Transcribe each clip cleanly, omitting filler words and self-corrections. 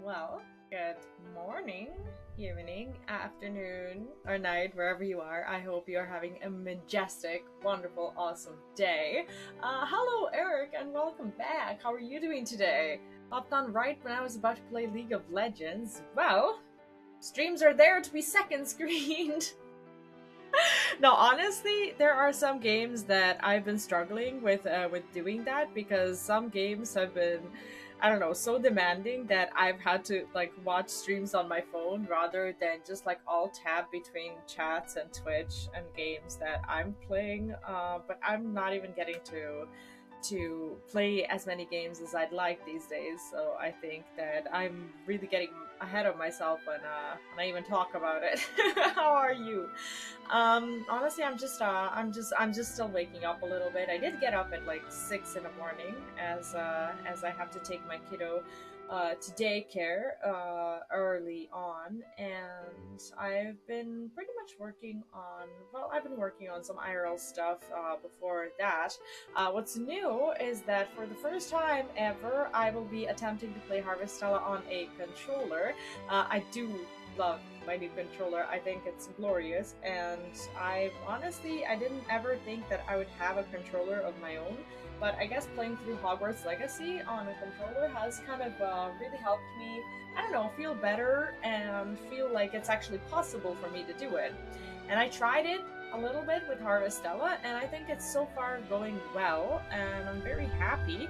Well, good morning, evening, afternoon, or night, wherever you are. I hope you're having a majestic, wonderful, awesome day. Hello, Eric, and welcome back. How are you doing today? Hopped on right when I was about to play League of Legends. Well, streams are there to be second screened. No, honestly, there are some games that I've been struggling with doing that because some games have been, I don't know, so demanding that I've had to like watch streams on my phone rather than just like all tab between chats and Twitch and games that I'm playing. But I'm not even getting to play as many games as I'd like these days. So I think that I'm really getting ahead of myself when I even talk about it. How are you? Honestly, I'm just still waking up a little bit. I did get up at like 6 in the morning as I have to take my kiddo to daycare early on, and I've been pretty much working on. Well, I've been working on some IRL stuff before that. What's new is that for the first time ever, I will be attempting to play Harvestella on a controller. I do love my new controller. I think it's glorious, and I didn't ever think that I would have a controller of my own, but I guess playing through Hogwarts Legacy on a controller has kind of really helped me, I don't know, feel better and feel like it's actually possible for me to do it. And I tried it a little bit with Harvestella, and I think it's so far going well, and I'm very happy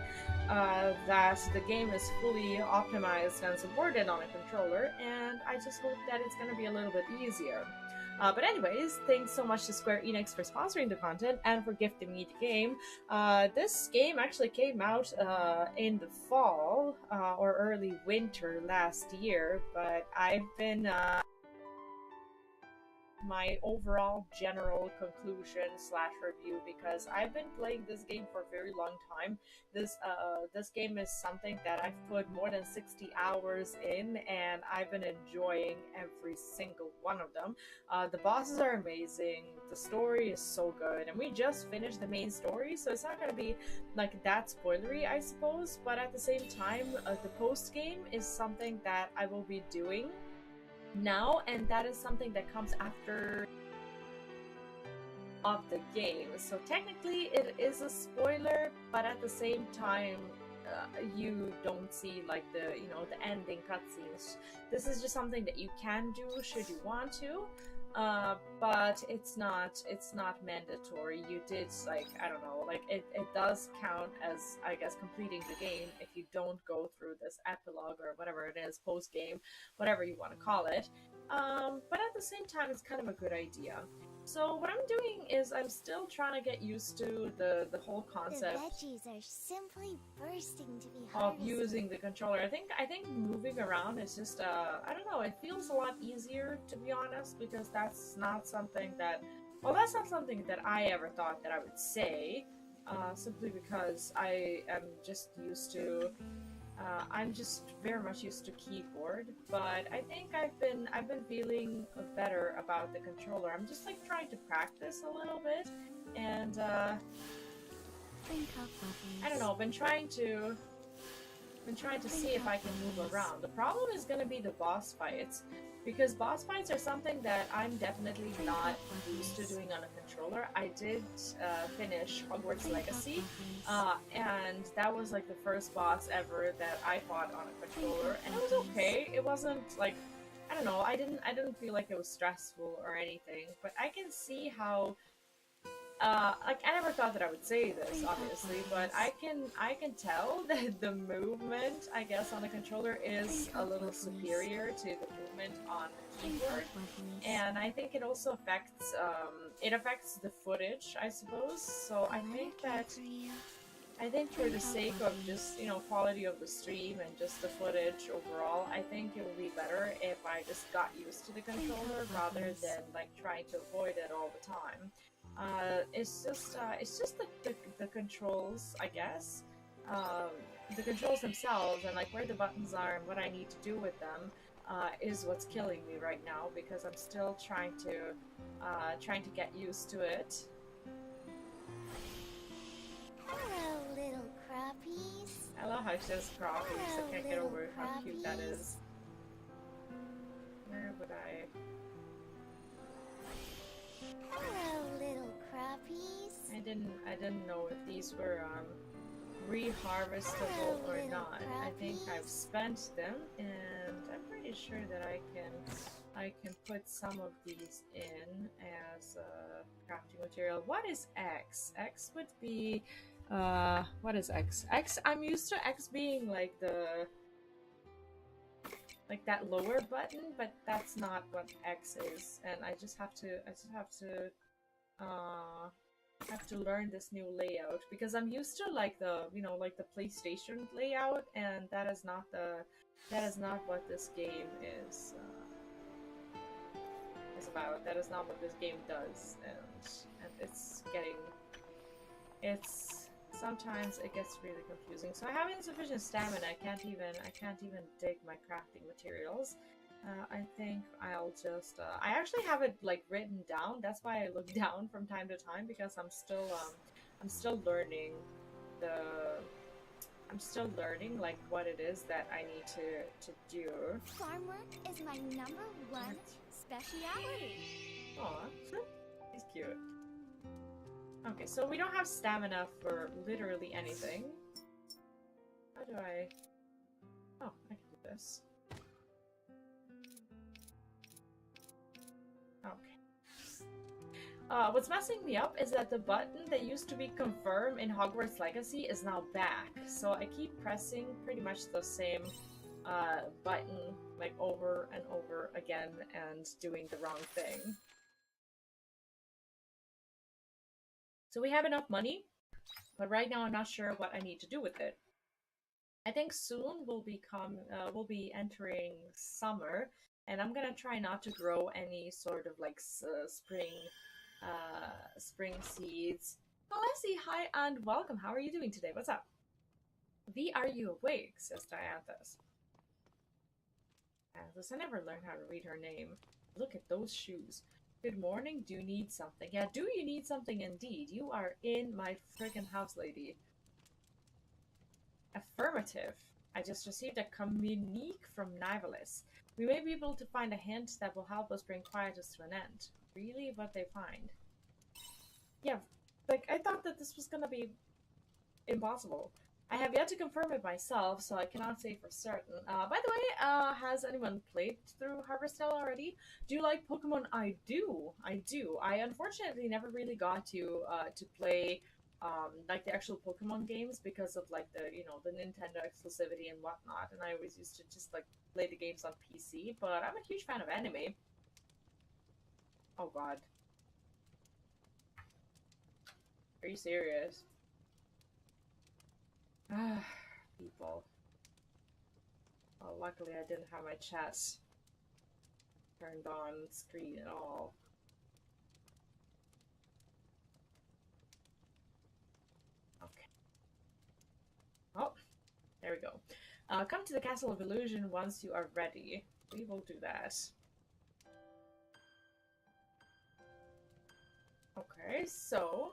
that the game is fully optimized and supported on a controller, and I just hope that it's going to be a little bit easier. But anyways, thanks so much to Square Enix for sponsoring the content and for gifting me the game. This game actually came out in the fall or early winter last year, but I've been my overall general conclusion slash review because I've been playing this game for a very long time. This game is something that I've put more than 60 hours in, and I've been enjoying every single one of them. The bosses are amazing, the story is so good, and we just finished the main story, so it's not going to be like that spoilery, I suppose, but at the same time, the post game is something that I will be doing now, and that is something that comes after of the game. So technically it is a spoiler, but at the same time you don't see like the ending cutscenes. This is just something that you can do should you want to, but it's not mandatory. You did, like, I don't know, like it does count as, I guess, completing the game if you don't go through this epilogue or whatever it is, post game, whatever you want to call it. But at the same time, it's kind of a good idea. So what I'm doing is I'm still trying to get used to the whole concept The veggies are simply bursting to be of harvested. using the controller. I think moving around is just I don't know, it feels a lot easier, to be honest, because that's not something that I ever thought that I would say, simply because I am just used to I'm just very much used to keyboard, but I think I've been feeling better about the controller. I'm just like trying to practice a little bit, and I don't know, been trying to see if I can move around. The problem is going to be the boss fights, because boss fights are something that I'm definitely not used to doing on a controller. I did finish Hogwarts Legacy, and that was like the first boss ever that I fought on a controller, and it was okay. It wasn't like, I don't know, I didn't feel like it was stressful or anything, but I can see how like, I never thought that I would say this, obviously, but I can tell that the movement, I guess, on the controller is a little superior to the movement on the keyboard, and I think it also affects the footage, I suppose. So I think for the sake of just, quality of the stream and just the footage overall, I think it would be better if I just got used to the controller rather than like trying to avoid it all the time. It's just the controls, I guess. The controls themselves and like where the buttons are and what I need to do with them is what's killing me right now, because I'm still trying to get used to it. Hello, little crappies. I love how she says crappies. I can't get over how cute that is. Where would I... Hello, little crappies. I didn't know if these were reharvestable or not. I think I've spent them, and I'm pretty sure that I can put some of these in as crafting material. What is X? X would be what is X? X, I'm used to X being like that lower button, but that's not what X is, and I just have to learn this new layout because I'm used to like the like the PlayStation layout, and that is not what this game is about. That is not what this game does, and it's sometimes it gets really confusing. So I have insufficient stamina. I can't even dig my crafting materials. I think I'll just I actually have it like written down. That's why I look down from time to time, because I'm still learning like what it is that I need to do. Farm work is my #1 speciality. Aw, he's cute. Okay, so we don't have stamina for literally anything. How do I... Oh, I can do this. Okay. What's messing me up is that the button that used to be confirm in Hogwarts Legacy is now back. So I keep pressing pretty much the same button like over and over again and doing the wrong thing. So we have enough money, but right now I'm not sure what I need to do with it. I think soon we'll be entering summer, and I'm gonna try not to grow any sort of like spring seeds. Alessi, hi and welcome. How are you doing today? What's up? V, are you awake? Says Dianthus. Dianthus, I never learned how to read her name. Look at those shoes. Good morning, do you need something? Yeah, do you need something indeed? You are in my friggin' house, lady. Affirmative. I just received a communique from Nivalis. We may be able to find a hint that will help us bring quietus to an end. Really? What they find? Yeah, like, I thought that this was gonna be impossible. I have yet to confirm it myself, so I cannot say for certain. By the way, has anyone played through Harvestella already? Do you like Pokemon? I do. I unfortunately never really got to play like the actual Pokemon games because of like the the Nintendo exclusivity and whatnot, and I always used to just like play the games on PC. But I'm a huge fan of anime. Oh God, are you serious? Ah, people. Well, luckily I didn't have my chat turned on screen at all. Okay. Oh, there we go. Come to the Castle of Illusion once you are ready. We will do that. Okay, so...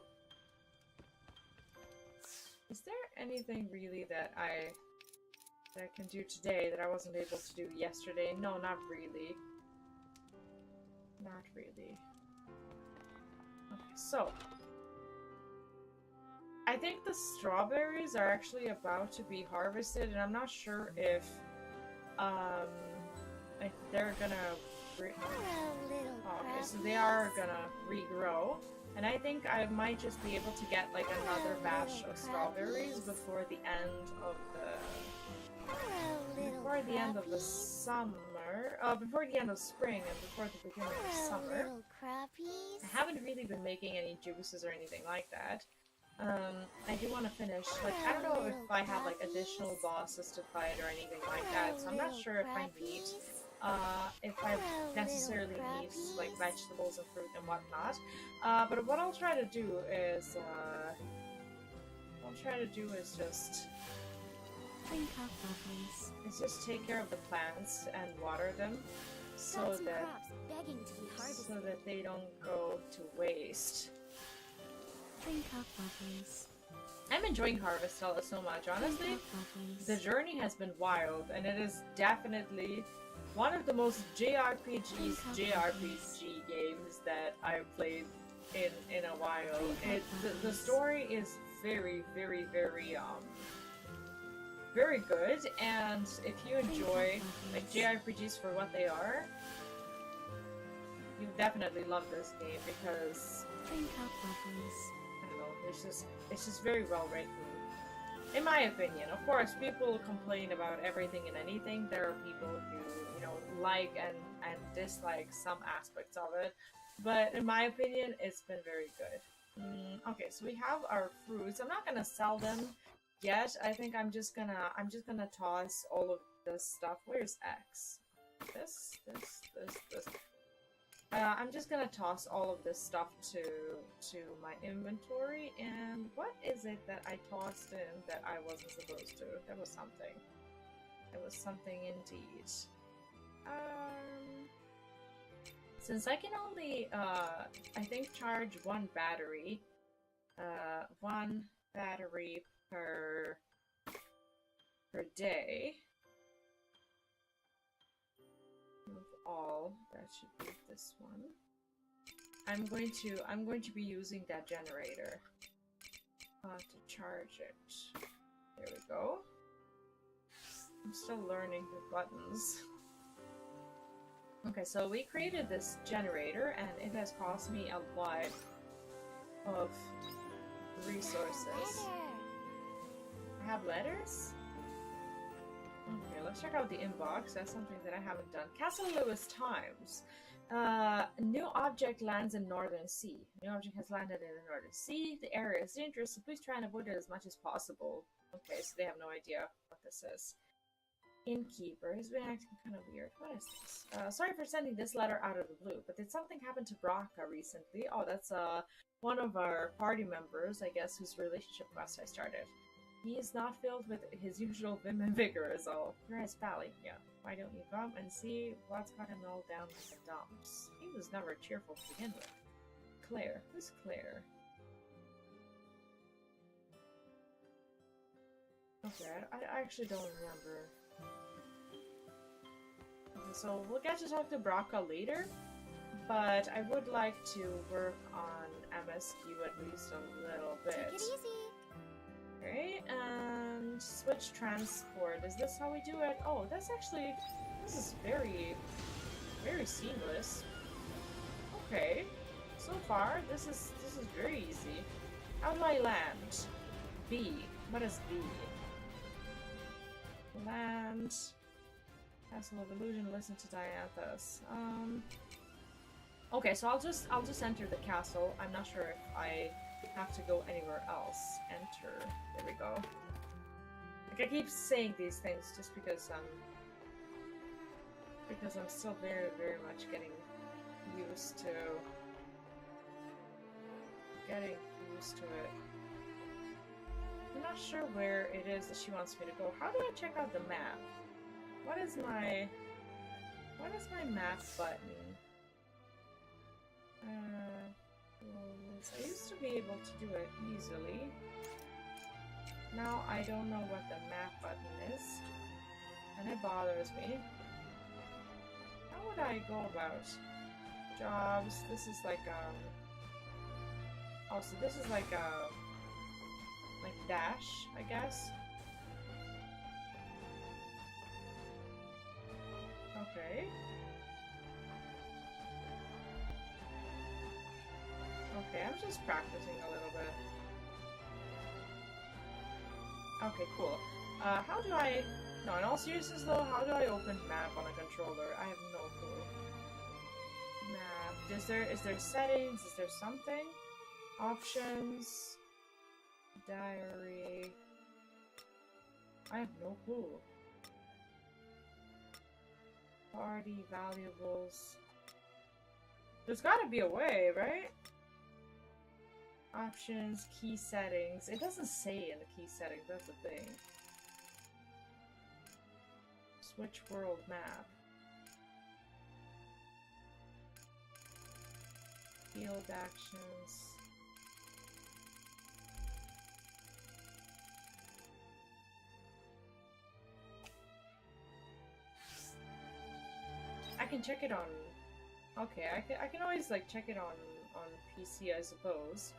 Is there anything really that I can do today that I wasn't able to do yesterday? No, not really. Not really. Okay, so... I think the strawberries are actually about to be harvested, and I'm not sure if they're gonna... okay, so they are gonna regrow. And I think I might just be able to get like another batch of strawberries before the end of the summer, before the end of spring and before the beginning of summer. I haven't really been making any juices or anything like that. I do want to finish, like, I don't know if I have like additional bosses to fight or anything like that, so I'm not sure if I need if I necessarily need like vegetables and fruit and whatnot. But what I'll try to do is just take care of the plants and water them so that they don't go to waste. I'm enjoying Harvestella so much, honestly. The journey has been wild, and it is definitely one of the most JRPG games that I've played in a while. The story is very, very, very very good, and if you enjoy like JRPGs for what they are, you definitely love this game because I don't know, it's just very well written. In my opinion, of course, people complain about everything and anything. There are people who, you know, like and dislike some aspects of it, but in my opinion, it's been very good. Okay, so we have our fruits. I'm not gonna sell them yet. I think I'm just gonna toss all of this stuff. Where's X? This. I'm just gonna toss all of this stuff to my inventory. And what is it that I tossed in that I wasn't supposed to? There was something. There was something indeed. Since I can only I think charge one battery per day. Of all, that should be this one. I'm going to be using that generator to charge it. There we go. I'm still learning the buttons. Okay, so we created this generator and it has cost me a lot of resources. I have letters? Okay, let's check out the inbox. That's something that I haven't done. Castle Lewis Times. New object lands in Northern Sea. New object has landed in the Northern Sea. The area is dangerous, so please try and avoid it as much as possible. Okay, so they have no idea what this is. Innkeeper has been acting kind of weird. What is this? Sorry for sending this letter out of the blue, but did something happen to Braca recently? Oh, that's one of our party members, I guess, whose relationship quest I started. He is not filled with his usual vim and vigor is all. You're his pally, yeah. Why don't you come and see what's got him all down in the dumps? He was never cheerful to begin with. Claire. Who's Claire? Okay, I actually don't remember. So we'll get to talk to Braca later, but I would like to work on MSQ at least a little bit. Take it easy. Okay, and switch transport. Is this how we do it? Oh, this is very, very seamless. Okay, so far this is very easy. How do I land? B. What is B? Land. Castle of Illusion. Listen to Dianthus. Okay, so I'll just enter the castle. I'm not sure if I have to go anywhere else. Enter. There we go. Like I keep saying these things just because I'm still very, very much getting used to it. I'm not sure where it is that she wants me to go. How do I check out the map? What is my map button? I used to be able to do it easily. Now I don't know what the map button is, and it bothers me. How would I go about jobs? This is like oh, so this is like dash, I guess. Okay. Okay, I'm just practicing a little bit. Okay, cool. How do I... No, in all seriousness though, how do I open map on a controller? I have no clue. Map. Is there settings? Is there something? Options. Diary. I have no clue. Party, valuables. There's gotta be a way, right? Options, key settings. It doesn't say in the key settings, that's the thing. Switch world map. Field actions. I can check it on... Okay, I can always like check it on PC, I suppose.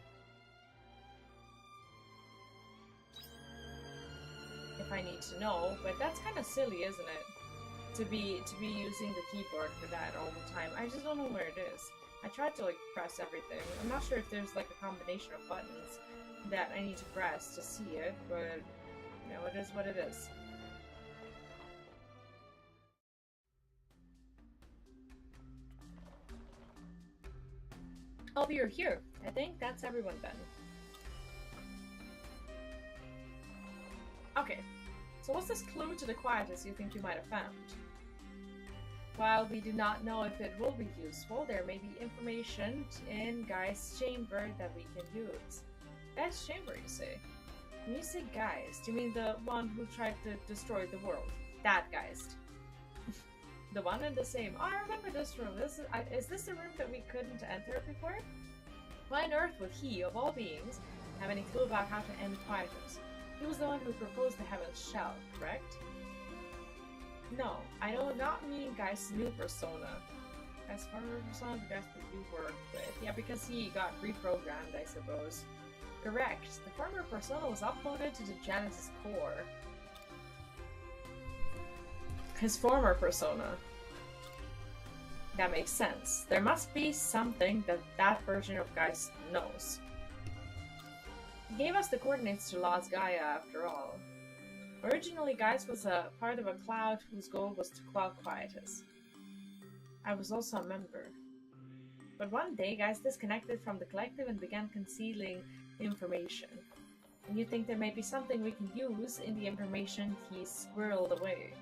If I need to know, but that's kind of silly, isn't it? To be using the keyboard for that all the time. I just don't know where it is. I tried to like press everything. I'm not sure if there's like a combination of buttons that I need to press to see it, but you know, it is what it is. Oh, you're here. I think that's everyone then. Okay, so what's this clue to the quietus you think you might have found? While we do not know if it will be useful, there may be information in Geist's chamber that we can use. Geist's chamber, you say? When you say Geist, do you mean the one who tried to destroy the world? That Geist. The one and the same. Oh, I remember this room. Is this the room that we couldn't enter before? Why on earth would he, of all beings, have any clue about how to end quietus? He was the one who proposed the Heaven's Shell, correct? No, I know, not meaning Geist's new persona. Geist's former persona, the Geist that you worked with. Yeah, because he got reprogrammed, I suppose. Correct. The former persona was uploaded to the Genesis core. His former persona. That makes sense. There must be something that that version of Geist knows. He gave us the coordinates to Las Gaia, after all. Originally, Geist was a part of a cloud whose goal was to quell quietus. I was also a member. But one day, Geist disconnected from the collective and began concealing information. And you think there may be something we can use in the information he squirreled away.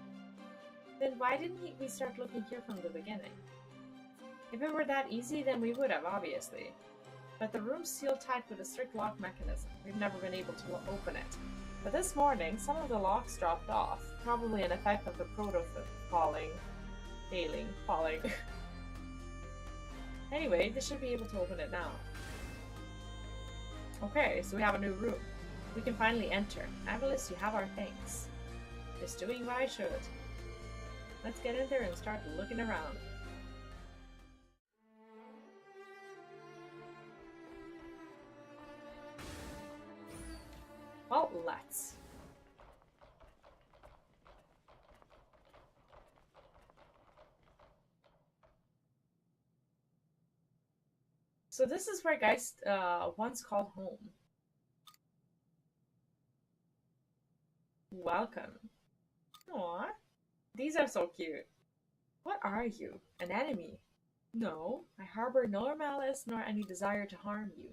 Then why didn't we start looking here from the beginning? If it were that easy, then we would have, obviously. But the room's sealed tight with a strict lock mechanism. We've never been able to open it. But this morning, some of the locks dropped off, probably an effect of the prototype falling. Anyway, this should be able to open it now. Okay, so we have a new room. We can finally enter. Avalis, you have our thanks. Just doing what I should. Let's get in there and start looking around. Well, let's. So this is where Geist once called home. Welcome. Aww. These are so cute. What are you? An enemy? No, I harbor no malice nor any desire to harm you.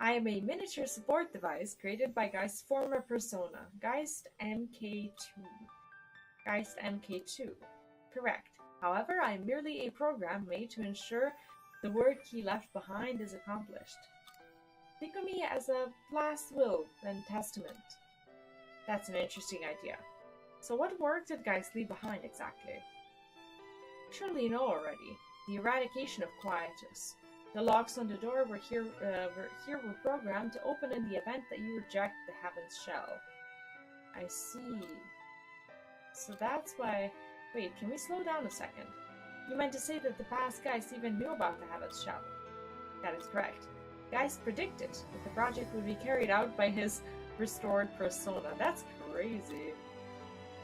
I am a miniature support device created by Geist's former persona, Geist MK2. Geist MK2. Correct. However, I am merely a program made to ensure the work he left behind is accomplished. Think of me as a last will and testament. That's an interesting idea. So what work did Geist leave behind exactly? Surely you know already. The eradication of quietus. The locks on the door were programmed to open in the event that you reject the Heaven's Shell. I see. So that's why... Wait, can we slow down a second? You meant to say that the past Geist even knew about the Heaven's Shell. That is correct. Geist predicted that the project would be carried out by his restored persona. That's crazy.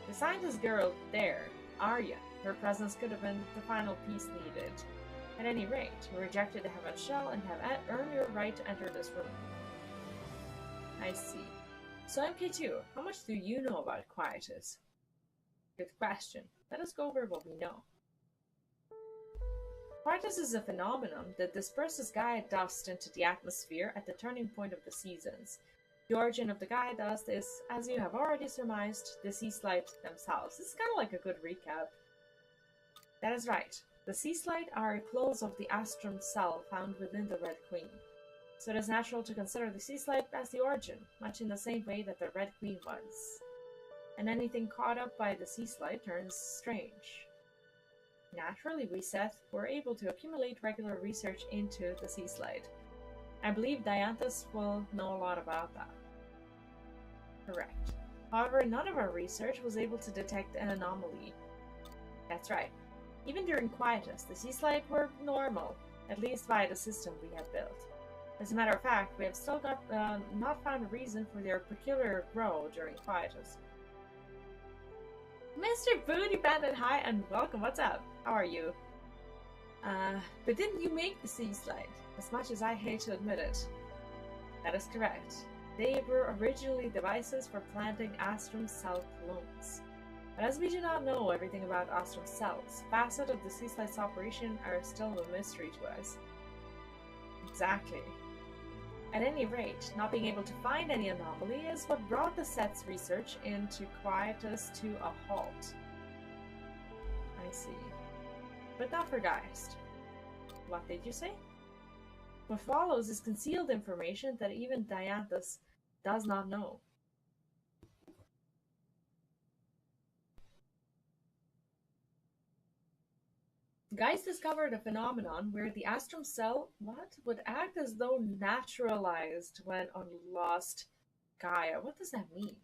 The scientist girl there, Arya, her presence could have been the final piece needed. At any rate, you rejected the Heaven's Shell and have earned your right to enter this room. I see. So MK2, how much do you know about quietus? Good question. Let us go over what we know. Quietus is a phenomenon that disperses Gaia dust into the atmosphere at the turning point of the seasons. The origin of the Gaia dust is, as you have already surmised, the sea slide themselves. This is kind of like a good recap. That is right. The sea slide are a close of the astrum cell found within the Red Queen. So it is natural to consider the sea slide as the origin, much in the same way that the Red Queen was. And anything caught up by the sea slide turns strange. Naturally, we, Seth, were able to accumulate regular research into the sea slide. I believe Dianthus will know a lot about that. Correct. However, none of our research was able to detect an anomaly. That's right. Even during quietus, the sea slide were normal, at least via the system we had built. As a matter of fact, we have still not found a reason for their peculiar grow during quietus. Mr. Booty Bandit, hi and welcome. What's up? How are you? But didn't you make the sea slide? As much as I hate to admit it. That is correct. They were originally devices for planting Astrum cell clones. But as we do not know everything about Astrum cells, facets of the sea slide's operation are still a mystery to us. Exactly. At any rate, not being able to find any anomaly is what brought the set's research into Quietus to a halt. I see. But not for Geist. What did you say? What follows is concealed information that even Dianthus does not know. Geist discovered a phenomenon where the Astrum cell would act as though naturalized when on lost Gaia. What does that mean?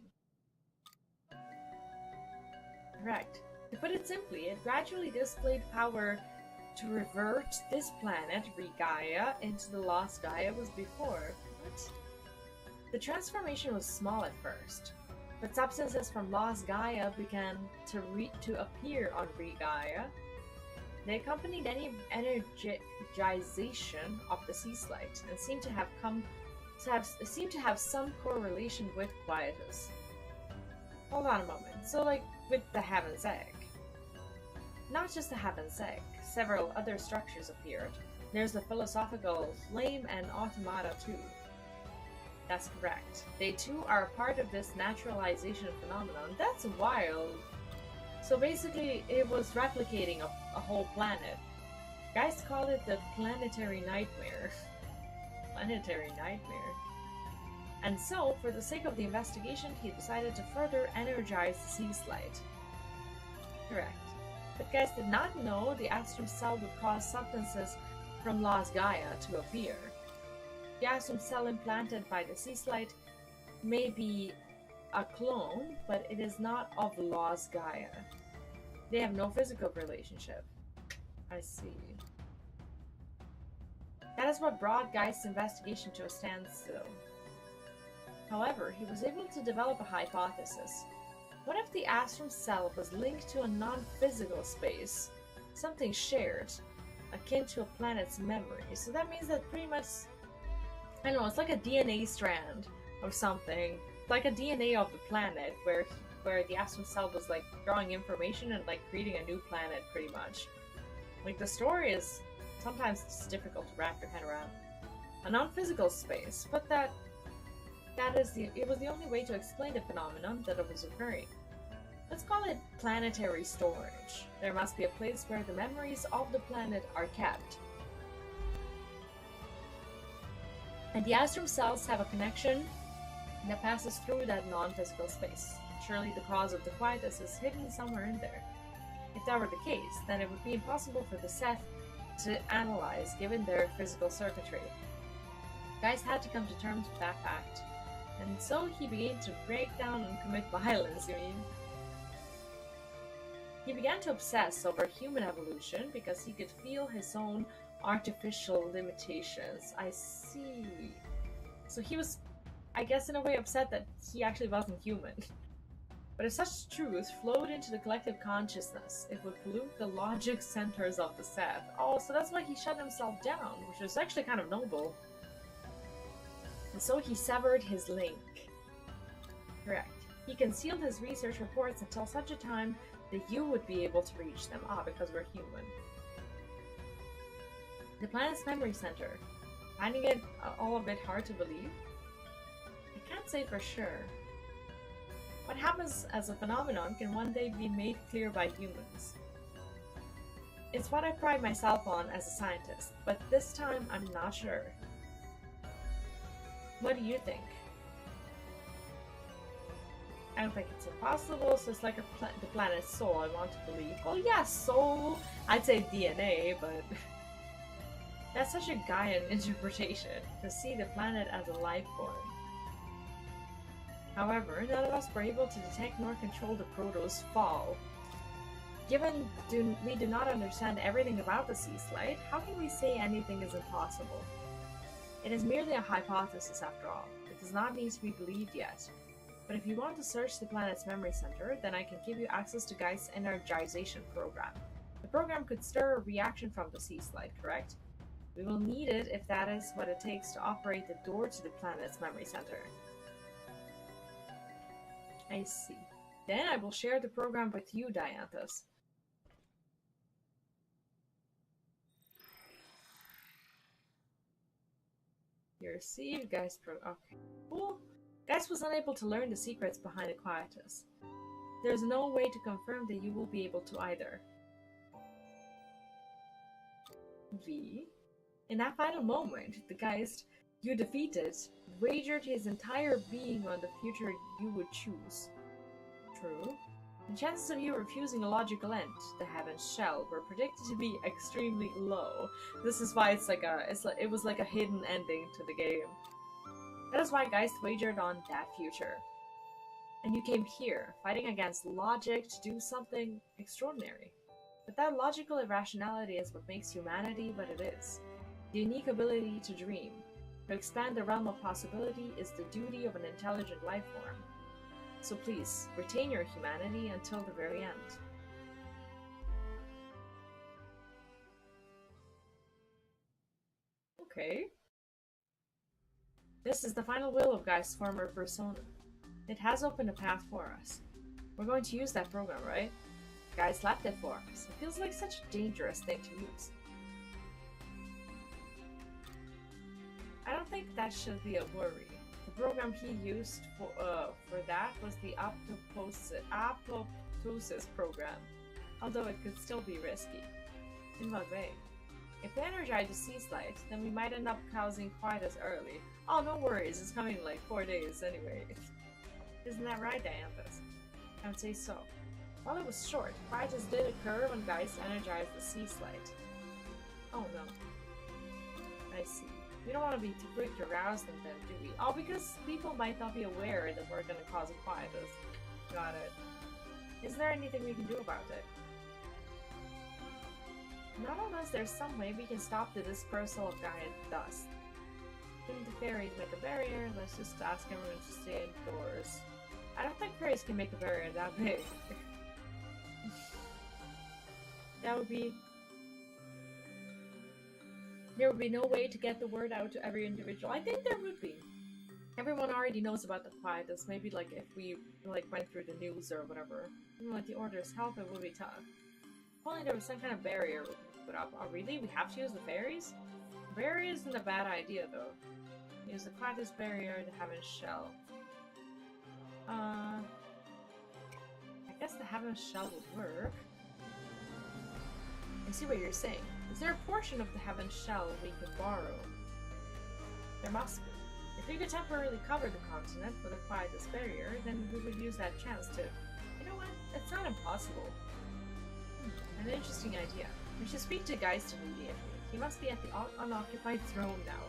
Correct. To put it simply, it gradually displayed power to revert this planet, Re-Gaia, into the lost Gaia was before. What? The transformation was small at first, but substances from lost Gaia began to appear on Re-Gaia. They accompanied any energization of the sea slide and seemed to have some correlation with Quietus. Hold on a moment. So, like with the Heaven's Egg. Not just the Heaven's Egg. Several other structures appeared. There's the philosophical flame and automata too. That's correct. They too are a part of this naturalization phenomenon. That's wild. So basically, it was replicating a whole planet. Guys call it the planetary nightmare. Planetary nightmare. And so, for the sake of the investigation, he decided to further energize the sea slide. Correct. But guys did not know the Astrum cell would cause substances from lost Gaia to appear. The Astrum cell implanted by the sea slide may be a clone, but it is not of lost Gaia. They have no physical relationship. I see. That is what brought Geist's investigation to a standstill. However, he was able to develop a hypothesis. What if the Astrum cell was linked to a non-physical space, something shared, akin to a planet's memory? So that means that pretty much, I don't know, it's like a DNA strand or something. Like a DNA of the planet where the Astrum cell was like drawing information and like creating a new planet pretty much. Like the story is sometimes just difficult to wrap your head around. A non-physical space, but it was the only way to explain the phenomenon that it was occurring. Let's call it planetary storage. There must be a place where the memories of the planet are kept. And the Astrum cells have a connection that passes through that non-physical space. Surely the cause of the quietus is hidden somewhere in there. If that were the case, then it would be impossible for the Seth to analyze given their physical circuitry. Guys had to come to terms with that fact. And so he began to break down and commit violence, you mean? He began to obsess over human evolution because he could feel his own artificial limitations. I see. So he was, I guess, in a way upset that he actually wasn't human. But if such truth flowed into the collective consciousness, it would pollute the logic centers of the Seth. Oh, so that's why he shut himself down, which was actually kind of noble. And so he severed his link. Correct. He concealed his research reports until such a time that you would be able to reach them. Ah, because we're human. The planet's memory center. Finding it all a bit hard to believe? I can't say for sure. What happens as a phenomenon can one day be made clear by humans. It's what I pride myself on as a scientist, but this time I'm not sure. What do you think? I don't think it's impossible, so it's like the planet's soul, I want to believe. Well, yeah, soul, I'd say DNA, but that's such a Gaian interpretation, to see the planet as a life form. However, none of us were able to detect nor control the Protoss fall. We do not understand everything about the sea slide, how can we say anything is impossible? It is merely a hypothesis after all. It does not need to be believed yet. But if you want to search the planet's memory center, then I can give you access to Geist's energization program. The program could stir a reaction from the sea slide, correct? We will need it if that is what it takes to operate the door to the planet's memory center. I see. Then I will share the program with you, Dianthus. You received Geist okay. Cool. Geist was unable to learn the secrets behind the Quietus. There is no way to confirm that you will be able to either. V. In that final moment, the Geist you defeated wagered his entire being on the future you would choose. True. The chances of you refusing a logical end, the Heaven's Shell, were predicted to be extremely low. This is why it was like a hidden ending to the game. That is why Geist wagered on that future. And you came here, fighting against logic to do something extraordinary. But that logical irrationality is what makes humanity what it is. The unique ability to dream. To expand the realm of possibility is the duty of an intelligent life form. So please, retain your humanity until the very end. Okay. This is the final will of Geist's former persona. It has opened a path for us. We're going to use that program, right? Geist left it for us. It feels like such a dangerous thing to use. I don't think that should be a worry. The program he used for that was the apoptosis program, although it could still be risky. In what way? If we energize the sea slide, then we might end up causing Quietus early. Oh, no worries, it's coming in like 4 days anyway. Isn't that right, Dianthus? I would say so. While it was short, Quietus did occur when Geist energized the sea slide. Oh no. I see. We don't want to be too quick to rouse them then, do we? Oh, because people might not be aware that we're going to cause a Quietus. Got it. Is there anything we can do about it? Not unless there's some way we can stop the dispersal of Gaia dust. Couldn't the fairies make a barrier? Let's just ask everyone to stay indoors. I don't think fairies can make a barrier that big. There would be no way to get the word out to every individual. I think there would be. Everyone already knows about the Quietus. Maybe like if we like went through the news or whatever. With the Order's help, it would be tough. If only there was some kind of barrier we could put up. Oh, really? We have to use the fairies? Barrier isn't a bad idea, though. Use the Quietus barrier, the Heaven's Shell. I guess the Heaven's Shell would work. I see what you're saying. Is there a portion of the Heaven's Shell we could borrow? There must be. If we could temporarily cover the continent with a Quietus barrier, then we would use that chance to... You know what? It's not impossible. An interesting idea. We should speak to Geist immediately. He must be at the unoccupied throne now.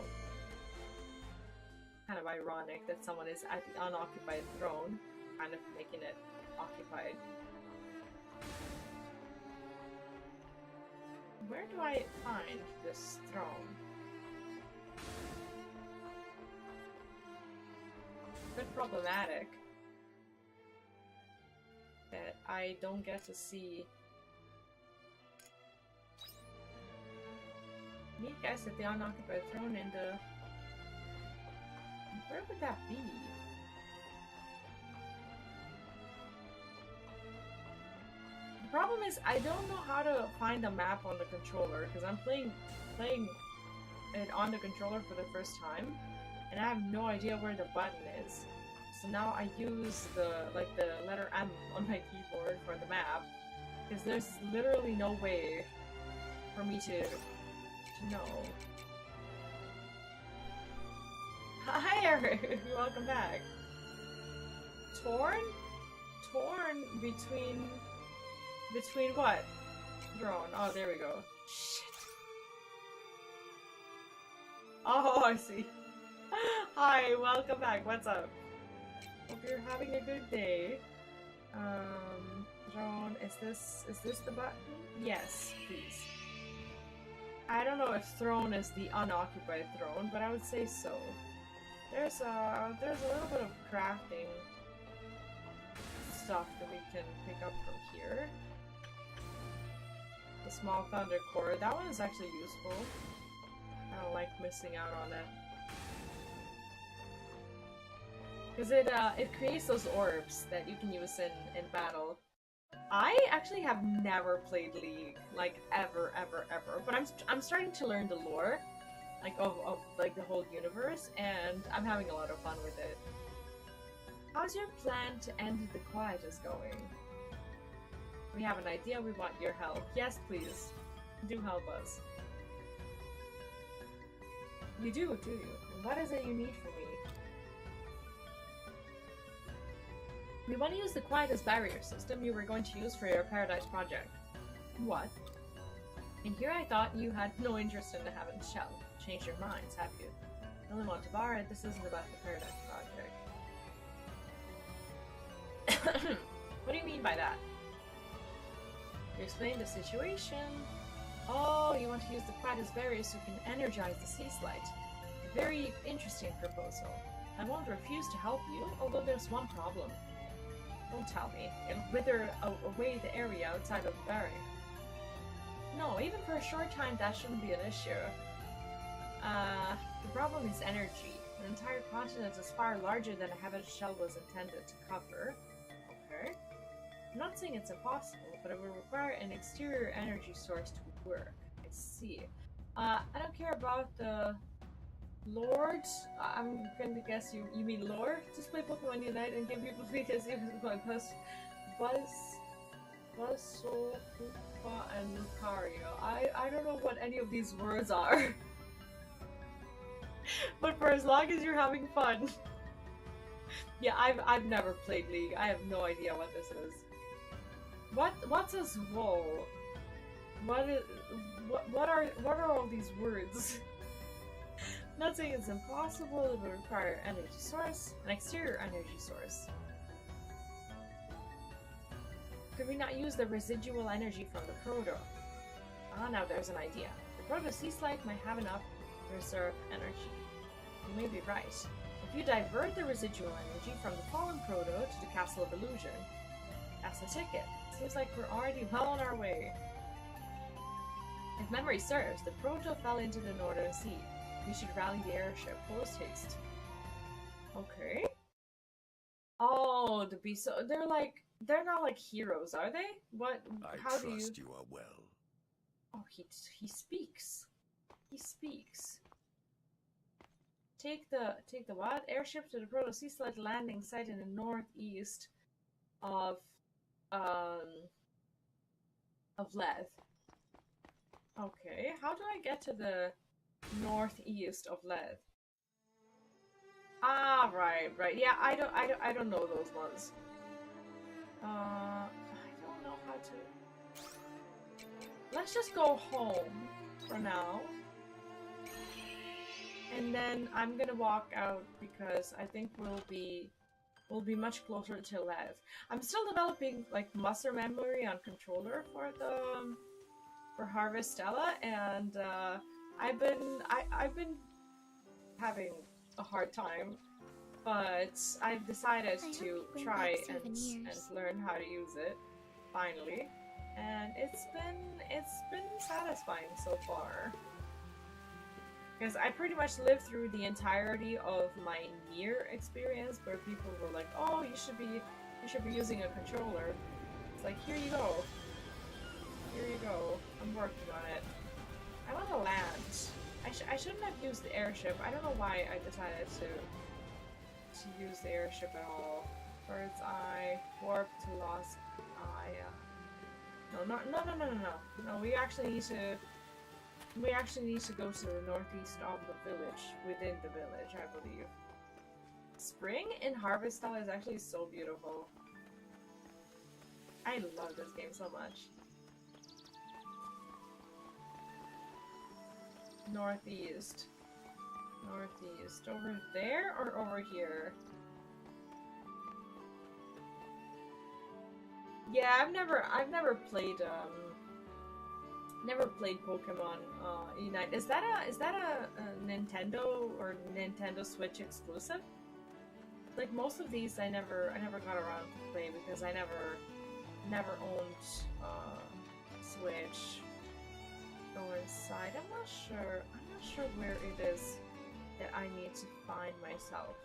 Kind of ironic that someone is at the unoccupied throne, kind of making it occupied. Where do I find this throne? A bit problematic that I don't get to see. Meet Geist at the unoccupied throne in the... Where would that be? The problem is I don't know how to find a map on the controller because I'm playing it on the controller for the first time and I have no idea where the button is. So now I use the letter M on my keyboard for the map because there's literally no way for me to know. Hi Eric! Welcome back. Torn? Torn between what? Throne. Oh, there we go. Shit. Oh, I see. Hi, welcome back. What's up? Hope you're having a good day. Throne is this the button? Yes, please. I don't know if throne is the unoccupied throne, but I would say so. There's a little bit of crafting stuff that we can pick up from here. The small thunder core, that one is actually useful. I don't like missing out on it. Because it creates those orbs that you can use in battle. I actually have never played League, like ever, but I'm starting to learn the lore, like of like the whole universe, and I'm having a lot of fun with it. How's your plan to end the quietus going? We have an idea, we want your help. Yes, please. Do help us. You do you? What is it you need from me? We want to use the quietus barrier system you were going to use for your Paradise project. What? And here I thought you had no interest in the Heaven Shell. Changed your minds, have you? You only want to borrow it, this isn't about the Paradise project. What do you mean by that? You explained the situation. Oh, you want to use the quietus barrier so you can energize the sea slide. A very interesting proposal. I won't refuse to help you, although there's one problem. Don't tell me. It'll wither away the area outside of the barrier. No, even for a short time that shouldn't be an issue. The problem is energy. An entire continent is far larger than a Heaven Shell was intended to cover. Okay. I'm not saying it's impossible, but it will require an exterior energy source to work. I see. I don't care about the Lord. I'm going to guess you mean lore. Just play Pokemon Unite and give people PTSD with Buzz, Koopa, and Lucario. I don't know what any of these words are. But for as long as you're having fun. Yeah, I've never played League. I have no idea what this is. What's a Zwol? What are all these words? Not saying it's impossible, it will require an energy source, an exterior energy source. Could we not use the residual energy from the Proto? Ah, now there's an idea. The Proto Sea Slide might have enough reserve energy. You may be right. If you divert the residual energy from the fallen Proto to the Castle of Illusion, that's the ticket. Seems like we're already well on our way. If memory serves, the Proto fell into the Northern Sea. We should rally the airship post haste. Okay. Oh, the beast. So they're not like heroes, are they? What? How do you? I trust you are well. Oh, he speaks. He speaks. Take the what? Airship to the Proto Sea Slide landing site in the northeast of Leth. Okay, how do I get to the northeast of Leth? Ah, right. Yeah, I don't know those ones. I don't know how to. Let's just go home for now. And then I'm gonna walk out because I think we'll be much closer to Leth. I'm still developing like muscle memory on controller for Harvestella, and I've been having a hard time, but I've decided to try and learn how to use it finally, and it's been satisfying so far. Because I pretty much lived through the entirety of my Nier experience, where people were like, "Oh, you should be using a controller." It's like, here you go. Here you go. I'm working on it. I want to land. I shouldn't have used the airship. I don't know why I decided to use the airship at all. Bird's Eye, Warp to Lost Eye. No. We actually need to go to the northeast of the village, within the village, I believe. Spring in Harvestella is actually so beautiful. I love this game so much. Northeast. Northeast. Over there or over here? Yeah, never played Pokemon Unite. Is that a Nintendo or Nintendo Switch exclusive? Like most of these, I never got around to play because I never owned Switch. Go inside. I'm not sure where it is that I need to find myself.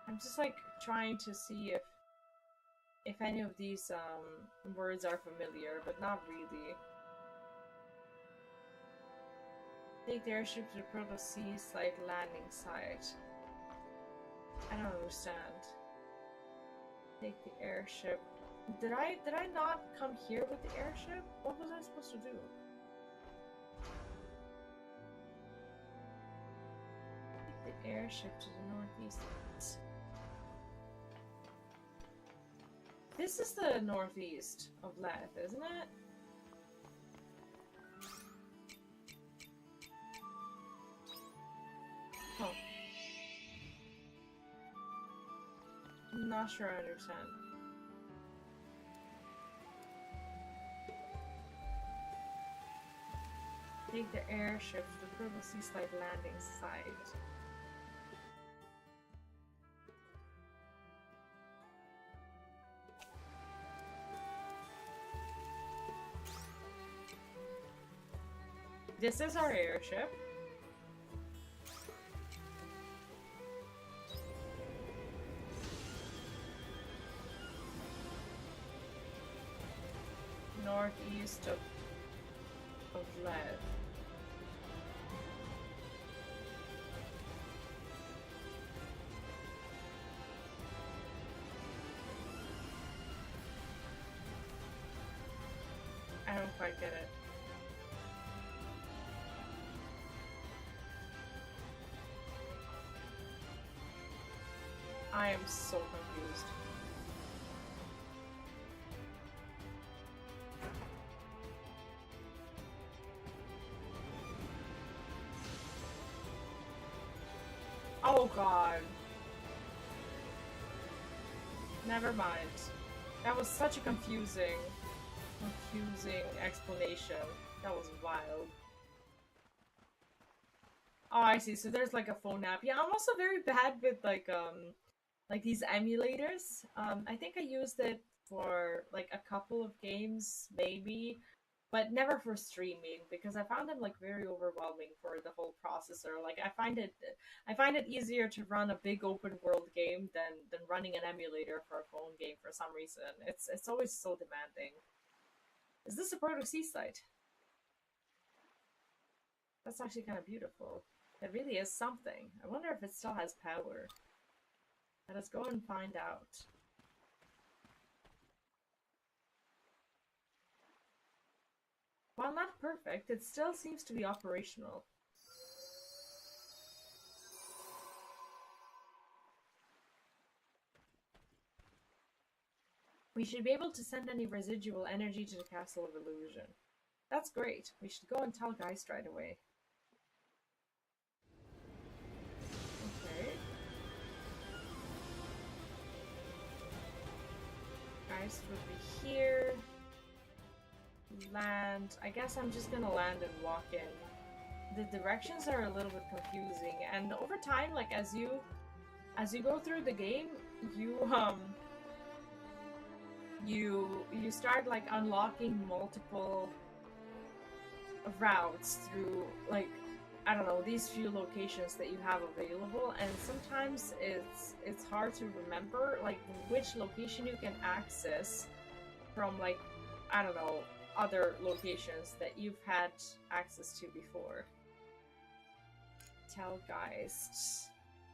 I'm just like trying to see if any of these words are familiar, but not really. Take the airship to the Proto Sea Slight landing site. I don't understand. Take the airship. Did I not come here with the airship? What was I supposed to do? Take the airship to the northeast. This is the northeast of Leth, isn't it? Oh. I'm not sure I understand. Take the airship to the Proto Sea Slide landing site. This is our airship. Northeast of Lev. I don't quite get it. I am so confused. Oh god. Never mind. That was such a confusing explanation. That was wild. Oh, I see. So there's like a phone app. Yeah, I'm also very bad with like these emulators. I think I used it for like a couple of games, maybe, but never for streaming because I found them like very overwhelming for the whole processor. Like I find it easier to run a big open world game than running an emulator for a phone game for some reason. It's always so demanding. Is this a Proto Sea site? That's actually kind of beautiful. It really is something. I wonder if it still has power. Let us go and find out. While not perfect, it still seems to be operational. We should be able to send any residual energy to the Castle of Illusion. That's great. We should go and tell Geist right away. Okay. Geist would be here. Land. I guess I'm just gonna land and walk in. The directions are a little bit confusing, and over time, like as you go through the game, you start like unlocking multiple routes through like I don't know these few locations that you have available, and sometimes it's hard to remember like which location you can access from like I don't know other locations that you've had access to before. Tell Geist.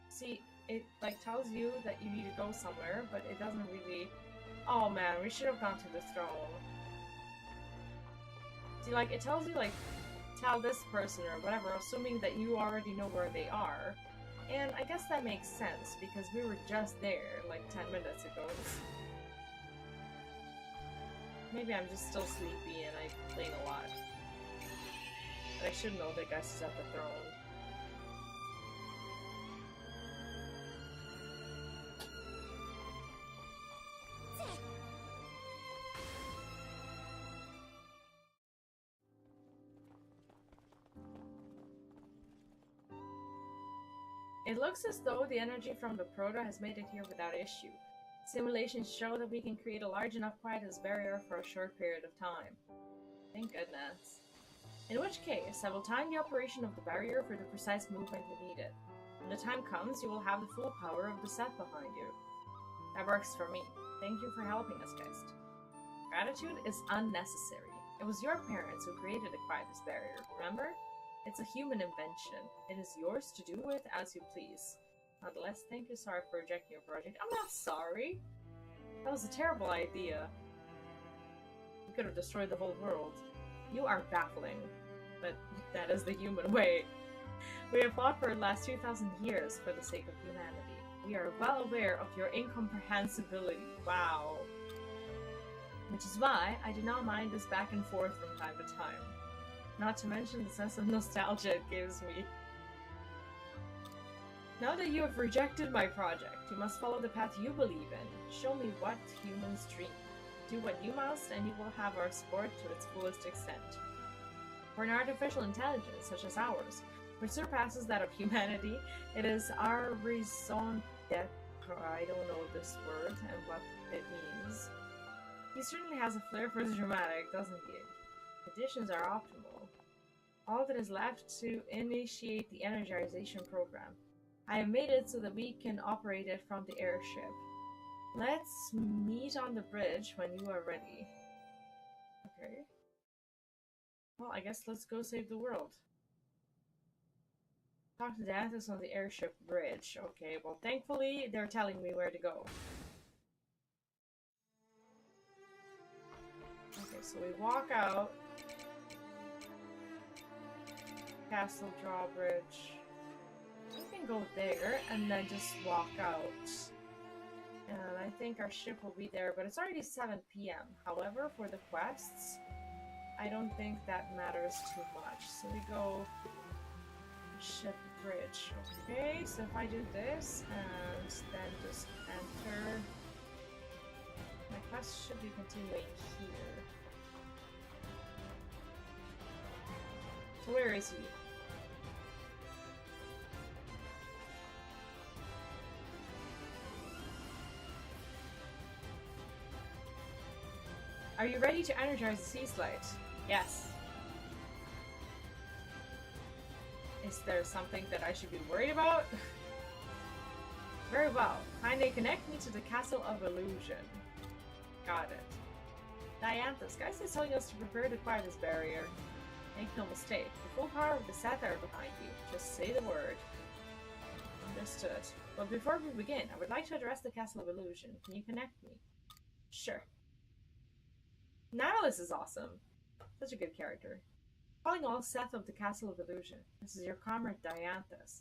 See, it like tells you that you need to go somewhere, but it doesn't really. Oh man, we should have gone to the throne. See, like it tells you like tell this person or whatever, assuming that you already know where they are. And I guess that makes sense because we were just there like 10 minutes ago. Maybe I'm just still sleepy and I complain a lot. But I should know that Geist is at the throne. It looks as though the energy from the proto has made it here without issue. Simulations show that we can create a large enough quietness barrier for a short period of time. Thank goodness. In which case, I will time the operation of the barrier for the precise movement we need it. When the time comes, you will have the full power of the set behind you. That works for me. Thank you for helping us, Geist. Gratitude is unnecessary. It was your parents who created the quietness barrier, remember? It's a human invention. It is yours to do with as you please. Nonetheless, thank you, sorry for rejecting your project. I'm not sorry! That was a terrible idea. You could have destroyed the whole world. You are baffling. But that is the human way. We have fought for the last 2,000 years for the sake of humanity. We are well aware of your incomprehensibility. Wow. Which is why I do not mind this back and forth from time to time. Not to mention the sense of nostalgia it gives me. Now that you have rejected my project, you must follow the path you believe in. Show me what humans dream. Do what you must, and you will have our support to its fullest extent. For an artificial intelligence such as ours, which surpasses that of humanity, it is our raison d'etre. I don't know this word and what it means. He certainly has a flair for the dramatic, doesn't he? Additions are optimal. All that is left to initiate the energization program. I have made it so that we can operate it from the airship. Let's meet on the bridge when you are ready. Okay. Well, I guess let's go save the world. Talk to the Dantas on the airship bridge. Okay, well thankfully they're telling me where to go. Okay, so we walk out. Castle drawbridge. We can go there and then just walk out. And I think our ship will be there, but it's already 7 p.m. However, for the quests, I don't think that matters too much. So we go ship bridge. Okay, so if I do this and then just enter, my quest should be continuing here. So where is he? Are you ready to energize the sea slide? Yes. Is there something that I should be worried about? Very well. Kindly connect me to the Castle of Illusion. Got it. Dianthus, Geist is telling us to prepare to acquire this barrier. Make no mistake, the full power of the satire behind you. Just say the word. Understood. But before we begin, I would like to address the Castle of Illusion. Can you connect me? Sure. Nihilus is awesome. Such a good character. Calling all Seth of the Castle of Illusion. This is your comrade Dianthus.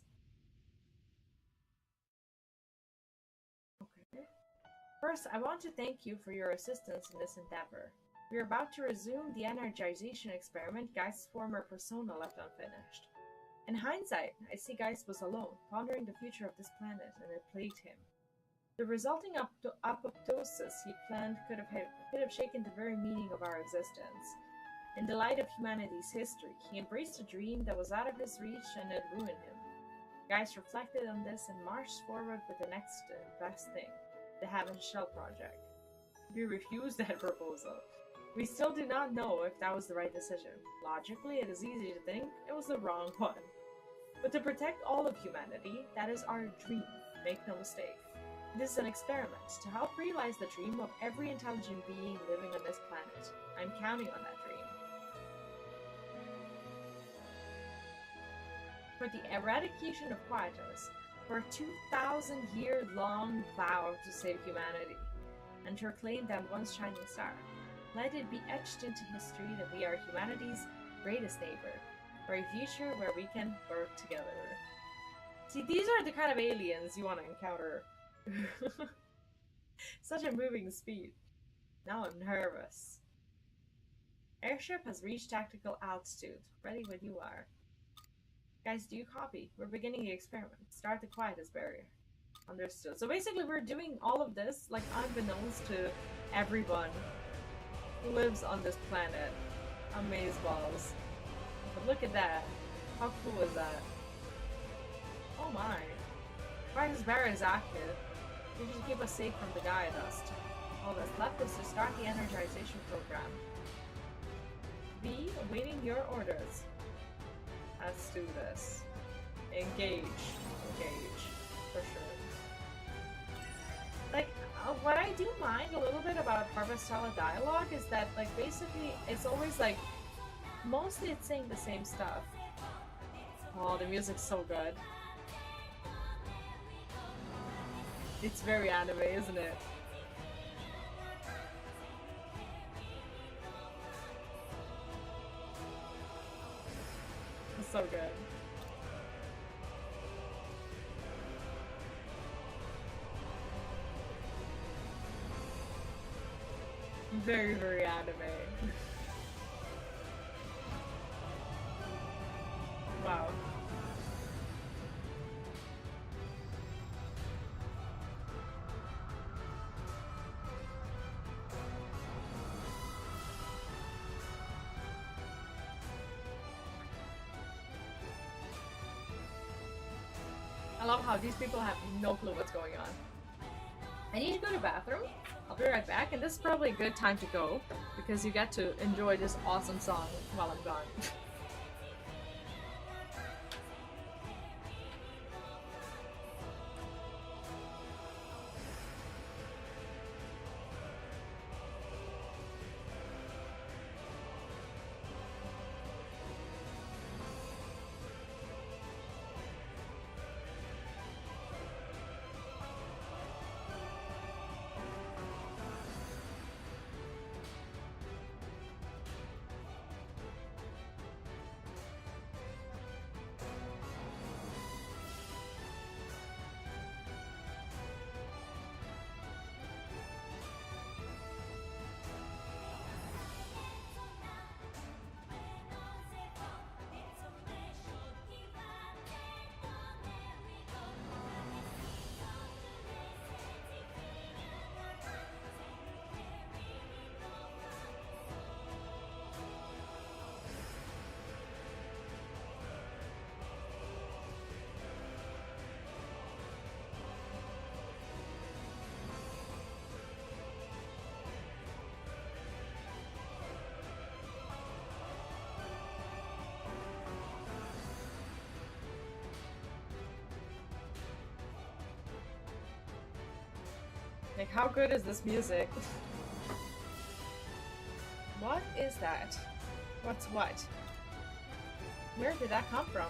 Okay. First, I want to thank you for your assistance in this endeavor. We are about to resume the energization experiment Geist's former persona left unfinished. In hindsight, I see Geist was alone, pondering the future of this planet, and it plagued him. The resulting apoptosis he planned could have shaken the very meaning of our existence. In the light of humanity's history, he embraced a dream that was out of his reach and it ruined him. Geist reflected on this and marched forward with the next best thing, the Heaven Shell Project. We refused that proposal. We still do not know if that was the right decision. Logically, it is easy to think it was the wrong one. But to protect all of humanity, that is our dream, make no mistake. This is an experiment to help realize the dream of every intelligent being living on this planet. I'm counting on that dream. For the eradication of quietus, for a 2,000-year-long vow to save humanity, and to reclaim that once shining star. Let it be etched into history that we are humanity's greatest neighbor, for a future where we can work together. See, these are the kind of aliens you want to encounter. Such a moving speech. Now I'm nervous. Airship has reached tactical altitude. Ready when you are. Guys, do you copy? We're beginning the experiment. Start the quietus barrier. Understood. So basically we're doing all of this, like, unbeknownst to everyone who lives on this planet. Amazeballs. But look at that. How cool is that? Oh my. Quiet's barrier is active. You should keep us safe from the Gaia dust. All that's left is to start the energization program. B, awaiting your orders. Let's do this. Engage. Engage. For sure. Like, what I do mind a little bit about Harvestella dialogue is that, like, basically, it's always, like, mostly it's saying the same stuff. Oh, the music's so good. It's very anime, isn't it? It's so good. Very, very anime. Wow. I love how these people have no clue what's going on. I need to go to the bathroom. I'll be right back, and this is probably a good time to go because you get to enjoy this awesome song while I'm gone. Like, how good is this music? What is that? What's what? Where did that come from?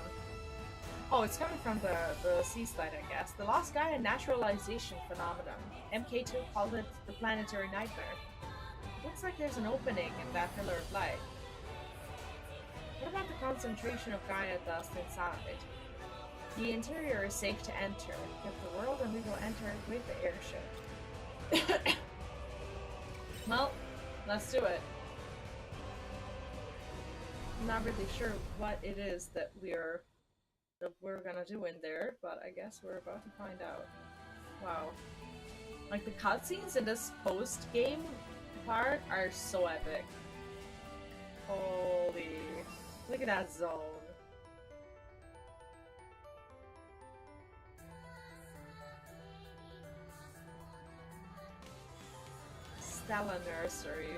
Oh, it's coming from the sea slide, I guess. The Lost Gaia naturalization phenomenon. MK2 called it the planetary nightmare. Looks like there's an opening in that pillar of light. What about the concentration of Gaia dust inside? The interior is safe to enter. Get the world and we will enter with the airship. Well, let's do it. I'm not really sure what it is that we're gonna do in there, but I guess we're about to find out. Wow. Like, the cutscenes in this post-game part are so epic. Holy. Look at that zone. Stella Nursery.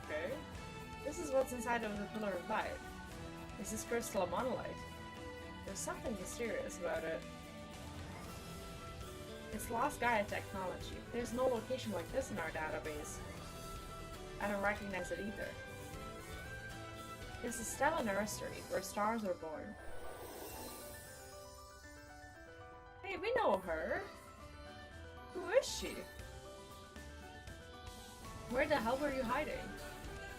Okay. This is what's inside of the Pillar of Light. Is this crystal a monolith? There's something mysterious about it. It's Lost Gaia technology. There's no location like this in our database. I don't recognize it either. It's a Stella Nursery, where stars are born. Hey, we know her! Who is she? Where the hell were you hiding?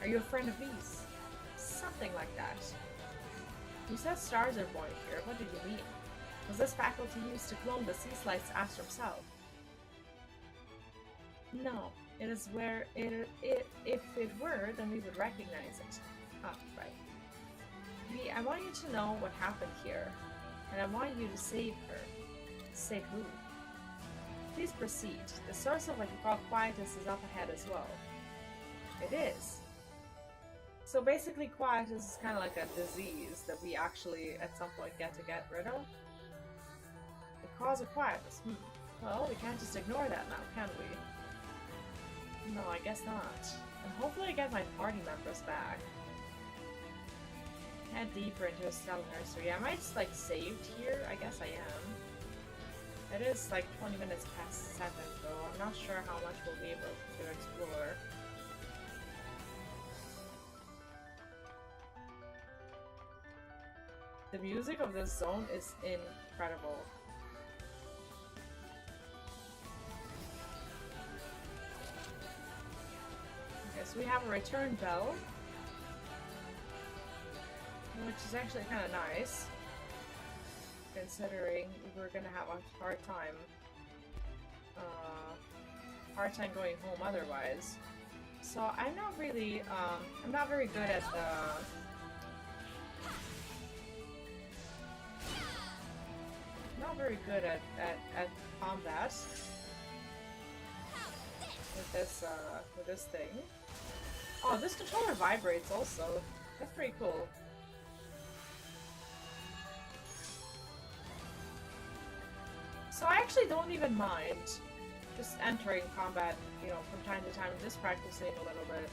Are you a friend of these? Something like that. You said stars are born here. What did you mean? Was this faculty used to clone the sea slide's astral self? No. It is where if it were, then we would recognize it. Ah, right. V, I want you to know what happened here. And I want you to save her. Save who? Please proceed. The source of what you call quietus is up ahead as well. It is. So basically quietus is kind of like a disease that we actually at some point get rid of. The Cause of quietness. Well, we can't just ignore that now, can we? No, I guess not. And hopefully I get my party members back. Head deeper into a cell nursery. Am I just like saved here? I guess I am. It is like 20 minutes past 7 though. I'm not sure how much we'll be able to explore. The music of this zone is incredible. Okay, so we have a return bell, which is actually kind of nice, considering we're gonna have a hard time going home otherwise. So I'm not really, I'm not very good at at combat with this thing. Oh, this controller vibrates also. That's pretty cool. So I actually don't even mind just entering combat, you know, from time to time, just practicing a little bit.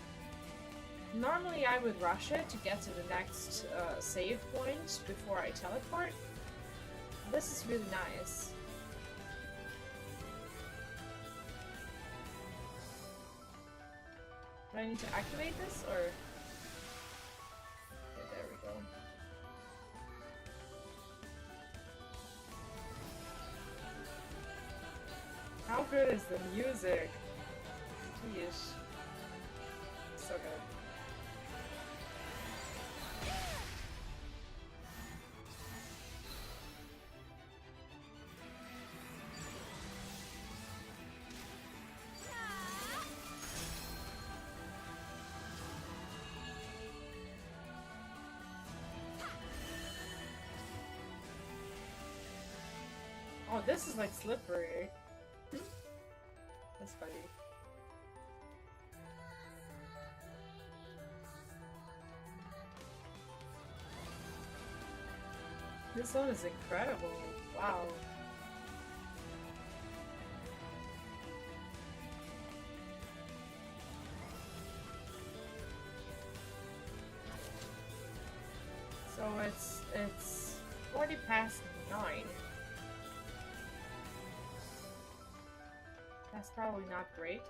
Normally I would rush it to get to the next save point before I teleport. This is really nice. Do I need to activate this, or... Okay, there we go. How good is the music? Yeesh. So good. Oh, this is like slippery. That's funny. This one is incredible. Wow. So it's 40 past 9. That's probably not great.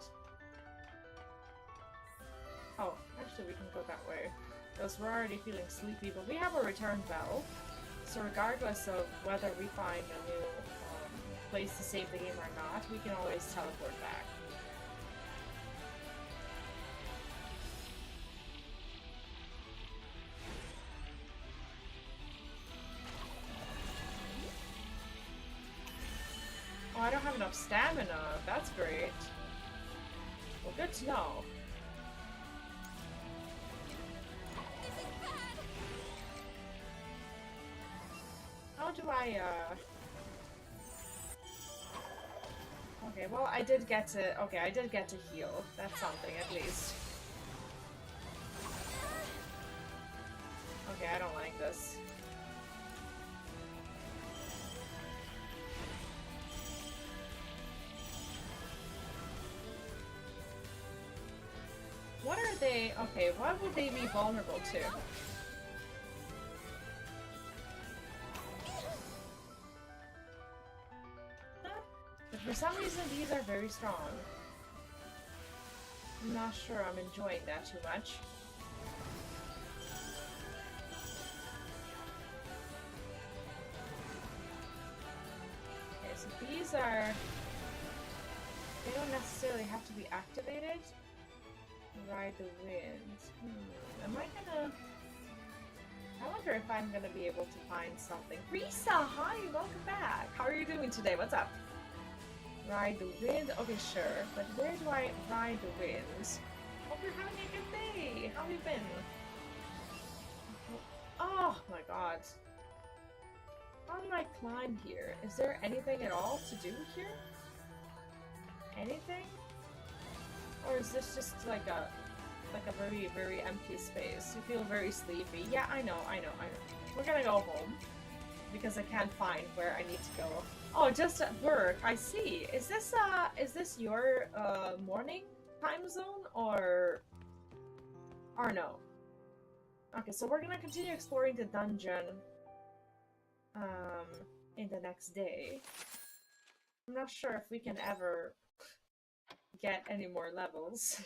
Oh, actually we can go that way. Because we're already feeling sleepy, but we have a return bell. So regardless of whether we find a new place to save the game or not, we can always teleport back. Oh, I don't have enough stamina. That's great. Well, good to know. How do I, Okay, well, I did get to... Okay, I did get to heal. That's something, at least. Okay, I don't like this. What are they... Okay, what would they be vulnerable to? But for some reason, these are very strong. I'm not sure I'm enjoying that too much. Okay, so these are... They don't necessarily have to be activated. Ride the wind. Am I gonna... I wonder if I'm gonna be able to find something. Risa, hi, welcome back. How are you doing today? What's up? Ride the wind? Okay, sure. But where do I ride the wind? Hope you're having a good day. How have you been? Oh my god. How do I climb here? Is there anything at all to do here? Anything? Or is this just like a very, very empty space? You feel very sleepy. Yeah, I know. We're gonna go home. Because I can't find where I need to go. Oh, just at work. I see. Is this your morning time zone or no? Okay, so we're gonna continue exploring the dungeon in the next day. I'm not sure if we can ever get any more levels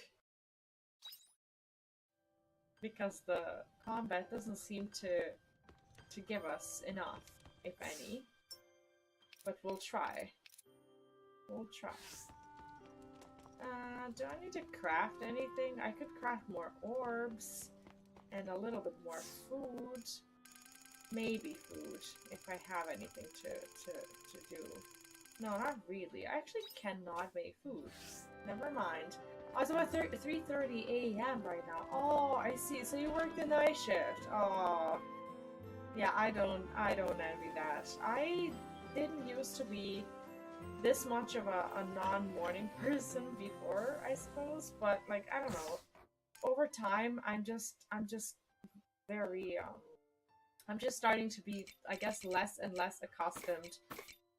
because the combat doesn't seem to give us enough, if any. But we'll try. We'll try. Do I need to craft anything? I could craft more orbs and a little bit more food. Maybe food, if I have anything to do. No, not really. I actually cannot make food. Never mind. Oh, it's about 3:30 a.m. right now. Oh, I see. So you work the night shift. Oh. Yeah, I don't envy that. I didn't used to be this much of a non-morning person before, I suppose, but like I don't know. Over time, I'm just very I'm just starting to be, I guess, less and less accustomed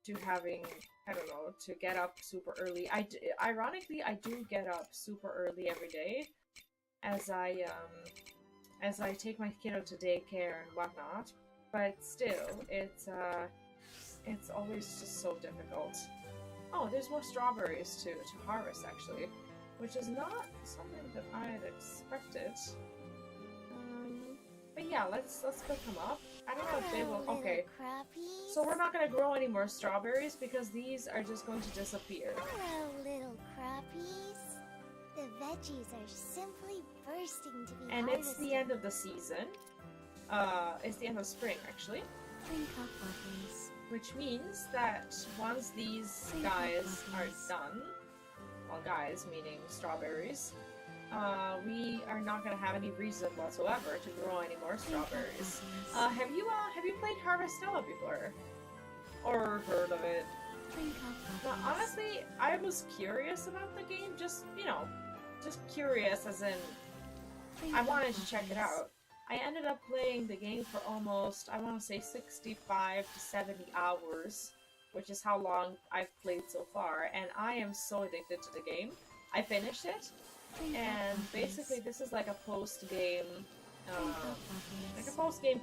to having, I don't know, to get up super early. Ironically, I do get up super early every day as I take my kiddo to daycare and whatnot. But still, it's always just so difficult. Oh, there's more strawberries to harvest actually, which is not something that I had expected. But yeah, let's pick them up. I don't know if they will. Okay, so we're not gonna grow any more strawberries because these are just going to disappear. Hello, little crappies. The veggies are simply bursting to be And harvested. it's the end of the season. It's the end of spring actually. Drink up, puppies. Which means that once these guys are done, well, guys meaning strawberries, we are not going to have any reason whatsoever to grow any more strawberries. Have you played Harvestella before, or heard of it? Now, honestly, I was curious about the game. Just just curious, as in I wanted to check it out. I ended up playing the game for almost, I want to say 65 to 70 hours, which is how long I've played so far, and I am so addicted to the game. I finished it, and basically this is like a post-game,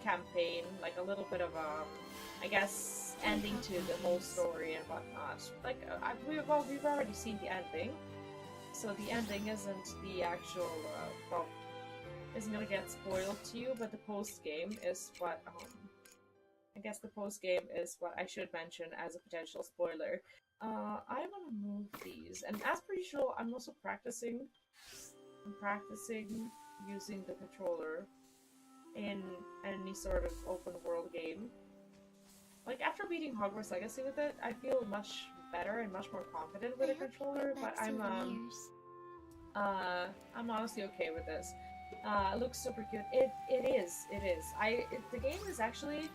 campaign, like a little bit of I guess, ending to the whole story and whatnot. Like, we've already seen the ending, so the ending isn't the actual, isn't gonna get spoiled to you, but the post-game is what, I guess the post-game is what I should mention as a potential spoiler. I want to move these, and as per usual, I'm also practicing using the controller in any sort of open-world game. Like, after beating Hogwarts Legacy with it, I feel much better and much more confident with a controller, but I'm honestly okay with this. It looks super cute. It is. The game is actually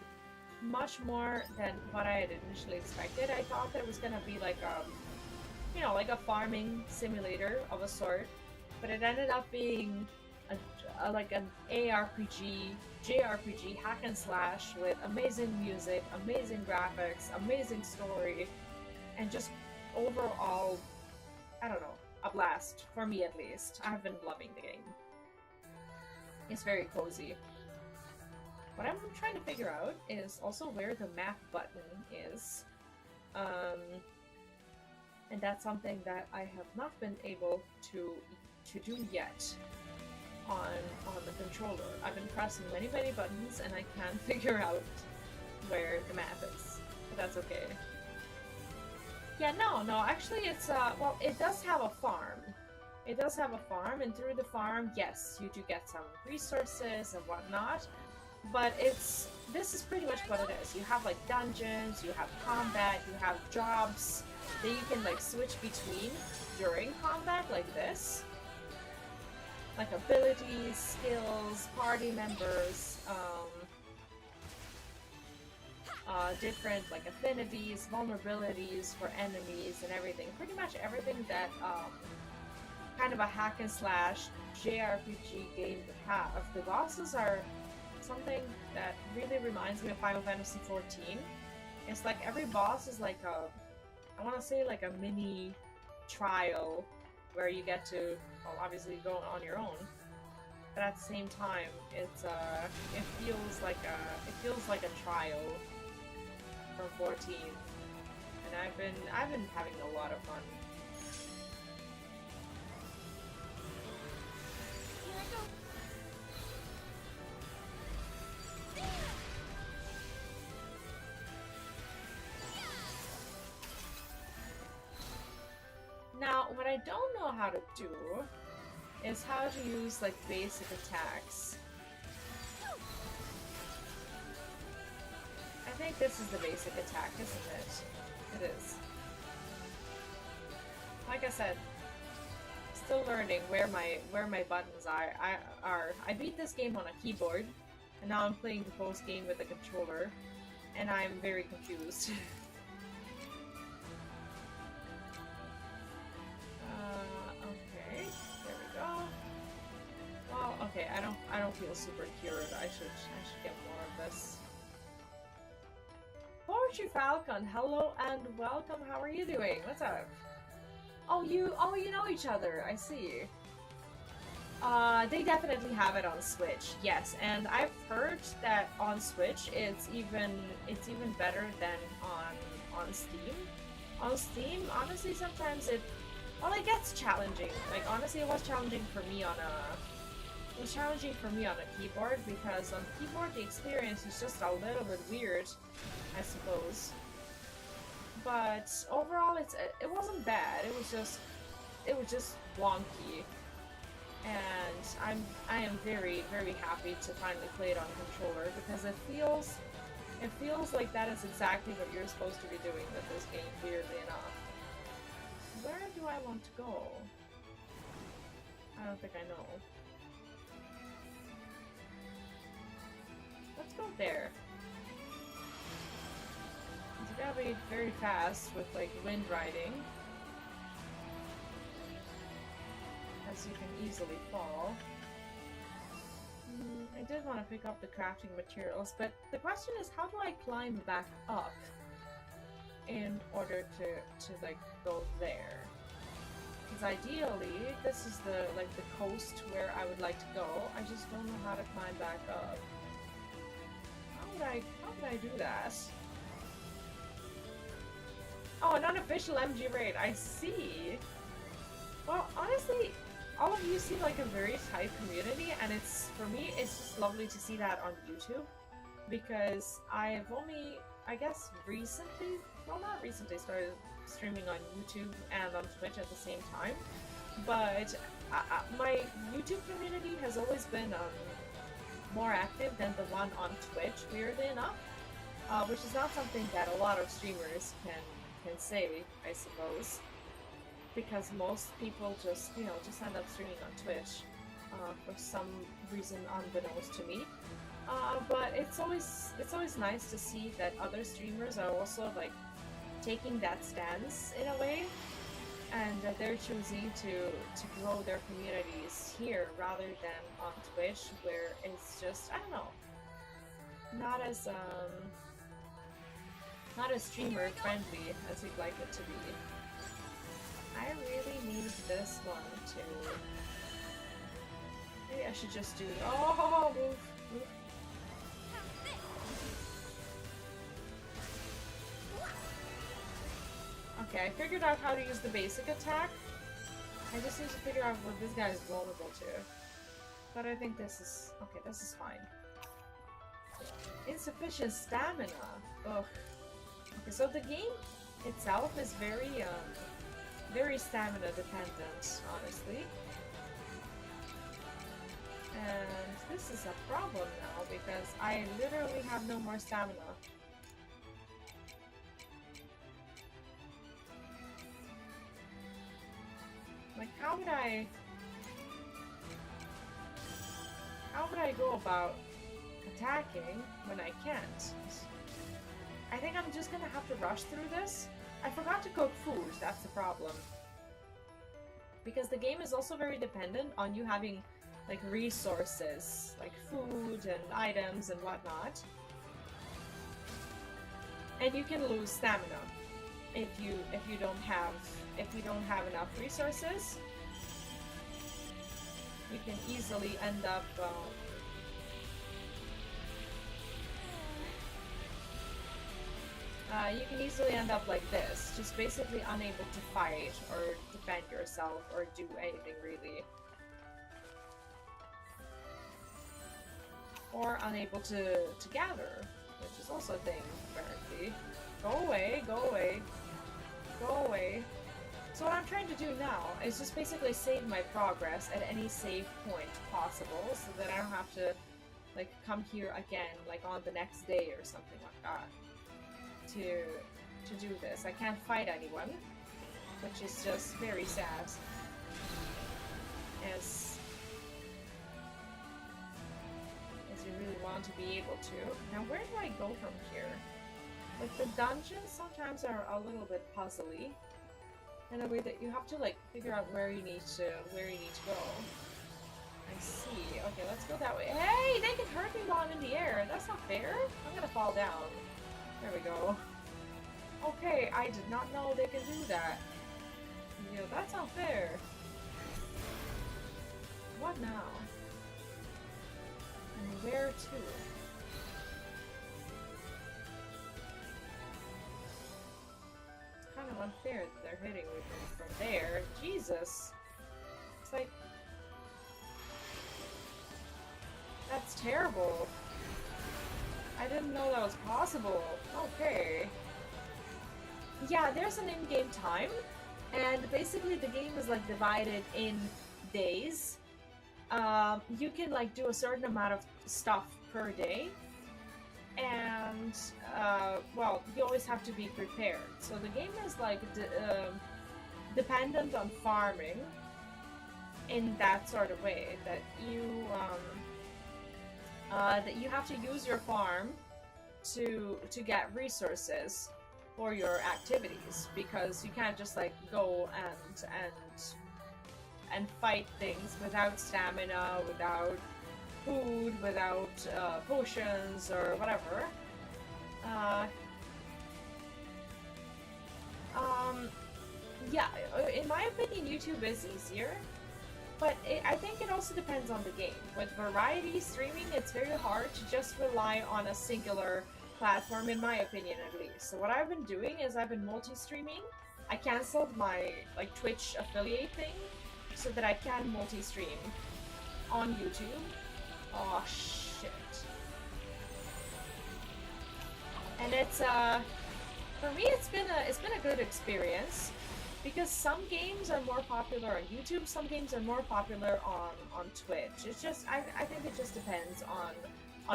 much more than what I had initially expected. I thought that it was gonna be like like a farming simulator of a sort, but it ended up being like an ARPG, JRPG hack and slash with amazing music, amazing graphics, amazing story, and just overall, I don't know, a blast for me at least. I've been loving the game. It's very cozy. What I'm trying to figure out is also where the map button is. And that's something that I have not been able to do yet on the controller. I've been pressing many buttons and I can't figure out where the map is. But that's okay. Yeah, no, actually it's, well, it does have a farm. It does have a farm, and through the farm, yes, you do get some resources and whatnot, but this is pretty much what it is. You have, like, dungeons, you have combat, you have jobs that you can, like, switch between during combat, like this. Like, abilities, skills, party members, different, like, affinities, vulnerabilities for enemies and everything. Pretty much everything that, kind of a hack and slash JRPG game would have. The bosses are something that really reminds me of Final Fantasy XIV It's like every boss is like a, I want to say like a mini trial where you get to, well, obviously go on your own, but at the same time, it feels like a trial from 14, and I've been having a lot of fun. Now, what I don't know how to do is how to use like basic attacks. I think this is the basic attack, isn't it? It is. Like I said, still learning where my buttons are. I beat this game on a keyboard, and now I'm playing the post game with a controller, and I'm very confused. Okay, there we go. Well, okay, I don't feel super cured. I should get more of this. Poetry Falcon, hello and welcome. How are you doing? What's up? Oh, you know each other. I see. They definitely have it on Switch. Yes, and I've heard that on Switch it's even better than on Steam. On Steam, honestly, sometimes it gets challenging. Like honestly, it was challenging for me on a keyboard because on keyboard the experience is just a little bit weird, I suppose. But overall, it wasn't bad. It was just wonky, and I am very happy to finally play it on controller because it feels like that is exactly what you're supposed to be doing with this game. Weirdly enough, where do I want to go? I don't think I know. Let's go there. You gotta be very fast with like wind riding, as you can easily fall. I did want to pick up the crafting materials, but the question is, how do I climb back up in order to like go there? Because ideally, this is the coast where I would like to go. I just don't know how to climb back up. How would I do that? Oh, an unofficial MG raid. I see. Well, honestly, all of you seem like a very tight community, and for me, it's just lovely to see that on YouTube, because I've only, I guess, not recently, started streaming on YouTube and on Twitch at the same time, but my YouTube community has always been more active than the one on Twitch, weirdly enough, which is not something that a lot of streamers can say, I suppose, because most people just end up streaming on Twitch for some reason unbeknownst to me. But it's always nice to see that other streamers are also like taking that stance in a way, and that they're choosing to grow their communities here rather than on Twitch, where it's just, I don't know, not as streamer friendly as we'd like it to be. I really need this one to. Maybe I should just do. Oh, move. Okay, I figured out how to use the basic attack. I just need to figure out what this guy is vulnerable to. But I think this is okay. This is fine. Insufficient stamina. Ugh. Okay, so the game itself is very stamina dependent, honestly. And this is a problem now because I literally have no more stamina. Like, how would I go about attacking when I can't? I think I'm just gonna have to rush through this. I forgot to cook food, that's the problem. Because the game is also very dependent on you having like resources, like food and items and whatnot. and you can lose stamina if you don't have enough resources. You can easily end up like this, just basically unable to fight or defend yourself or do anything really. Or unable to gather, which is also a thing, apparently. Go away, go away, go away. So what I'm trying to do now is just basically save my progress at any save point possible, so that I don't have to like come here again, like on the next day or something like that, to do this. I can't fight anyone, which is just very sad. As you really want to be able to. Now, where do I go from here? Like, the dungeons sometimes are a little bit puzzly, in a way that you have to like figure out where you need to go. I see. Okay, let's go that way. Hey, they can hurt me while I'm in the air. That's not fair. I'm gonna fall down. There we go. Okay, I did not know they could do that. Yo, that's not fair. What now? And where to? It's kind of unfair that they're hitting me from there. Jesus. It's like... That's terrible. I didn't know that was possible. Okay. Yeah, there's an in-game time, and basically the game is like divided in days. You can like do a certain amount of stuff per day, and well, you always have to be prepared. So the game is like dependent on farming in that sort of way, that you have to use your farm to get resources for your activities, because you can't just like go and fight things without stamina, without food, without potions or whatever. Yeah, in my opinion, YouTube is easier, but I think it also depends on the game. With variety streaming, it's very hard to just rely on a singular platform, in my opinion at least. So what I've been doing is I've been multi-streaming. I cancelled my like Twitch affiliate thing so that I can multi-stream on YouTube. Oh shit. And it's for me it's been a good experience, because some games are more popular on YouTube, some games are more popular on Twitch. It's just I think it just depends on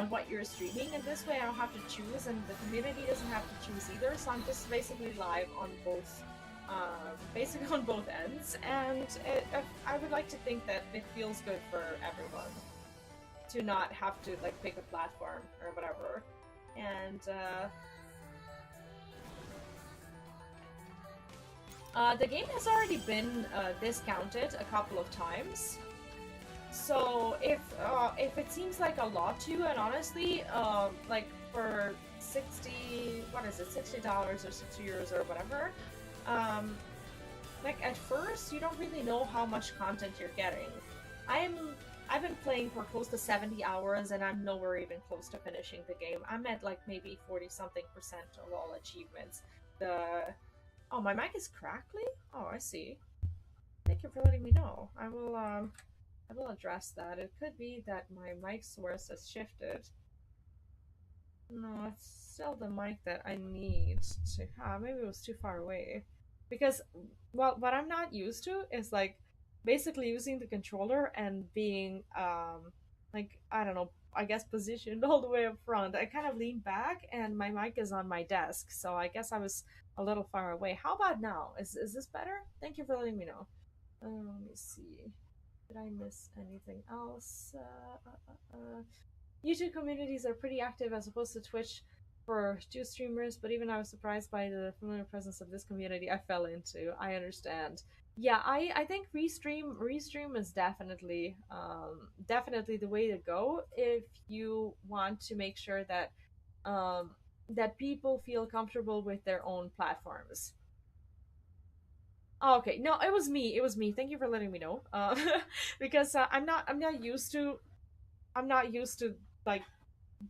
what you're streaming, and this way I don't have to choose, and the community doesn't have to choose either, so I'm just basically live on both ends, and I would like to think that it feels good for everyone to not have to like pick a platform or whatever. And the game has already been discounted a couple of times. So if it seems like a lot to you, and honestly, like for $60 or €60 or whatever, like at first you don't really know how much content you're getting. I've been playing for close to 70 hours, and I'm nowhere even close to finishing the game. I'm at like maybe 40-something% of all achievements. Oh, my mic is crackly? Oh, I see. Thank you for letting me know. I will address that. It could be that my mic source has shifted. No, it's still the mic that I need to have. Maybe it was too far away. Because, well, what I'm not used to is like basically using the controller and being like, I don't know, I guess positioned all the way up front. I kind of lean back and my mic is on my desk, so I guess I was a little far away. How about now? Is this better? Thank you for letting me know. Let me see. Did I miss anything else? YouTube communities are pretty active as opposed to Twitch for two streamers, but even I was surprised by the familiar presence of this community I fell into. I understand. Yeah, I think restream is definitely definitely the way to go if you want to make sure that that people feel comfortable with their own platforms. Oh, okay, no, it was me. It was me. Thank you for letting me know. Because I'm not used to. I'm not used to like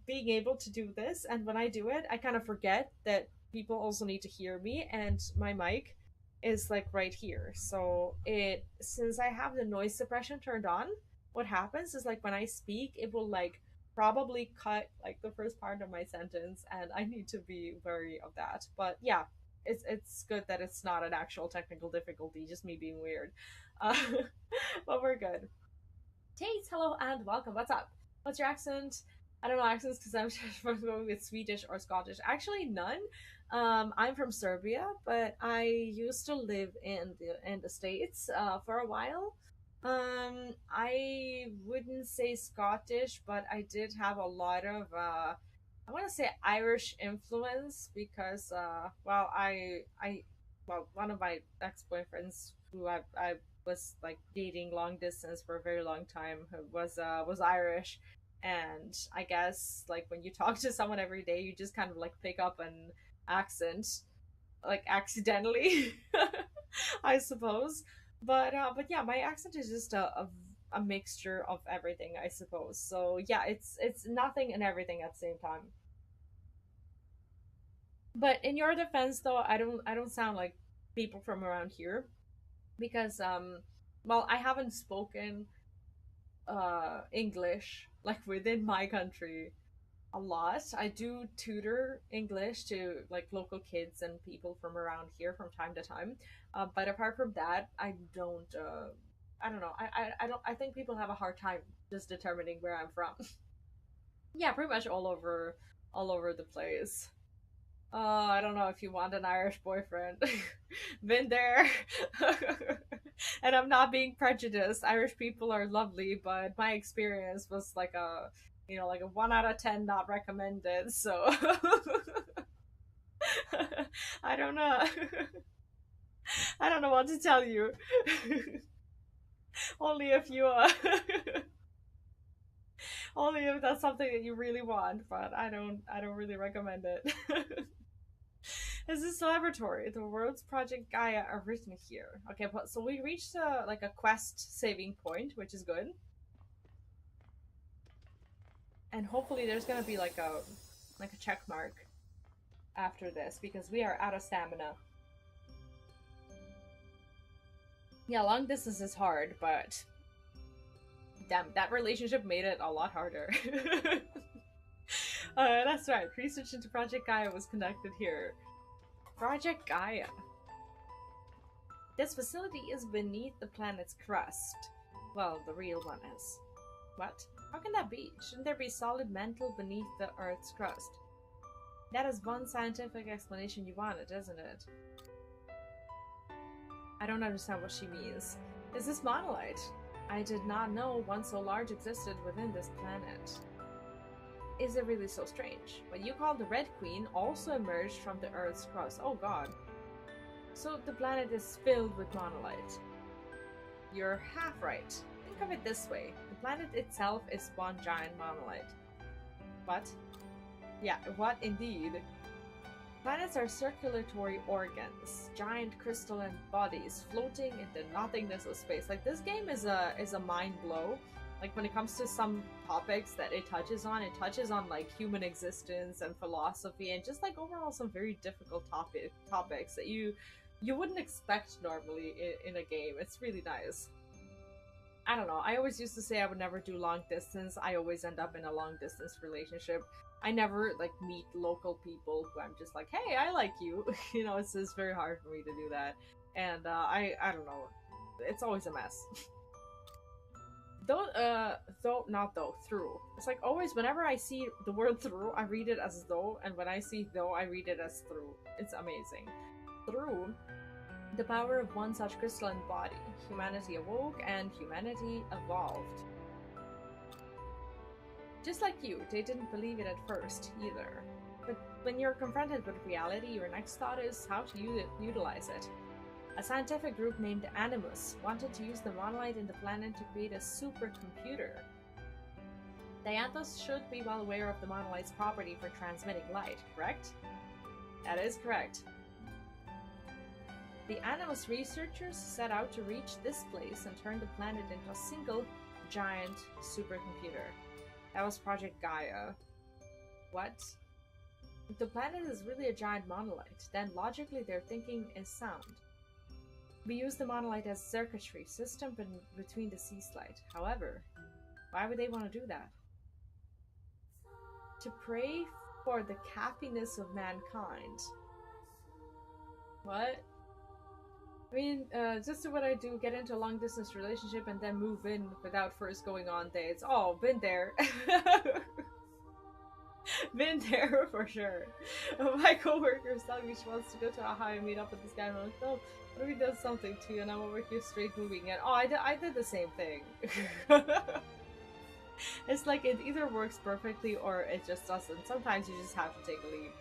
being able to do this, and when I do it I kind of forget that people also need to hear me, and my mic is like right here. So it since I have the noise suppression turned on, what happens is like when I speak it will like probably cut like the first part of my sentence, and I need to be wary of that. But yeah, it's good that it's not an actual technical difficulty, just me being weird. uh, but we're good. Tate, hello and welcome. What's up? What's your accent? I don't know accents because I'm supposed to go with Swedish or Scottish. Actually, none. I'm from Serbia, but I used to live in the States for a while. I wouldn't say Scottish, but I did have a lot of I want to say Irish influence because well, one of my ex boyfriends who I was like dating long distance for a very long time who was Irish, and I guess like when you talk to someone every day you just kind of like pick up an accent like accidentally. I suppose. But yeah, my accent is just a mixture of everything, I suppose. So yeah, it's nothing and everything at the same time. But in your defense though, I don't sound like people from around here because well, I haven't spoken English like within my country a lot. I do tutor English to like local kids and people from around here from time to time. But apart from that, I don't know. I don't. I think people have a hard time just determining where I'm from. Yeah, pretty much all over the place. I don't know if you want an Irish boyfriend. Been there. And I'm not being prejudiced. Irish people are lovely, but my experience was like like a 1 out of 10 not recommended. So I don't know. I don't know what to tell you. Only if you only if that's something that you really want, but I don't really recommend it. This is laboratory. The world's Project Gaia are written here. Okay, but so we reached like a quest saving point, which is good. And hopefully there's gonna be like a check mark after this because we are out of stamina. Yeah, long distance is hard, but damn, that relationship made it a lot harder. That's right. Research into Project Gaia was conducted here. Project Gaia. This facility is beneath the planet's crust. Well, the real one is. What? How can that be? Shouldn't there be solid mantle beneath the Earth's crust? That is one scientific explanation you wanted, isn't it? I don't understand what she means. Is this monolith? I did not know one so large existed within this planet. Is it really so strange? What you call the Red Queen also emerged from the Earth's crust. Oh god. So the planet is filled with monolith. You're half right. Think of it this way. The planet itself is one giant monolith. What? Yeah, what indeed? Planets are circulatory organs, giant crystalline bodies floating in the nothingness of space. Like this game is a mind blow. Like when it comes to some topics that it touches on like human existence and philosophy and just like overall some very difficult topics that you wouldn't expect normally in a game. It's really nice. I don't know. I always used to say I would never do long distance. I always end up in a long distance relationship. I never like meet local people who I'm just like, hey, I like you. It's just very hard for me to do that. And I don't know. It's always a mess. Through. It's like always whenever I see the word through, I read it as though, and when I see though, I read it as through. It's amazing. Through the power of one such crystalline body, humanity awoke and humanity evolved. Just like you, they didn't believe it at first, either. But when you're confronted with reality, your next thought is how to utilize it. A scientific group named Animus wanted to use the monolith in the planet to create a supercomputer. Dianthus should be well aware of the monolith's property for transmitting light, correct? That is correct. The Animus researchers set out to reach this place and turn the planet into a single giant supercomputer. That was Project Gaia. What? If the planet is really a giant monolith, then logically their thinking is sound. We use the monolith as a circuitry system between the sea slide. However, why would they want to do that? To pray for the happiness of mankind. What? I mean, just do what I do, get into a long-distance relationship and then move in without first going on dates. Oh, been there. Been there for sure. My coworker is telling me she wants to go to Ohio and meet up with this guy, and I'm like, no, what if he does something to you and I'm over here straight moving in? Oh, I did the same thing. It's like it either works perfectly or it just doesn't. Sometimes you just have to take a leap.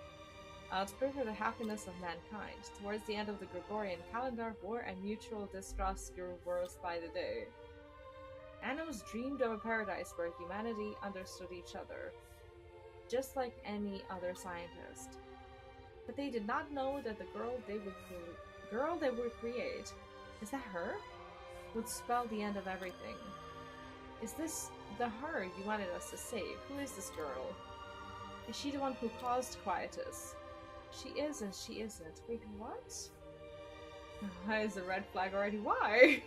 To pray for the happiness of mankind. Towards the end of the Gregorian calendar, war and mutual distrust grew worse by the day. Animals dreamed of a paradise where humanity understood each other, just like any other scientist. But they did not know that the girl they would create, is that her? Would spell the end of everything. Is this the her you wanted us to save? Who is this girl? Is she the one who caused quietus? She is and she isn't. Wait, what? Why is a red flag already? Why?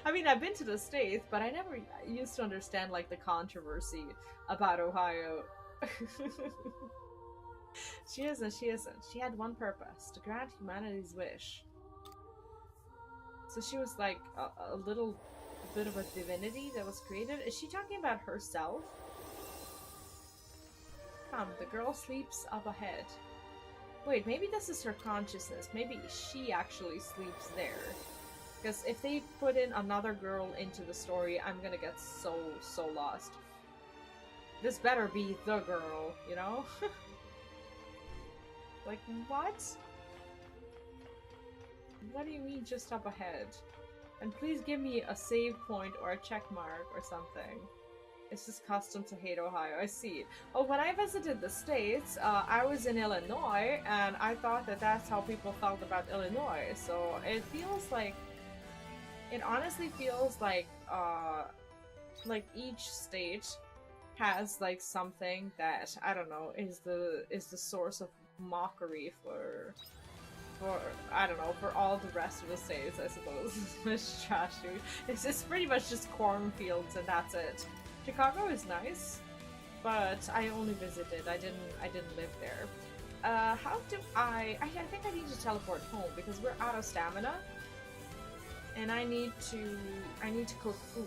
I mean, I've been to the States, but I never used to understand, like, the controversy about Ohio. She is and she isn't. She had one purpose, to grant humanity's wish. So she was, like, a little bit of a divinity that was created? Is she talking about herself? Come, the girl sleeps up ahead. Wait, maybe this is her consciousness. Maybe she actually sleeps there. Because if they put in another girl into the story, I'm gonna get so lost. This better be the girl, you know? Like, what? What do you mean just up ahead? And please give me a save point or a check mark or something. It's just custom to hate Ohio. I see. Oh, when I visited the States, I was in Illinois, and I thought that that's how people felt about Illinois. So it feels like, it honestly feels like each state has like something that, I don't know, is the source of mockery for I don't know, for all the rest of the states, I suppose. It's trash, dude. It's pretty much just cornfields and that's it. Chicago is nice, but I only visited. I didn't live there. How do I think I need to teleport home because we're out of stamina, and I need to cook food.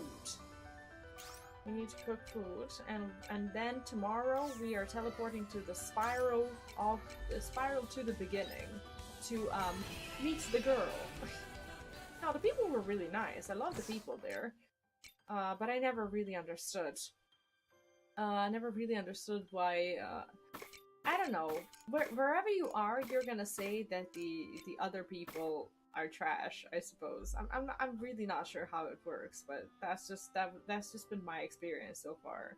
We need to cook food, and then tomorrow we are teleporting to the spiral to the beginning to meet the girl. Now the people were really nice. I love the people there. But I never really understood. I never really understood why, I don't know. Wherever you are, you're gonna say that the other people are trash, I suppose. I'm really not sure how it works, but that's just been my experience so far.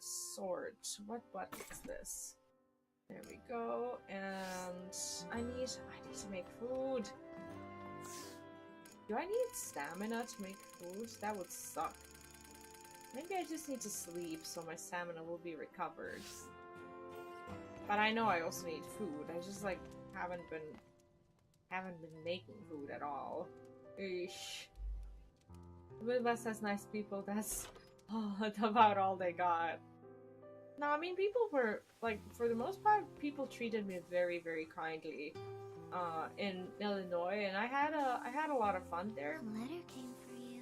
Sword. What is this? There we go. And I need to make food. Do I need stamina to make food? That would suck. Maybe I just need to sleep so my stamina will be recovered. But I know I also need food. I just like haven't been making food at all. Eesh. The Midwest has nice people. That's about all they got. No, I mean people were like, for the most part, people treated me very, very kindly. In Illinois, and I had a lot of fun there. A letter came for you.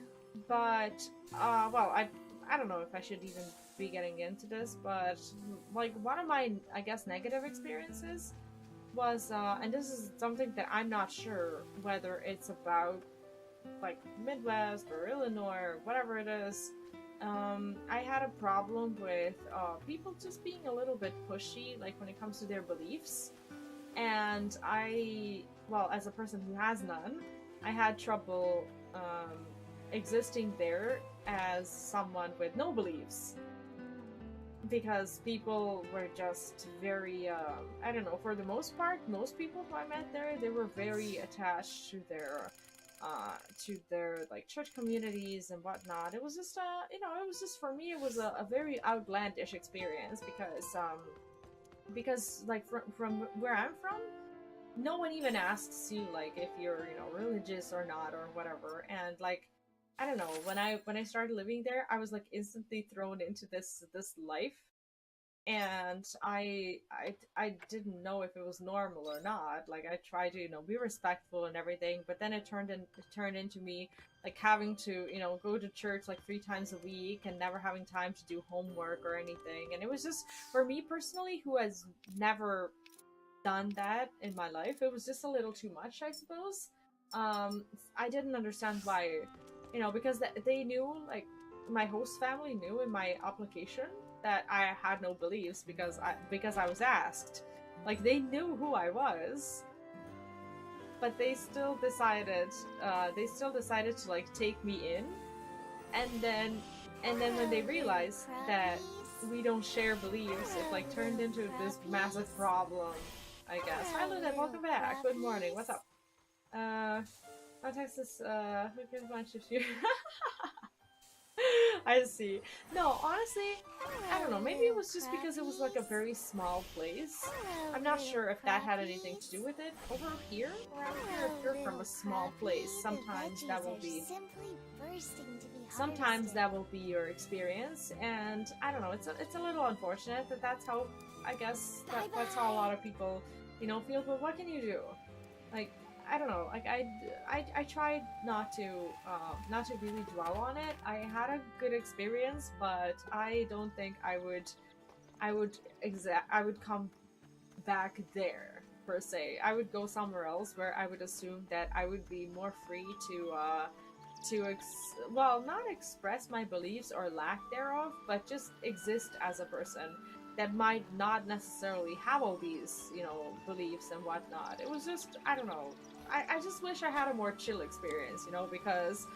But well, I don't know if I should even be getting into this, but like one of my, I guess, negative experiences was, and this is something that I'm not sure whether it's about like Midwest or Illinois or whatever it is. I had a problem with people just being a little bit pushy, like when it comes to their beliefs. And well, as a person who has none, I had trouble existing there as someone with no beliefs, because people were just very, I don't know, for the most part, most people who I met there, they were very attached to their like church communities and whatnot. It was just, you know, it was just, for me, it was a very outlandish experience, because like from where I'm from, no one even asks you like if you're, you know, religious or not or whatever. And like, I don't know, when I started living there, I was like instantly thrown into this life, and I didn't know if it was normal or not. Like, I tried to, you know, be respectful and everything, but then it turned into me like having to, you know, go to church like 3 times a week and never having time to do homework or anything. And it was just, for me personally, who has never done that in my life, it was just a little too much, I suppose. I didn't understand why, you know, because they knew, like, my host family knew in my application that I had no beliefs because I was asked. Like, they knew who I was, but they still decided to like take me in, and then when they realized that we don't share beliefs, it like turned into this massive problem, I guess. Hi Luna, welcome back. Good morning. What's up? I'll text this, who cares a bunch of you? I see. No, honestly, I don't know. Maybe it was just because it was like a very small place. I'm not sure if that had anything to do with it. Over here, around here, if you're from a small place, sometimes that will be your experience, and I don't know. It's a little unfortunate that that's how, I guess, that's how a lot of people, you know, feel. But what can you do? Like, I don't know. Like, I tried not to really dwell on it. I had a good experience, but I don't think I would come back there per se. I would go somewhere else where I would assume that I would be more free well, not express my beliefs or lack thereof, but just exist as a person that might not necessarily have all these, you know, beliefs and whatnot. It was just, I don't know. I just wish I had a more chill experience, you know, because,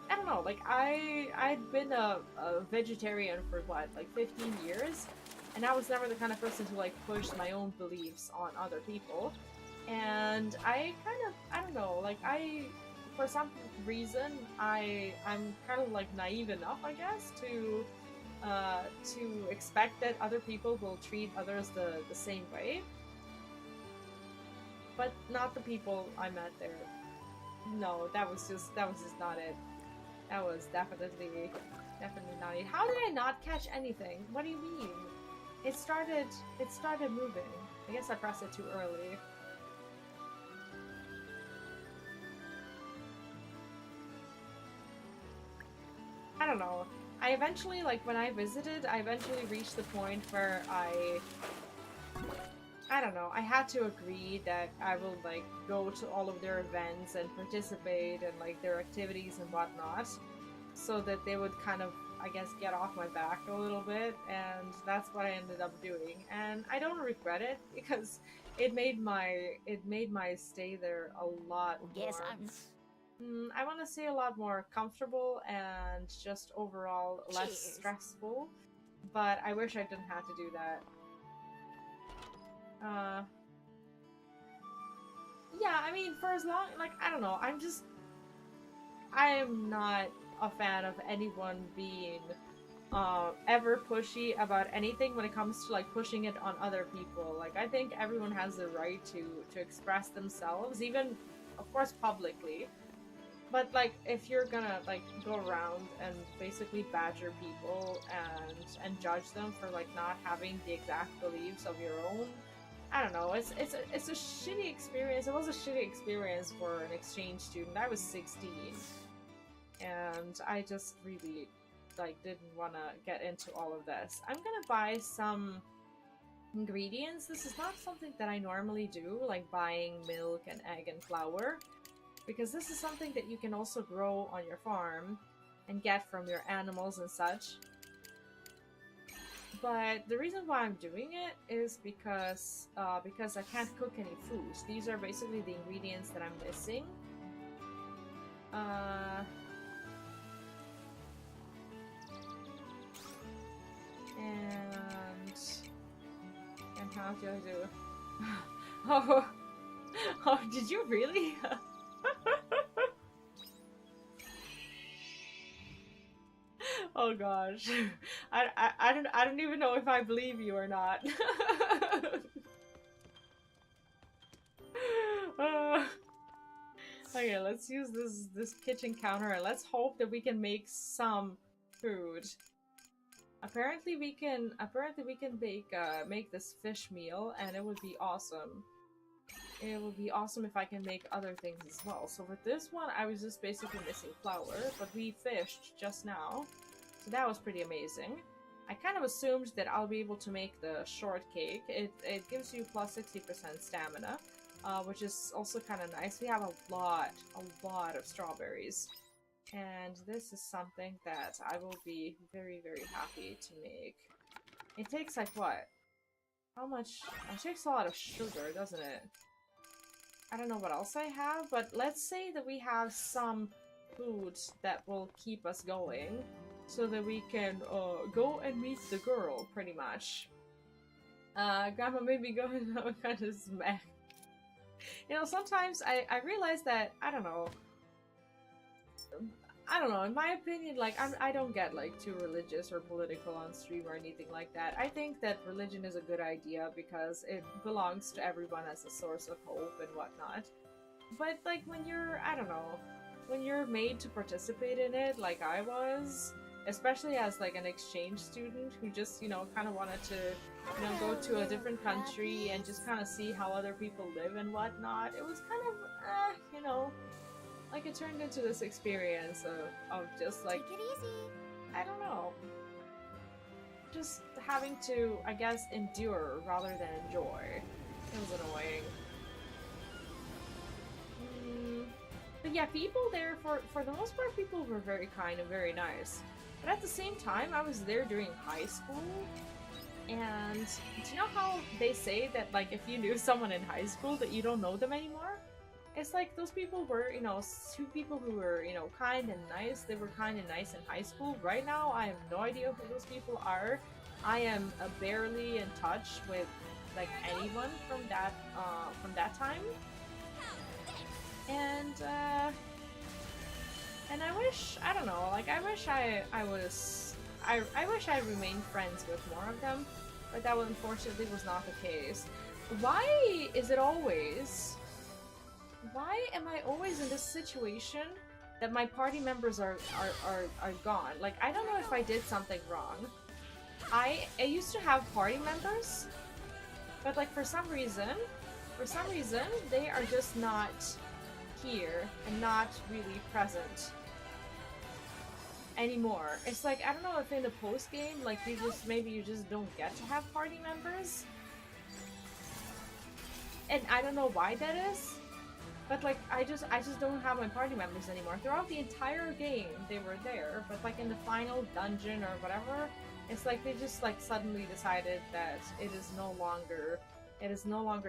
I don't know, like, I'd been a vegetarian for, what, like 15 years? And I was never the kind of person to, like, push my own beliefs on other people. And I kind of, I don't know, like, for some reason, I'm kind of, like, naive enough, I guess, to expect that other people will treat others the same way. But not the people I met there. No, that was just not it. That was definitely not it. How did I not catch anything? What do you mean? It started moving. I guess I pressed it too early. I don't know. I eventually, like, when I visited, I eventually reached the point where I don't know, I had to agree that I will, like, go to all of their events and participate in, like, their activities and whatnot, so that they would kind of, I guess, get off my back a little bit, and that's what I ended up doing. And I don't regret it, because it made my stay there a lot more... I want to say a lot more comfortable and just overall less stressful, but I wish I didn't have to do that. Yeah, I mean, for as long, like, I don't know, I am not a fan of anyone being, ever pushy about anything when it comes to, like, pushing it on other people. Like, I think everyone has the right to express themselves, even, of course, publicly. But, like, if you're gonna, like, go around and basically badger people and judge them for, like, not having the exact beliefs of your own, I don't know, it's a shitty experience. It was a shitty experience for an exchange student. I was 16, and I just really, like, didn't want to get into all of this. I'm gonna buy some ingredients. This is not something that I normally do, like buying milk and egg and flour, because this is something that you can also grow on your farm and get from your animals and such. But the reason why I'm doing it is because I can't cook any food. These are basically the ingredients that I'm missing. How do I do? Oh, oh, did you really? Oh gosh, I don't even know if I believe you or not. Okay, let's use this kitchen counter and let's hope that we can make some food. Apparently we can make this fish meal, and it would be awesome. It would be awesome if I can make other things as well. So for this one, I was just basically missing flour, but we fished just now, so that was pretty amazing. I kind of assumed that I'll be able to make the shortcake. It gives you plus 60% stamina, which is also kind of nice. We have a lot of strawberries. And this is something that I will be very, very happy to make. It takes like what? How much? It takes a lot of sugar, doesn't it? I don't know what else I have, but let's say that we have some foods that will keep us going so that we can go and meet the girl, pretty much. Grandma made me go and have a kind of smack. You know, sometimes I realize that, I don't know, in my opinion, like, I don't get, like, too religious or political on stream or anything like that. I think that religion is a good idea because it belongs to everyone as a source of hope and whatnot. But, like, when you're, I don't know, when you're made to participate in it, like I was, especially as, like, an exchange student who just, you know, kind of wanted to, you know, go to a different country and just kind of see how other people live and whatnot, it was kind of, you know, like, it turned into this experience of just, like, Take it easy. I don't know, just having to, I guess, endure rather than enjoy. It was annoying. But yeah, people there, for the most part, people were very kind and very nice. But at the same time, I was there during high school, and do you know how they say that, like, if you knew someone in high school that you don't know them anymore? It's like those people were, you know, two people who were, you know, kind and nice. They were kind and nice in high school. Right now, I have no idea who those people are. I am barely in touch with, like, anyone from that time. And I wish, I don't know, like, I wish I wish I remained friends with more of them, but that unfortunately was not the case. Why is it always... Why am I always in this situation that my party members are gone? Like, I don't know if I did something wrong. I used to have party members, but, like, for some reason, they are just not here and not really present anymore. It's like, I don't know if in the post game, like, maybe you just don't get to have party members. And I don't know why that is. But, like, I just don't have my party members anymore. Throughout the entire game, they were there, but, like, in the final dungeon or whatever, it's like they just, like, suddenly decided that it is no longer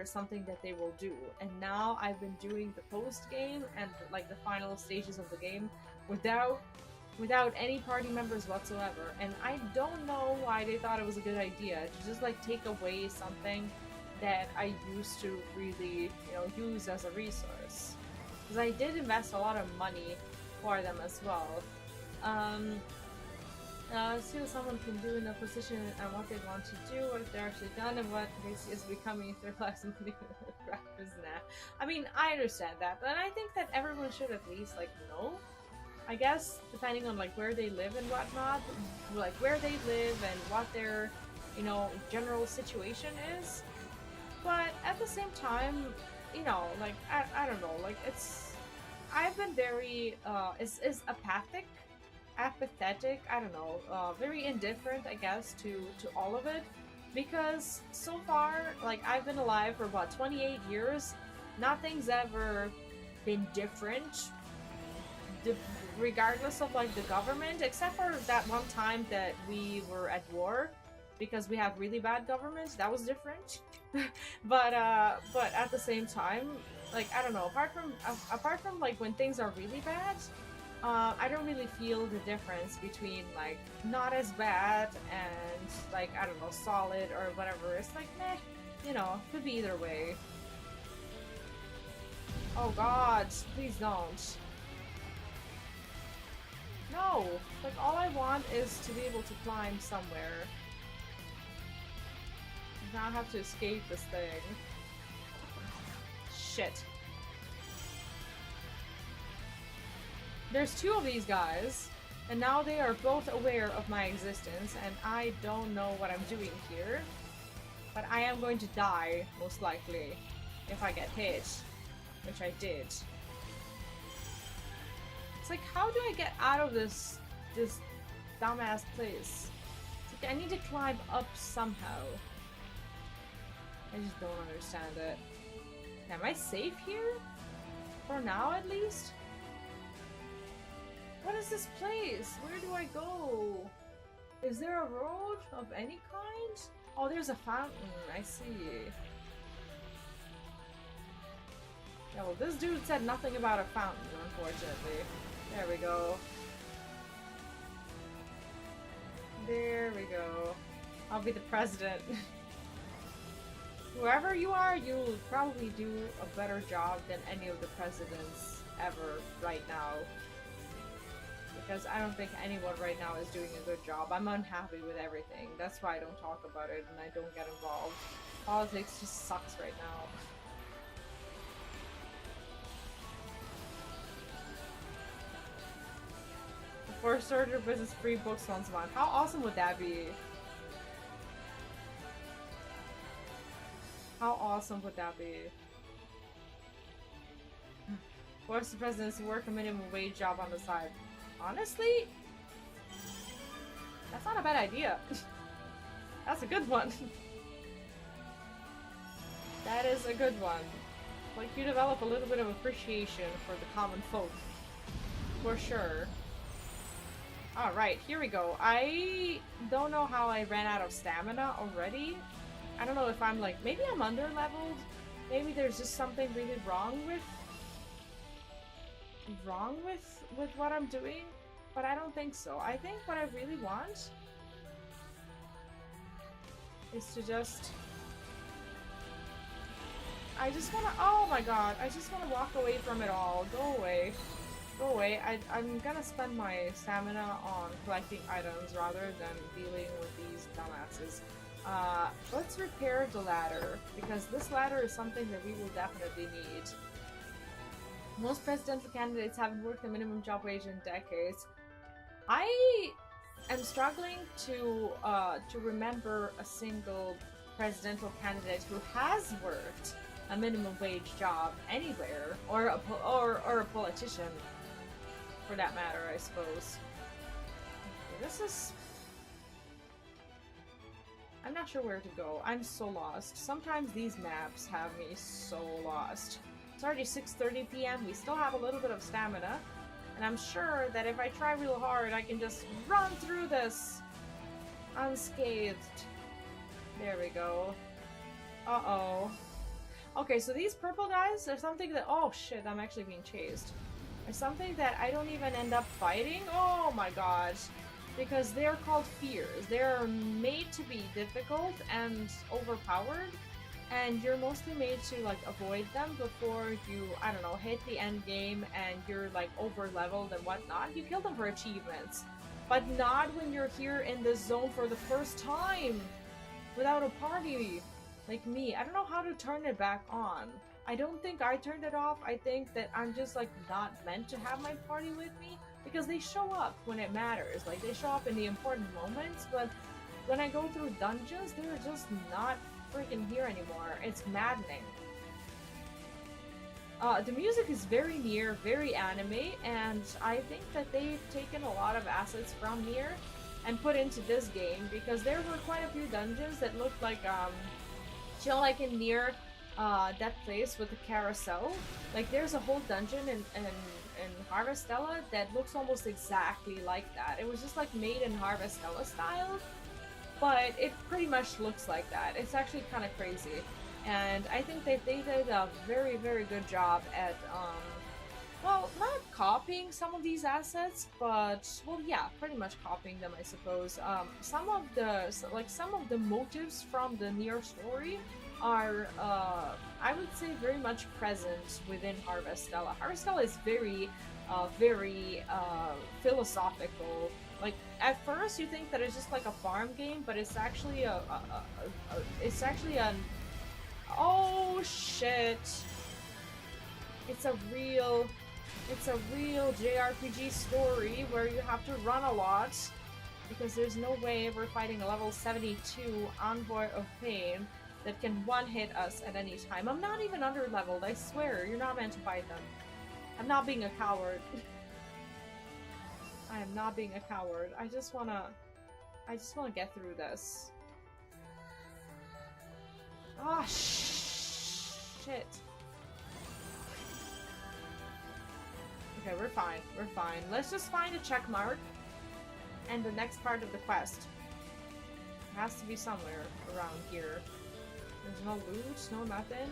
something that they will do. And now I've been doing the post-game and, like, the final stages of the game without any party members whatsoever. And I don't know why they thought it was a good idea to just, like, take away something that I used to really, you know, use as a resource. Because I did invest a lot of money for them as well. See what someone can do in a position and what they want to do, what they're actually done, and what they see as becoming their lives and practice now. I mean, I understand that, but I think that everyone should at least, like, know. I guess, depending on, like, where they live and whatnot, like, where they live and what their, you know, general situation is. But at the same time, you know, like, I don't know, like, I've been very, is apathetic, I don't know, very indifferent, I guess, to all of it, because so far, like, I've been alive for about 28 years, nothing's ever been different, regardless of, like, the government, except for that one time that we were at war, because we have really bad governments. That was different. but at the same time, like, I don't know, apart from like when things are really bad, I don't really feel the difference between, like, not as bad and, like, I don't know, solid or whatever. It's like, meh. you know, could be either way. Oh god, please don't. No! Like, all I want is to be able to climb somewhere. Not have to escape this thing. Shit. There's two of these guys, and now they are both aware of my existence, and I don't know what I'm doing here. But I am going to die, most likely, if I get hit. Which I did. It's like, how do I get out of this dumbass place? It's like, I need to climb up somehow. I just don't understand it. Am I safe here? For now, at least? What is this place? Where do I go? Is there a road of any kind? Oh, there's a fountain. I see. Yeah, well, this dude said nothing about a fountain, unfortunately. There we go. There we go. I'll be the president. Whoever you are, you'll probably do a better job than any of the presidents ever right now. Because I don't think anyone right now is doing a good job. I'm unhappy with everything. That's why I don't talk about it and I don't get involved. Politics just sucks right now. For starter business, free books once a month. How awesome would that be? How awesome would that be? Force the presidents to work a minimum wage job on the side. Honestly, that's not a bad idea. That's a good one. That is a good one. Like, you develop a little bit of appreciation for the common folk. For sure. Alright, here we go. I don't know how I ran out of stamina already. I don't know if I'm like, maybe I'm under-leveled. Maybe there's just something really wrong with what I'm doing, but I don't think so. I think what I really want is to just... I just wanna... Oh my god, I just wanna walk away from it all. Go away. Go away. I'm gonna spend my stamina on collecting items rather than dealing with these dumbasses. Let's repair the ladder, because this ladder is something that we will definitely need. Most presidential candidates haven't worked a minimum job wage in decades. I am struggling to remember a single presidential candidate who has worked a minimum wage job anywhere, or a politician, for that matter, I suppose. This is... I'm not sure where to go. I'm so lost. Sometimes these maps have me so lost. It's already 6:30 p.m. We still have a little bit of stamina. And I'm sure that if I try real hard, I can just run through this unscathed. There we go. Uh-oh. Okay, so these purple guys are something that... Oh shit, I'm actually being chased. There's something that I don't even end up fighting. Oh my gosh. Because they're called fears. They're made to be difficult and overpowered. And you're mostly made to like avoid them before you, I don't know, hit the end game and you're like over leveled and whatnot. You kill them for achievements. But not when you're here in this zone for the first time. Without a party. Like me. I don't know how to turn it back on. I don't think I turned it off. I think that I'm just like not meant to have my party with me. Because they show up when it matters. Like they show up in the important moments. But when I go through dungeons, they're just not freaking here anymore. It's maddening. The music is very Nier, very anime, and I think that they've taken a lot of assets from Nier and put into this game, because there were quite a few dungeons that looked like, you know, like in Nier, that place with the carousel. Like there's a whole dungeon in Harvestella that looks almost exactly like that. It was just like made in Harvestella style. But it pretty much looks like that. It's actually kind of crazy. And I think that they did a very, very good job at, well, not copying some of these assets, but, well, yeah, pretty much copying them, I suppose. Some of the motives from the Nier story are, I would say, very much present within Harvestella. Harvestella is very philosophical. Like, at first you think that it's just like a farm game, but it's actually it's actually an, oh shit. It's a real JRPG story where you have to run a lot because there's no way we're fighting a level 72 Envoy of Pain that can one-hit us at any time. I'm not even under-leveled, I swear. You're not meant to fight them. I'm not being a coward. I am not being a coward. I just wanna get through this. Ah, shit. Okay, we're fine. We're fine. Let's just find a check mark and the next part of the quest. It has to be somewhere around here. There's no loot, no nothing.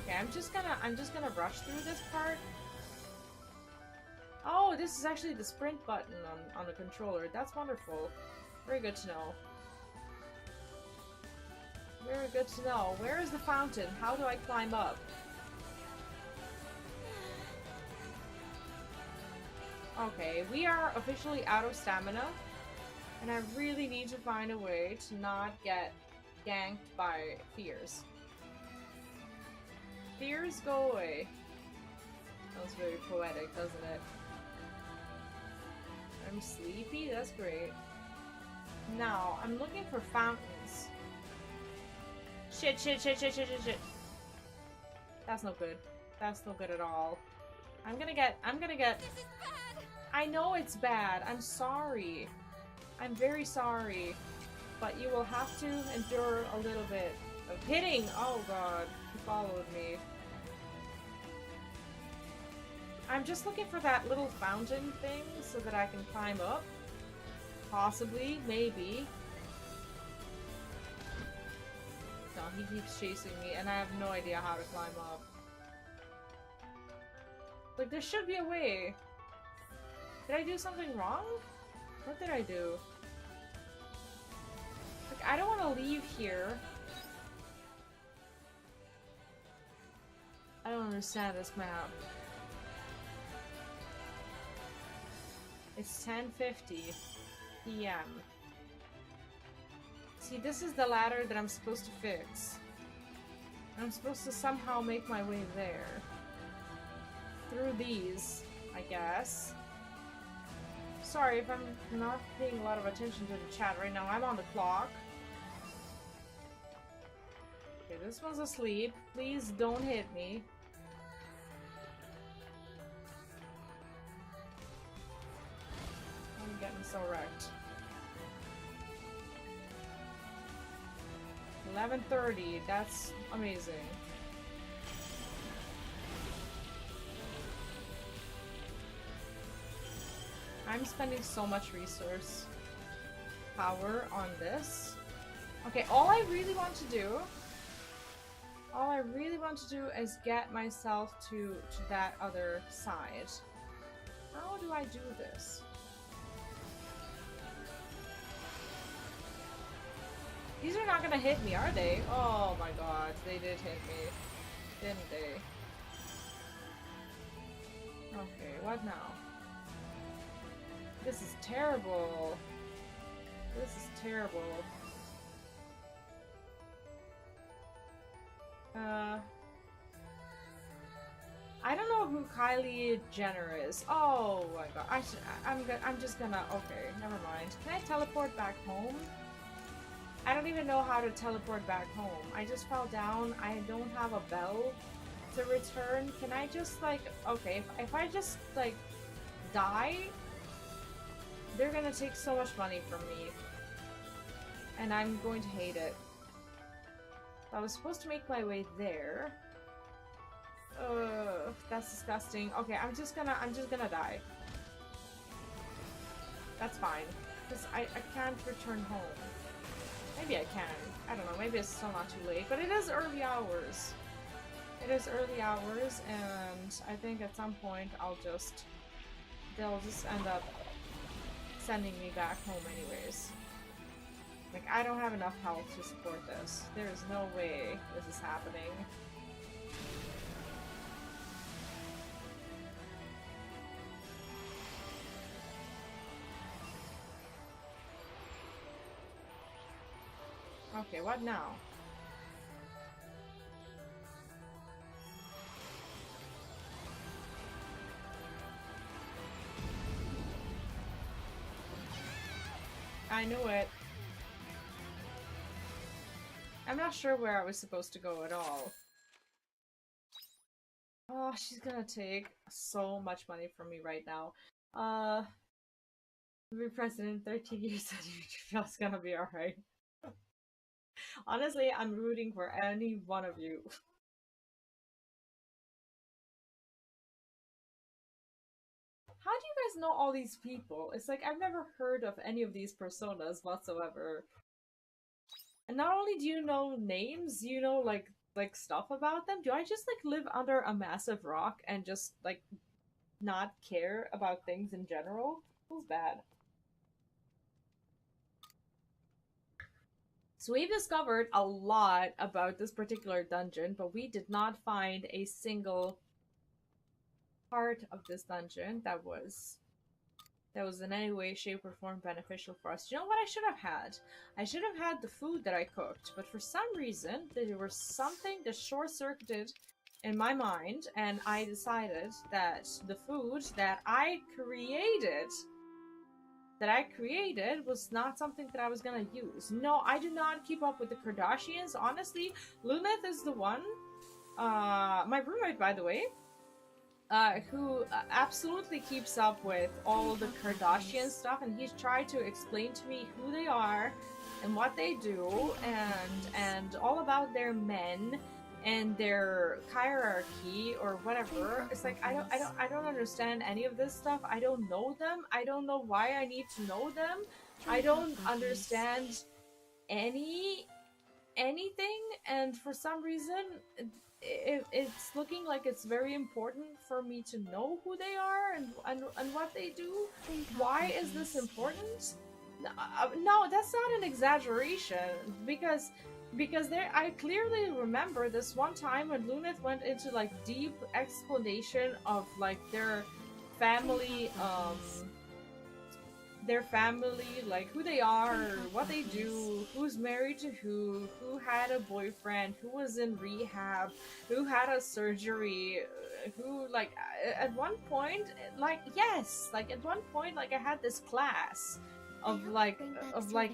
Okay, I'm just gonna rush through this part. Oh, this is actually the sprint button on the controller. That's wonderful. Very good to know. Very good to know. Where is the fountain? How do I climb up? Okay, we are officially out of stamina. And I really need to find a way to not get ganked by fears. Fears, go away. That was very poetic, doesn't it? I'm sleepy? That's great. Now, I'm looking for fountains. Shit. That's no good. That's no good at all. I'm gonna get... This is bad! I know it's bad. I'm sorry. I'm very sorry. But you will have to endure a little bit of hitting. Oh god. He followed me. I'm just looking for that little fountain thing so that I can climb up. Possibly. Maybe. No, he keeps chasing me and I have no idea how to climb up. Like, there should be a way. Did I do something wrong? What did I do? Like, I don't want to leave here. I don't understand this map. It's 10:50 p.m. See, this is the ladder that I'm supposed to fix. I'm supposed to somehow make my way there. Through these, I guess. Sorry if I'm not paying a lot of attention to the chat right now. I'm on the clock. Okay, this one's asleep. Please don't hit me. I'm getting so wrecked. 11:30. That's amazing. I'm spending so much resource power on this. Okay, all I really want to do is get myself to that other side. How do I do this? These are not gonna hit me, are they? Oh my god, they did hit me. Didn't they? Okay, what now? This is terrible. This is terrible. I don't know who Kylie Jenner is. Oh my god. I'm just gonna... Okay, never mind. Can I teleport back home? I don't even know how to teleport back home. I just fell down. I don't have a bell to return. Can I just, like... Okay, if I just, like, die... They're gonna take so much money from me. And I'm going to hate it. I was supposed to make my way there. Ugh, that's disgusting. Okay, I'm just gonna die. That's fine. Because I can't return home. Maybe I can. I don't know, maybe it's still not too late. But it is early hours. It is early hours, and I think at some point they'll just end up sending me back home anyways. Like, I don't have enough health to support this. There is no way this is happening. Okay, what now? I knew it. I'm not sure where I was supposed to go at all. Oh, she's gonna take so much money from me right now. Be president in 13 years and it's gonna be alright. Honestly, I'm rooting for any one of you. How do you guys know all these people? It's like I've never heard of any of these personas whatsoever. And not only do you know names, you know like stuff about them. Do I just like live under a massive rock and just like not care about things in general? Feels bad. So we've discovered a lot about this particular dungeon, but we did not find a single part of this dungeon that was in any way, shape, or form beneficial for us. You know what I should have had? I should have had the food that I cooked, but for some reason, there was something that short-circuited in my mind, and I decided that the food that I created was not something that I was gonna use. No, I do not keep up with the Kardashians. Honestly, Luneth is the one, my roommate, by the way, who absolutely keeps up with all the Kardashian stuff, and he's tried to explain to me who they are and what they do, and all about their men and their hierarchy or whatever. It's like I don't understand any of this stuff. I don't know them. I don't know why I need to know them. I don't understand anything, and for some reason it's looking like it's very important for me to know who they are and what they do. Why is this important? No, that's not an exaggeration, because I clearly remember this one time when Luneth went into like deep explanation of like their family, like who they are, what they do, who's married to who had a boyfriend, who was in rehab, who had a surgery, who like at one point, like yes, like at one point, like I had this class of like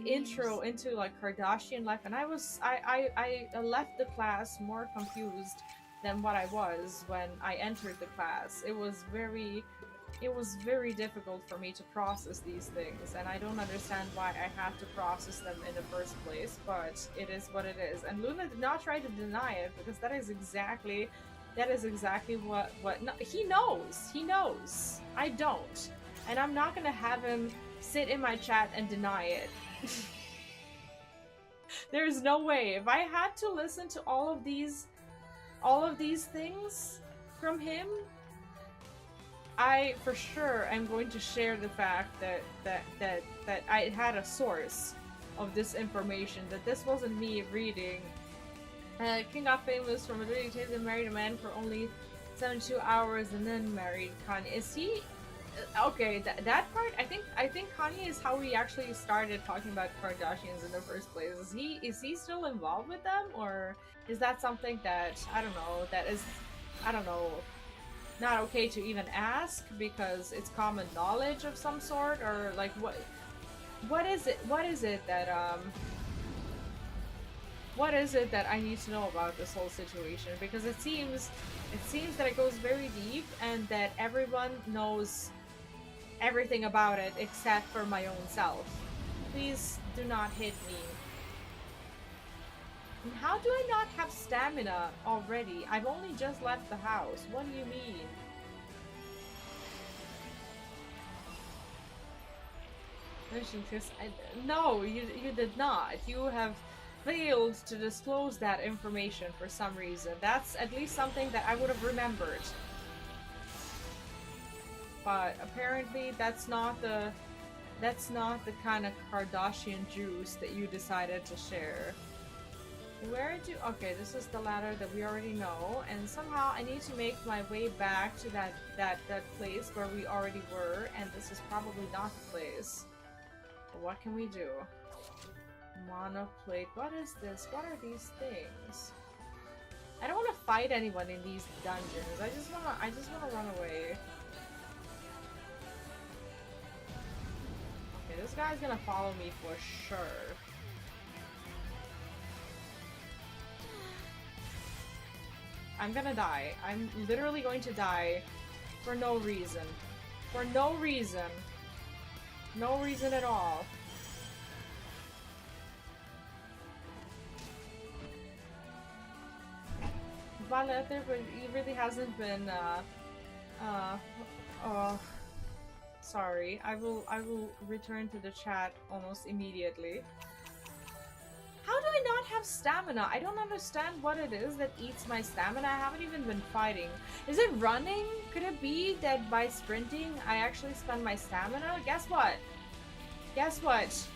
intro into like Kardashian life, and I left the class more confused than what I was when I entered the class. It was very difficult for me to process these things, and I don't understand why I have to process them in the first place, but it is what it is. And Luna did not try to deny it, because that is exactly what no, he knows. I don't. And I'm not gonna have him sit in my chat and deny it. There's no way. If I had to listen to all of these things from him, I for sure am going to share the fact that I had a source of this information, that this wasn't me reading. King got famous from a dirty tape and married a man for only 72 hours and then married Kanye. Is he okay? That part, I think Kanye is how we actually started talking about Kardashians in the first place. Is he still involved with them, or is that something that I don't know, not okay to even ask because it's common knowledge of some sort, or like what is it that I need to know about this whole situation? Because it seems that it goes very deep and that everyone knows everything about it except for my own self. Please do not hit me. And how do I not have stamina already? I've only just left the house. What do you mean? No, you did not. You have failed to disclose that information for some reason. That's at least something that I would have remembered. But apparently that's not the That's not the kind of Kardashian juice that you decided to share. Where do... Okay, this is the ladder that we already know, and somehow I need to make my way back to that place where we already were, and this is probably not the place. But what can we do? Mana plate. What is this? What are these things? I don't want to fight anyone in these dungeons. I just wanna run away. Okay, this guy's gonna follow me for sure. I'm gonna die. I'm literally going to die for no reason. For no reason. No reason at all. Violet, but he really hasn't been, sorry. I will return to the chat almost immediately. How do I not have stamina? I don't understand what it is that eats my stamina. I haven't even been fighting. Is it running? Could it be that by sprinting I actually spend my stamina? Guess what? Guess what?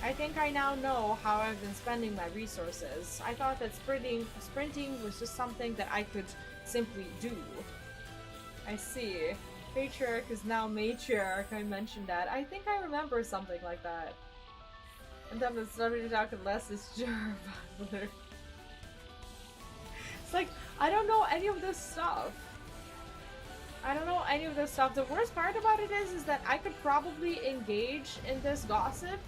I think I now know how I've been spending my resources. I thought that sprinting was just something that I could simply do. I see. Patriarch is now matriarch. I mentioned that. I think I remember something like that. And then the started talking less is It's like, I don't know any of this stuff. I don't know any of this stuff. The worst part about it is that I could probably engage in this gossip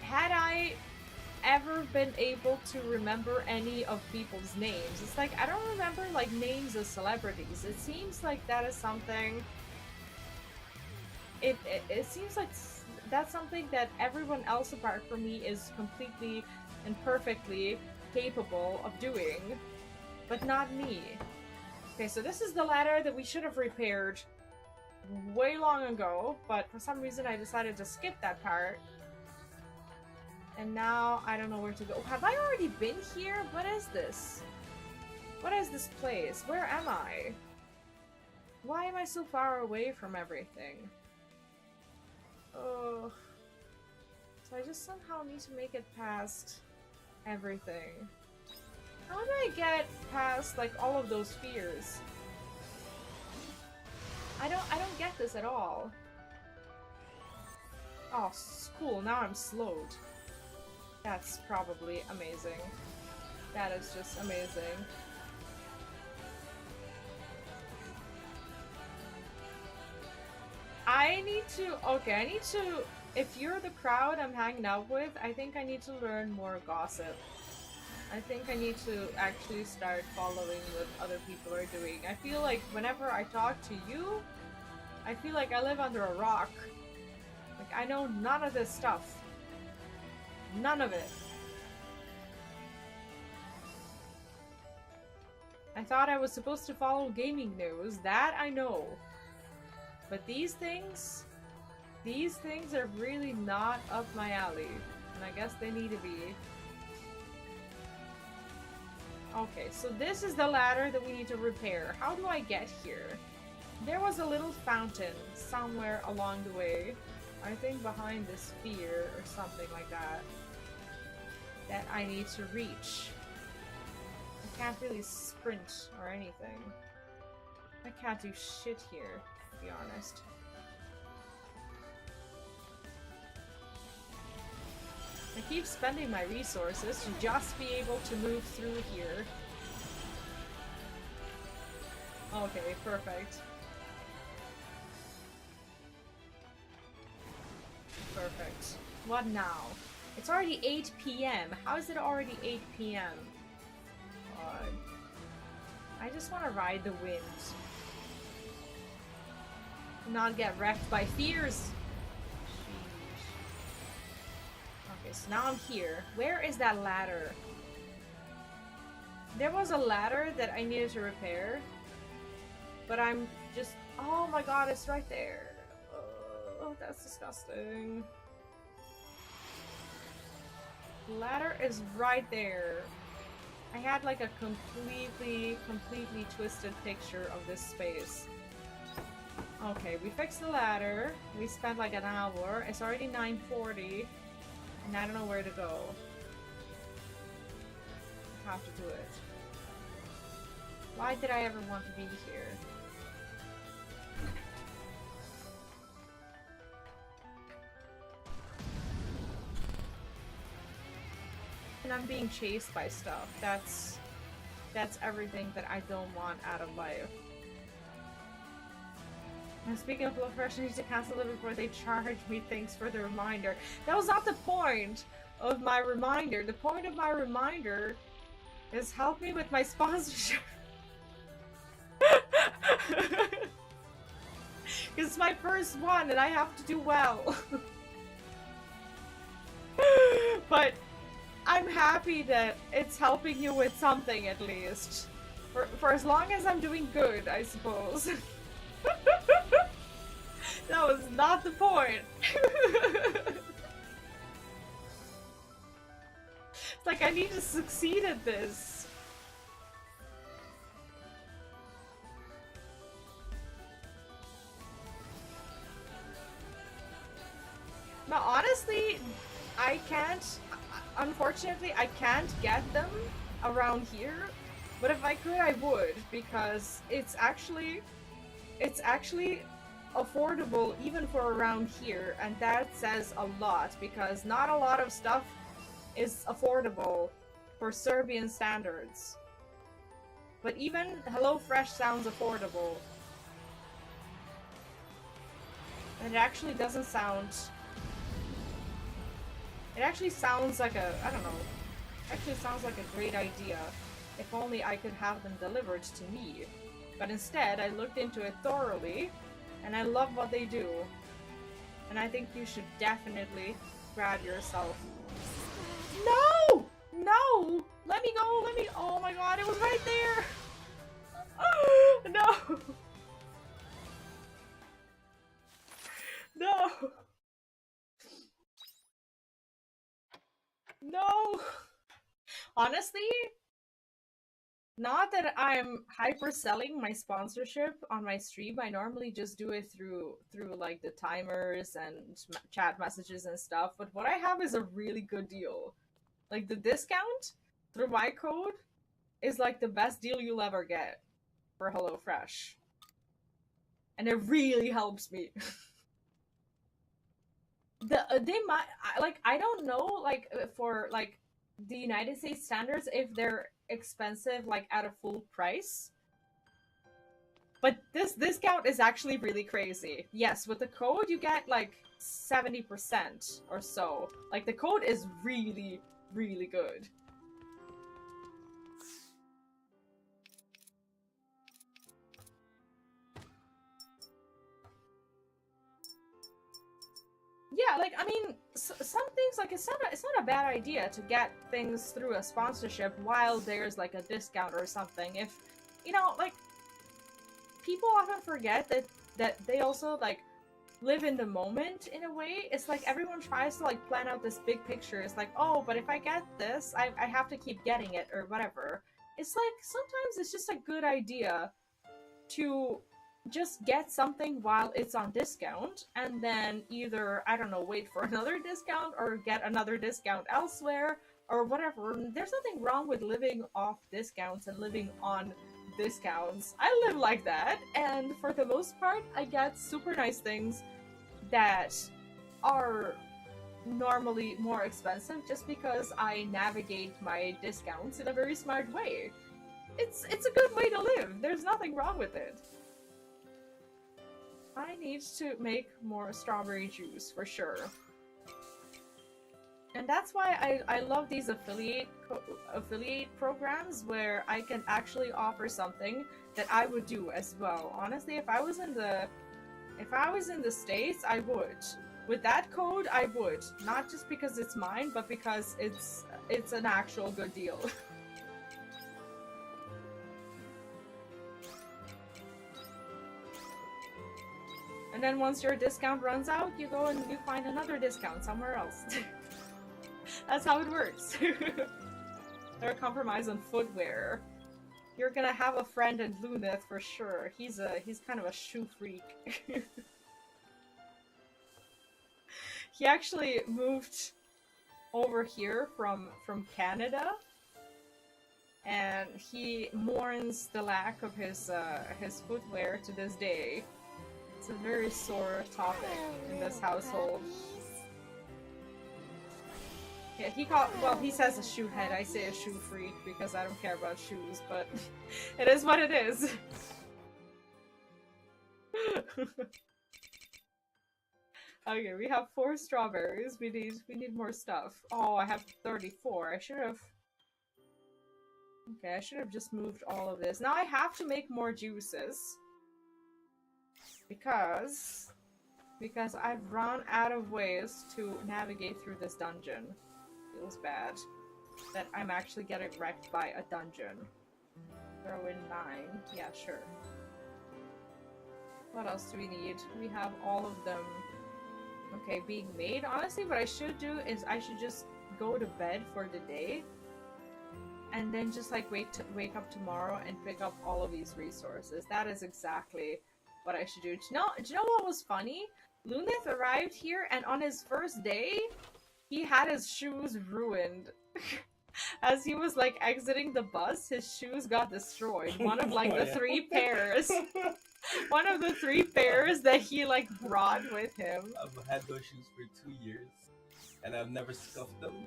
had I ever been able to remember any of people's names. It's like, I don't remember like names of celebrities. It seems like that is something... It seems like that's something that everyone else apart from me is completely and perfectly capable of doing, but not me. Okay, so this is the ladder that we should have repaired way long ago, but for some reason I decided to skip that part. And now I don't know where to go. Have I already been here? What is this? What is this place? Where am I? Why am I so far away from everything? Oh. So I just somehow need to make it past everything. How do I get past like all of those fears? I don't get this at all. Oh, cool. Now I'm slowed. That's probably amazing. That is just amazing. Okay, I need to, if you're the crowd I'm hanging out with, I think I need to learn more gossip. I think I need to actually start following what other people are doing. I feel like whenever I talk to you, I feel like I live under a rock. Like, I know none of this stuff. None of it. I thought I was supposed to follow gaming news. That I know. But these things are really not up my alley. And I guess they need to be. Okay, so this is the ladder that we need to repair. How do I get here? There was a little fountain somewhere along the way. I think behind this sphere or something like that. That I need to reach. I can't really sprint or anything. I can't do shit here, to be honest. I keep spending my resources to just be able to move through here. Okay, perfect. Perfect. What now? It's already 8 PM. How is it already 8 PM? God. I just want to ride the wind. Not get wrecked by fears. Okay, so now I'm here. Where is that ladder? There was a ladder that I needed to repair. But I'm just... Oh my god, it's right there. Oh, that's disgusting. The ladder is right there. I had like a completely twisted picture of this space. Okay, we fixed the ladder. We spent like an hour. It's already 9:40. And I don't know where to go. I have to do it. Why did I ever want to be here? And I'm being chased by stuff. That's everything that I don't want out of life. And speaking of HelloFresh, I need to cancel it before they charge me. Thanks for the reminder. That was not the point of my reminder. The point of my reminder is help me with my sponsorship. It's my first one and I have to do well. But I'm happy that it's helping you with something at least. For as long as I'm doing good, I suppose. That was not the point. It's like I need to succeed at this. Now, honestly, I can't. Unfortunately, I can't get them around here. But if I could, I would, because it's actually affordable even for around here, and that says a lot because not a lot of stuff is affordable for Serbian standards. But even HelloFresh sounds affordable. And it actually doesn't sound... It actually sounds like a... I don't know. It actually sounds like a great idea. If only I could have them delivered to me. But instead, I looked into it thoroughly, and I love what they do. And I think you should definitely grab yourself. No! No! Let me go! Let me... Oh my god, it was right there! No! No! No! Honestly, not that I'm hyper selling my sponsorship on my stream. I normally just do it through like the timers and chat messages and stuff. But what I have is a really good deal. Like the discount through my code is like the best deal you'll ever get for HelloFresh. And it really helps me. They might like, I don't know, like for like the United States standards if they're expensive like at a full price. But this discount is actually really crazy. Yes, with the code you get like 70% or so. Like the code is really, really good. Yeah, like, I mean, some things, like, it's not a bad idea to get things through a sponsorship while there's, like, a discount or something. If, you know, like, people often forget that they also, like, live in the moment in a way. It's like everyone tries to, like, plan out this big picture. It's like, oh, but if I get this, I have to keep getting it, or whatever. It's like, sometimes it's just a good idea to just get something while it's on discount, and then either, I don't know, wait for another discount or get another discount elsewhere or whatever. There's nothing wrong with living off discounts and living on discounts. I live like that, and for the most part, I get super nice things that are normally more expensive just because I navigate my discounts in a very smart way. It's a good way to live. There's nothing wrong with it. I need to make more strawberry juice, for sure. And that's why I love these affiliate programs where I can actually offer something that I would do as well. Honestly, if I was in the States, I would. With that code, I would. Not just because it's mine, but because it's an actual good deal. And then once your discount runs out, you go and you find another discount somewhere else. That's how it works. Or compromise on footwear. you're gonna have a friend in Luneth for sure. He's kind of a shoe freak. He actually moved over here from Canada, and he mourns the lack of his footwear to this day. It's a very sore topic in this household. Yeah, he says a shoe head. I say a shoe freak because I don't care about shoes, but it is what it is. Okay, we have 4 strawberries. We need more stuff. Oh, I have 34. I should have just moved all of this. Now I have to make more juices. Because I've run out of ways to navigate through this dungeon. Feels bad that I'm actually getting wrecked by a dungeon. Throw in 9. Yeah, sure. What else do we need? We have all of them. Okay, being made. Honestly, what I should do is I should just go to bed for the day, and then just like wake up tomorrow and pick up all of these resources. That is exactly what I should do. Do you know what was funny? Luneth arrived here, and on his first day, he had his shoes ruined. As he was like exiting the bus, his shoes got destroyed. One of like the 3 pairs. One of the 3 pairs that he like brought with him. I've had those shoes for 2 years, and I've never scuffed them.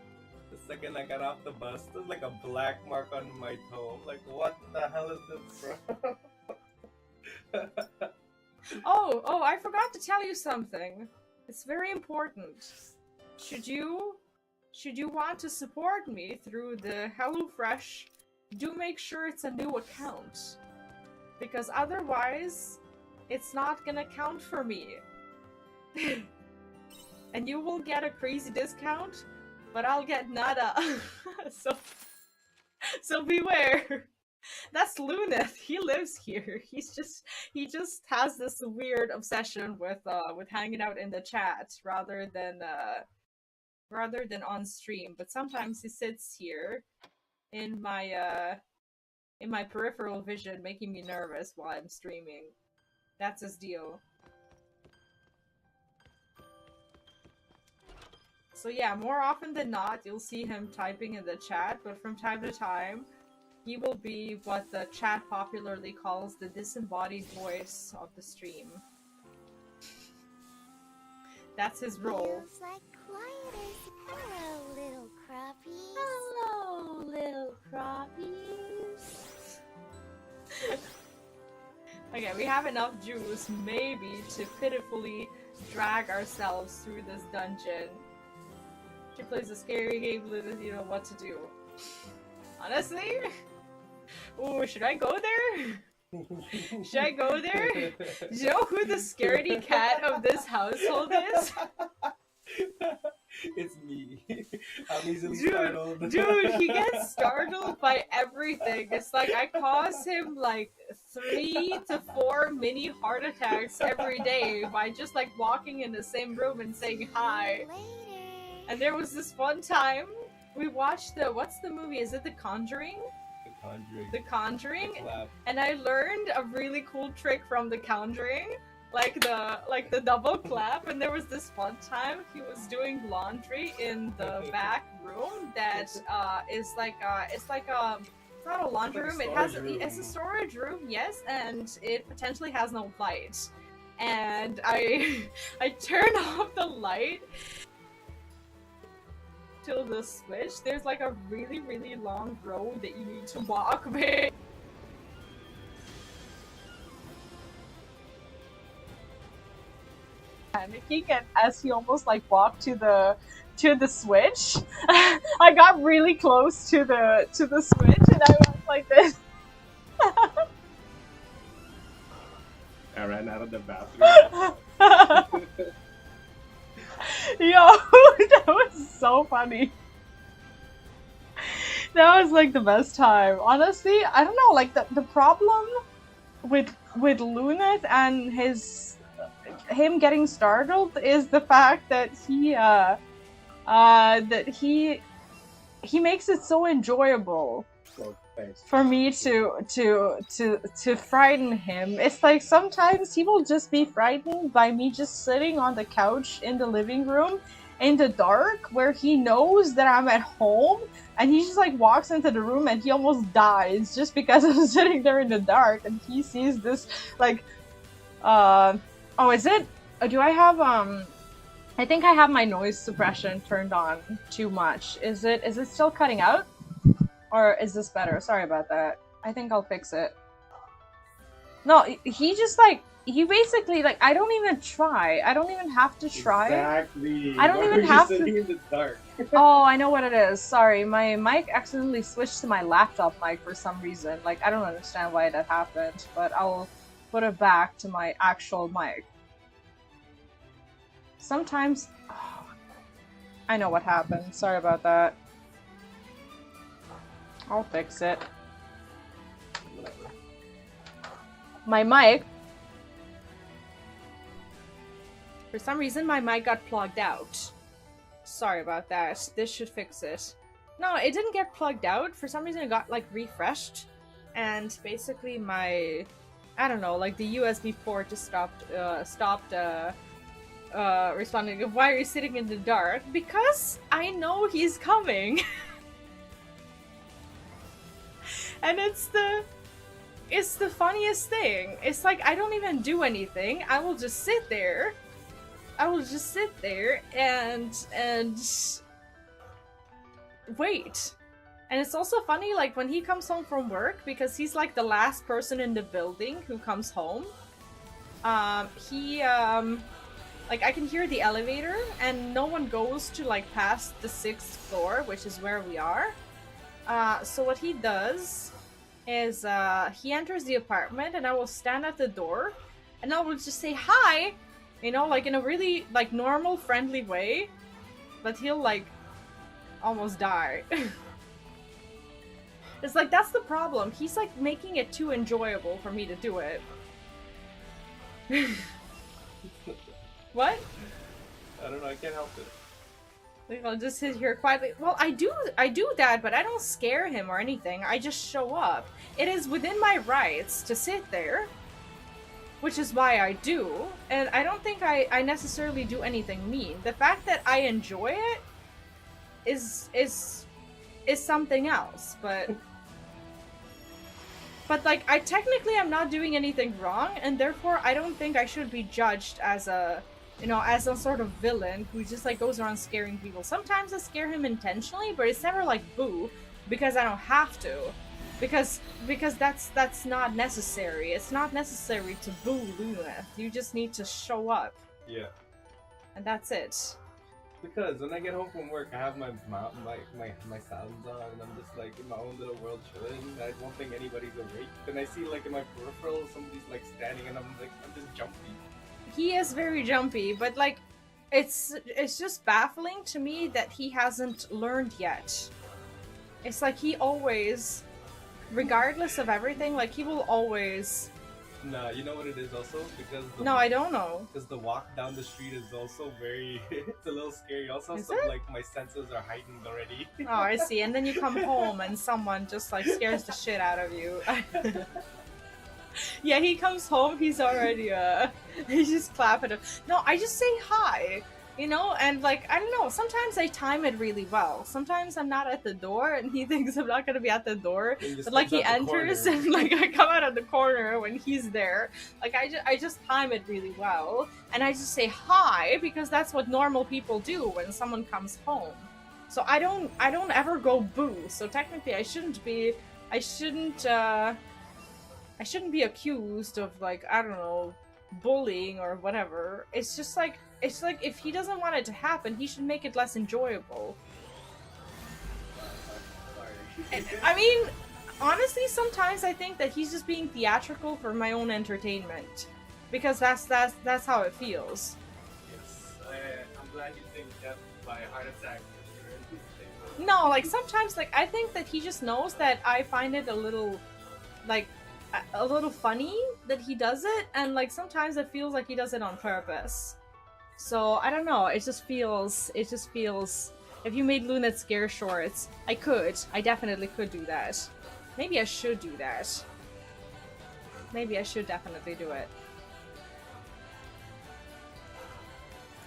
The second I got off the bus, there's like a black mark on my toe. I'm like, what the hell is this, bro? Oh, I forgot to tell you something. It's very important. Should you want to support me through the HelloFresh, do make sure it's a new account. Because otherwise, it's not gonna count for me. And you will get a crazy discount, but I'll get nada. So beware. That's Luneth. He lives here. He just has this weird obsession with hanging out in the chat rather than on stream. But sometimes he sits here in my peripheral vision, making me nervous while I'm streaming. That's his deal. So yeah, more often than not, you'll see him typing in the chat, but from time to time, he will be what the chat popularly calls the disembodied voice of the stream. That's his role. Feels like quiet as hello, little crappies. Hello, little crappies. Okay, we have enough juice, maybe, to pitifully drag ourselves through this dungeon. She plays a scary game, you know what to do. Honestly? Ooh, should I go there? Should I go there? Do you know who the scaredy cat of this household is? It's me. I'm easily startled. Dude, he gets startled by everything. It's like I cause him like 3 to 4 mini heart attacks every day by just like walking in the same room and saying hi. Later. And there was this one time we watched what's the movie? Is it The Conjuring? The Conjuring. The Conjuring. Clap. And I learned a really cool trick from The Conjuring. Like the double clap, and there was this one time he was doing laundry in the back room that is like it's not a laundry room. It's a storage room, yes, and it potentially has no light. And I turn off the light till the switch. There's like a really, really long road that you need to walk with. Panicking, and as he almost like walked to the switch, I got really close to the switch, and I went like this. I ran out of the bathroom. Yo, that was so funny. That was like the best time. Honestly, I don't know, like the problem with Luneth and him getting startled is the fact that he makes it so enjoyable. Nice. for me to frighten him. It's like sometimes he will just be frightened by me just sitting on the couch in the living room in the dark where he knows that I'm at home, and he just like walks into the room and he almost dies just because I'm sitting there in the dark and he sees this like oh, is it, do I have I think I have my noise suppression turned on too much. Is it still cutting out? Or is this better? Sorry about that. I think I'll fix it. No, he just like, he basically like, I don't even try. I don't even have to try. Exactly. I don't Why even were you have sitting to. in the dark. Oh, I know what it is. Sorry, my mic accidentally switched to my laptop mic for some reason. Like, I don't understand why that happened, but I'll put it back to my actual mic. Sometimes, oh, I know what happened. Sorry about that. I'll fix it. My mic. For some reason, my mic got plugged out. Sorry about that. This should fix it. No, it didn't get plugged out. For some reason, it got like refreshed. And basically my, I don't know, like the USB port just stopped responding. Why are you sitting in the dark? Because I know he's coming. And it's the funniest thing. It's like I don't even do anything. I will just sit there. And wait. And it's also funny, like when he comes home from work, because he's like the last person in the building who comes home. Like I can hear the elevator and no one goes to like past the 6th floor, which is where we are. So what he does is he enters the apartment and I will stand at the door and I will just say hi, you know, like in a really like normal, friendly way, but he'll like almost die. It's like that's the problem. He's like making it too enjoyable for me to do it. What? I don't know, I can't help it. Like, I'll just sit here quietly. Well, I do that, but I don't scare him or anything. I just show up. It is within my rights to sit there, which is why I do. And I don't think I necessarily do anything mean. The fact that I enjoy it is something else, but like I technically am not doing anything wrong, and therefore I don't think I should be judged as a, you know, as some sort of villain who just like goes around scaring people. Sometimes I scare him intentionally, but it's never like boo, because I don't have to. Because that's not necessary. It's not necessary to boo Luna. You just need to show up. Yeah. And that's it. Because when I get home from work, I have my sounds on, and I'm just like in my own little world chilling. I don't think anybody's awake. And I see like in my peripheral somebody's like standing, and I'm just jumpy. He is very jumpy, but like, it's just baffling to me that he hasn't learned yet. It's like he always, regardless of everything, like he will always. Nah, you know what it is also? Because No, I don't know. Because the walk down the street is also very, it's a little scary also, Is so it? like my senses are heightened already. Oh, I see. And then you come home and someone just like scares the shit out of you. Yeah, he comes home, he's already, he's just clapping him. No, I just say hi, you know, and like, I don't know, sometimes I time it really well. Sometimes I'm not at the door and he thinks I'm not gonna be at the door, but like he enters and like I come out of the corner when he's there. Like I just time it really well, and I just say hi because that's what normal people do when someone comes home. So I don't ever go boo, so technically I shouldn't be accused of like, I don't know, bullying or whatever. It's just like, it's like if he doesn't want it to happen, he should make it less enjoyable. I mean, honestly, sometimes I think that he's just being theatrical for my own entertainment, because that's how it feels. Yes, I'm glad you think death by heart attack. No, like sometimes, like I think that he just knows that I find it a little, like, a little funny that he does it, and like sometimes it feels like he does it on purpose. So I don't know, it just feels if you made Lunat scare shorts, I definitely could do that. Maybe I should do that. Maybe I should definitely do it.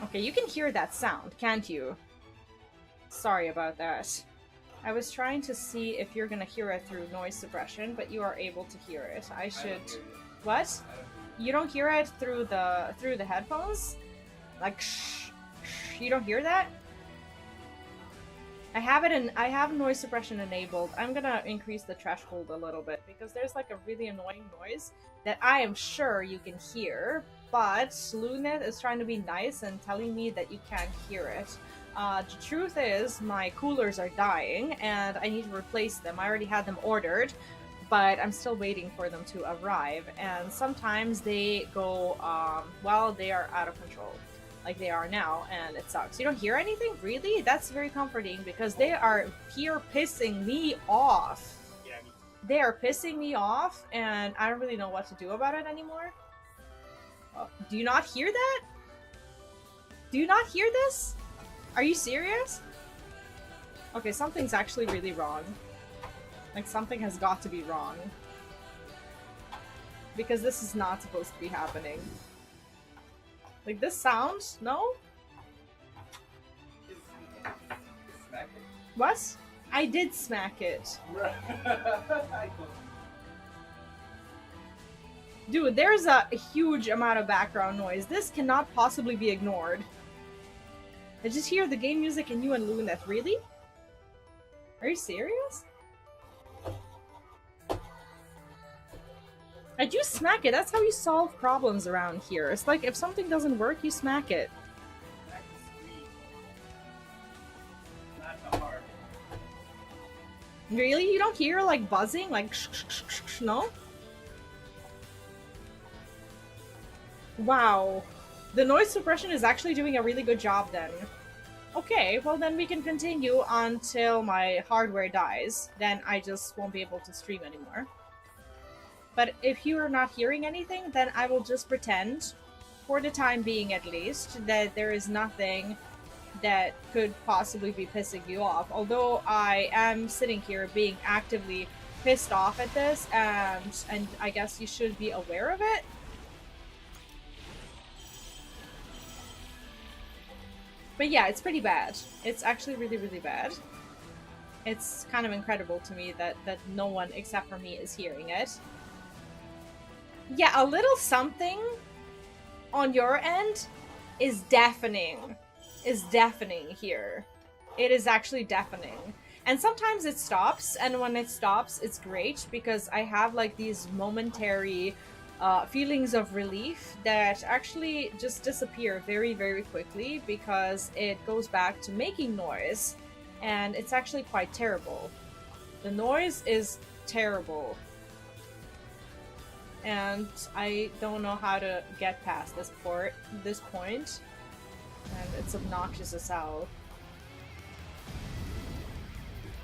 Okay, you can hear that sound, can't you? Sorry about that. I was trying to see if you're gonna hear it through noise suppression, but you are able to hear it. I should... What? You don't hear it through the headphones? Like, shh, shh, you don't hear that? I have noise suppression enabled. I'm gonna increase the threshold a little bit because there's like a really annoying noise that I am sure you can hear, but Lunet is trying to be nice and telling me that you can't hear it. The truth is, my coolers are dying and I need to replace them. I already had them ordered, but I'm still waiting for them to arrive, and sometimes they go, well, they are out of control. Like they are now, and it sucks. You don't hear anything? Really? That's very comforting, because they are here pissing me off. Yeah, me too. They are pissing me off, and I don't really know what to do about it anymore. Do you not hear that? Do you not hear this? Are you serious? Okay, something's actually really wrong. Like, something has got to be wrong. Because this is not supposed to be happening. Like, this sound? No? Smack What? I did smack it. it. Dude, there's a huge amount of background noise. This cannot possibly be ignored. I just hear the game music and you and Luneth. Really? Are you serious? I do smack it. That's how you solve problems around here. It's like if something doesn't work, you smack it. Smack the screen. Not the heart. Really? You don't hear like buzzing? Like no? Wow. The noise suppression is actually doing a really good job then. Okay, well then we can continue until my hardware dies. Then I just won't be able to stream anymore. But if you are not hearing anything, then I will just pretend, for the time being at least, that there is nothing that could possibly be pissing you off. Although I am sitting here being actively pissed off at this, and I guess you should be aware of it. But yeah, it's pretty bad. It's actually really, really bad. It's kind of incredible to me that no one except for me is hearing it. Yeah, a little something on your end is deafening. Is deafening here. It is actually deafening. And sometimes it stops, and when it stops, it's great, because I have like these momentary feelings of relief that actually just disappear very, very quickly, because it goes back to making noise, and it's actually quite terrible. The noise is terrible. And I don't know how to get past this point, and it's obnoxious as hell.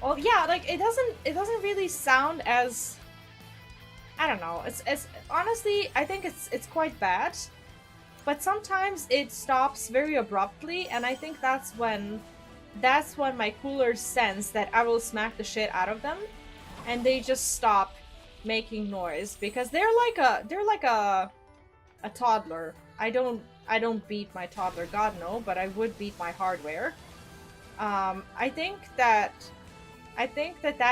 Well, yeah, like it doesn't really sound as, I don't know. It's honestly, I think it's quite bad, but sometimes it stops very abruptly, and I think that's when my coolers sense that I will smack the shit out of them, and they just stop making noise, because they're like a toddler. I don't beat my toddler, God no, but I would beat my hardware. I think that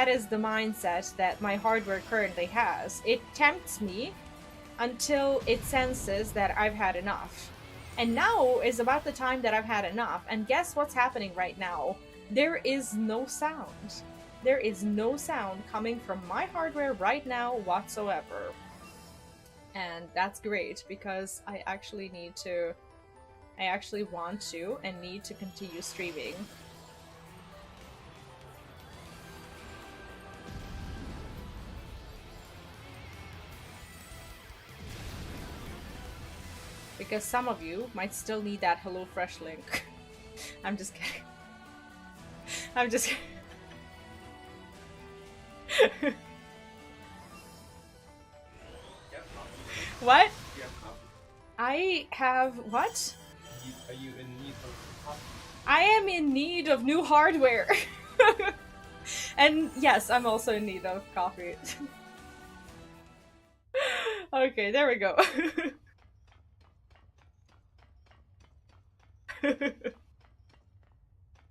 is the mindset that my hardware currently has. It tempts me until it senses that I've had enough. And now is about the time that I've had enough. And guess what's happening right now? There is no sound. There is no sound coming from my hardware right now whatsoever. And that's great, because I actually want to and need to continue streaming. Because some of you might still need that HelloFresh link. I'm just kidding. I'm just kidding. What? You have coffee? I have what? Are you in need of coffee? I am in need of new hardware. And yes, I'm also in need of coffee. Okay, there we go.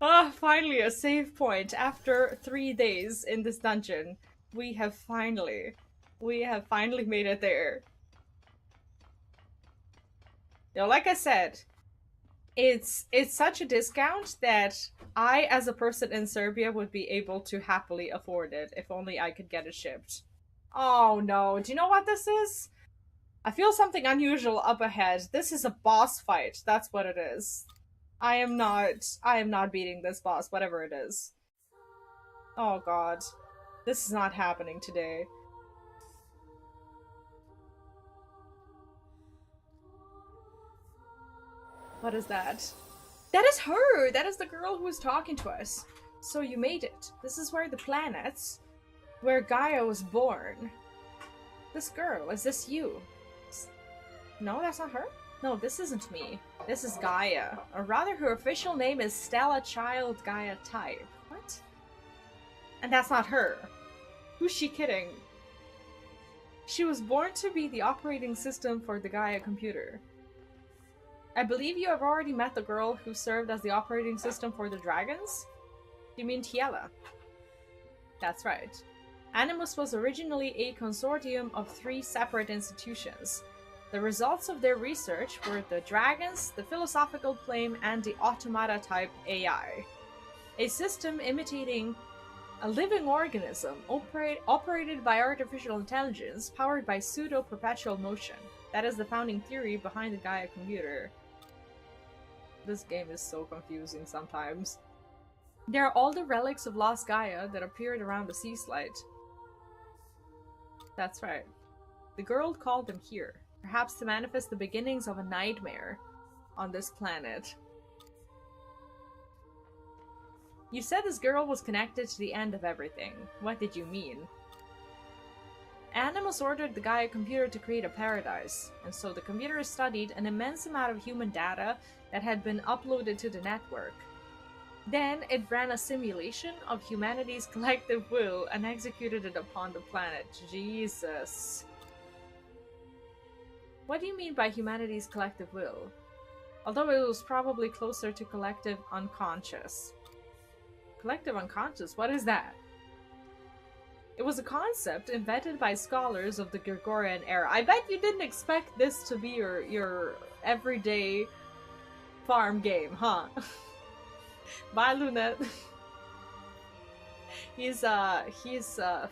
Ah, finally a save point. After 3 days in this dungeon, we have finally made it there. You know, like I said, it's such a discount that I, as a person in Serbia, would be able to happily afford it if only I could get it shipped. Oh no, do you know what this is? I feel something unusual up ahead. This is a boss fight. That's what it is. I am not beating this boss, whatever it is. Oh god. This is not happening today. What is that? That is her! That is the girl who was talking to us. So you made it. This is where the planets, where Gaia was born. This girl, is this you? No, that's not her? No, this isn't me. This is Gaia. Or rather, her official name is Stella Child Gaia Type. What? And that's not her. Who's she kidding? She was born to be the operating system for the Gaia computer. I believe you have already met the girl who served as the operating system for the dragons? You mean Tiela? That's right. Animus was originally a consortium of 3 separate institutions. The results of their research were the dragons, the philosophical plane, and the automata-type AI. A system imitating a living organism operated by artificial intelligence powered by pseudo-perpetual motion. That is the founding theory behind the Gaia computer. This game is so confusing sometimes. There are all the relics of lost Gaia that appeared around the sea slide. That's right. The girl called them here, perhaps to manifest the beginnings of a nightmare on this planet. You said this girl was connected to the end of everything. What did you mean? Animus ordered the Gaia computer to create a paradise, and so the computer studied an immense amount of human data that had been uploaded to the network. Then it ran a simulation of humanity's collective will and executed it upon the planet. Jesus. What do you mean by humanity's collective will? Although it was probably closer to collective unconscious. Collective unconscious? What is that? It was a concept invented by scholars of the Gregorian era. I bet you didn't expect this to be your everyday farm game, huh? Bye, Lunette. He's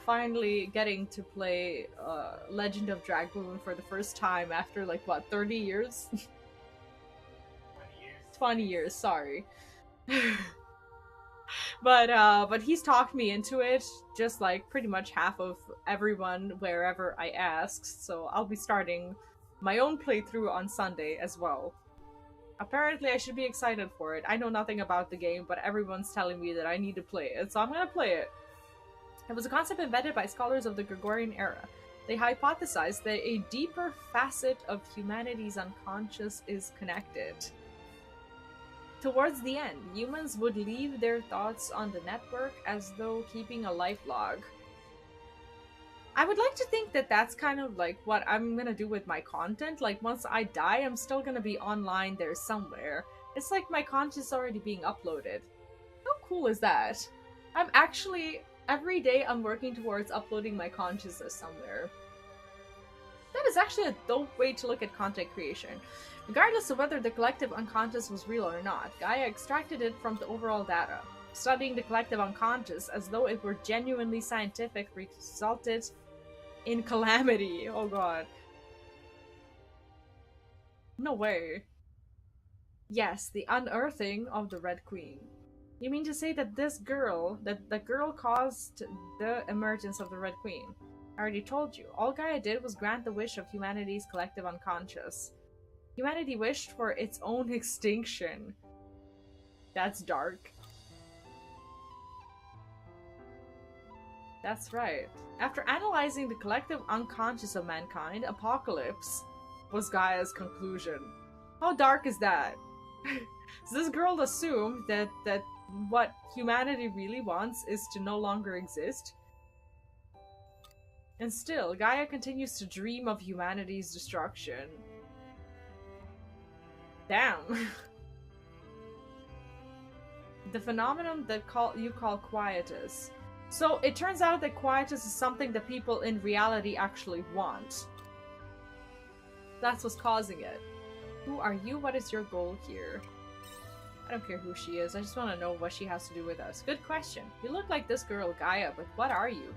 finally getting to play Legend of Dragoon for the first time after like what, 30 years? 20 years. 20 years, sorry. But he's talked me into it, just like pretty much half of everyone wherever I asked, so I'll be starting my own playthrough on Sunday as well. Apparently I should be excited for it. I know nothing about the game, but everyone's telling me that I need to play it, so I'm gonna play it. It was a concept invented by scholars of the Gregorian era. They hypothesized that a deeper facet of humanity's unconscious is connected. Towards the end, humans would leave their thoughts on the network as though keeping a life log. I would like to think that that's kind of like what I'm gonna do with my content. Like, once I die, I'm still gonna be online there somewhere. It's like my content's already being uploaded. How cool is that? I'm actually, every day I'm working towards uploading my consciousness somewhere. That is actually a dope way to look at content creation. Regardless of whether the collective unconscious was real or not, Gaia extracted it from the overall data. Studying the collective unconscious as though it were genuinely scientific resulted in calamity. Oh god. No way. Yes, the unearthing of the Red Queen. You mean to say that this girl, that the girl caused the emergence of the Red Queen? I already told you. All Gaia did was grant the wish of humanity's collective unconscious. Humanity wished for its own extinction. That's dark. That's right. After analyzing the collective unconscious of mankind, apocalypse was Gaia's conclusion. How dark is that? So this girl assumed that what humanity really wants is to no longer exist. And still, Gaia continues to dream of humanity's destruction. Damn. The phenomenon that you call quietus. So it turns out that quietus is something that people in reality actually want. That's what's causing it. Who are you? What is your goal here? I don't care who she is. I just want to know what she has to do with us. Good question. You look like this girl Gaia, but what are you?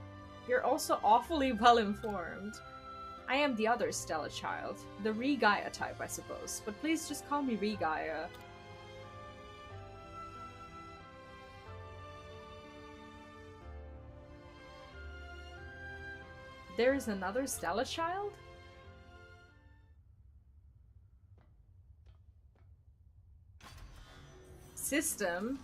You're also awfully well informed. I am the other Stella child. The Re-Gaia type, I suppose. But please just call me Re-Gaia. There is another Stella child? System.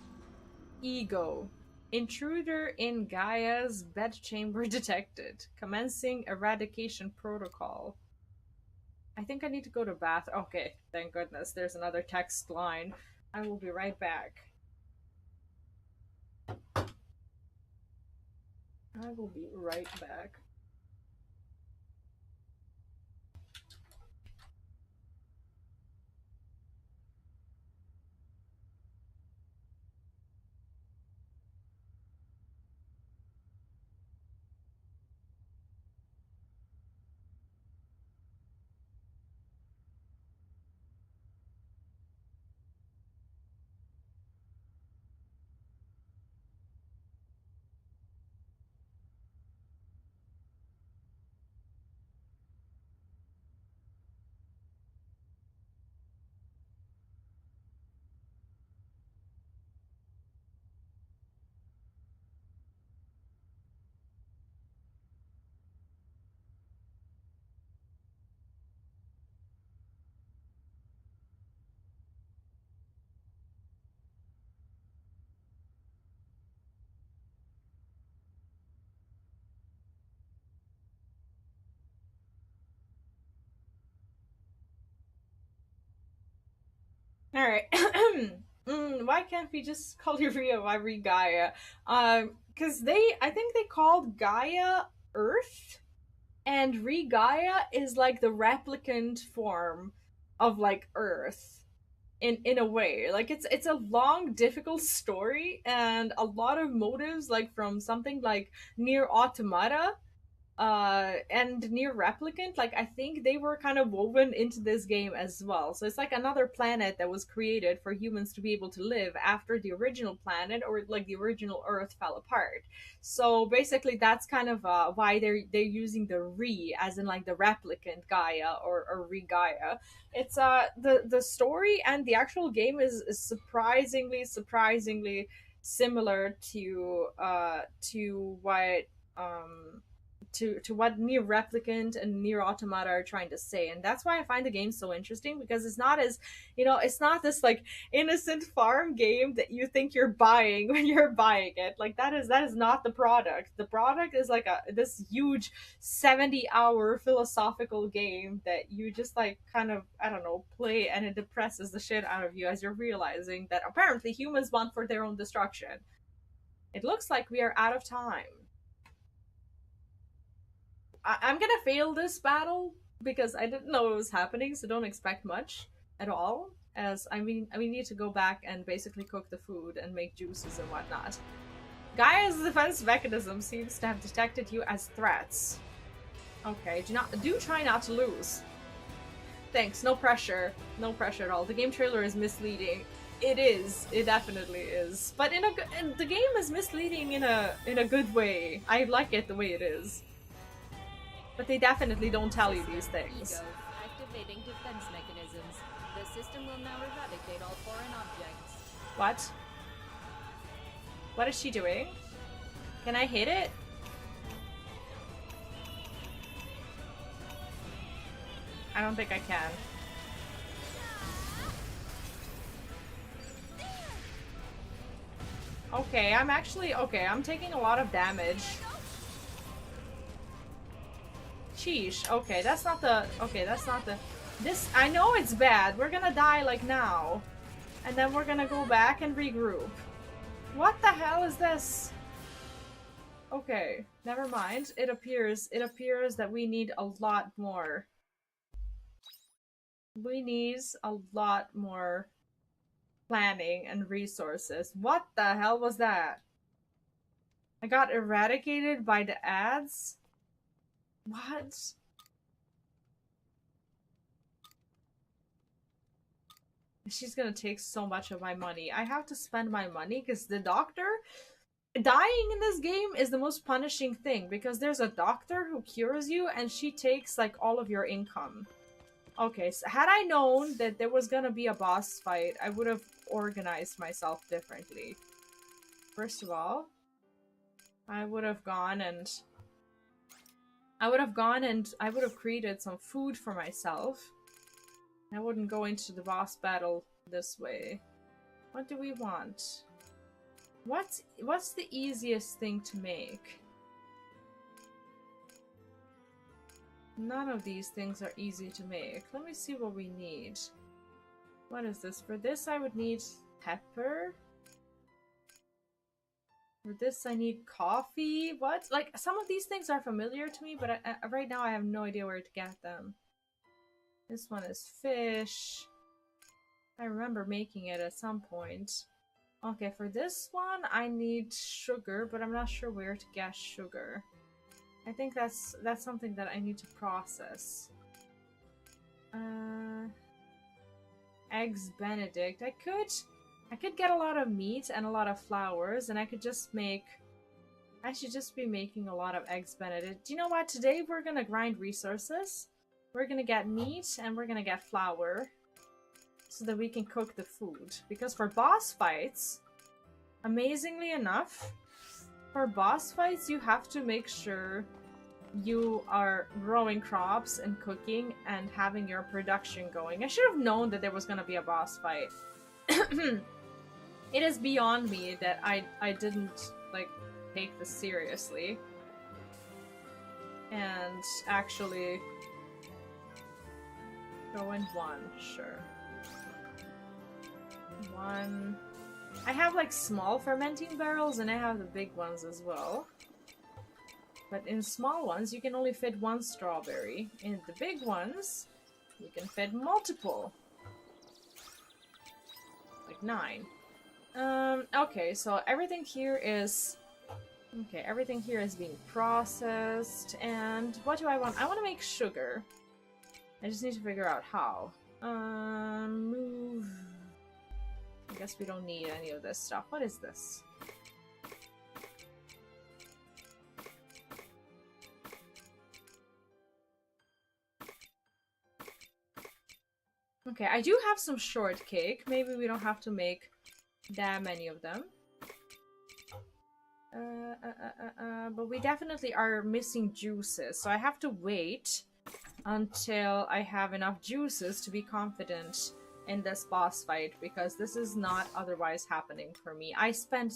Ego. Intruder in Gaia's bedchamber detected. Commencing eradication protocol. I think I need to go to bath. Okay, thank goodness. There's another text line. I will be right back. I will be right back. Alright. Why can't we just call you Ria? Why Re-Gaia? Because I think they called Gaia Earth, and Re-Gaia is like the replicant form of like Earth. In a way. Like it's a long, difficult story, and a lot of motives like from something like Near Automata and Near Replicant, like I think they were kind of woven into this game as well. So it's like another planet that was created for humans to be able to live after the original planet, or like the original Earth fell apart. So basically that's kind of why they're using the Re as in like the replicant Gaia, or Re-Gaia. It's the story and the actual game is surprisingly similar to what to what Near Replicant and Near Automata are trying to say. And that's why I find the game so interesting, because it's not as, it's not this like innocent farm game that you think you're buying when you're buying it. Like that is not the product. The product is like this huge 70-hour philosophical game that you just like kind of, I don't know, play, and it depresses the shit out of you as you're realizing that apparently humans want for their own destruction. It looks like we are out of time. I'm gonna fail this battle because I didn't know it was happening, so don't expect much at all. As we need to go back and basically cook the food and make juices and whatnot. Gaia's defense mechanism seems to have detected you as threats. Okay, do try not to lose. Thanks, no pressure at all. The game trailer is misleading. It is. It definitely is. But the game is misleading in a good way. I like it the way it is. But they definitely don't tell you these things. Ego, activating defense mechanisms. The system will now eradicate all foreign objects. What? What is she doing? Can I hit it? I don't think I can. Okay, I'm taking a lot of damage. Sheesh. Okay, that's not the... This... I know it's bad. We're gonna die, like, now. And then we're gonna go back and regroup. What the hell is this? Okay, never mind. It appears that we need a lot more. We need a lot more planning and resources. What the hell was that? I got eradicated by the ads? What? She's gonna take so much of my money. I have to spend my money because the doctor... Dying in this game is the most punishing thing because there's a doctor who cures you and she takes like all of your income. Okay, so had I known that there was gonna be a boss fight, I would have organized myself differently. First of all, I would have gone and I would have created some food for myself. I wouldn't go into the boss battle this way. What do we want? What's the easiest thing to make? None of these things are easy to make. Let me see what we need. What is this? For this I would need pepper. For this I need coffee. What? Like, some of these things are familiar to me, but right now I have no idea where to get them. This one is fish. I remember making it at some point. Okay, for this one I need sugar, but I'm not sure where to get sugar. I think that's something that I need to process. Eggs Benedict. I could get a lot of meat and a lot of flowers, and I could just make... I should just be making a lot of Eggs Benedict. Do you know what? Today we're gonna grind resources. We're gonna get meat and we're gonna get flour so that we can cook the food. Because for boss fights, amazingly enough, for boss fights you have to make sure you are growing crops and cooking and having your production going. I should have known that there was gonna be a boss fight. It is beyond me that I didn't, like, take this seriously. And actually go in one, sure. One. I have like small fermenting barrels and I have the big ones as well. But in small ones you can only fit one strawberry. In the big ones you can fit multiple. Like 9. Okay, so everything here is... Okay, everything here is being processed. And what do I want? I want to make sugar. I just need to figure out how. Move... I guess we don't need any of this stuff. What is this? Okay, I do have some shortcake. Maybe we don't have to make that many of them. But we definitely are missing juices, so I have to wait until I have enough juices to be confident in this boss fight, because this is not otherwise happening for me. I spent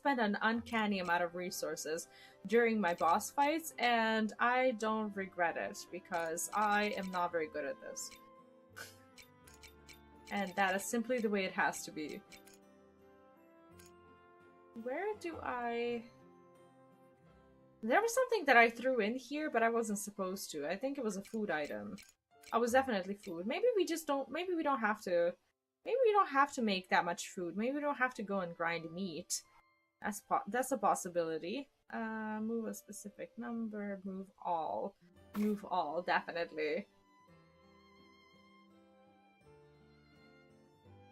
an uncanny amount of resources during my boss fights, and I don't regret it, because I am not very good at this. And that is simply the way it has to be. Where do I... There was something that I threw in here, but I wasn't supposed to. I think it was a food item. I was definitely food. Maybe we just don't... Maybe we don't have to... Maybe we don't have to make that much food. Maybe we don't have to go and grind meat. That's a possibility. Move a specific number. Move all. Move all, definitely.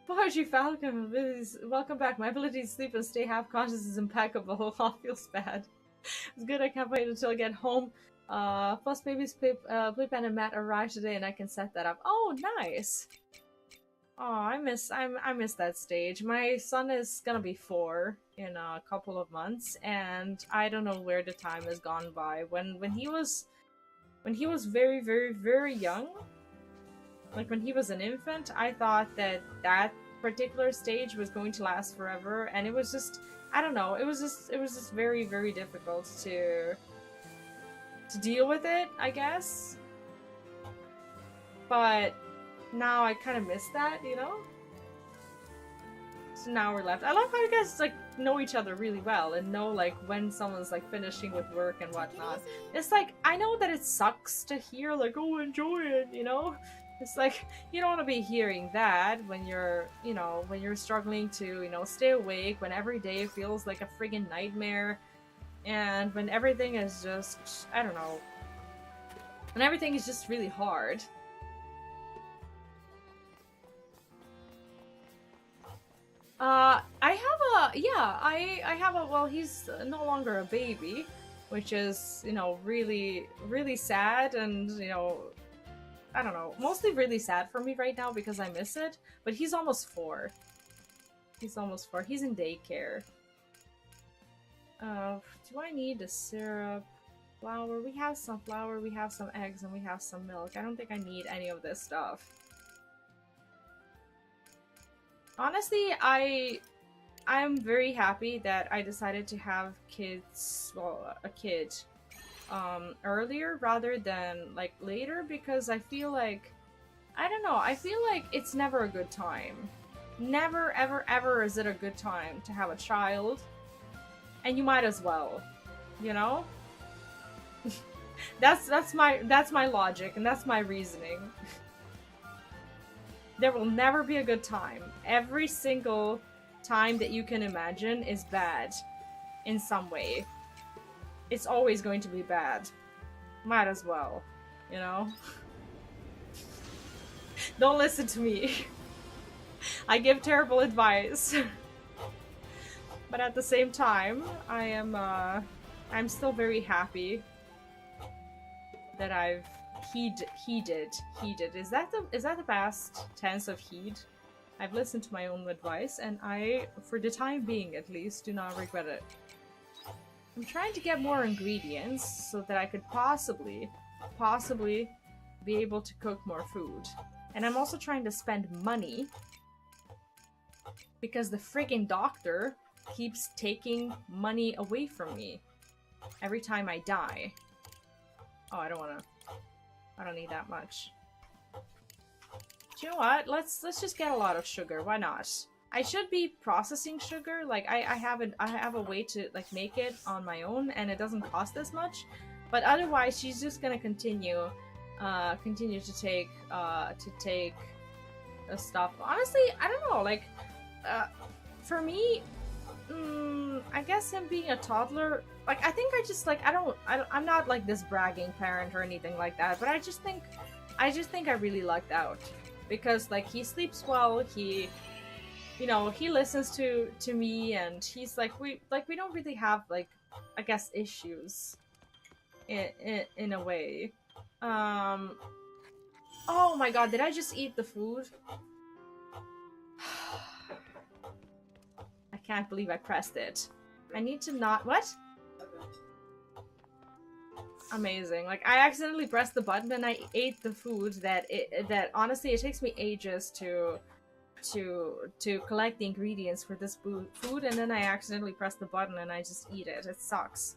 Poetry Falcon, welcome back. My ability to sleep and stay half conscious is impeccable. All feels bad. It's good I can't wait until I get home. Plus baby's Playpen and Matt arrived today and I can set that up. Oh, nice! Oh, I miss that stage. My son is gonna be 4 in a couple of months, and I don't know where the time has gone by. When he was very, very, very young, like when he was an infant, I thought that particular stage was going to last forever, and it was just, I don't know, it was just very, very difficult to deal with it, I guess. But now I kind of miss that, you know? So now we're left. I love how you guys, like, know each other really well and know like when someone's like finishing with work and whatnot. It's like, I know that it sucks to hear like, oh, enjoy it, you know? It's like, you don't want to be hearing that when you're, you know, when you're struggling to, you know, stay awake, when every day feels like a friggin' nightmare, and when everything is just, I don't know, when everything is just really hard. I have a, well, he's no longer a baby, which is, you know, really, really sad, and, you know, I don't know, mostly really sad for me right now because I miss it, but he's almost 4. He's almost 4. He's in daycare. Do I need the syrup? Flour? We have some flour, we have some eggs, and we have some milk. I don't think I need any of this stuff. Honestly, I'm very happy that I decided to have kids, well, a kid, earlier rather than, like, later, because I feel like, I don't know, I feel like it's never a good time. Never, ever, ever is it a good time to have a child, and you might as well, you know? that's my logic, and that's my reasoning. There will never be a good time. Every single time that you can imagine is bad in some way. It's always going to be bad. Might as well, you know? Don't listen to me. I give terrible advice. But at the same time, I'm still very happy that I've heeded. Is that the past tense of heed? I've listened to my own advice, and I, for the time being at least, do not regret it. I'm trying to get more ingredients so that I could possibly be able to cook more food. And I'm also trying to spend money because the friggin' doctor keeps taking money away from me every time I die. Oh, I don't need that much. Do you know what? Let's just get a lot of sugar. Why not? I should be processing sugar. Like I have a way to like make it on my own, and it doesn't cost as much. But otherwise, she's just gonna continue to take stuff. Honestly, I don't know. Like, for me, I guess him being a toddler. Like, I think I just like I'm not like this bragging parent or anything like that. But I just think I really lucked out because like he sleeps well. He, you know, he listens to me, and he's like we don't really have like, I guess, issues in a way. Oh my god, did I just eat the food? I can't believe I pressed it. I need to not— what? Amazing. Like, I accidentally pressed the button and I ate the food that honestly, it takes me ages to collect the ingredients for this food, and then I accidentally press the button and I just eat it. It sucks.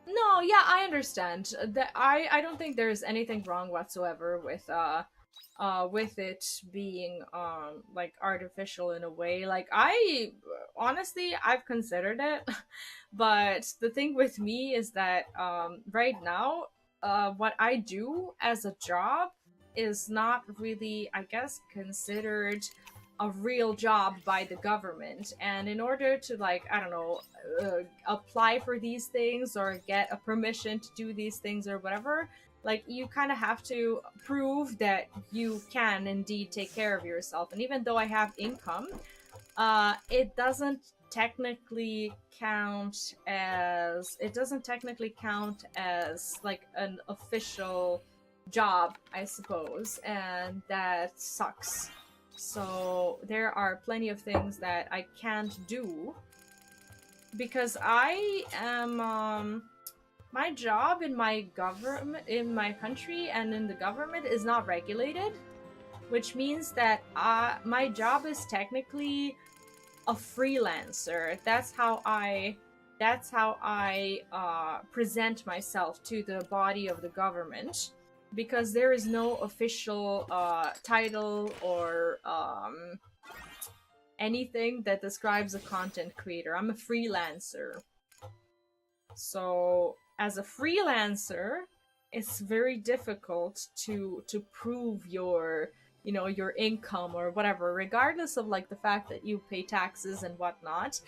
No, yeah, I understand. That I don't think there's anything wrong whatsoever with it being like artificial in a way. Like, I honestly, I've considered it, but the thing with me is that right now what I do as a job is not really, I guess, considered a real job by the government. And in order to, like, I don't know, apply for these things or get a permission to do these things or whatever, like, you kind of have to prove that you can indeed take care of yourself. And even though I have income, it doesn't technically count as like an official job, I suppose, and that sucks. So there are plenty of things that I can't do because I am my job in my country and in the government is not regulated, which means that my job is technically a freelancer. That's how I present myself to the body of the government, because there is no official title or anything that describes a content creator. I'm a freelancer. So as a freelancer, it's very difficult to prove your, you know, your income or whatever, regardless of like the fact that you pay taxes and whatnot.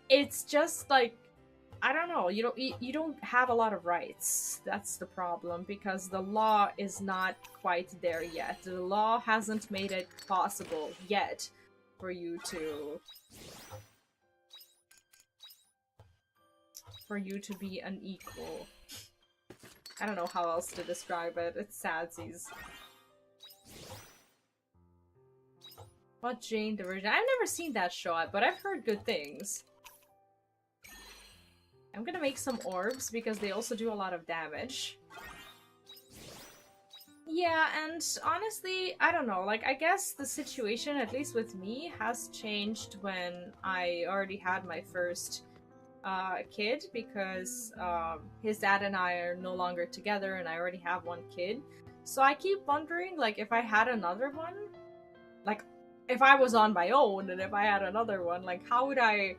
It's just like, I don't know, you don't have a lot of rights. That's the problem, because the law is not quite there yet. The law hasn't made it possible yet for you to be an equal. I don't know how else to describe it. It's sadsies. What Jane the Virgin? I've never seen that show, but I've heard good things. I'm gonna make some orbs because they also do a lot of damage. Yeah, and honestly, I don't know, like, I guess the situation, at least with me, has changed when I already had my first kid, because his dad and I are no longer together and I already have one kid. So I keep wondering, like, if I had another one, like, if I was on my own and if I had another one, like, how would I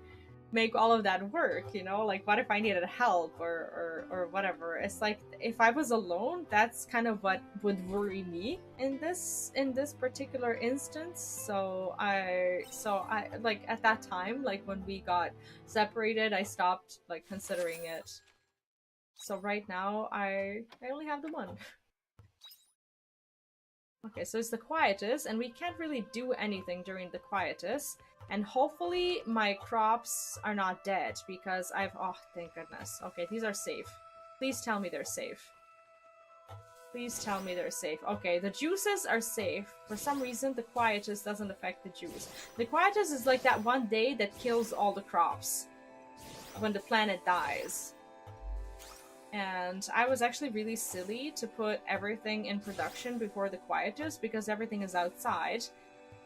make all of that work, you know? Like, what if I needed help or whatever? It's like, if I was alone, that's kind of what would worry me in this particular instance. So I like, at that time, like when we got separated, I stopped like considering it. So right now I only have the one. Okay, so it's the quietus, and we can't really do anything during the quietus. And hopefully my crops are not dead, because oh, thank goodness. Okay, these are safe. Please tell me they're safe. Please tell me they're safe. Okay, the juices are safe. For some reason, the quietus doesn't affect the juice. The quietus is like that one day that kills all the crops when the planet dies. And I was actually really silly to put everything in production before the quietus, because everything is outside.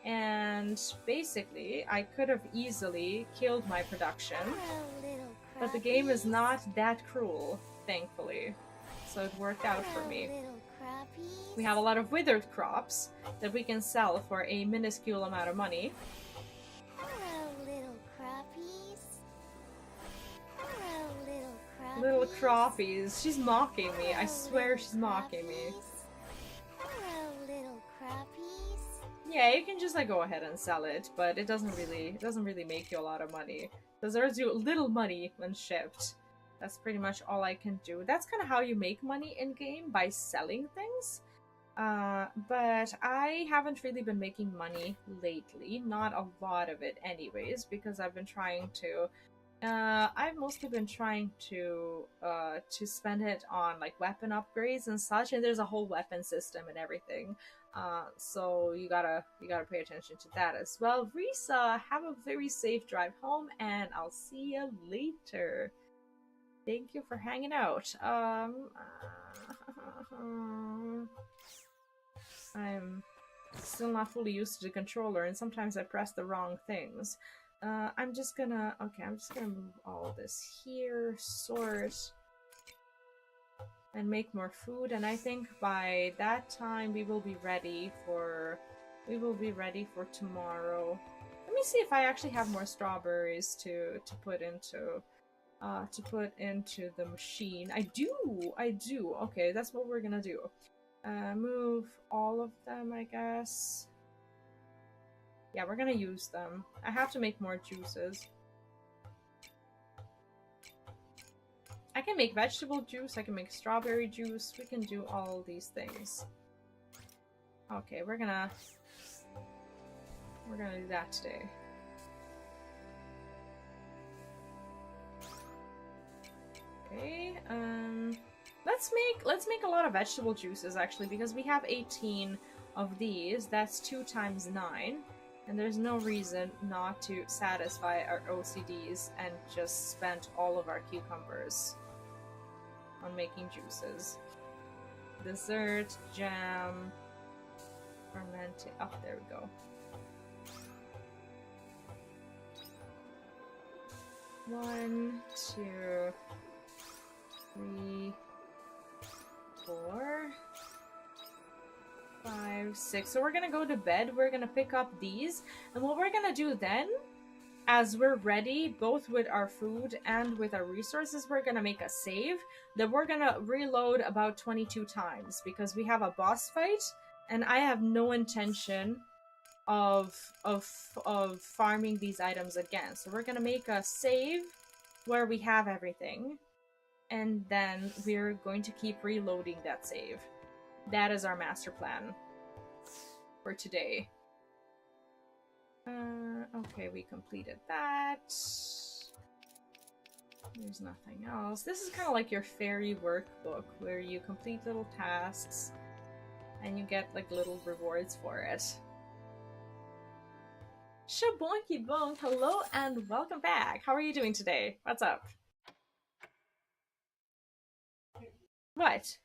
And basically, I could have easily killed my production, but the game is not that cruel, thankfully. So it worked out for me. We have a lot of withered crops that we can sell for a minuscule amount of money. Little crappies. She's mocking me. I swear she's mocking me. Yeah, you can just like go ahead and sell it, but it doesn't really make you a lot of money. It earns you little money when shipped. That's pretty much all I can do. That's kind of how you make money in game, by selling things. But I haven't really been making money lately. Not a lot of it anyways, because I've been trying to I've mostly been trying to spend it on like weapon upgrades and such, and there's a whole weapon system and everything. So you gotta pay attention to that as well. Risa, have a very safe drive home, and I'll see you later. Thank you for hanging out. I'm still not fully used to the controller, and sometimes I press the wrong things. I'm just gonna move all this here, sort, and make more food, and I think by that time we will be ready for tomorrow. Let me see if I actually have more strawberries to put into the machine. I do. Okay, that's what we're gonna do. Move all of them, I guess. Yeah, we're gonna use them. I have to make more juices. I can make vegetable juice, I can make strawberry juice, we can do all these things. Okay, we're gonna do that today. Okay, let's make a lot of vegetable juices actually, because we have 18 of these. That's 2 times 9. And there's no reason not to satisfy our OCDs and just spend all of our cucumbers on making juices. Dessert, jam, fermented. Oh, there we go. 1, 2, 3, 4. 5, 6. So we're gonna go to bed. We're gonna pick up these. And what we're gonna do then, as we're ready, both with our food and with our resources, we're gonna make a save. Then we're gonna reload about 22 times because we have a boss fight, and I have no intention of farming these items again. So we're gonna make a save where we have everything, and then we're going to keep reloading that save. That is our master plan for today. Okay, we completed that. There's nothing else. This is kind of like your fairy workbook where you complete little tasks and you get like little rewards for it. Shaboinky bonk, hello and welcome back. How are you doing today? What's up? What?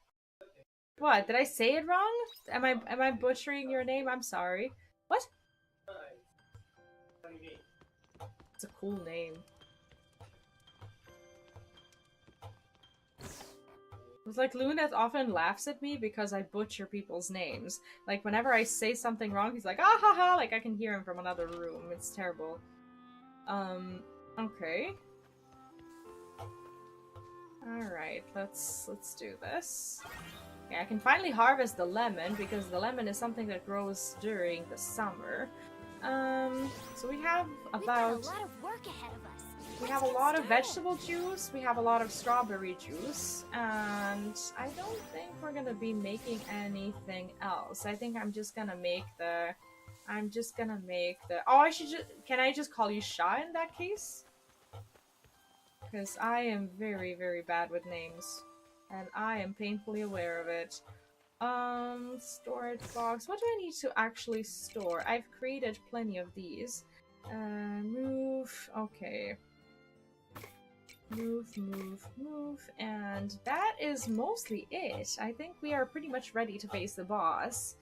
What? Did I say it wrong? Am I butchering your name? I'm sorry. What? It's a cool name. It's like Lunet often laughs at me because I butcher people's names. Like whenever I say something wrong, he's like, ah ha ha, like I can hear him from another room. It's terrible. Okay. Alright, let's do this. Okay, I can finally harvest the lemon because the lemon is something that grows during the summer. So we have about... We've got a lot of work ahead of us. We have a lot of vegetable juice, we have a lot of strawberry juice, and I don't think we're gonna be making anything else. I think I'm just gonna make the... Oh, can I just call you Sha in that case? Because I am very, very bad with names. And I am painfully aware of it. Storage box. What do I need to actually store? I've created plenty of these. Move. Okay. Move, move, move. And that is mostly it. I think we are pretty much ready to face the boss.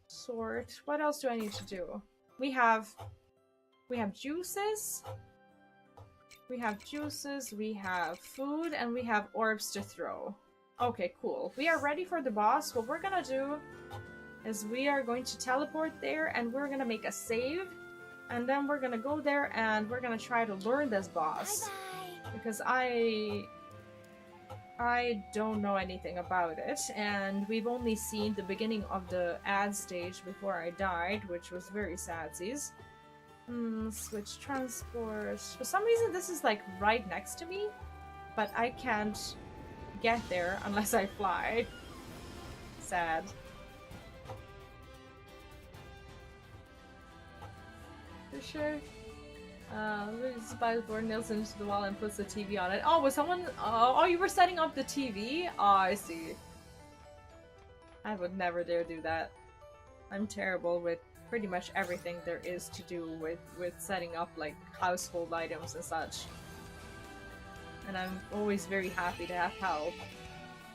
Sort. What else do I need to do? We have juices. We have juices, we have food, and we have orbs to throw. Okay, cool. We are ready for the boss. What we're gonna do is we are going to teleport there and we're gonna make a save. And then we're gonna go there and we're gonna try to learn this boss. Bye-bye. Because I don't know anything about it. And we've only seen the beginning of the ad stage before I died, which was very sadsies. Switch transport. For some reason this is like right next to me, but I can't get there unless I fly. Sad. For sure. Spies board nails into the wall and puts the TV on it. Oh, was someone... Oh, you were setting up the TV? Oh, I see. I would never dare do that. I'm terrible with pretty much everything there is to do with setting up like household items and such. And I'm always very happy to have help.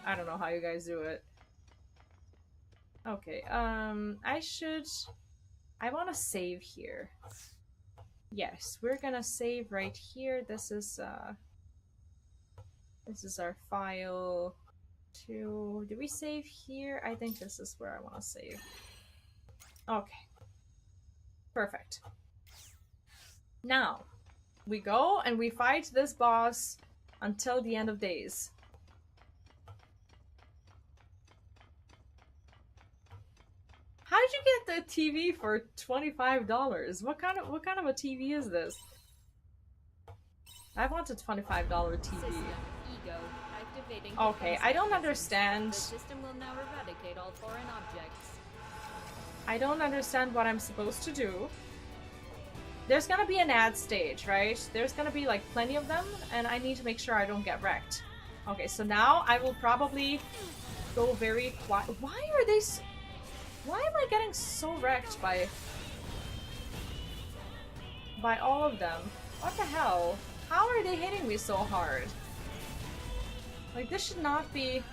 I don't know how you guys do it. Okay, I want to save here. Yes, we're gonna save right here. This is our file. Did we save here? I think this is where I want to save. Okay. Perfect. Now, we go and we fight this boss until the end of days. How did you get the TV for $25? What kind of a TV is this? I want a $25 TV. System ego activating. Okay, I don't understand. The system will now eradicate all foreign objects. I don't understand what I'm supposed to do. There's gonna be an ad stage, right? There's gonna be like plenty of them, and I need to make sure I don't get wrecked. Okay, so now I will probably go very quiet. Why are they why am I getting so wrecked by all of them? What the hell? How are they hitting me so hard? Like, this should not be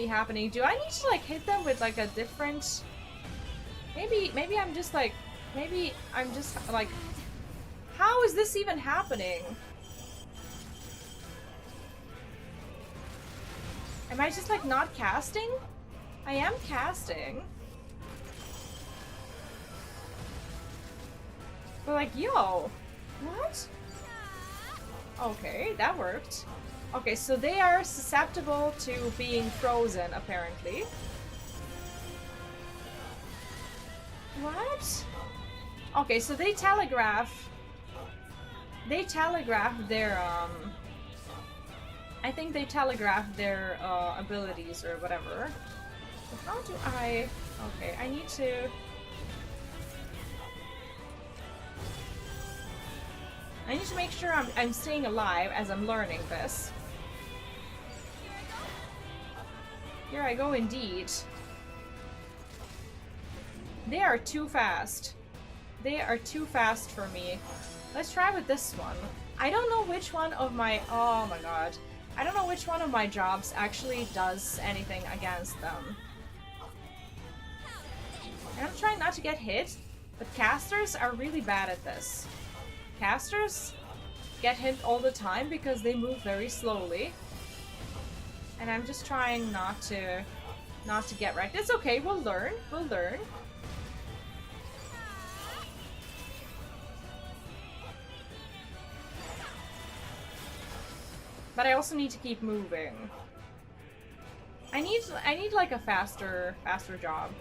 happening. Do I need to like hit them with like a different... Maybe I'm just like... Maybe I'm just like... How is this even happening? Am I just like not casting? I am casting. But like, yo, what? Okay, that worked. Okay, so they are susceptible to being frozen, apparently. What? Okay, so they telegraph their, I think they telegraph their, abilities or whatever. So how do I... Okay, I need to... I need to make sure I'm staying alive as I'm learning this. Here I go indeed. They are too fast. They are too fast for me. Let's try with this one. I don't know which one of my... Oh my god. I don't know which one of my jobs actually does anything against them. And I'm trying not to get hit, but casters are really bad at this. Casters get hit all the time because they move very slowly. And I'm just trying not to get wrecked. It's okay, we'll learn. We'll learn. But I also need to keep moving. I need like a faster job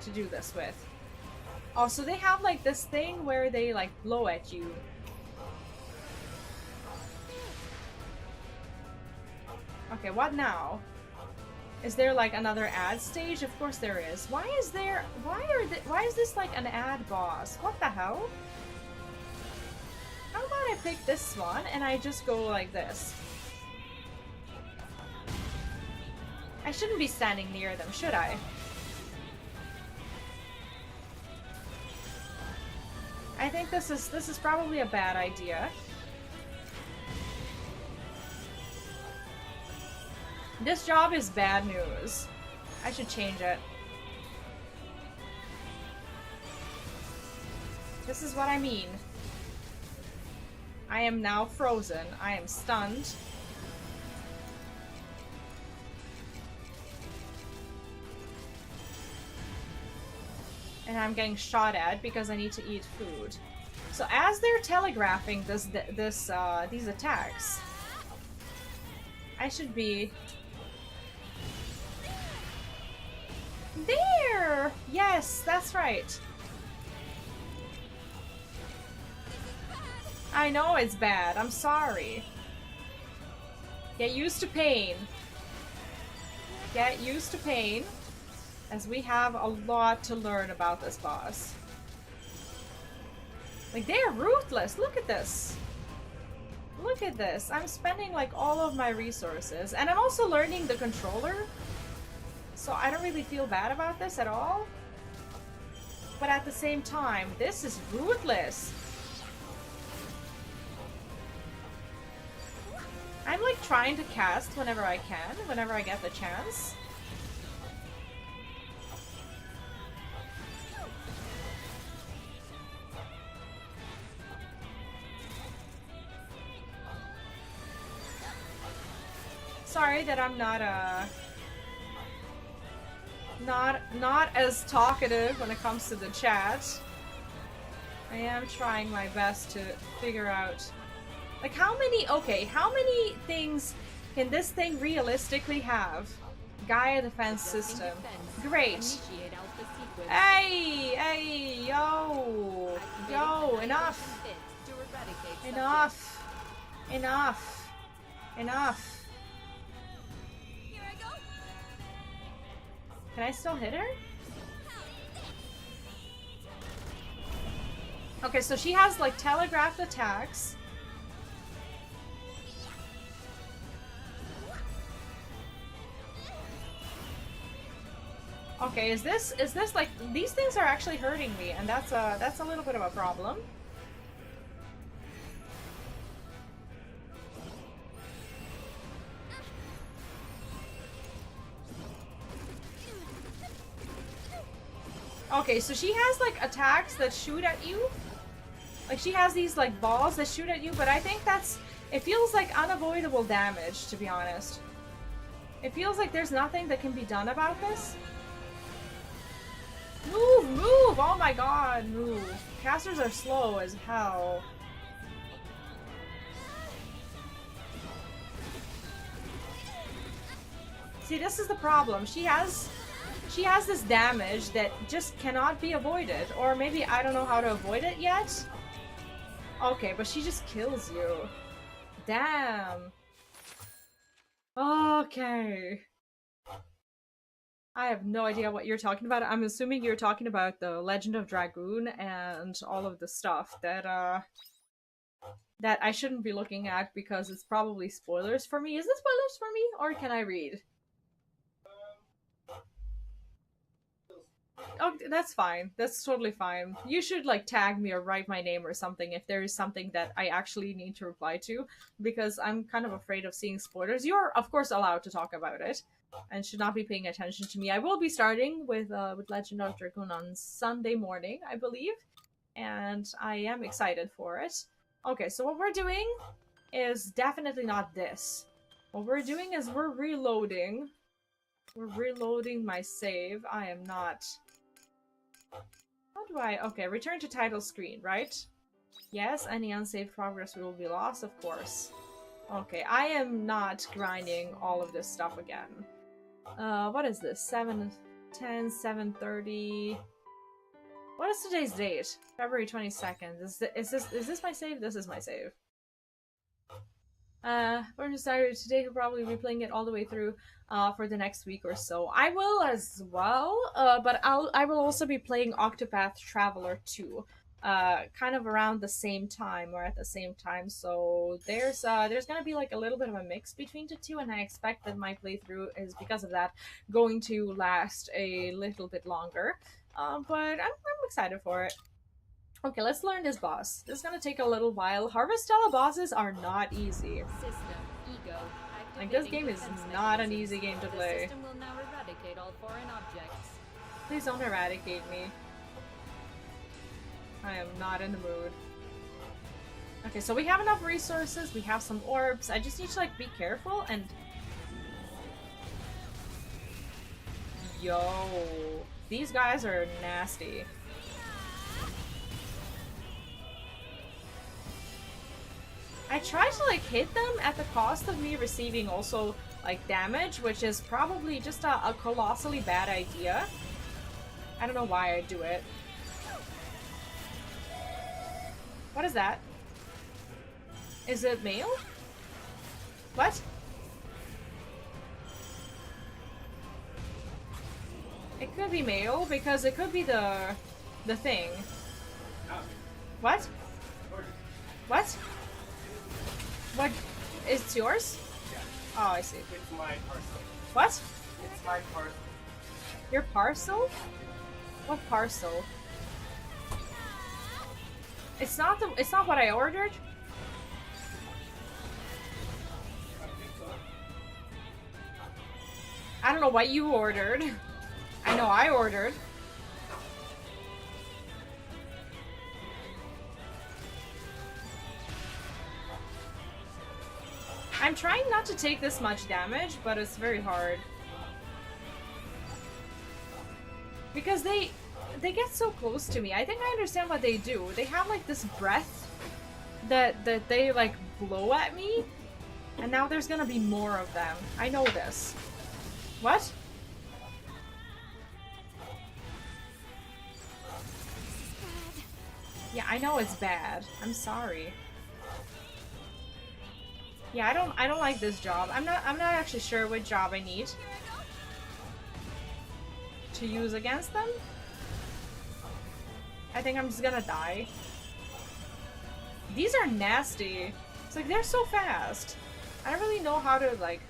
to do this with. Oh, so they have like this thing where they like blow at you. Okay, what now? Is there like another ad stage? Of course there is. Why is this like an ad boss? What the hell? How about I pick this one and I just go like this? I shouldn't be standing near them, should I? I think this is probably a bad idea. This job is bad news. I should change it. This is what I mean. I am now frozen. I am stunned. And I'm getting shot at because I need to eat food. So as they're telegraphing these attacks, I should be... There! Yes, that's right. I know it's bad. I'm sorry. Get used to pain. Get used to pain. As we have a lot to learn about this boss. Like, they are ruthless. Look at this. Look at this. I'm spending like all of my resources. And I'm also learning the controller. So I don't really feel bad about this at all. But at the same time, this is ruthless. I'm like trying to cast whenever I can, whenever I get the chance. Sorry that I'm not as talkative when it comes to the chat. I am trying my best to figure out like how many things can this thing realistically have? Gaia defense system. Great. Hey, yo, enough. Enough. Can I still hit her? Okay, so she has like telegraphed attacks. Okay, is this like these things are actually hurting me, and that's a little bit of a problem. Okay, so she has like attacks that shoot at you. Like she has these like balls that shoot at you, but I think it feels like unavoidable damage, to be honest. It feels like there's nothing that can be done about this. Move, move! Oh my god, move. Casters are slow as hell. See, this is the problem. She has this damage that just cannot be avoided. Or maybe I don't know how to avoid it yet. Okay, but she just kills you. Damn. Okay. I have no idea what you're talking about. I'm assuming you're talking about the Legend of Dragoon and all of the stuff that that I shouldn't be looking at because it's probably spoilers for me. Is it spoilers for me, or can I read? Oh, that's fine. That's totally fine. You should like tag me or write my name or something if there is something that I actually need to reply to, because I'm kind of afraid of seeing spoilers. You're of course allowed to talk about it and should not be paying attention to me. I will be starting with Legend of Dragoon on Sunday morning, I believe, and I am excited for it. Okay, so what we're doing is definitely not this. What we're doing is we're reloading. We're reloading my save. I am not... How do I... Okay, return to title screen, right? Yes, any unsaved progress will be lost, of course. Okay, I am not grinding all of this stuff again. What is this? 7:10, 7:30... What is today's date? February 22nd. Is this my save? This is my save. We're decided today we'll probably be playing it all the way through for the next week or so. I will as well, but I will also be playing Octopath Traveler 2, kind of around the same time or at the same time. So there's gonna be like a little bit of a mix between the two, and I expect that my playthrough is because of that going to last a little bit longer. But I'm excited for it. Okay, let's learn this boss. This is gonna take a little while. Harvestella bosses are not easy. System, ego, Like, this game is defense not an mechanisms. easy game to The play. system will now eradicate all foreign objects. Please don't eradicate me. I am not in the mood. Okay, so we have enough resources. We have some orbs. I just need to, like, be careful and... Yo. These guys are nasty. I try to like hit them at the cost of me receiving also like damage, which is probably just a colossally bad idea. I don't know why I do it. What is that? Is it male? What? It could be male because it could be the thing. What? What? What? It's yours? Yeah. Oh, I see. It's my parcel. What? It's my parcel. Your parcel? What parcel? It's not what I ordered? I think so. I don't know what you ordered. I know I ordered. I'm trying not to take this much damage, but it's very hard. Because they get so close to me. I think I understand what they do. They have like this breath that they like blow at me, and now there's gonna be more of them. I know this. What? Yeah, I know it's bad. I'm sorry. Yeah, I don't like this job. I'm not actually sure what job I need to use against them. I think I'm just gonna die. These are nasty. It's like they're so fast. I don't really know how to like...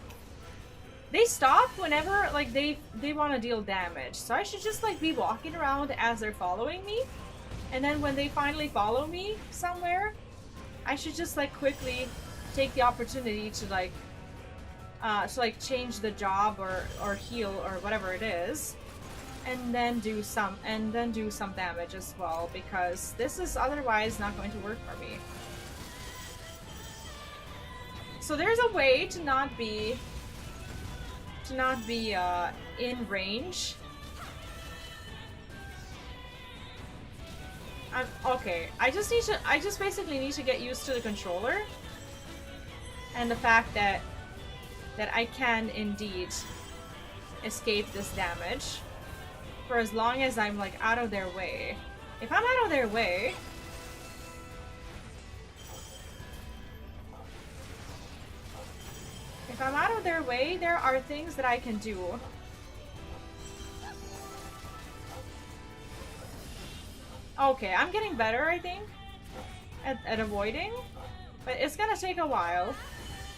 They stop whenever like they want to deal damage. So I should just like be walking around as they're following me. And then when they finally follow me somewhere, I should just like quickly take the opportunity to like change the job or heal or whatever it is, and then do some damage as well, because this is otherwise not going to work for me. So there's a way to not be to not be in range. Okay, I just basically need to get used to the controller and the fact that I can indeed escape this damage for as long as I'm like out of their way. If I'm out of their way, there are things that I can do. Okay, I'm getting better, I think, at avoiding, but it's gonna take a while.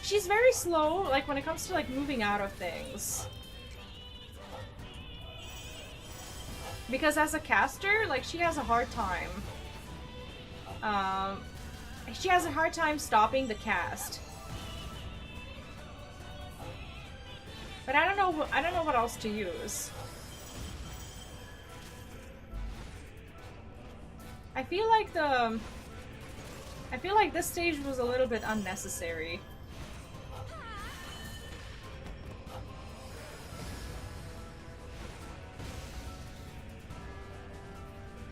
She's very slow, like, when it comes to, like, moving out of things. Because as a caster, like, she has a hard time. She has a hard time stopping the cast. But I don't know what else to use. I feel like this stage was a little bit unnecessary.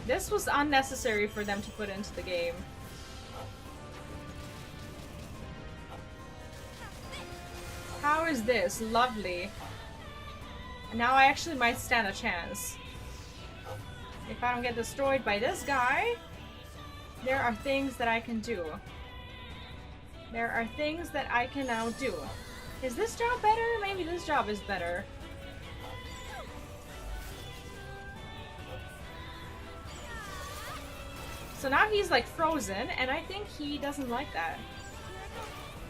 This was unnecessary for them to put into the game. How is this? Lovely. And now I actually might stand a chance. If I don't get destroyed by this guy, there are things that I can do. There are things that I can now do. Is this job better? Maybe this job is better. So now he's like frozen, and I think he doesn't like that.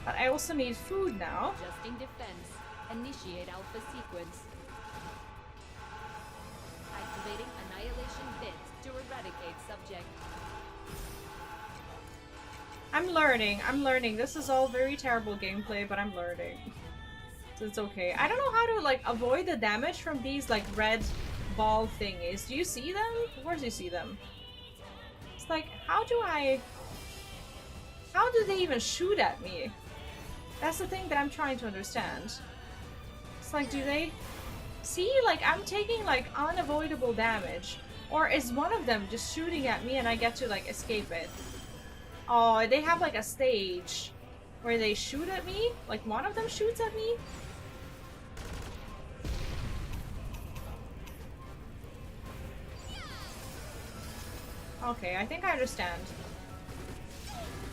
But I also need food now. Adjusting defense. Initiate alpha sequence. Activating annihilation bits to eradicate subject. I'm learning. This is all very terrible gameplay, but I'm learning. So it's okay. I don't know how to like avoid the damage from these like red ball thingies. Do you see them? Of course you see them. It's like, how do they even shoot at me? That's the thing that I'm trying to understand. It's like, do they see, like, I'm taking like unavoidable damage, or is one of them just shooting at me and I get to like escape it? Oh, they have like a stage where they shoot at me? Like one of them shoots at me? Okay, I think I understand.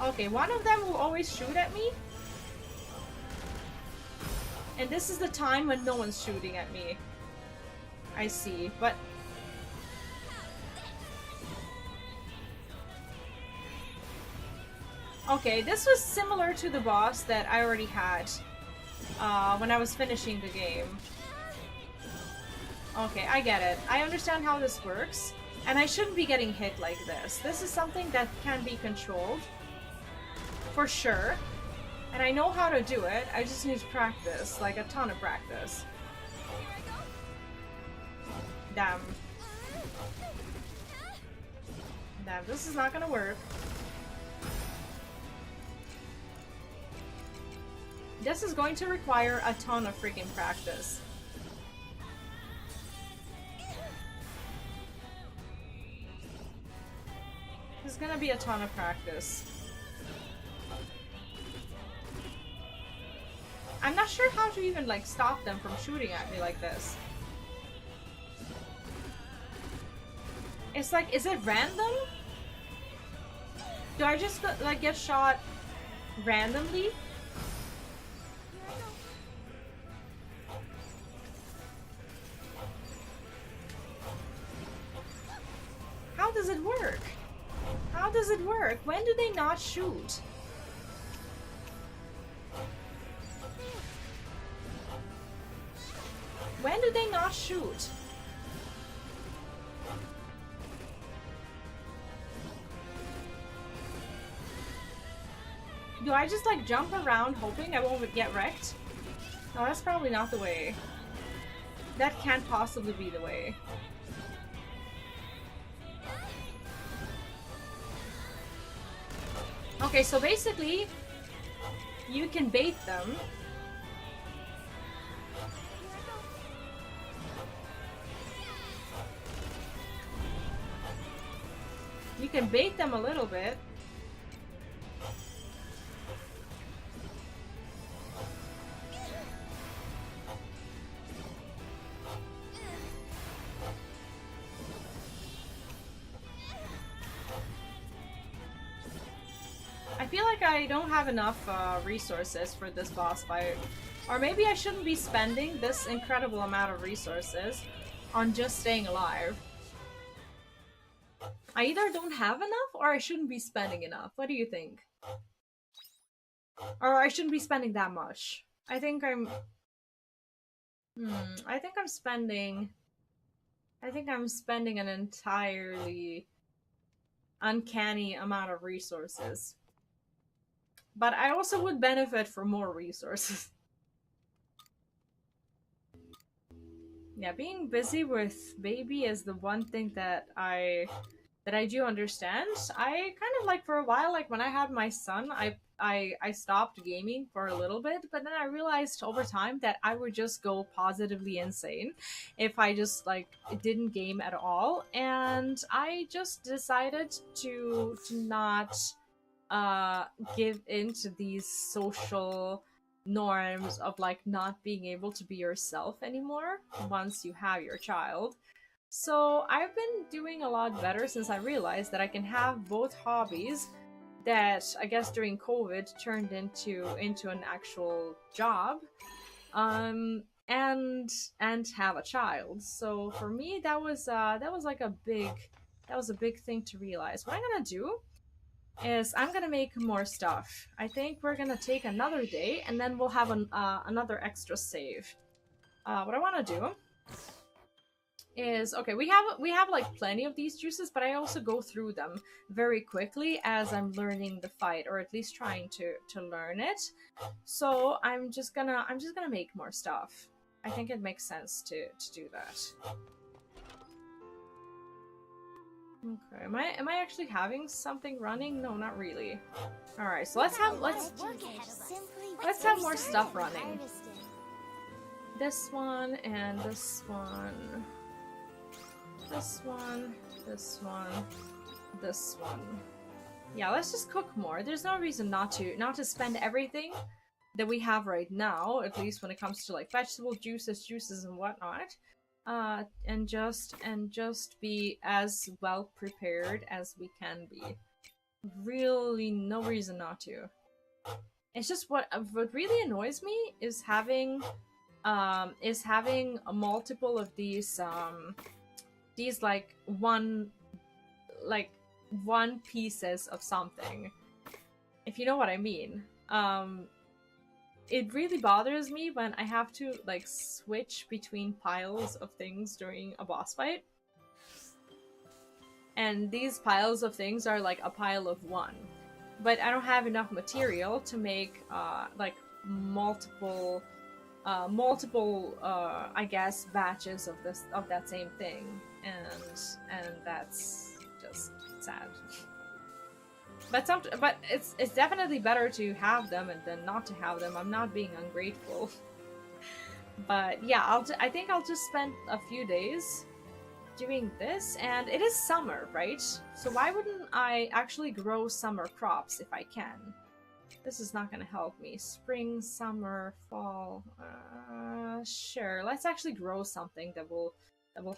Okay, one of them will always shoot at me. And this is the time when no one's shooting at me. I see, but... Okay, this was similar to the boss that I already had when I was finishing the game. Okay, I get it. I understand how this works. And I shouldn't be getting hit like this. This is something that can be controlled. For sure. And I know how to do it. I just need to practice. Like a ton of practice. Damn. Damn, this is not gonna work. This is going to require a ton of freaking practice. There's gonna be a ton of practice. I'm not sure how to even like stop them from shooting at me like this. It's like, is it random? Do I just like get shot randomly? How does it work? How does it work? When do they not shoot? When do they not shoot? Do I just like jump around hoping I won't get wrecked? No, that's probably not the way. That can't possibly be the way. Okay, so basically, you can bait them. You can bait them a little bit. I feel like I don't have enough resources for this boss fight. Or maybe I shouldn't be spending this incredible amount of resources on just staying alive. I either don't have enough or I shouldn't be spending enough. What do you think? Or I shouldn't be spending that much. I think I'm... I think I'm spending an entirely uncanny amount of resources. But I also would benefit from more resources. Yeah, being busy with baby is the one thing that I do understand. I kind of like for a while, like when I had my son, I stopped gaming for a little bit, but then I realized over time that I would just go positively insane if I just like didn't game at all, and I just decided to not give into these social norms of like not being able to be yourself anymore once you have your child. So I've been doing a lot better since I realized that I can have both hobbies that I guess during COVID turned into an actual job, and have a child. So for me that was like a big thing to realize. What I'm gonna do is I'm gonna make more stuff. I think we're gonna take another day and then we'll have another extra save. What I want to do is, okay, we have like plenty of these juices, but I also go through them very quickly as I'm learning the fight, or at least trying to learn it. So I'm just gonna make more stuff. I think it makes sense to do that. Okay, am I actually having something running? No, not really. All right, so let's have more stuff running. This one and this one. This one, this one, this one. Yeah, let's just cook more. There's no reason not to spend everything that we have right now, at least when it comes to like vegetable juices and whatnot. And just be as well prepared as we can be. Really, no reason not to. It's just what really annoys me is having a multiple of these like one pieces of something, if you know what I mean. It really bothers me when I have to like switch between piles of things during a boss fight, and these piles of things are like a pile of one, but I don't have enough material to make like multiple I guess batches of that same thing, and that's just sad. But it's definitely better to have them than not to have them. I'm not being ungrateful. But yeah, I think I'll just spend a few days doing this, and it is summer, right? So why wouldn't I actually grow summer crops if I can? This is not gonna help me. Spring, summer, fall. Sure. Let's actually grow something that will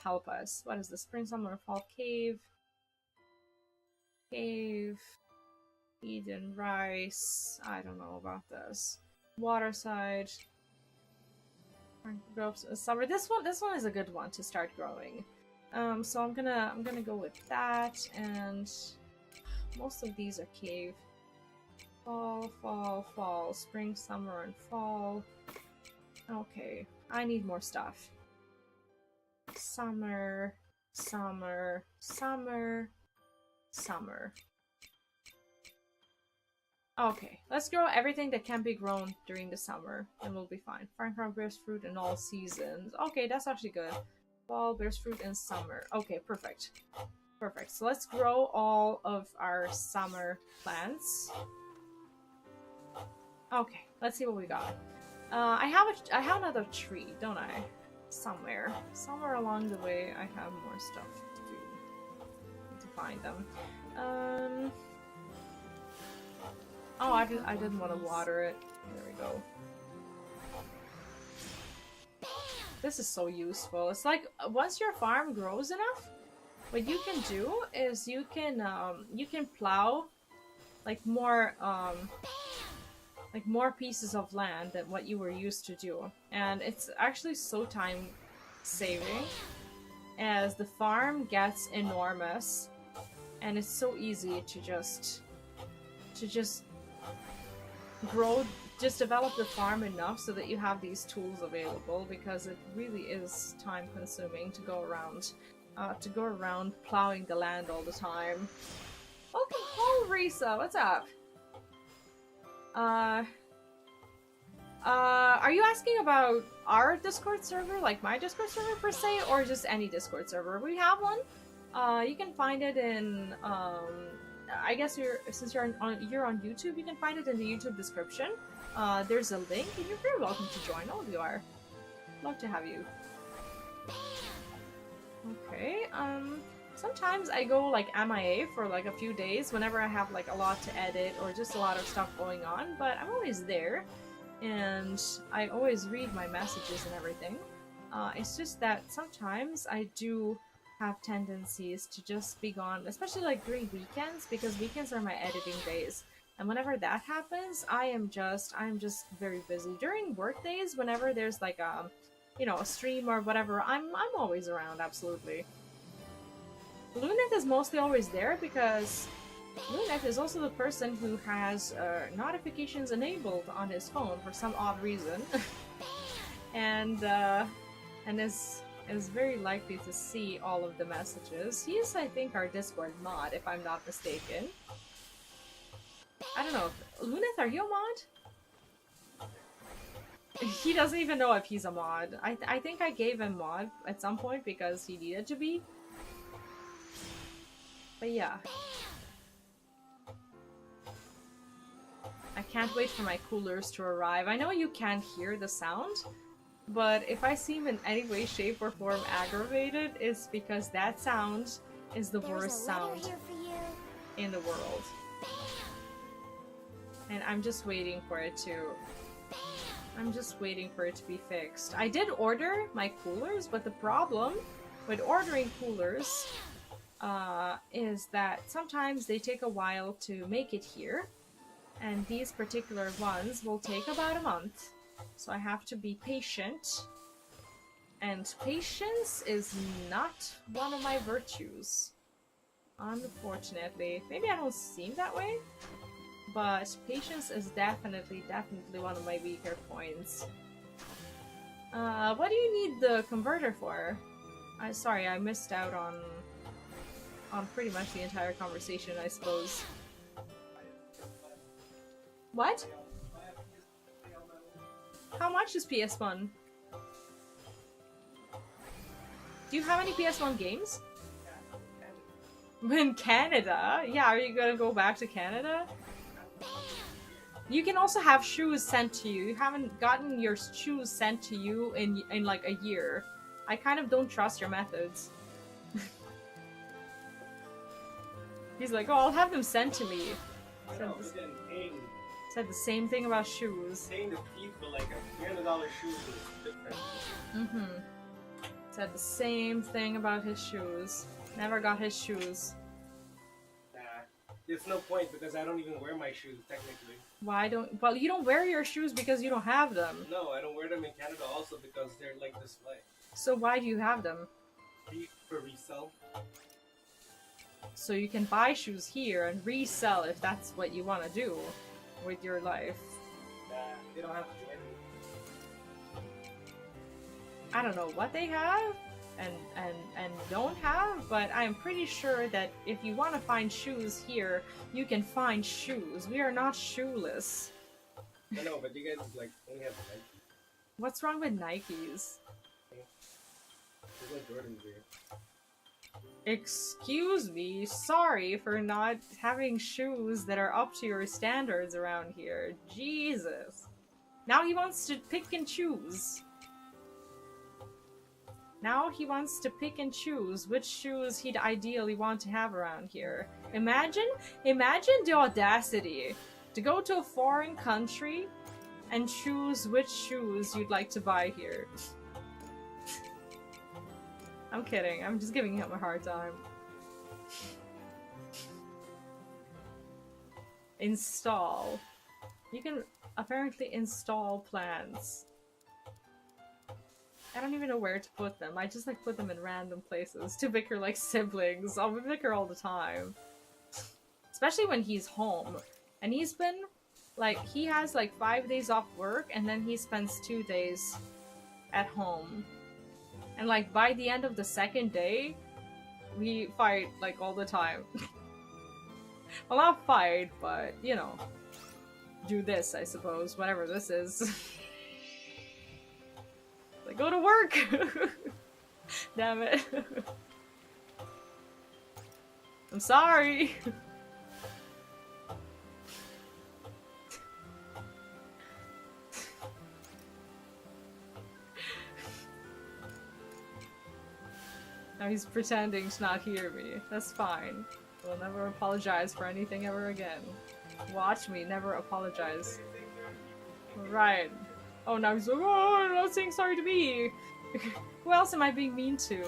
help us. What is the spring, summer, fall? Cave. Eden rice. I don't know about this. Waterside. Summer. This one is a good one to start growing. So I'm gonna go with that, and most of these are cave. Fall, spring, summer, and fall. Okay, I need more stuff. Summer. Okay, let's grow everything that can be grown during the summer, and we'll be fine. Farncraft bears fruit in all seasons. Okay, that's actually good. Fall bears fruit in summer. Okay, perfect. Perfect. So let's grow all of our summer plants. Okay, let's see what we got. I have another tree, don't I? Somewhere along the way, I have more stuff to do. Need to find them. Oh, I didn't want to water it. There we go. This is so useful. It's like once your farm grows enough, what you can do is you can plow like more pieces of land than what you were used to do, and it's actually so time saving as the farm gets enormous, and it's so easy to just grow, just develop the farm enough so that you have these tools available, because it really is time consuming to go around plowing the land all the time. Welcome home, Risa. What's up? Are you asking about our Discord server, like my Discord server per se, or just any Discord server? We have one. You can find it in I guess since you're on YouTube, you can find it in the YouTube description. There's a link, and you're very welcome to join. All of you are. Love to have you. Okay. Sometimes I go like MIA for like a few days whenever I have like a lot to edit or just a lot of stuff going on, but I'm always there, and I always read my messages and everything. It's just that sometimes I do have tendencies to just be gone, especially like during weekends, because weekends are my editing days. And whenever that happens, I'm just very busy. During work days, whenever there's like a stream or whatever, I'm always around, absolutely. Luneth is mostly always there because Luneth is also the person who has notifications enabled on his phone for some odd reason, and is very likely to see all of the messages. He is, I think, our Discord mod, if I'm not mistaken. I don't know. Luneth, are you a mod? He doesn't even know if he's a mod. I think I gave him mod at some point because he needed to be. But yeah. I can't wait for my coolers to arrive. I know you can't hear the sound, but if I seem in any way, shape, or form aggravated, it's because that sound is the worst sound in the world. And I'm just waiting for it to be fixed. I did order my coolers, but the problem with ordering coolers is that sometimes they take a while to make it here, and these particular ones will take about a month. So I have to be patient, and patience is not one of my virtues, unfortunately. Maybe I don't seem that way, but patience is definitely one of my weaker points. What do you need the converter for? Sorry, I missed out on pretty much the entire conversation, I suppose. What? How much is PS1? Do you have any PS1 games? In Canada? Yeah, are you gonna go back to Canada? You can also have shoes sent to you. You haven't gotten your shoes sent to you in like a year. I kind of don't trust your methods. He's like, oh, I'll have them sent to me. Said the same thing about shoes. Paying the fee for like $300 shoes is different. Mm-hmm. Said the same thing about his shoes. Never got his shoes. Nah, there's no point because I don't even wear my shoes technically. Why don't? Well, you don't wear your shoes because you don't have them. No, I don't wear them in Canada also because they're like display. So why do you have them? For resale. So you can buy shoes here and resell if that's what you want to do with your life. Nah, they don't have to do anything. I don't know what they have and don't have, but I'm pretty sure that if you want to find shoes here, you can find shoes. We are not shoeless. I know, but you guys like only have Nike. What's wrong with Nikes? There's no Jordans here. Excuse me, sorry for not having shoes that are up to your standards around here. Jesus. Now he wants to pick and choose. Now he wants to pick and choose which shoes he'd ideally want to have around here. Imagine the audacity to go to a foreign country and choose which shoes you'd like to buy here. I'm kidding, I'm just giving him a hard time. Install. You can apparently install plants. I don't even know where to put them. I just like put them in random places to bicker like siblings. Oh, we bicker all the time. Especially when he's home. And he's been like, he has like 5 days off work and then he spends 2 days at home. And like by the end of the second day, we fight like all the time. Well, not fight, but you know, do this, I suppose, whatever this is. Like, go to work! Damn it. I'm sorry! Now he's pretending to not hear me. That's fine. We'll never apologize for anything ever again. Watch me never apologize. Right. Oh, now he's like, oh, I'm not saying sorry to me! Who else am I being mean to?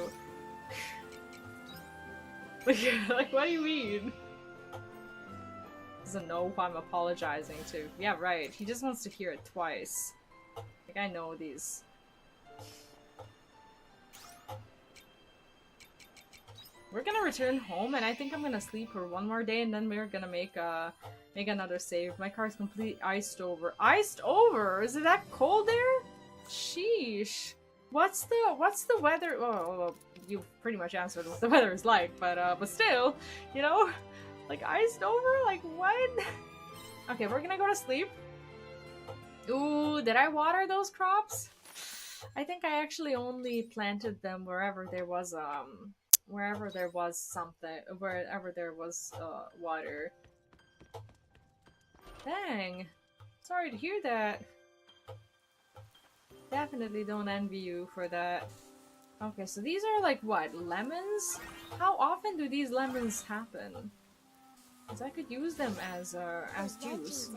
Like, what do you mean? Doesn't know who I'm apologizing to. Yeah, right. He just wants to hear it twice. Like, I know these. We're gonna return home, and I think I'm gonna sleep for one more day, and then we're gonna make another save. My car's completely iced over. Iced over? Is it that cold there? Sheesh. What's the weather? Oh, you pretty much answered what the weather is like, but still, you know, like iced over. Like what? Okay, we're gonna go to sleep. Ooh, did I water those crops? I think I actually only planted them wherever there was something, wherever there was water. Dang. Sorry to hear that. Definitely don't envy you for that. Okay, so these are like what? Lemons? How often do these lemons happen? Because I could use them as juice.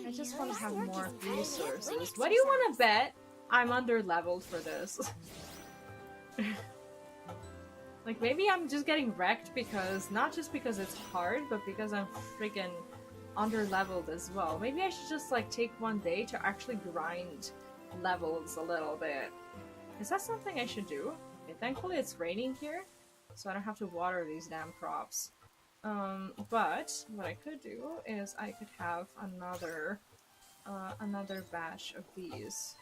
I just want to have more resources. What do you want to bet? I'm under-leveled for this. Like, maybe I'm just getting wrecked because, not just because it's hard, but because I'm freaking under-leveled as well. Maybe I should just, like, take one day to actually grind levels a little bit. Is that something I should do? Okay, thankfully it's raining here, so I don't have to water these damn crops. But what I could do is I could have another batch of these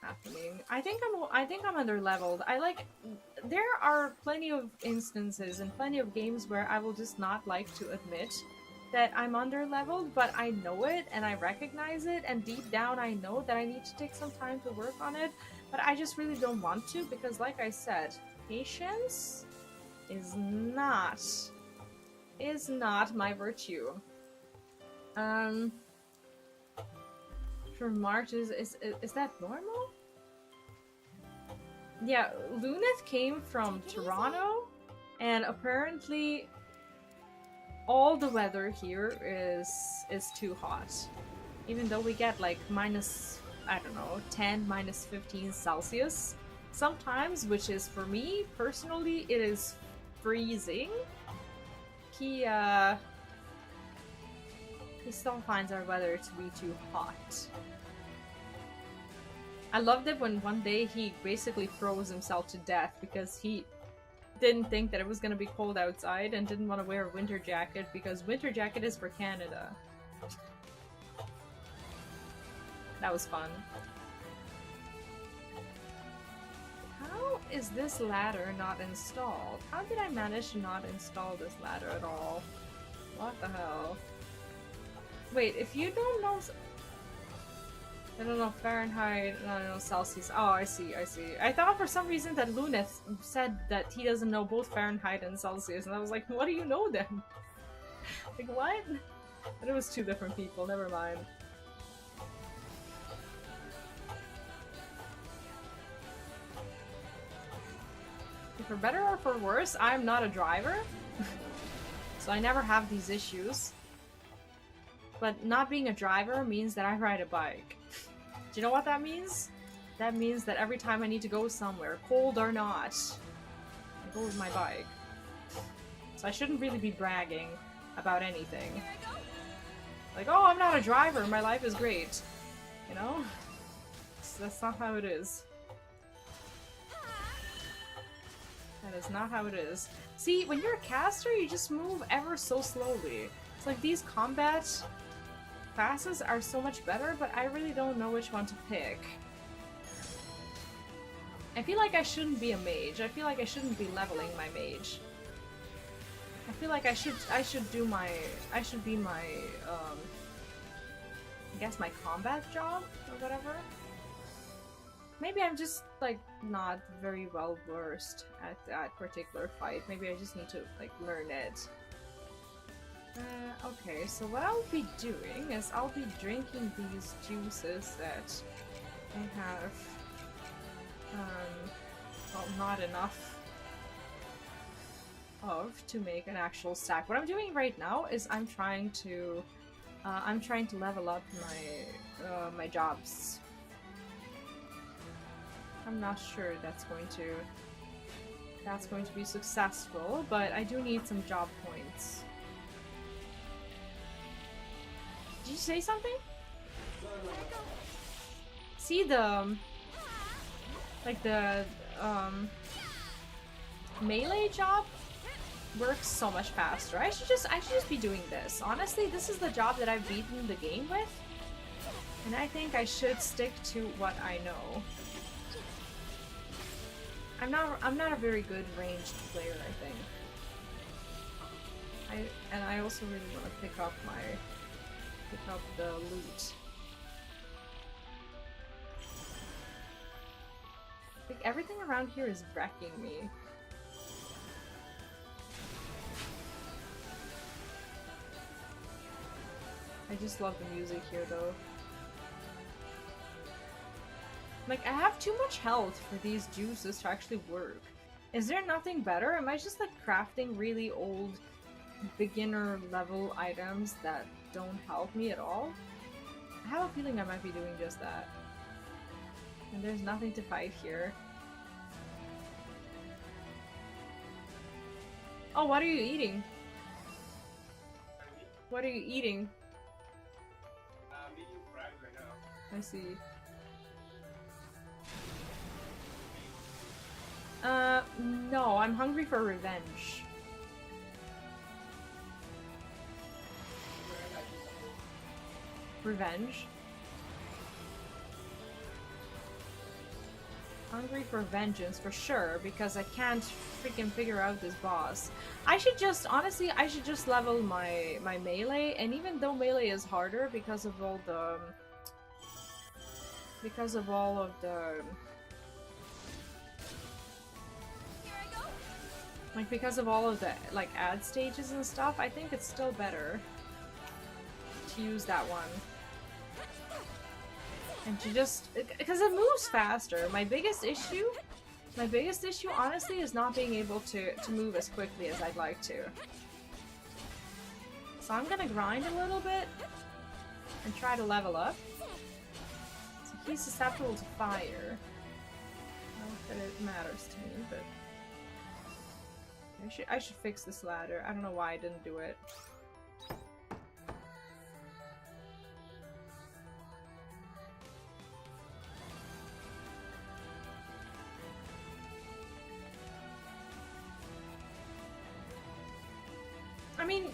happening. I think I'm under-leveled. There are plenty of instances and plenty of games where I will just not like to admit that I'm under-leveled, but I know it and I recognize it, and deep down I know that I need to take some time to work on it, but I just really don't want to because, like I said, patience is not my virtue. For March, is that normal? Yeah, Luneth came from Toronto, and apparently all the weather here is too hot. Even though we get like minus, I don't know, 10, minus 15 Celsius sometimes, which is, for me personally, it is freezing. He still finds our weather to be too hot. I loved it when one day he basically froze himself to death because he didn't think that it was going to be cold outside and didn't want to wear a winter jacket because winter jacket is for Canada. That was fun. How is this ladder not installed? How did I manage to not install this ladder at all? What the hell? Wait, if you don't know... I don't know Fahrenheit, I don't know Celsius. Oh, I see. I thought for some reason that Luneth said that he doesn't know both Fahrenheit and Celsius, and I was like, what do you know then? Like, what? But it was two different people, never mind. For better or for worse, I'm not a driver. so I never have these issues. But not being a driver means that I ride a bike. Do you know what that means? That means that every time I need to go somewhere, cold or not, I go with my bike. So I shouldn't really be bragging about anything. Like, oh, I'm not a driver, my life is great. You know? That's not how it is. That is not how it is. See, when you're a caster, you just move ever so slowly. It's like these combat classes are so much better, but I really don't know which one to pick. I feel like I shouldn't be a mage. I feel like I shouldn't be leveling my mage. I feel like I should be my I guess my combat job or whatever. Maybe I'm just like not very well versed at that particular fight. Maybe I just need to like learn it. Okay, so what I'll be doing is I'll be drinking these juices that I have well, not enough of to make an actual stack. What I'm doing right now is I'm trying to level up my jobs. I'm not sure that's going to be successful, but I do need some job points. Did you say something? See the melee job works so much faster. I should just be doing this. Honestly, this is the job that I've beaten the game with, and I think I should stick to what I know. I'm not a very good ranged player, I think. I also really want to pick up the loot. Like everything around here is wrecking me. I just love the music here though. Like, I have too much health for these juices to actually work. Is there nothing better? Am I just like crafting really old beginner level items that don't help me at all? I have a feeling I might be doing just that. And there's nothing to fight here. Oh, what are you eating? What are you eating? I'm eating fries right now. I see. No, I'm hungry for revenge. Revenge? Hungry for vengeance, for sure, because I can't freaking figure out this boss. Honestly, I should just level my melee, and even though melee is harder because of all of the like ad stages and stuff, I think it's still better to use that one. And to just, because it moves faster. My biggest issue honestly is not being able to move as quickly as I'd like to. So I'm gonna grind a little bit and try to level up. So he's susceptible to fire. Not that it matters to me, but I should fix this ladder. I don't know why I didn't do it. I mean,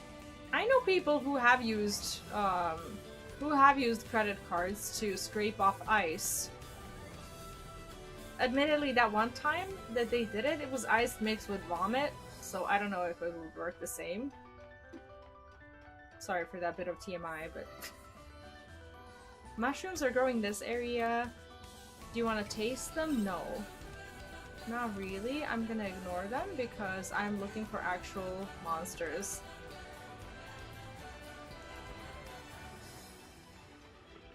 I know people who have used credit cards to scrape off ice. Admittedly, that one time that they did it, it was ice mixed with vomit, so I don't know if it would work the same. Sorry for that bit of TMI, but... Mushrooms are growing this area. Do you want to taste them? No. Not really. I'm gonna ignore them because I'm looking for actual monsters.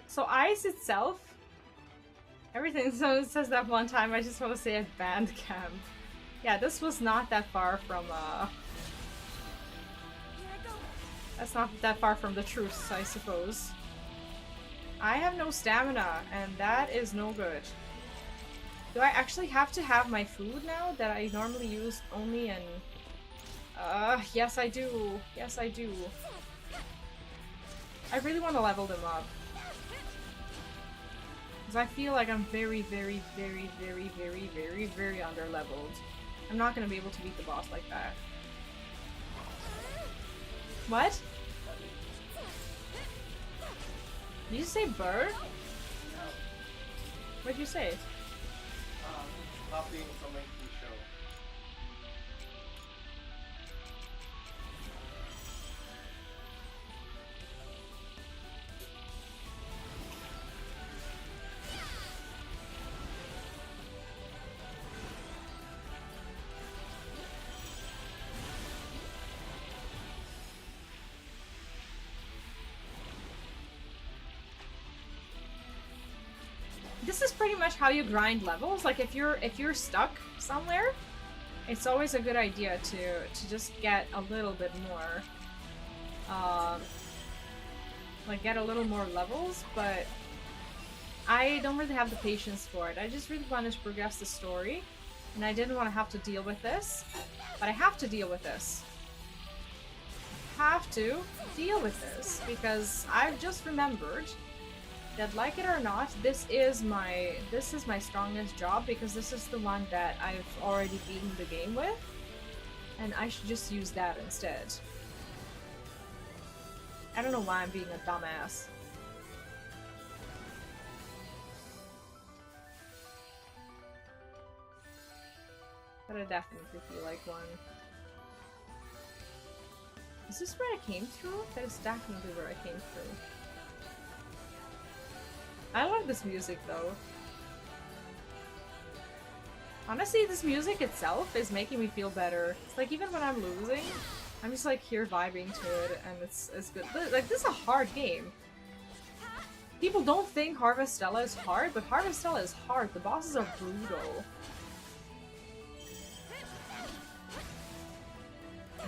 So ice itself, everything says that one time, I just want to say at band camp. Yeah, this was not that far from That's not that far from the truth, I suppose. I have no stamina, and that is no good. Do I actually have to have my food now that I normally use only in... yes I do. Yes I do. I really want to level them up. Because I feel like I'm very, very, very, very, very, very, very under-leveled. I'm not going to be able to beat the boss like that. What? Did you say bird? What'd you say? Copying from a TV show. This is pretty much how you grind levels. Like if you're stuck somewhere, it's always a good idea to just get a little bit more, like get a little more levels. But I don't really have the patience for it. I just really wanted to progress the story, and I didn't want to have to deal with this. But I have to deal with this. Have to deal with this because I've just remembered that, like it or not, this is my strongest job because this is the one that I've already beaten the game with, and I should just use that instead. I don't know why I'm being a dumbass. But I definitely feel like one. Is this where I came through? That is definitely where I came through. I love this music though. Honestly, this music itself is making me feel better. It's like even when I'm losing, I'm just like here vibing to it and it's good. Like this is a hard game. People don't think Harvestella is hard, but Harvestella is hard. The bosses are brutal.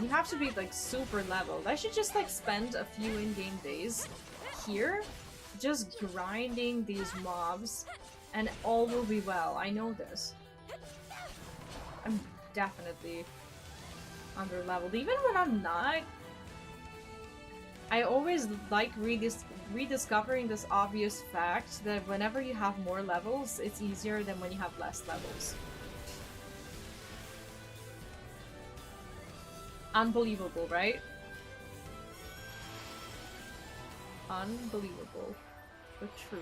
You have to be like super leveled. I should just like spend a few in-game days here just grinding these mobs and all will be well. I know this. I'm definitely under-leveled. Even when I'm not, I always like rediscovering this obvious fact that whenever you have more levels, it's easier than when you have less levels. Unbelievable, right? Unbelievable, but true.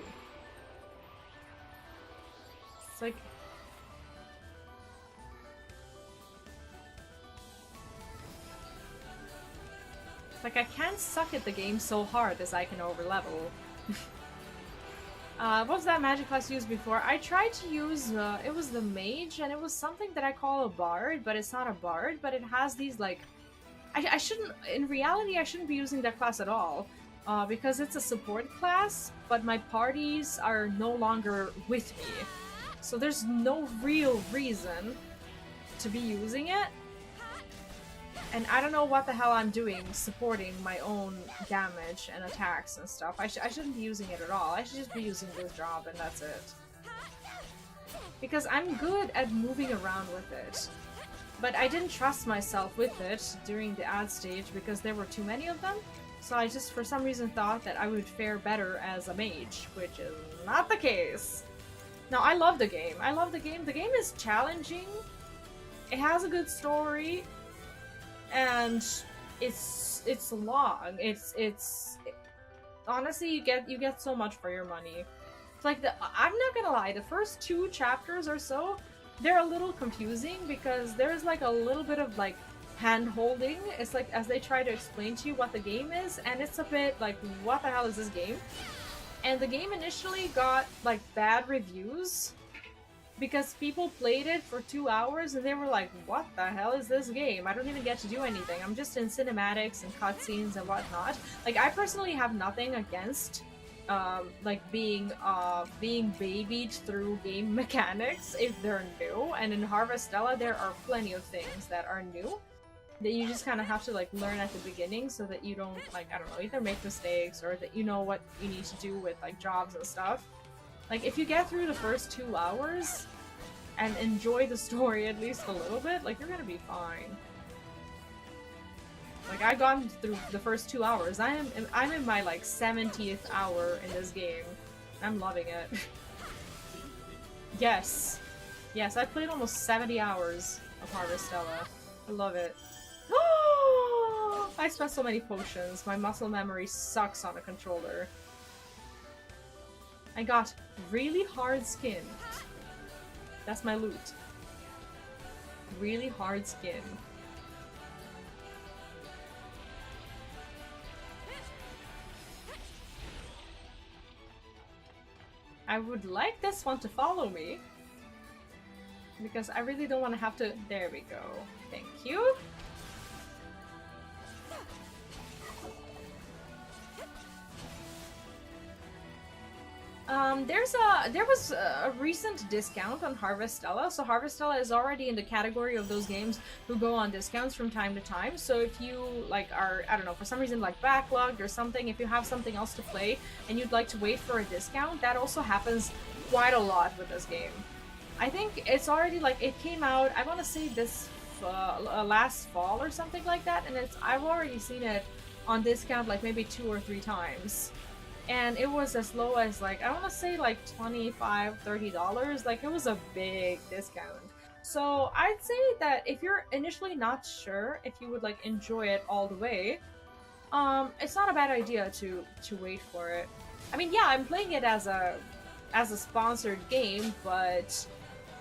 It's like... I can't suck at the game so hard as I can over-level. What was that magic class used before? I tried to use, it was the mage, and it was something that I call a bard, but it's not a bard, but it has these, like... I shouldn't, in reality, I shouldn't be using that class at all, because it's a support class, but my parties are no longer with me. So there's no real reason to be using it. And I don't know what the hell I'm doing supporting my own damage and attacks and stuff. I shouldn't be using it at all. I should just be using this job and that's it. Because I'm good at moving around with it. But I didn't trust myself with it during the ad stage because there were too many of them. So I just for some reason thought that I would fare better as a mage, which is not the case. No, I love the game. I love the game. The game is challenging. It has a good story. And it's long. It's honestly you get so much for your money. It's like I'm not gonna lie, the first 2 chapters or so, they're a little confusing because there's like a little bit of like hand holding. It's like as they try to explain to you what the game is, and it's a bit like, what the hell is this game? And the game initially got like bad reviews because people played it for 2 hours and they were like, what the hell is this game? I don't even get to do anything. I'm just in cinematics and cutscenes and whatnot. Like, I personally have nothing against like being babied through game mechanics if they're new. And in Harvestella there are plenty of things that are new. that you just kind of have to like learn at the beginning so that you don't like, I don't know, either make mistakes or that you know what you need to do with like jobs and stuff. Like if you get through the first 2 hours and enjoy the story at least a little bit, like you're gonna be fine. Like I've gone through the first 2 hours. I'm in my like 70th hour in this game. I'm loving it. Yes. Yes, I played almost 70 hours of Harvestella. I love it. I spent so many potions. My muscle memory sucks on a controller. I got really hard skin. That's my loot. Really hard skin. I would like this one to follow me. Because I really don't want to have to... There we go. Thank you. There was a recent discount on Harvestella, so Harvestella is already in the category of those games who go on discounts from time to time. So if you like are, I don't know, for some reason like backlogged or something, if you have something else to play and you'd like to wait for a discount, that also happens quite a lot with this game. I think it's already like it came out, I want to say this last fall or something like that, and I've already seen it on discount like maybe 2 or 3 times. And it was as low as like, I want to say like $25–30. Like it was a big discount. So I'd say that if you're initially not sure if you would like enjoy it all the way, it's not a bad idea to wait for it. I mean, yeah, I'm playing it as a sponsored game, but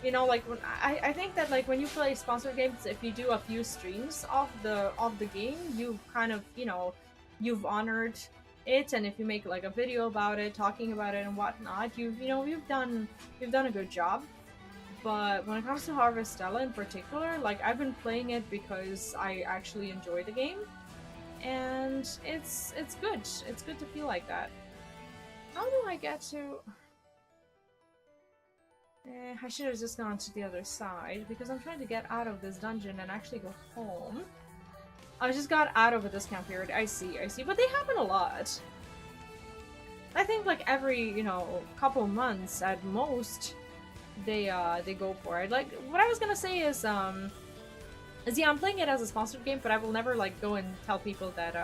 you know, like when I think that like when you play sponsored games, if you do a few streams of the game, you've kind of, you know, you've honored it, and if you make like a video about it, talking about it and whatnot, you've done a good job. But when it comes to Harvestella in particular, like I've been playing it because I actually enjoy the game, and it's good. It's good to feel like that. How do I get to? I should have just gone to the other side because I'm trying to get out of this dungeon and actually go home. I just got out of a discount period. I see, but they happen a lot. I think like every, you know, couple months at most, they go for it. Like what I was gonna say is yeah, I'm playing it as a sponsored game, but I will never like go and tell people that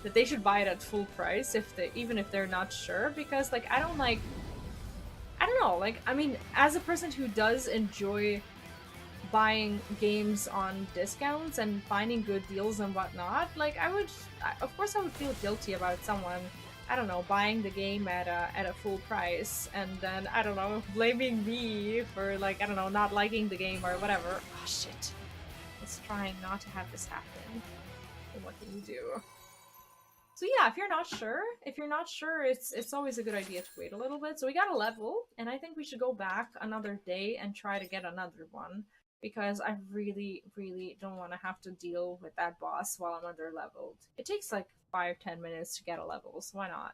that they should buy it at full price even if they're not sure, because like I don't know, like I mean, as a person who does enjoy buying games on discounts and finding good deals and whatnot, like of course I would feel guilty about someone, I don't know, buying the game at a full price and then, I don't know, blaming me for like, I don't know, not liking the game or whatever. Oh shit. Let's try not to have this happen. And what can you do? So yeah, if you're not sure, it's always a good idea to wait a little bit. So we got a level, and I think we should go back another day and try to get another one, because I really, really don't want to have to deal with that boss while I'm under leveled. It takes like 5–10 minutes to get a level, so why not?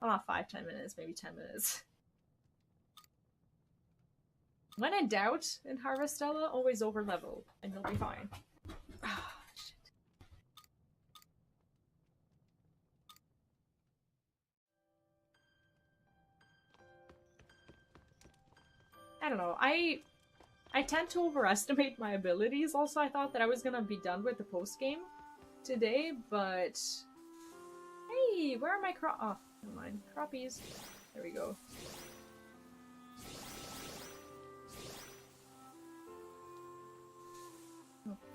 Well, not 5–10 minutes, maybe 10 minutes. When in doubt in Harvestella, always over level, and you'll be fine. I don't know, I tend to overestimate my abilities. Also, I thought that I was gonna be done with the post-game today, but... Hey, where are my oh, never mind. Croppies. There we go.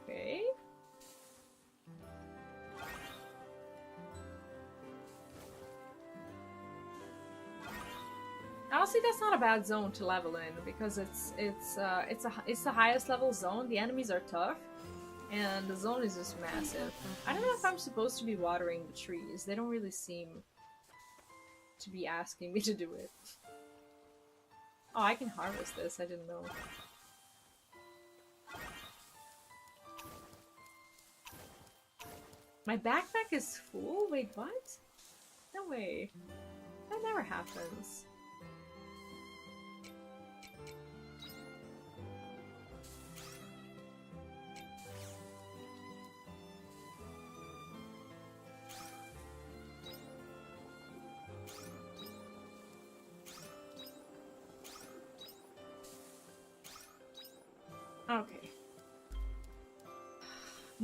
Okay. Honestly, that's not a bad zone to level in, because it's the highest level zone. The enemies are tough, and the zone is just massive. I don't know if I'm supposed to be watering the trees. They don't really seem to be asking me to do it. Oh, I can harvest this. I didn't know. My backpack is full? Wait, what? No way. That never happens.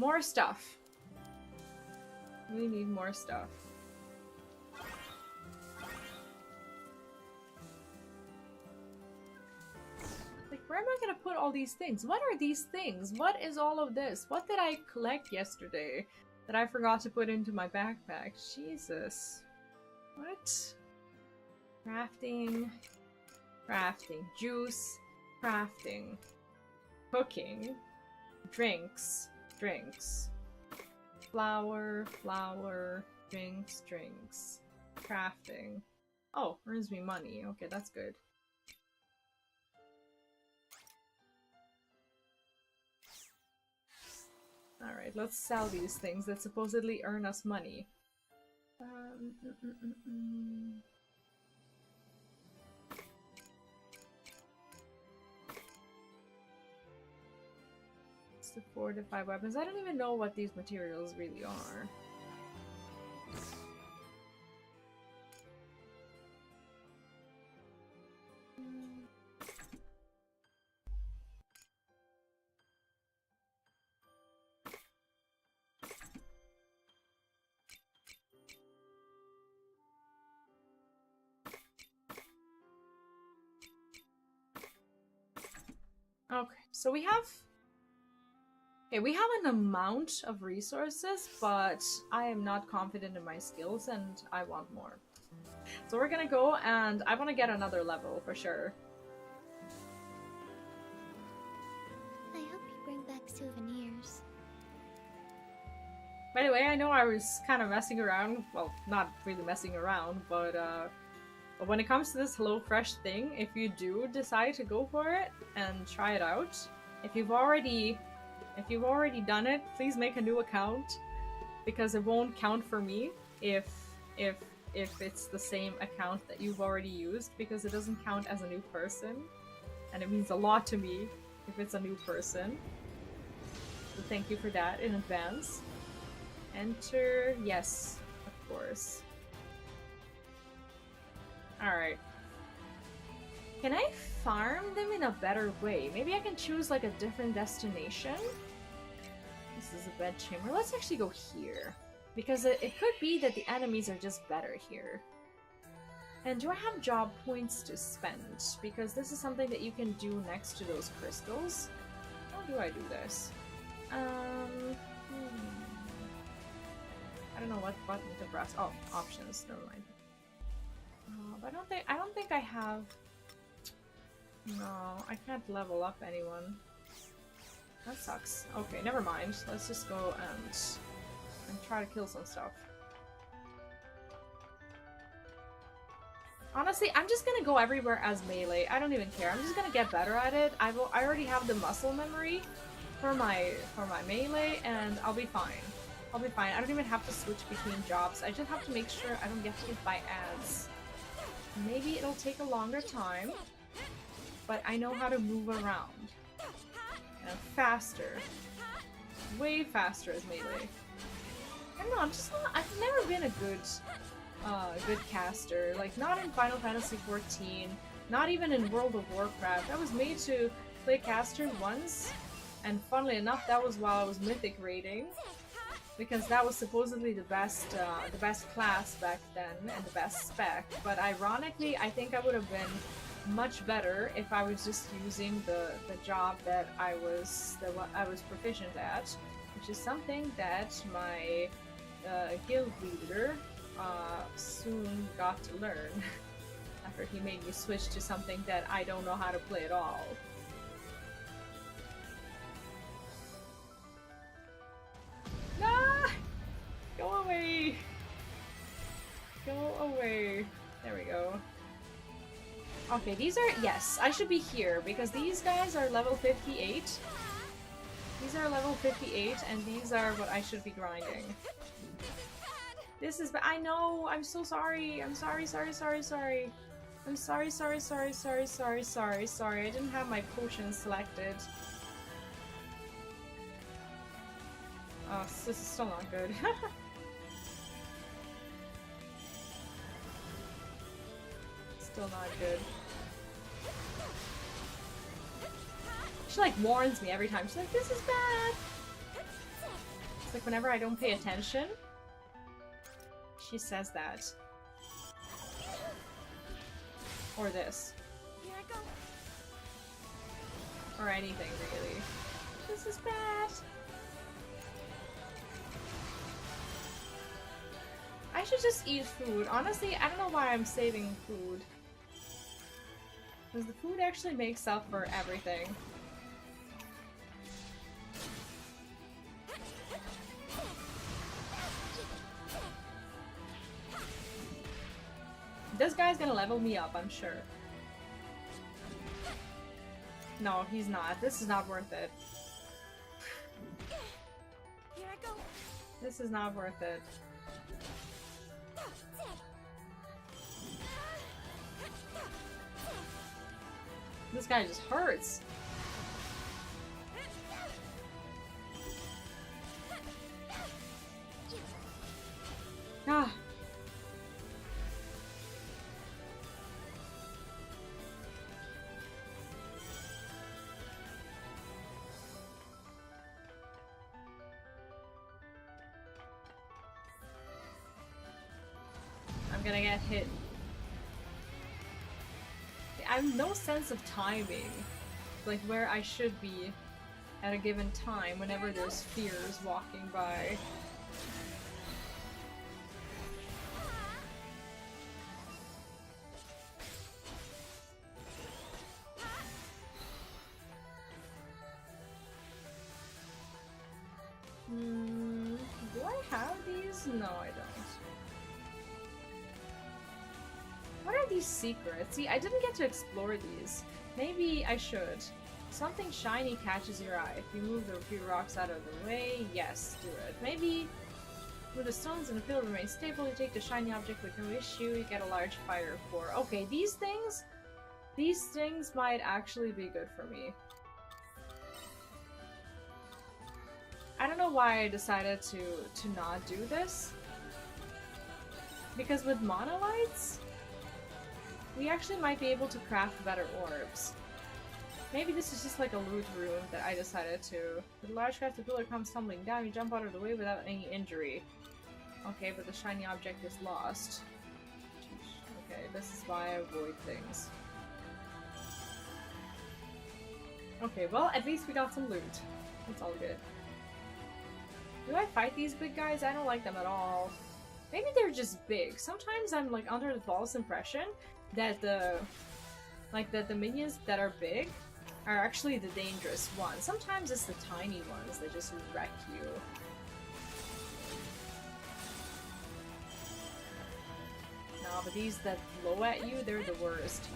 More stuff. We need more stuff. Like, where am I gonna put all these things? What are these things? What is all of this? What did I collect yesterday that I forgot to put into my backpack? Jesus. What? Crafting. Crafting. Juice. Crafting. Cooking. Drinks. Drinks. Flour. Flour. Drinks. Drinks. Crafting. Oh, earns me money. Okay, that's good. Alright, let's sell these things that supposedly earn us money. It's to fortify weapons. I don't even know what these materials really are. Okay, so we have an amount of resources, but I am not confident in my skills and I want more. So we're gonna go and I want to get another level for sure. I hope you bring back souvenirs. By the way, I know I was kind of messing around, well, not really messing around, but when it comes to this HelloFresh thing, if you do decide to go for it and try it out, if you've already done it, please make a new account because it won't count for me if it's the same account that you've already used, because it doesn't count as a new person, and it means a lot to me if it's a new person. So thank you for that in advance. Enter, yes, of course. Alright. Can I farm them in a better way? Maybe I can choose like a different destination? This is a bed chamber. Let's actually go here. Because it could be that the enemies are just better here. And do I have job points to spend? Because this is something that you can do next to those crystals. How do I do this? I don't know what button to press. Oh, options. Never mind. But I don't think I have. No, I can't level up anyone. That sucks. Okay, never mind. Let's just go and try to kill some stuff. Honestly, I'm just gonna go everywhere as melee. I don't even care. I'm just gonna get better at it. I already have the muscle memory for my melee, and I'll be fine. I'll be fine. I don't even have to switch between jobs. I just have to make sure I don't get hit by ads. Maybe it'll take a longer time, but I know how to move around. And I'm faster. Way faster as melee. I don't know, I'm just not, I've never been a good caster. Like, not in Final Fantasy XIV, not even in World of Warcraft. I was made to play caster once, and funnily enough, that was while I was mythic raiding. Because that was supposedly the best class back then, and the best spec. But ironically, I think I would have been much better if I was just using the job that I was proficient at, which is something that my guild leader soon got to learn after he made me switch to something that I don't know how to play at all. Ah! Go away! Go away. There we go. Okay, these are... Yes, I should be here, because these guys are level 58. These are level 58, and these are what I should be grinding. This is... I know! I'm so sorry! I'm sorry, sorry, sorry, sorry. I'm sorry, sorry, sorry, sorry, sorry, sorry, sorry. I didn't have my potion selected. Oh, this is still not good. Still not good. She like warns me every time. She's like, this is bad! Like whenever I don't pay attention, she says that. Or this. Here I go. Or anything, really. This is bad. I should just eat food. Honestly, I don't know why I'm saving food. Because the food actually makes up for everything. This guy's gonna level me up, I'm sure. No, he's not. This is not worth it. Here I go. This is not worth it. This guy just hurts. Ah. I'm gonna get hit. I have no sense of timing, like where I should be at a given time whenever there's fears walking by. Do I have these? No, I don't. What are these secrets? See, I didn't get to explore these. Maybe I should. Something shiny catches your eye. If you move the few rocks out of the way, yes, do it. Maybe with the stones in the field remain stable, you take the shiny object with no issue, you get a large fire core. Okay, these things might actually be good for me. I don't know why I decided to not do this. Because with monolites, we actually might be able to craft better orbs. Maybe this is just like a loot room that I decided to. With a large crafted pillar comes tumbling down, you jump out of the way without any injury. Okay, but the shiny object is lost. Okay, this is why I avoid things. Okay, well, at least we got some loot. It's all good. Do I fight these big guys? I don't like them at all. Maybe they're just big. Sometimes I'm like under the false impression that the minions that are big are actually the dangerous ones. Sometimes it's the tiny ones that just wreck you. No, but these that blow at you, they're the worst.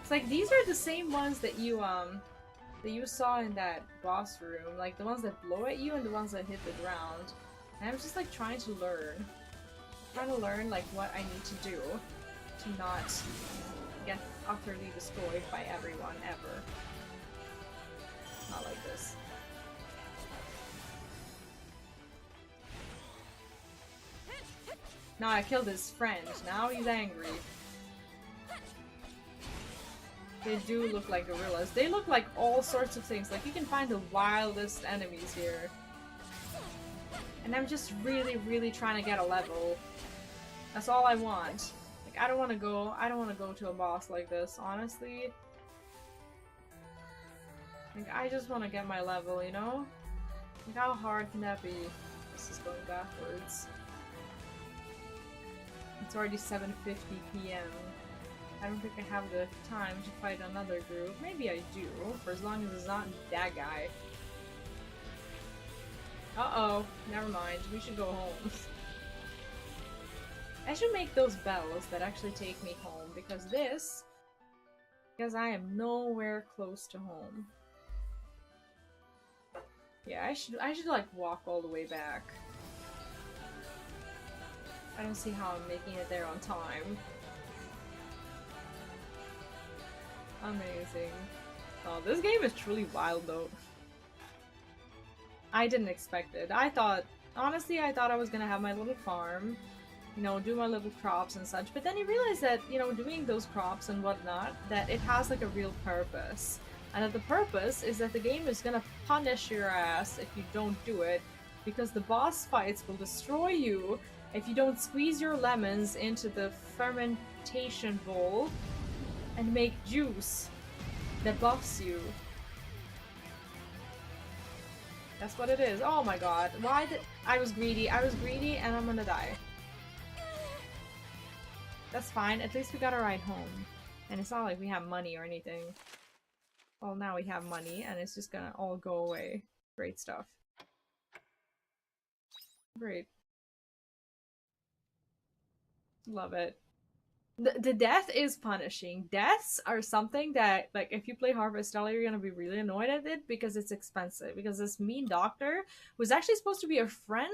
It's like these are the same ones that you saw in that boss room, like the ones that blow at you and the ones that hit the ground. And I'm just like trying to learn like what I need to do to not get utterly destroyed by everyone ever. Not like this. Now I killed his friend, now he's angry. They do look like gorillas. They look like all sorts of things. Like, you can find the wildest enemies here. And I'm just really, really trying to get a level. That's all I want. Like, I don't want to go to a boss like this, honestly. Like, I just want to get my level, you know? Like, how hard can that be? This is going backwards. It's already 7:50 p.m. I don't think I have the time to fight another group. Maybe I do, for as long as it's not that guy. Uh-oh, never mind. We should go home. I should make those bells that actually take me home, because I am nowhere close to home. Yeah, I should like walk all the way back. I don't see how I'm making it there on time. Amazing. Oh, this game is truly wild though. I didn't expect it. Honestly, I thought I was gonna have my little farm you know, do my little crops and such. But then you realize that, you know, doing those crops and whatnot, that it has like a real purpose. And that the purpose is that the game is gonna punish your ass if you don't do it, because the boss fights will destroy you if you don't squeeze your lemons into the fermentation bowl and make juice that buffs you. That's what it is. Oh my god. Why did I was greedy and I'm gonna die. That's fine. At least we got a ride home. And it's not like we have money or anything. Well, now we have money and it's just gonna all go away. Great stuff. Great. Love it. The death is punishing. Deaths are something that, like, if you play Harvestella, you're gonna be really annoyed at it because it's expensive. Because this mean doctor, who's actually supposed to be a friend,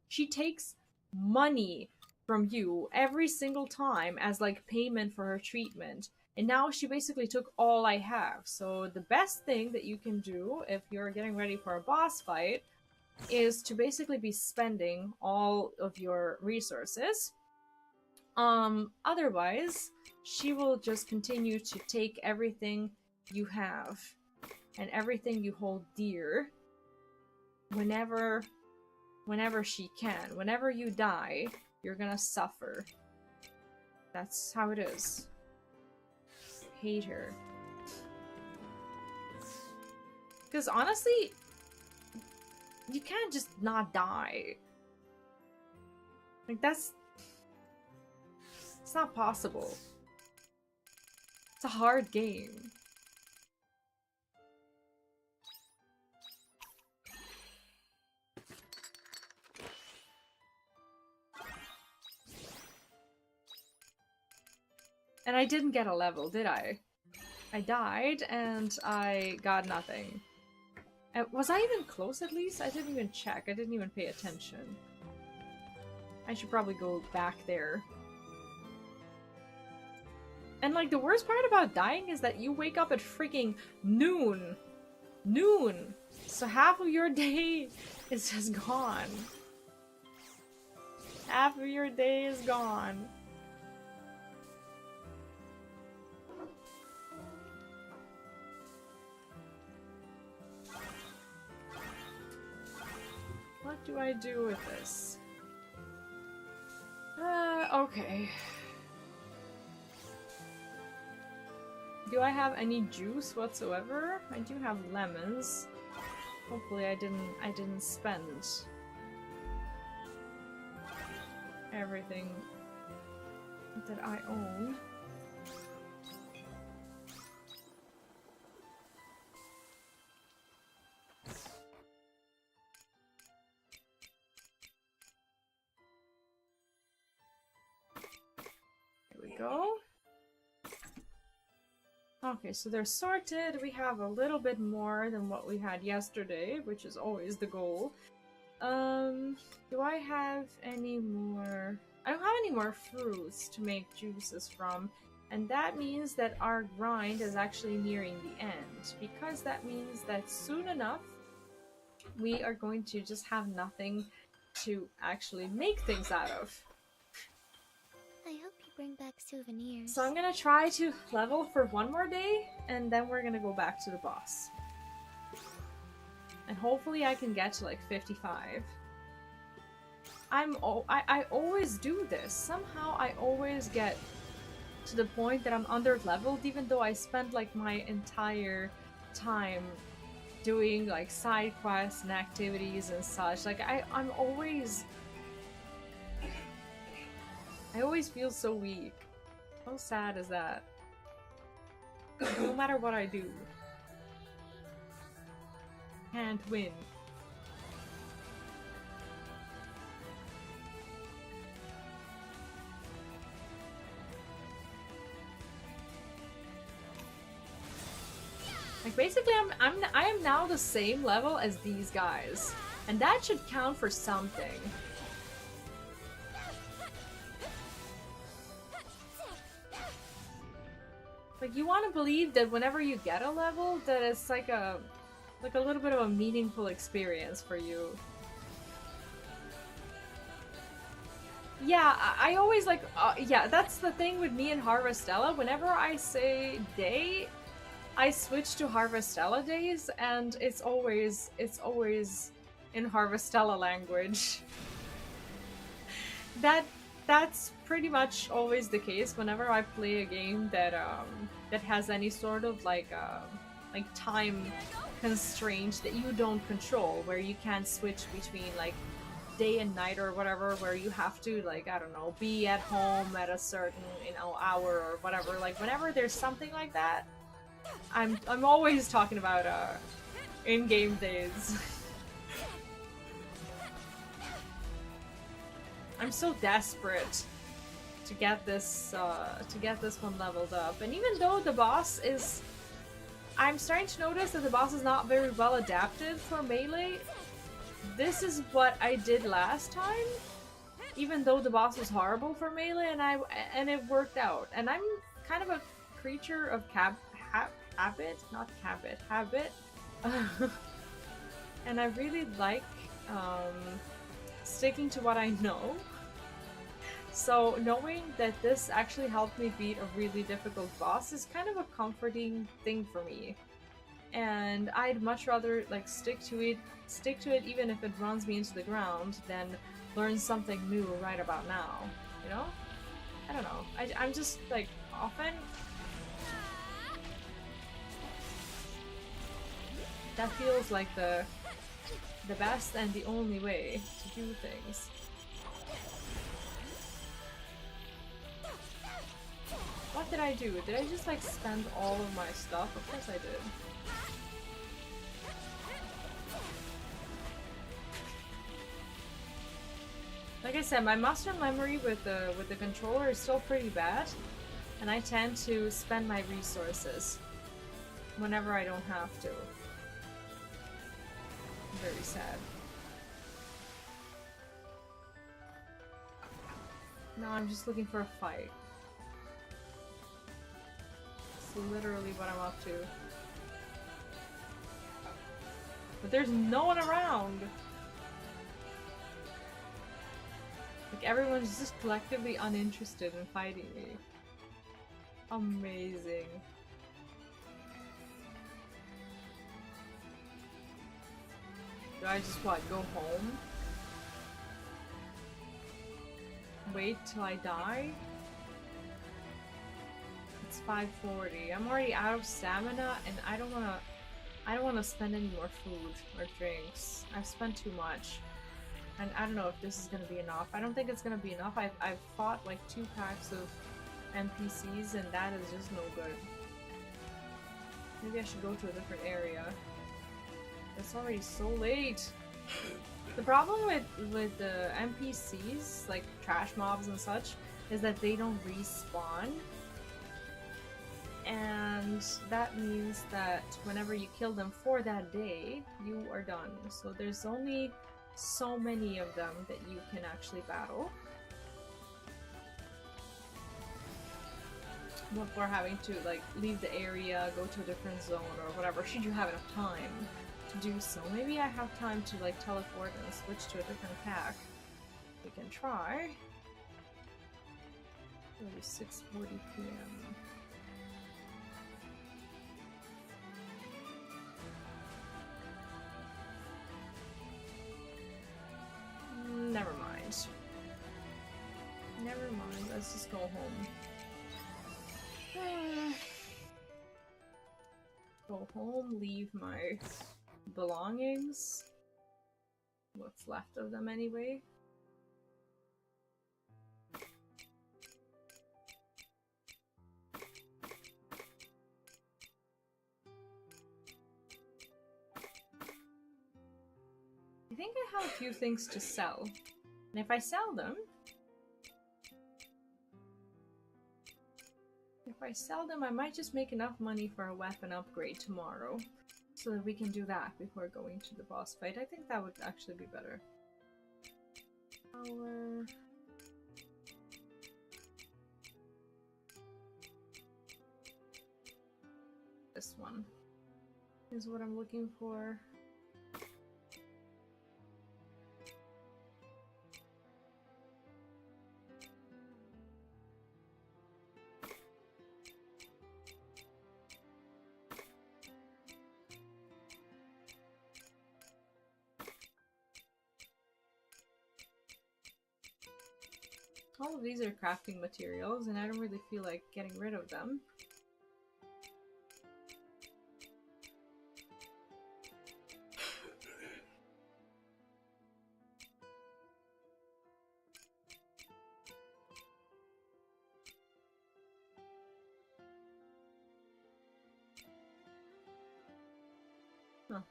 she takes money from you every single time as, like, payment for her treatment. And now she basically took all I have. So the best thing that you can do if you're getting ready for a boss fight is to basically be spending all of your resources. Otherwise, she will just continue to take everything you have and everything you hold dear whenever she can. Whenever you die, you're gonna suffer. That's how it is. Hate her. Because honestly, you can't just not die. Like, that's... It's not possible. It's a hard game. And I didn't get a level, did I? I died and I got nothing. Was I even close at least? I didn't even check. I didn't even pay attention. I should probably go back there. And, like, the worst part about dying is that you wake up at freaking noon. Noon! So half of your day is just gone. Half of your day is gone. What do I do with this? Okay. Do I have any juice whatsoever? I do have lemons. Hopefully I didn't spend everything that I own. There we go. Okay, so they're sorted. We have a little bit more than what we had yesterday, which is always the goal. Do I have any more? I don't have any more fruits to make juices from, and that means that our grind is actually nearing the end, because that means that soon enough we are going to just have nothing to actually make things out of. I hope you bring back souvenirs. So I'm gonna try to level for one more day, and then we're gonna go back to the boss. And hopefully I can get to like 55. I always do this. Somehow I always get to the point that I'm under-leveled, even though I spent like my entire time doing like side quests and activities and such. Like I'm always... I always feel so weak. How sad is that? No matter what I do. Can't win. Like basically I am now the same level as these guys. And that should count for something. Like, you want to believe that whenever you get a level, that it's like a little bit of a meaningful experience for you. Yeah, I always like, yeah, that's the thing with me and Harvestella. Whenever I say day, I switch to Harvestella days, and it's always in Harvestella language. That that's pretty much always the case whenever I play a game that has any sort of like time constraint that you don't control, where you can't switch between like day and night or whatever, where you have to, like, I don't know, be at home at a certain, you know, hour or whatever. Like whenever there's something like that, I'm always talking about in-game days. I'm so desperate to get this one leveled up, and even though the boss is, I'm starting to notice that the boss is not very well adapted for melee. This is what I did last time, even though the boss was horrible for melee, and it worked out. And I'm kind of a creature of habit, not habit, and I really like sticking to what I know. So knowing that this actually helped me beat a really difficult boss is kind of a comforting thing for me. And I'd much rather like stick to it even if it runs me into the ground, than learn something new right about now, you know? I don't know. I'm just like, often that feels like the best and the only way to do things. What did I do? Did I just like spend all of my stuff? Of course I did. Like I said, my muscle memory with the controller is still pretty bad, and I tend to spend my resources whenever I don't have to. Very sad. No, I'm just looking for a fight. It's literally what I'm up to. But there's no one around! Like, everyone's just collectively uninterested in fighting me. Amazing. Do I just, what, go home? Wait till I die? It's 5:40. I'm already out of stamina, and I don't wanna spend any more food or drinks. I've spent too much. And I don't know if this is gonna be enough. I don't think it's gonna be enough. I've fought like 2 packs of NPCs, and that is just no good. Maybe I should go to a different area. It's already so late. The problem with the NPCs, like trash mobs and such, is that they don't respawn. And that means that whenever you kill them for that day, you are done. So there's only so many of them that you can actually battle before having to like leave the area, go to a different zone or whatever, should you have enough time to do so. Maybe I have time to like teleport and switch to a different pack. We can try. It is 6:40 p.m. Never mind. Never mind, let's just go home. Go home, leave my belongings. What's left of them anyway. I think I have a few things to sell. And if I sell them... I might just make enough money for a weapon upgrade tomorrow. So that we can do that before going to the boss fight. I think that would actually be better. Power... This one is what I'm looking for. All of these are crafting materials, and I don't really feel like getting rid of them. Huh.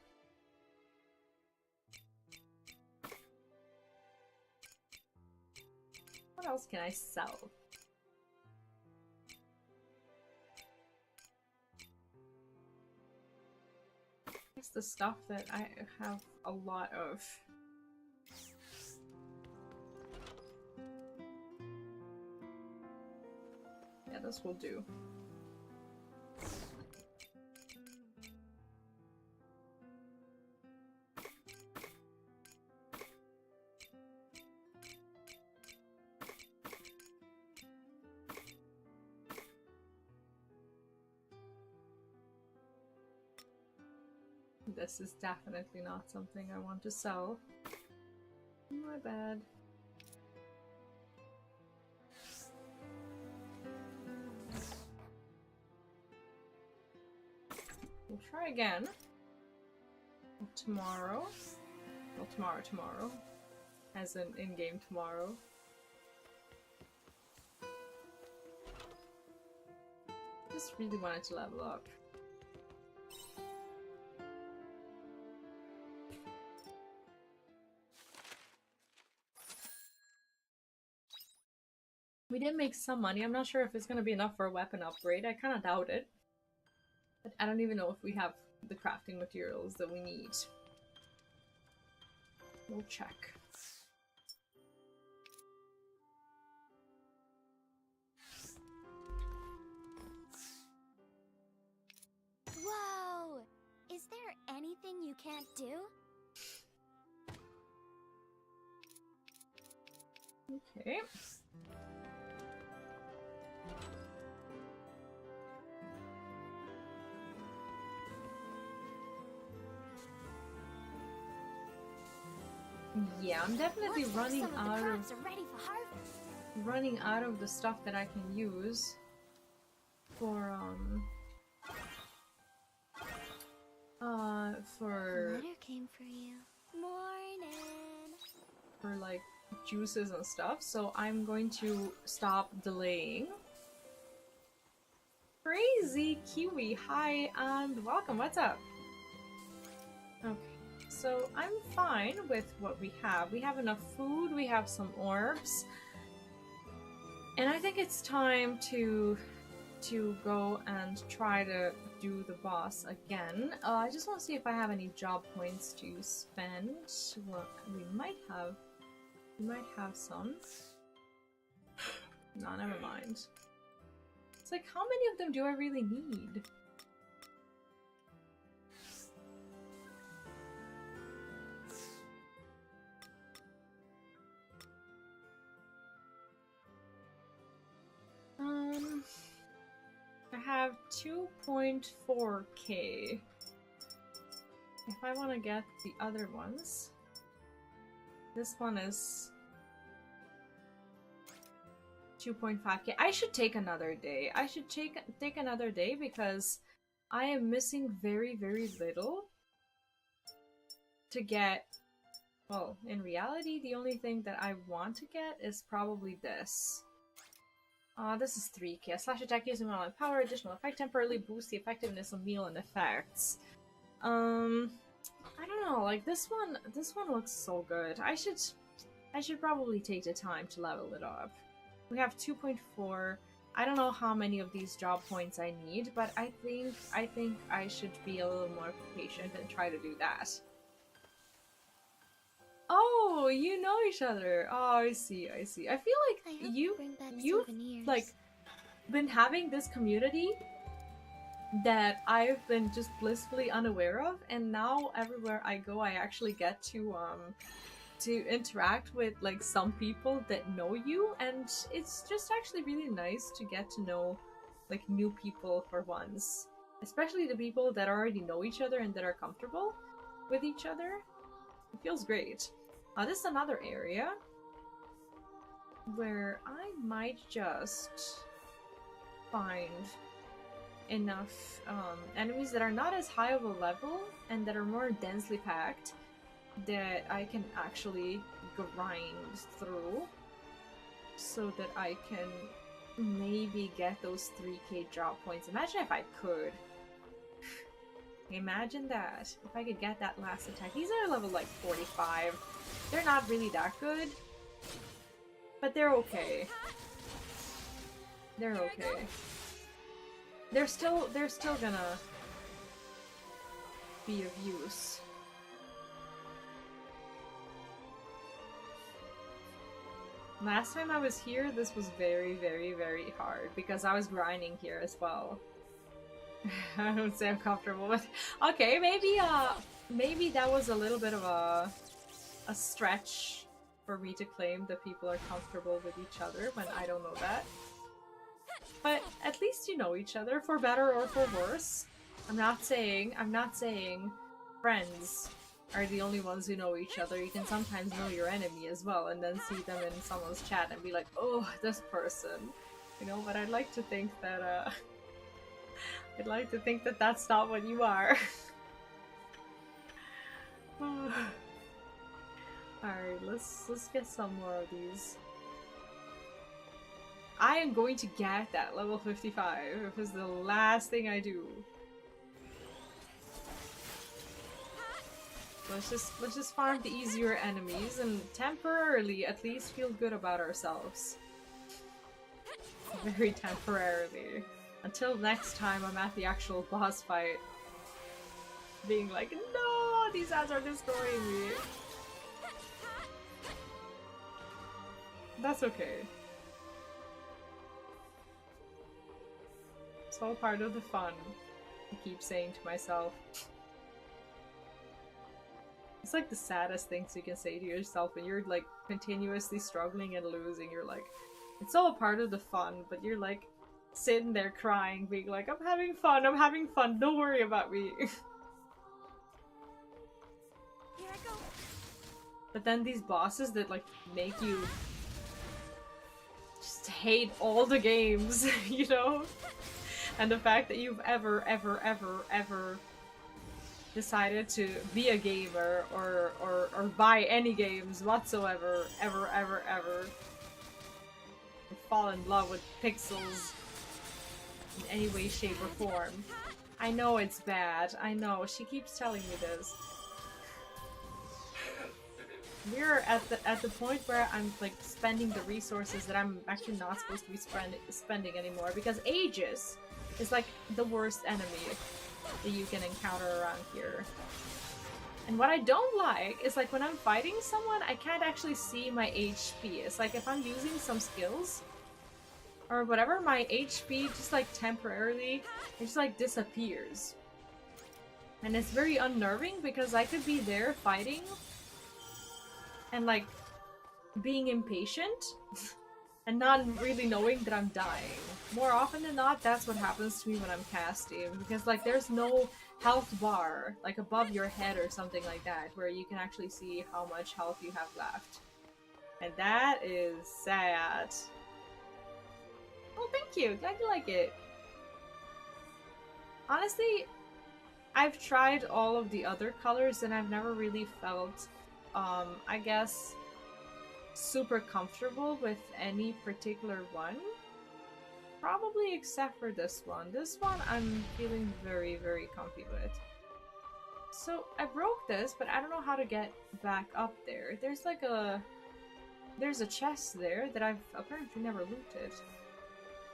What else can I sell? It's the stuff that I have a lot of. Yeah, this will do. This is definitely not something I want to sell. My bad. We'll try again. Tomorrow. Well, tomorrow. As in in-game tomorrow. Just really wanted to level up. We did make some money. I'm not sure if it's going to be enough for a weapon upgrade. I kind of doubt it. But I don't even know if we have the crafting materials that we need. We'll check. Whoa! Is there anything you can't do? Okay. Yeah, I'm definitely Looks like running some of the out of crops are ready for harvest. the stuff that I can use for for Letter came for you. Morning. like juices and stuff, so I'm going to stop delaying. Crazy Kiwi, hi and welcome, what's up? Okay, so I'm fine with what we have. We have enough food, we have some orbs, and I think it's time to go and try to do the boss again. I just want to see if I have any job points to spend. Well, we might have some. No, never mind. It's like, how many of them do I really need? I have 2.4k. If I want to get the other ones, this one is 2.5k. I should take another day. I should take another day because I am missing very, very little to get. Well, in reality, the only thing that I want to get is probably this. This is 3k. A slash attack using my power, additional effect temporarily boosts the effectiveness of meal and effects. I don't know, like this one looks so good. I should probably take the time to level it up. We have 2.4. I don't know how many of these job points I need, but I think I should be a little more patient and try to do that. Oh, you know each other. Oh, I see. I feel like you've like been having this community that I've been just blissfully unaware of, and now everywhere I go I actually get to interact with like some people that know you, and it's just actually really nice to get to know like new people for once, especially the people that already know each other and that are comfortable with each other. It feels great. This is another area. where I might just find enough enemies that are not as high of a level and that are more densely packed that I can actually grind through so that I can maybe get those 3k drop points. Imagine if I could. Imagine that. If I could get that last attack. These are level like 45. They're not really that good, but they're okay. They're okay. They're still gonna be of use. Last time I was here, this was very, very, very hard because I was grinding here as well. I don't say I'm comfortable with. Okay, maybe that was a little bit of a stretch for me to claim that people are comfortable with each other when I don't know that. But at least you know each other, for better or for worse. I'm not saying friends are the only ones who know each other. You can sometimes know your enemy as well and then see them in someone's chat and be like, oh, this person. You know, but I'd like to think that, that's not what you are. Alright, let's get some more of these. I am going to get that level 55 if it's the last thing I do. Let's just farm the easier enemies and temporarily at least feel good about ourselves. Very temporarily. Until next time I'm at the actual boss fight. Being like, no, these ads are destroying me. That's okay. It's all part of the fun, I keep saying to myself. It's like the saddest things you can say to yourself when you're like continuously struggling and losing. You're like, it's all part of the fun, but you're like sitting there crying, being like, I'm having fun, don't worry about me. Here I go. But then these bosses that like make you just hate all the games, you know? And the fact that you've ever decided to be a gamer or buy any games whatsoever, ever, fall in love with pixels in any way, shape, or form. I know it's bad. I know. She keeps telling me this. We're at the point where I'm like spending the resources that I'm actually not supposed to be spending anymore because Aegis is like the worst enemy that you can encounter around here. And what I don't like is like when I'm fighting someone, I can't actually see my HP. It's like if I'm using some skills or whatever, my HP just like temporarily, it just like disappears. And it's very unnerving because I could be there fighting and like being impatient and not really knowing that I'm dying. More often than not, that's what happens to me when I'm casting, because like there's no health bar like above your head or something like that where you can actually see how much health you have left. And that is sad. Oh, thank you. Glad you like it. Honestly, I've tried all of the other colors and I've never really felt, I guess, super comfortable with any particular one. Probably except for this one. This one I'm feeling very, very comfy with. So I broke this, but I don't know how to get back up there. There's a chest there that I've apparently never looted.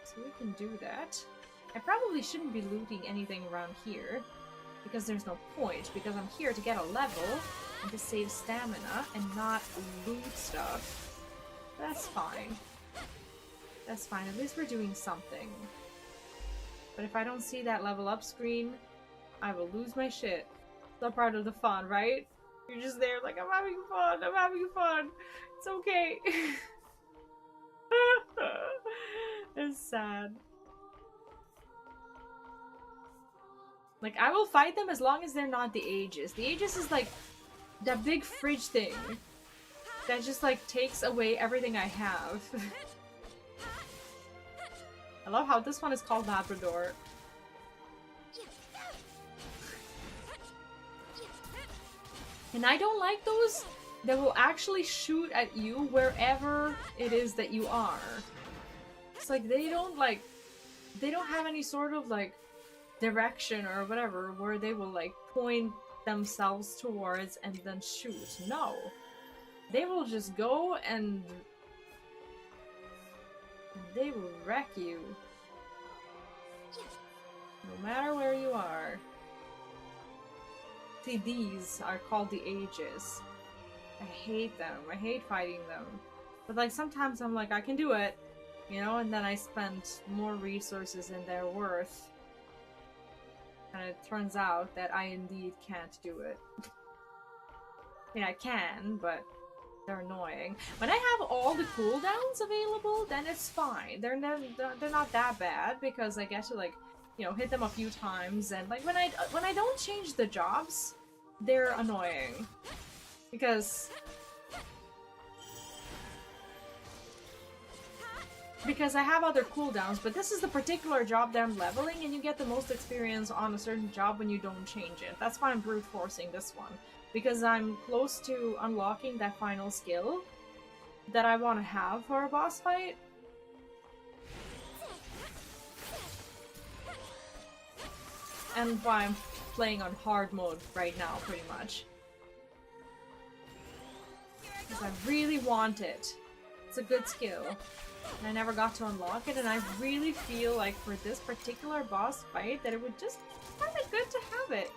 So we can do that. I probably shouldn't be looting anything around here, because there's no point, because I'm here to get a level and to save stamina and not loot stuff. That's fine. That's fine, at least we're doing something. But if I don't see that level up screen, I will lose my shit. It's all part of the fun, right? You're just there like, I'm having fun, it's okay. It's sad. Like, I will fight them as long as they're not the Aegis. The Aegis is like that big fridge thing that just like takes away everything I have. I love how this one is called Labrador. And I don't like those that will actually shoot at you wherever it is that you are. It's like they don't have any sort of like direction or whatever where they will like point themselves towards and then shoot. No. They will just go and they will wreck you. No matter where you are. See, these are called the Aegis. I hate them. I hate fighting them. But like sometimes I'm like, I can do it. You know, and then I spend more resources than they're worth. And it turns out that I indeed can't do it. I mean, I can, but they're annoying. When I have all the cooldowns available, then it's fine. They're not that bad because I get to like, you know, hit them a few times, and like when I don't change the jobs, they're annoying because I have other cooldowns, but this is the particular job that I'm leveling, and you get the most experience on a certain job when you don't change it. That's why I'm brute forcing this one, because I'm close to unlocking that final skill that I want to have for a boss fight. And why I'm playing on hard mode right now, pretty much. Because I really want it. It's a good skill. And I never got to unlock it, and I really feel like for this particular boss fight that it would just be kind of good to have it.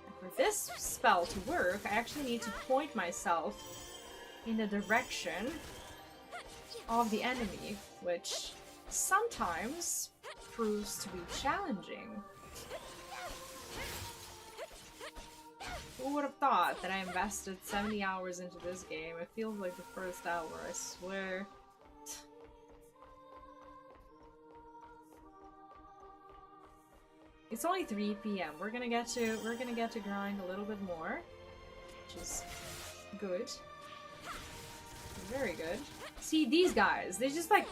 And for this spell to work, I actually need to point myself in the direction of the enemy, which sometimes proves to be challenging. Who would have thought that I invested 70 hours into this game? It feels like the first hour, I swear. It's only 3 PM. We're gonna get to grind a little bit more, which is good. Very good. See, these guys, they just like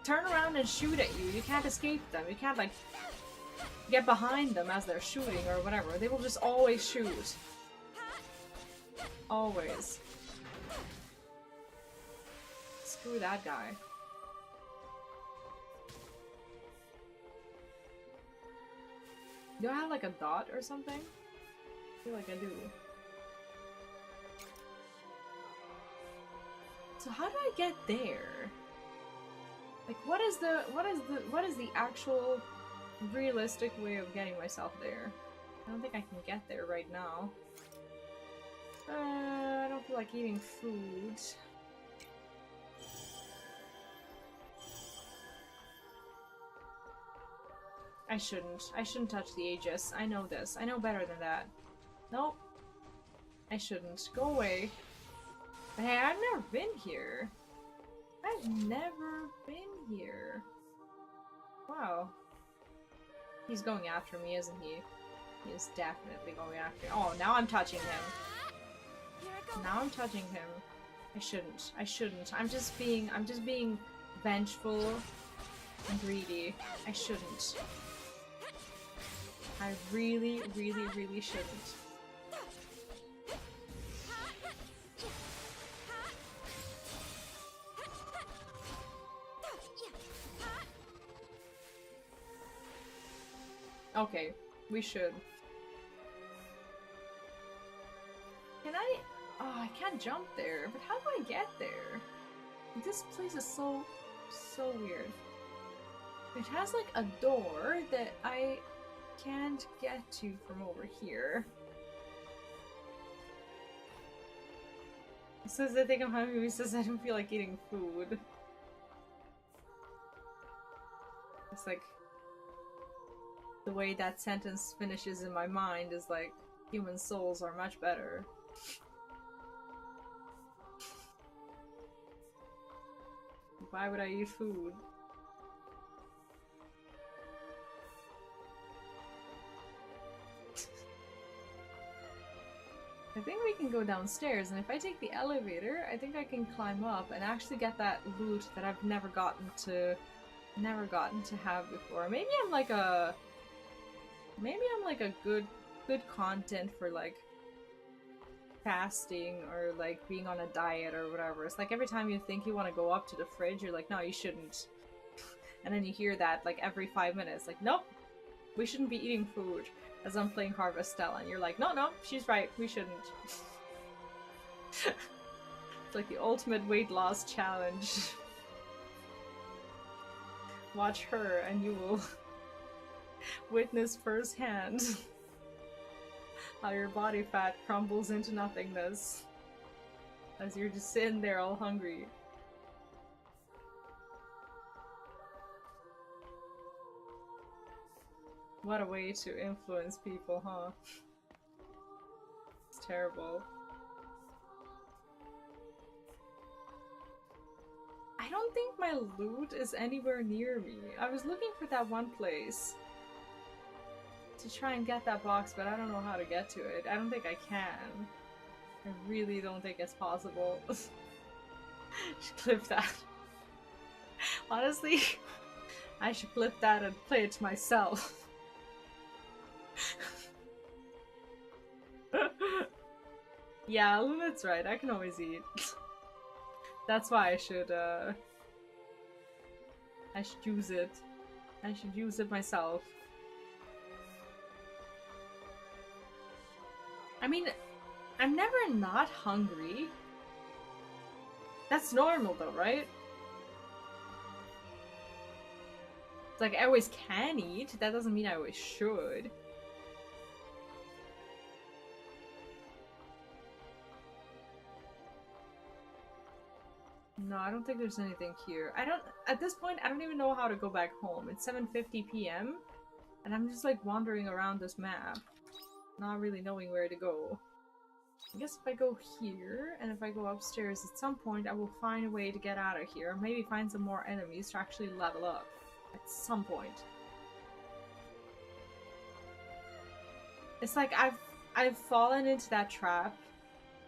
turn around and shoot at you. You can't escape them. You can't like get behind them as they're shooting or whatever. They will just always shoot. Always. Screw that guy. Do I have like a dot or something? I feel like I do. So how do I get there? Like what is the actual realistic way of getting myself there? I don't think I can get there right now. I don't feel like eating food. I shouldn't touch the Aegis. I know this. I know better than that. Nope. I shouldn't. Go away. But hey, I've never been here. I've never been here. Wow. He's going after me, isn't he? He is definitely going after me. Oh, now I'm touching him. Now I'm touching him. I shouldn't. I shouldn't. I'm just being vengeful and greedy. I shouldn't. I really, really, really shouldn't. Okay, we should. Can I? Oh, I can't jump there, but how do I get there? This place is so weird. It has like a door that I can't get to from over here. It says I think I'm hungry, it says I don't feel like eating food. It's like the way that sentence finishes in my mind is like human souls are much better. Why would I eat food? I think we can go downstairs, and if I take the elevator, I think I can climb up and actually get that loot that I've never gotten to have before. Maybe I'm like a good content for like fasting or like being on a diet or whatever. It's like every time you think you want to go up to the fridge, you're like, no, you shouldn't. And then you hear that like every 5 minutes, like, nope, we shouldn't be eating food as I'm playing Harvestella. And you're like, no, she's right, we shouldn't. It's like the ultimate weight loss challenge. Watch her and you will witness firsthand how your body fat crumbles into nothingness as you're just sitting there all hungry. What a way to influence people, huh? It's terrible. I don't think my loot is anywhere near me. I was looking for that one place to try and get that box, but I don't know how to get to it. I don't think I can. I really don't think it's possible. Should clip that. Honestly, I should clip that and play it to myself. Yeah, Luna's right. I can always eat. That's why I should use it. I should use it myself. I mean, I'm never not hungry. That's normal though, right? It's like I always can eat. That doesn't mean I always should. No, I don't think there's anything here. At this point, I don't even know how to go back home. It's 7:50 p.m. and I'm just like wandering around this map, not really knowing where to go. I guess if I go here, and if I go upstairs, at some point I will find a way to get out of here. Maybe find some more enemies to actually level up. At some point. It's like I've fallen into that trap.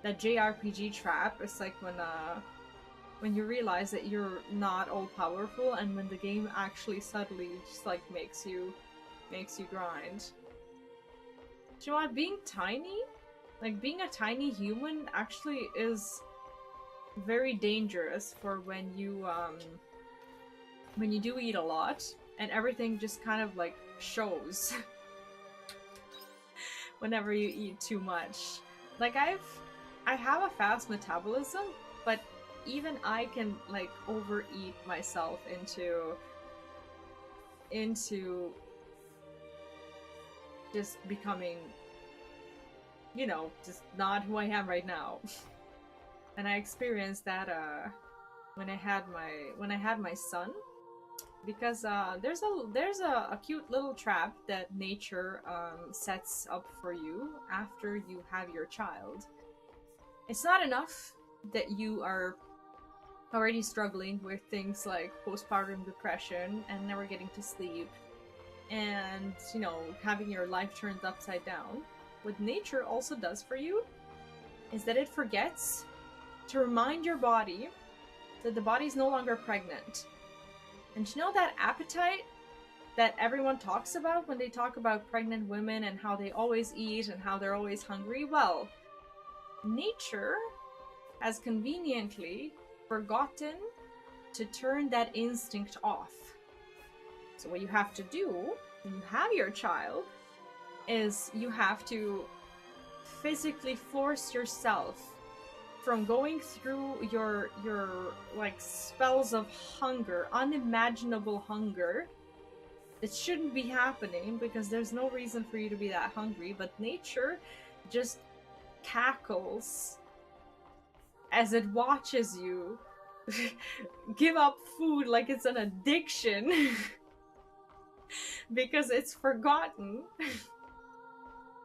That JRPG trap. It's like when you realize that you're not all powerful, and when the game actually subtly just like makes you grind. Do you know what? Being tiny, like being a tiny human, actually is very dangerous for when you do eat a lot and everything just kind of like shows whenever you eat too much. Like I have a fast metabolism, but even I can like overeat myself into just becoming, you know, just not who I am right now. And I experienced that when I had my son, because there's a cute little trap that nature sets up for you after you have your child. It's not enough that you are already struggling with things like postpartum depression and never getting to sleep and, you know, having your life turned upside down. What nature also does for you is that it forgets to remind your body that the body's no longer pregnant. And you know that appetite that everyone talks about when they talk about pregnant women and how they always eat and how they're always hungry? Well, nature has conveniently forgotten to turn that instinct off. So what you have to do when you have your child is you have to physically force yourself from going through your like spells of hunger, unimaginable hunger that shouldn't be happening because there's no reason for you to be that hungry, but nature just cackles as it watches you give up food like it's an addiction because it's forgotten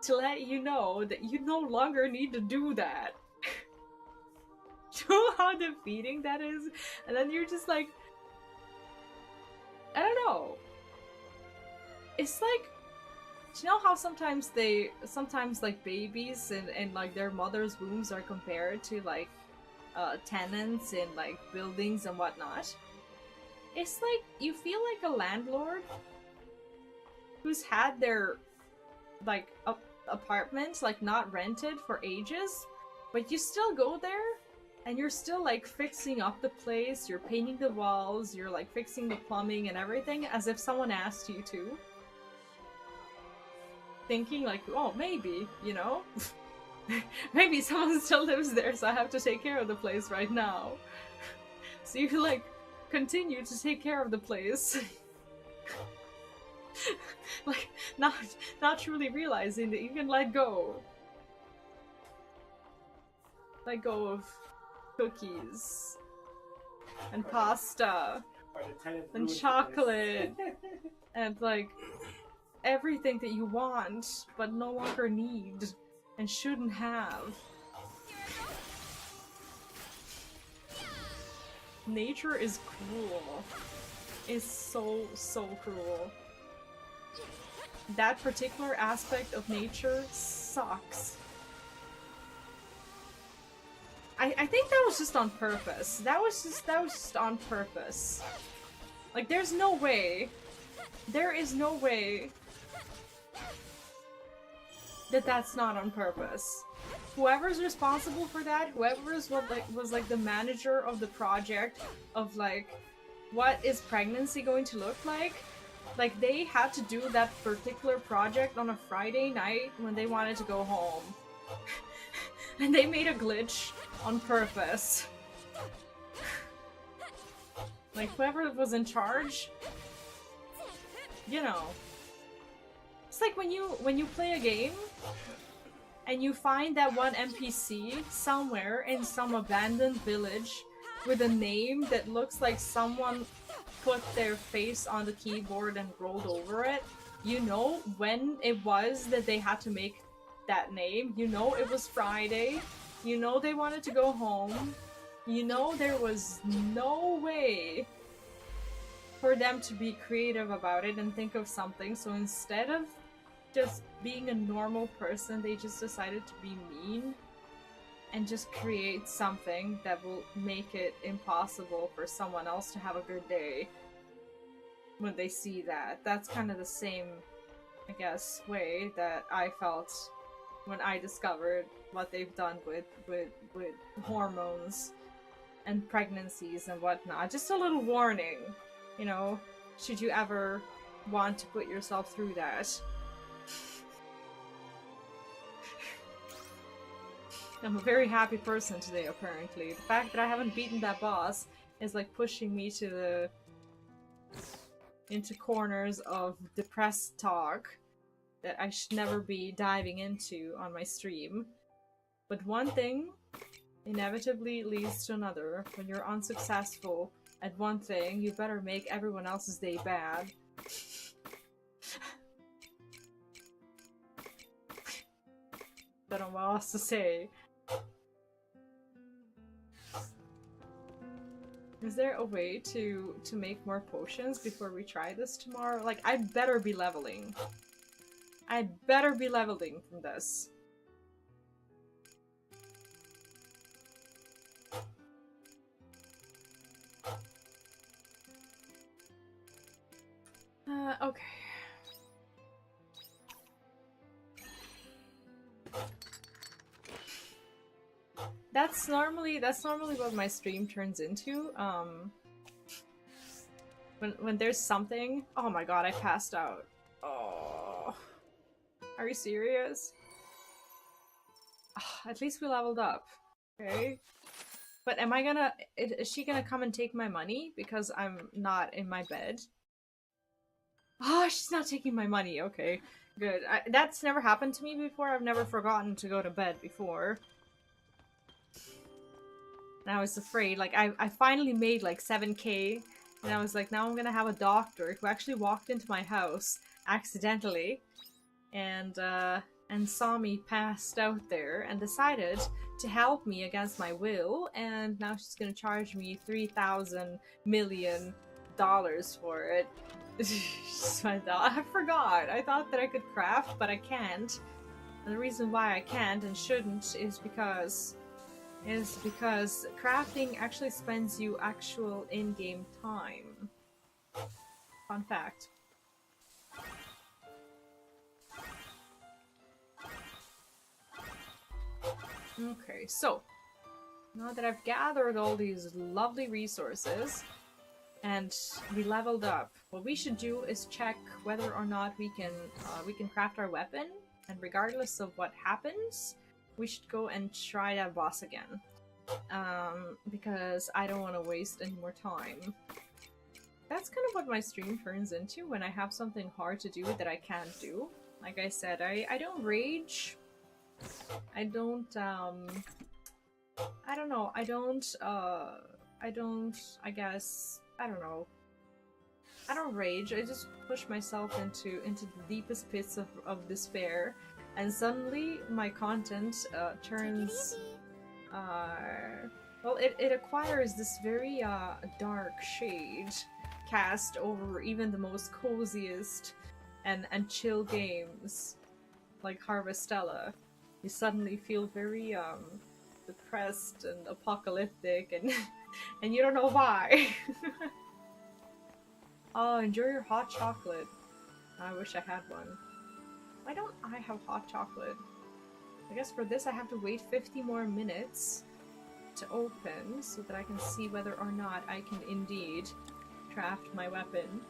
to let you know that you no longer need to do that. Do you know how defeating that is? And then you're just like, I don't know. It's like you know how sometimes like babies and like their mother's wombs are compared to like tenants in like buildings and whatnot? It's like you feel like a landlord who's had their like apartment like not rented for ages, but you still go there and you're still like fixing up the place, you're painting the walls, you're like fixing the plumbing and everything as if someone asked you to. Thinking like, oh, maybe, you know? Maybe someone still lives there, so I have to take care of the place right now. So you like continue to take care of the place. Like, not truly realizing that you can let go. Let go of cookies and pasta and chocolate and like everything that you want but no longer need and shouldn't have. Nature is cruel. It's so cruel. That particular aspect of nature sucks. I think that was just on purpose. That was just on purpose. Like, there is no way that that's not on purpose. Whoever's responsible for that, whoever's was like the manager of the project of like what is pregnancy going to look like they had to do that particular project on a Friday night when they wanted to go home. And they made a glitch on purpose. Like, whoever was in charge, you know. It's like when you play a game and you find that one NPC somewhere in some abandoned village with a name that looks like someone put their face on the keyboard and rolled over it. You know when it was that they had to make that name. You know it was Friday. You know they wanted to go home. You know there was no way for them to be creative about it and think of something. So instead of just being a normal person, they just decided to be mean and just create something that will make it impossible for someone else to have a good day when they see that. That's kind of the same, I guess, way that I felt when I discovered what they've done with hormones and pregnancies and whatnot. Just a little warning, you know, should you ever want to put yourself through that. I'm a very happy person today, apparently. The fact that I haven't beaten that boss is like pushing me to into corners of depressed talk that I should never be diving into on my stream. But one thing inevitably leads to another. When you're unsuccessful at one thing, you better make everyone else's day bad. Don't know what else to say. Is there a way to make more potions before we try this tomorrow? Like, I'd better be leveling. I'd better be leveling from this. Okay. That's normally what my stream turns into. When there's something. Oh my god, I passed out. Oh, are you serious? At least we leveled up. Okay. But am I gonna? Is she gonna come and take my money because I'm not in my bed? Oh, she's not taking my money. Okay, good. That's never happened to me before. I've never forgotten to go to bed before. And I was afraid, like, I finally made, like, 7k, and I was like, now I'm gonna have a doctor who actually walked into my house, accidentally, and saw me passed out there, and decided to help me against my will, and now she's gonna charge me $3,000 million for it. I forgot. I thought that I could craft, but I can't. And the reason why I can't and shouldn't is because crafting actually spends you actual in-game time. Fun fact. Okay, so now that I've gathered all these lovely resources and we leveled up, what we should do is check whether or not we can craft our weapon, and regardless of what happens, we should go and try that boss again. Because I don't want to waste any more time. That's kind of what my stream turns into when I have something hard to do that I can't do. Like I said, I don't rage. I don't, I don't know, I don't rage, I just push myself into the deepest pits of despair, and suddenly my content turns, well, it acquires this very dark shade cast over even the most coziest and chill games like Harvestella. You suddenly feel very depressed and apocalyptic, and and you don't know why. Oh, enjoy your hot chocolate. I wish I had one. Why don't I have hot chocolate? I guess for this I have to wait 50 more minutes to open so that I can see whether or not I can indeed craft my weapon.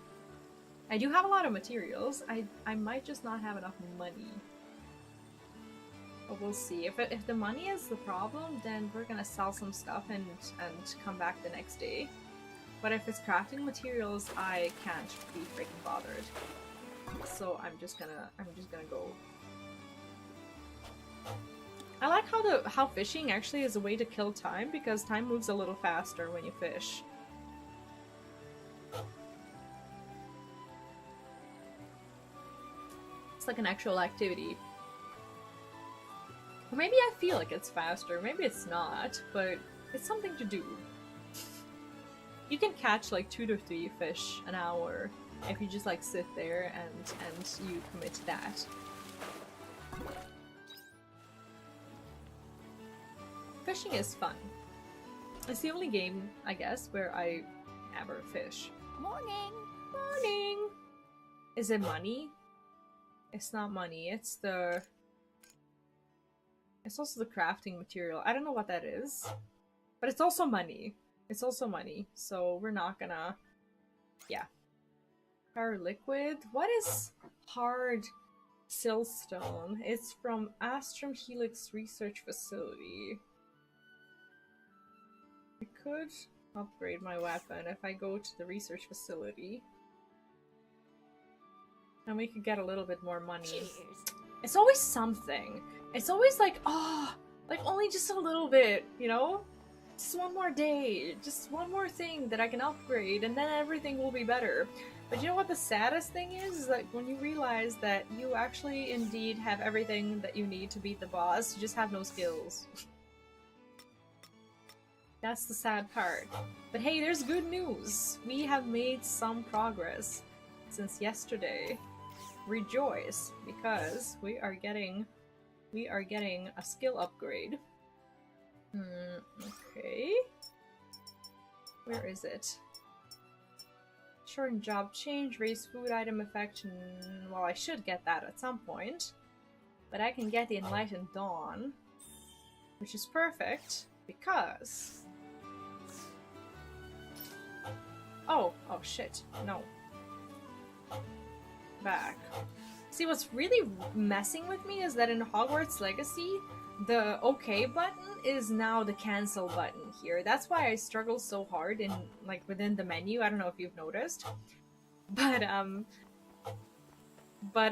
I do have a lot of materials. I might just not have enough money. But we'll see. If the money is the problem, then we're gonna sell some stuff and come back the next day. But if it's crafting materials, I can't be freaking bothered. So I'm just gonna go. I like how fishing actually is a way to kill time, because time moves a little faster when you fish. It's like an actual activity. Or maybe I feel like it's faster, maybe it's not, but it's something to do. You can catch like 2 to 3 fish an hour if you just like sit there and you commit to that. Fishing is fun. It's the only game, I guess, where I ever fish. Morning! Morning! Is it money? It's not money, it's also the crafting material. I don't know what that is. But it's also money. It's also money. So we're not gonna... Yeah. Power liquid? What is hard siltstone? It's from Astrum Helix Research Facility. I could upgrade my weapon if I go to the research facility. And we could get a little bit more money. Cheers. It's always something. It's always like, oh, like only just a little bit, you know? Just one more day, just one more thing that I can upgrade, and then everything will be better. But you know what the saddest thing is that when you realize that you actually indeed have everything that you need to beat the boss, you just have no skills. That's the sad part. But hey, there's good news! We have made some progress since yesterday. Rejoice, because we are getting a skill upgrade. Okay. Where is it? Shorten job change, raise food item effect, well, I should get that at some point. But I can get the Enlightened Dawn, which is perfect, because... Oh shit, no. Back. See, what's really messing with me is that in Hogwarts Legacy, the OK button is now the cancel button here. That's why I struggle so hard in, like, within the menu. I don't know if you've noticed. But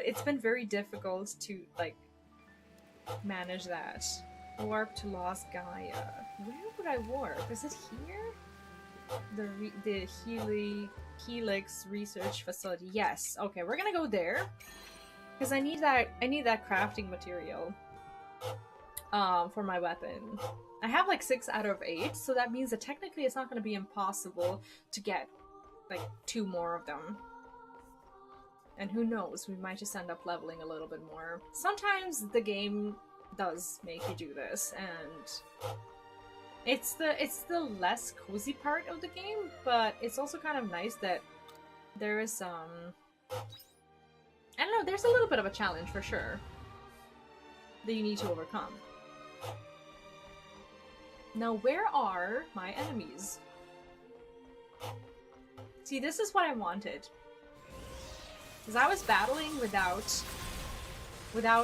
it's been very difficult to, like, manage that. Warp to Lost Gaia. Where would I warp? Is it here? The Helix Research Facility. Yes. Okay, we're gonna go there. Because I need that crafting material. For my weapon. I have like 6 out of 8, so that means that technically it's not going to be impossible to get like 2 more of them. And who knows, we might just end up leveling a little bit more. Sometimes the game does make you do this, and it's the less cozy part of the game, but it's also kind of nice that there is I don't know, there's a little bit of a challenge for sure that you need to overcome. Now, where are my enemies? See, this is what I wanted. Because I was battling without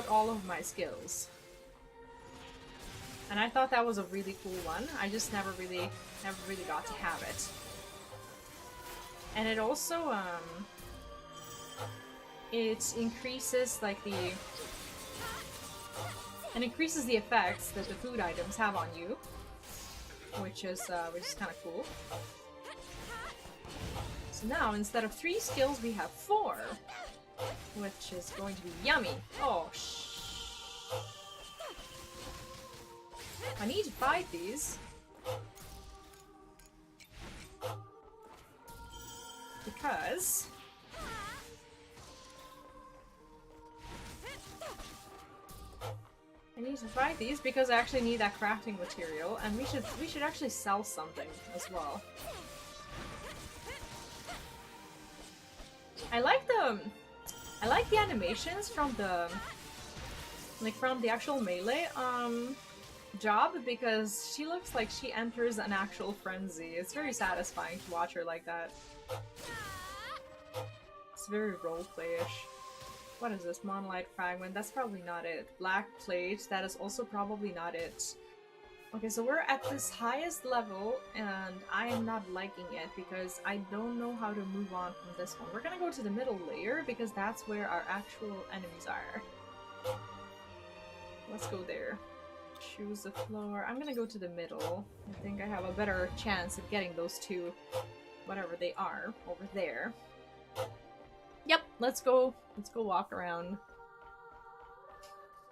all of my skills. And I thought that was a really cool one. I just never really got to have it. And it also, it increases like the effects that the food items have on you, which is kind of cool. So now, instead of 3 skills, we have 4, which is going to be yummy. Oh, I need to fight these. Because I actually need that crafting material, and we should actually sell something as well. I like the animations from the actual melee job, because she looks like she enters an actual frenzy. It's very satisfying to watch her like that. It's very roleplay-ish. What is this? Monolite fragment? That's probably not it. Black plate? That is also probably not it. Okay, so we're at this highest level, and I am not liking it because I don't know how to move on from this one. We're gonna go to the middle layer because that's where our actual enemies are. Let's go there. Choose the floor. I'm gonna go to the middle. I think I have a better chance of getting those two, whatever they are, over there. Yep, let's go walk around.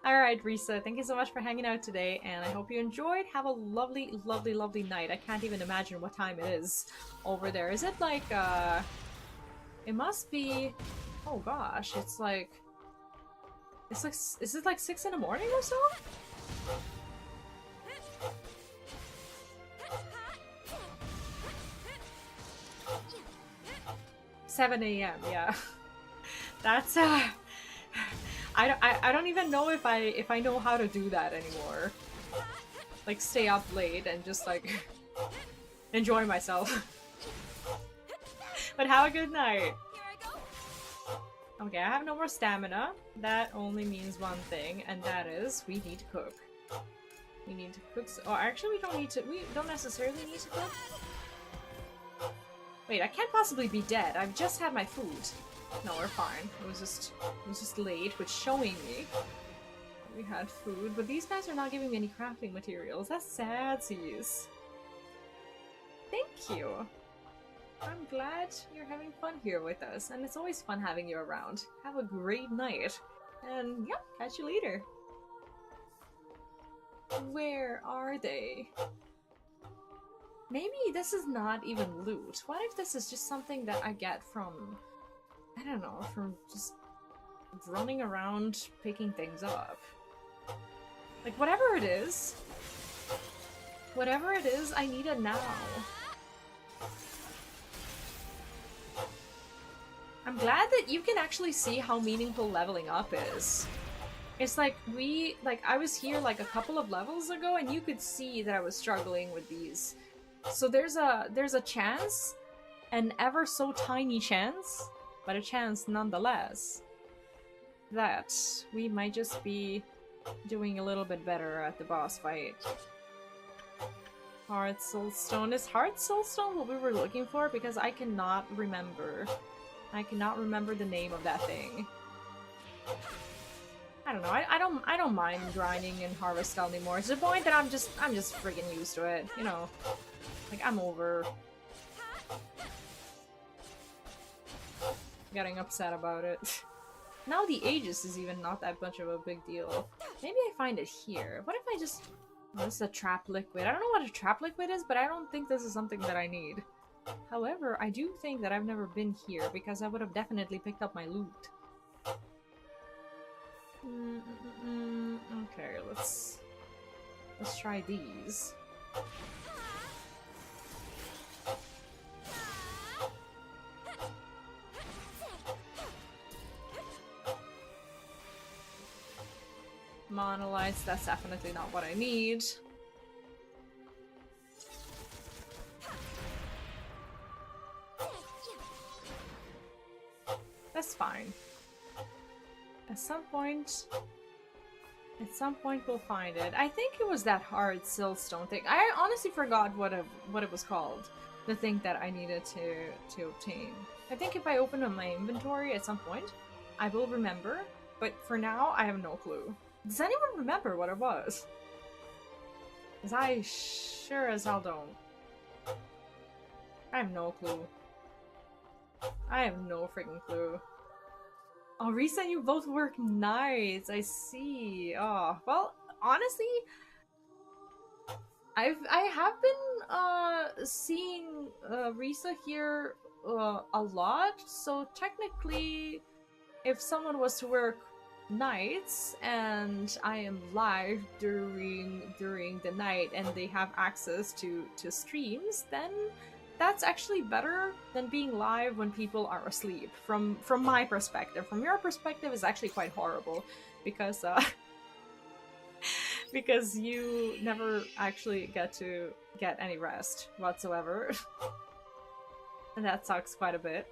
Alright, Risa, thank you so much for hanging out today, and I hope you enjoyed. Have a lovely, lovely, lovely night. I can't even imagine what time it is over there. Is it like, it must be... Oh gosh, it's like... Is it like 6 in the morning or so? $7 a.m., yeah. That's, I don't even know if I know how to do that anymore. Like, stay up late and just, like, enjoy myself. But have a good night. Okay, I have no more stamina. That only means one thing, and that is we need to cook. We need to cook. Oh, actually, we don't necessarily need to cook. Wait, I can't possibly be dead. I've just had my food. No, we're fine. It was just late with showing me we had food, but these guys are not giving me any crafting materials. That's sad, sis. Thank you. I'm glad you're having fun here with us, and it's always fun having you around. Have a great night, and yeah, catch you later. Where are they? Maybe this is not even loot. What if this is just something that I get from, I don't know, from just running around picking things up? Like, whatever it is, I need it now. I'm glad that you can actually see how meaningful leveling up is. It's like I was here like a couple of levels ago and you could see that I was struggling with these. So there's a chance, an ever so tiny chance, but a chance nonetheless, that we might just be doing a little bit better at the boss fight. Heart Soulstone. Is Heart Soulstone what we were looking for? Because I cannot remember. I cannot remember the name of that thing. I don't know. I don't mind grinding in Harvestella anymore. It's the point that I'm just freaking used to it. You know, like I'm over getting upset about it. Now the Aegis is even not that much of a big deal. Maybe I find it here. What if I just... Oh, this is a trap liquid. I don't know what a trap liquid is, but I don't think this is something that I need. However, I do think that I've never been here because I would have definitely picked up my loot. Okay, let's try these. Monolites, that's definitely not what I need. That's fine. At some point we'll find it. I think it was that hard siltstone thing. I honestly forgot what it was called. The thing that I needed to obtain. I think if I open up my inventory at some point, I will remember. But for now, I have no clue. Does anyone remember what it was? Because I sure as hell don't. I have no clue. I have no freaking clue. Oh, Risa, you both work nights. I see. Oh, well, honestly, I have been seeing Risa here a lot. So technically, if someone was to work nights and I am live during the night and they have access to streams, then that's actually better than being live when people are asleep. From my perspective. From your perspective, is actually quite horrible because because you never actually get any rest whatsoever, and that sucks quite a bit.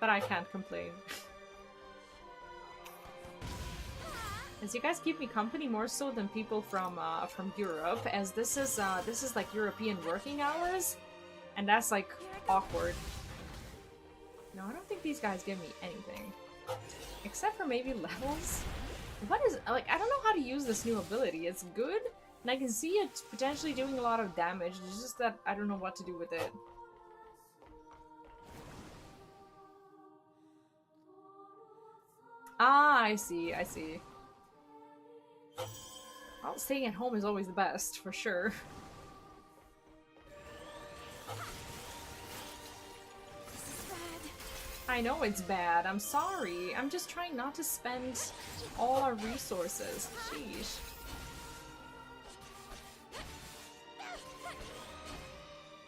But I can't complain. As you guys keep me company more so than people from Europe, as this is like European working hours, and that's like awkward. No, I don't think these guys give me anything, except for maybe levels. What is, like, I don't know how to use this new ability. It's good, and I can see it potentially doing a lot of damage. It's just that I don't know what to do with it. Ah, I see, I see. Well, staying at home is always the best, for sure. This is bad. I know it's bad, I'm sorry. I'm just trying not to spend all our resources. Sheesh.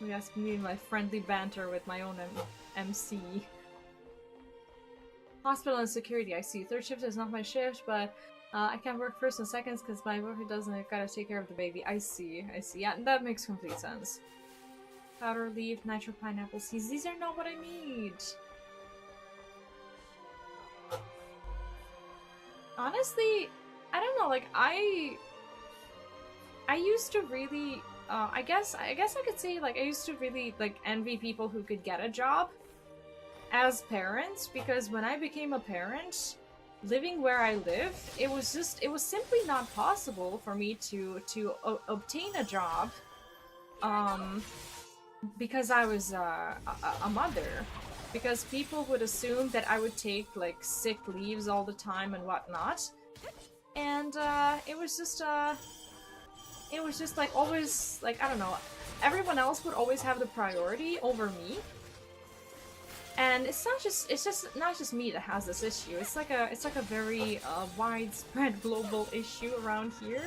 You guys can be my friendly banter with my own MC. Hospital and security, I see. Third shift is not my shift, but I can't work first and seconds because my boyfriend doesn't. I've got to take care of the baby. I see, I see. Yeah, that makes complete sense. Powder leaf, nitro pineapple seeds. These are not what I need. Honestly, I don't know. Like I used to really. I guess I could say like I used to really like envy people who could get a job as parents, because when I became a parent, living where I live, it was simply not possible for me to obtain a job, because I was a mother, because people would assume that I would take like sick leaves all the time and whatnot, and it was just like always, like, I don't know, everyone else would always have the priority over me. And it's not just me that has this issue. It's like a very widespread global issue around here.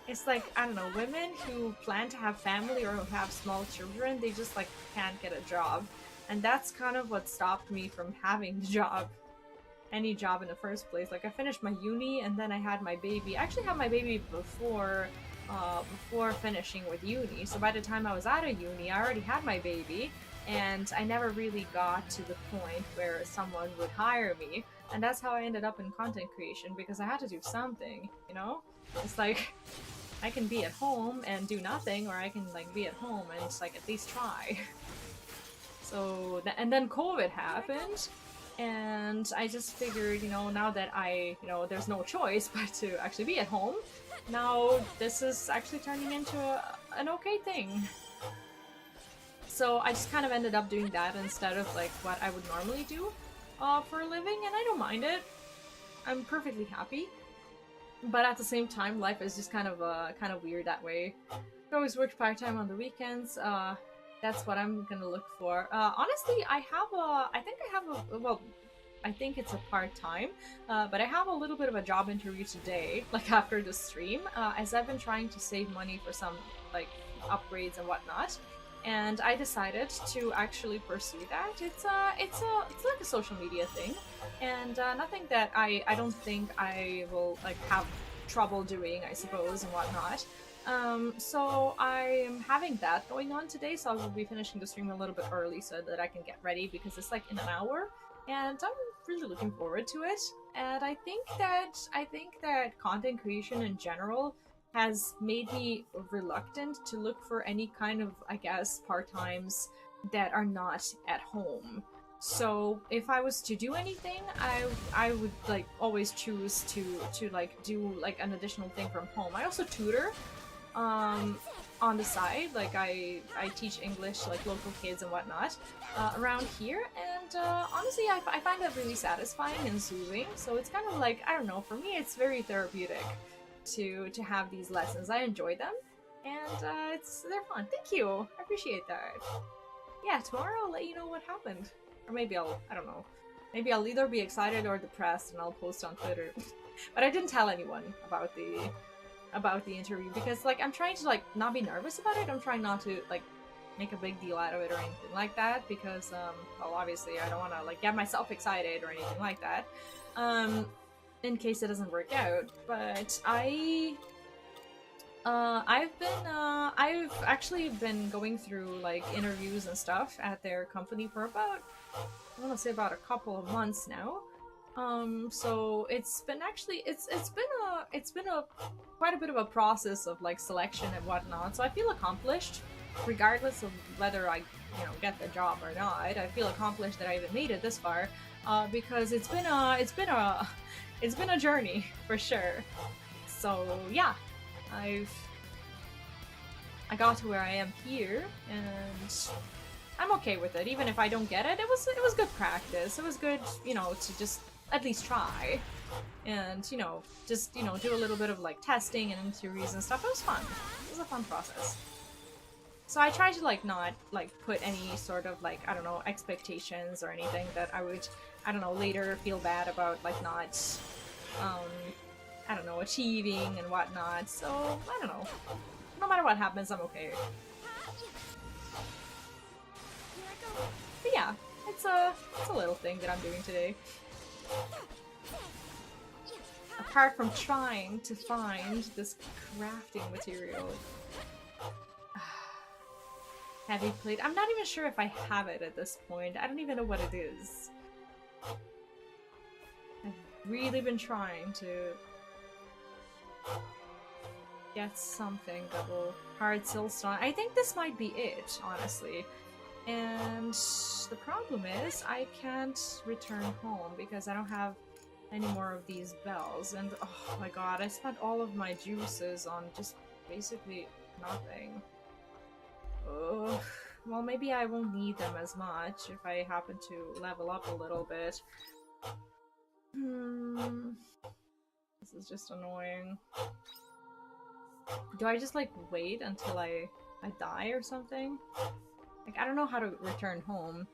It's like, I don't know, women who plan to have family or who have small children, they just like can't get a job. And that's kind of what stopped me from having the job. Any job in the first place. Like, I finished my uni and then I had my baby. I actually had my baby before finishing with uni. So by the time I was out of uni, I already had my baby. And I never really got to the point where someone would hire me. And that's how I ended up in content creation, because I had to do something, you know? It's like, I can be at home and do nothing, or I can like be at home and just like at least try. So, and then COVID happened, and I just figured, you know, now that there's no choice but to actually be at home, now this is actually turning into an okay thing. So I just kind of ended up doing that instead of like what I would normally do for a living, and I don't mind it. I'm perfectly happy. But at the same time, life is just kind of weird that way. I always worked part-time on the weekends. That's what I'm gonna look for. Honestly, I think it's a part-time, but I have a little bit of a job interview today, like after the stream, as I've been trying to save money for some like upgrades and whatnot, and I decided to actually pursue that. It's like a social media thing, and nothing that I don't think I will like have trouble doing, I suppose, and whatnot. So I'm having that going on today, so I will be finishing the stream a little bit early so that I can get ready because it's like in an hour, and I'm really looking forward to it. And I think that content creation in general has made me reluctant to look for any kind of, I guess, part-times that are not at home. So if I was to do anything, I would like always choose to like do like an additional thing from home. I also tutor on the side, like I teach English like local kids and whatnot around here, and honestly I find that really satisfying and soothing. So it's kind of like, I don't know, for me it's very therapeutic to have these lessons. I enjoy them, and they're fun. Thank you, I appreciate that. Yeah, tomorrow I'll let you know what happened, or maybe I don't know, maybe I'll either be excited or depressed and I'll post on Twitter. But I didn't tell anyone about the interview because like I'm trying to like not be nervous about it. I'm trying not to like make a big deal out of it or anything like that because well, obviously I don't want to like get myself excited or anything like that in case it doesn't work out. But I've actually been going through like interviews and stuff at their company for about, I want to say about a couple of months now. So it's been a quite a bit of a process of like selection and whatnot. So I feel accomplished, regardless of whether I, get the job or not. I feel accomplished that I even made it this far, because it's been a journey for sure. So yeah, I got to where I am here, and I'm okay with it. Even if I don't get it, it was good practice. It was good, to just at least try, and just do a little bit of like testing and interviews and stuff. It was fun. It was a fun process. So I try to like not like put any sort of like, I don't know, expectations or anything that I would, I don't know, later feel bad about like not I don't know, achieving and whatnot. So I don't know, no matter what happens, I'm okay. But yeah, it's a little thing that I'm doing today. Apart from trying to find this crafting material. Have you played? I'm not even sure if I have it at this point. I don't even know what it is. I've really been trying to get something that will hard siltstone. I think this might be it, honestly. And the problem is I can't return home because I don't have any more of these bells. And oh my god, I spent all of my juices on just basically nothing. Ugh. Well, maybe I won't need them as much if I happen to level up a little bit. This is just annoying. Do I just like wait until I die or something? Like, I don't know how to return home.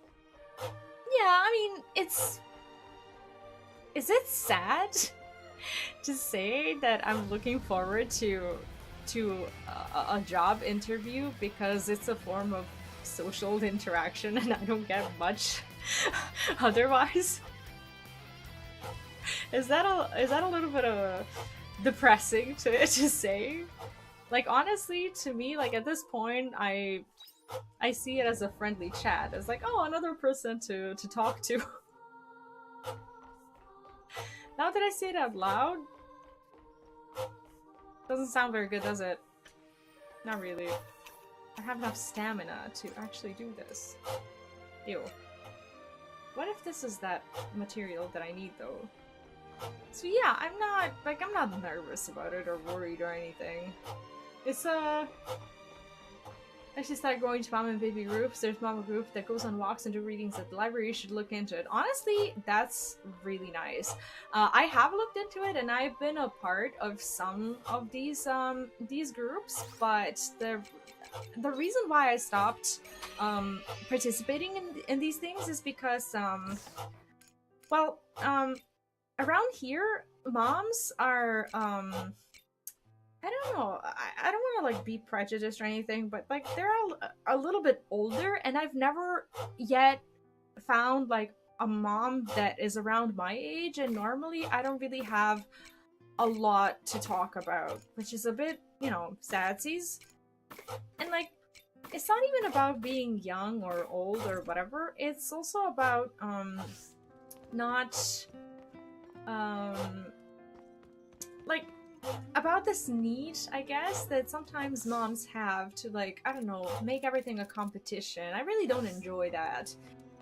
Yeah, I mean, is it sad to say that I'm looking forward to a job interview because it's a form of social interaction and I don't get much otherwise? Is that a little bit of depressing to say? Like, honestly, to me, like at this point, I see it as a friendly chat. It's like, oh, another person to talk to. Now that I say it out loud, doesn't sound very good, does it? Not really. I have enough stamina to actually do this. Ew. What if this is that material that I need, though? So yeah, I'm not nervous about it or worried or anything. It's I should start going to mom and baby groups. There's mama group that goes on walks and do readings at the library. You should look into it. Honestly, that's really nice. I have looked into it and I've been a part of some of these groups, but the reason why I stopped participating in these things is because well, around here, moms are I don't know. I don't want to like be prejudiced or anything, but like they're a little bit older, and I've never yet found like a mom that is around my age, and normally I don't really have a lot to talk about, which is a bit, you know, sadsies. And like it's not even about being young or old or whatever. It's also about not like about this need, I guess, that sometimes moms have to like, I don't know, make everything a competition. I really don't enjoy that.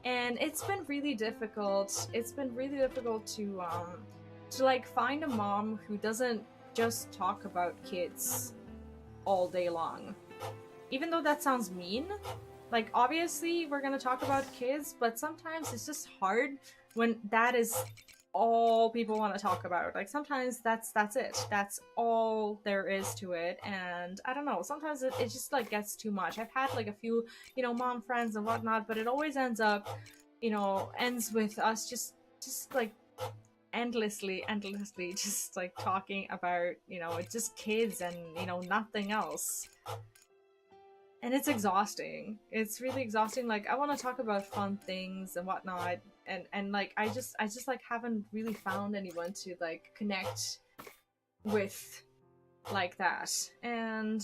And it's been really difficult. It's been really difficult to like find a mom who doesn't just talk about kids all day long. Even though that sounds mean, like obviously we're gonna talk about kids, but sometimes it's just hard when that is all people want to talk about. Like sometimes that's it. That's all there is to it, and I don't know. Sometimes it just like gets too much. I've had like a few, you know, mom friends and whatnot, but it always ends with us just like endlessly just like talking about, you know, it's just kids and, you know, nothing else. And it's exhausting. It's really exhausting. Like I want to talk about fun things and whatnot, and like I just like haven't really found anyone to like connect with like that. And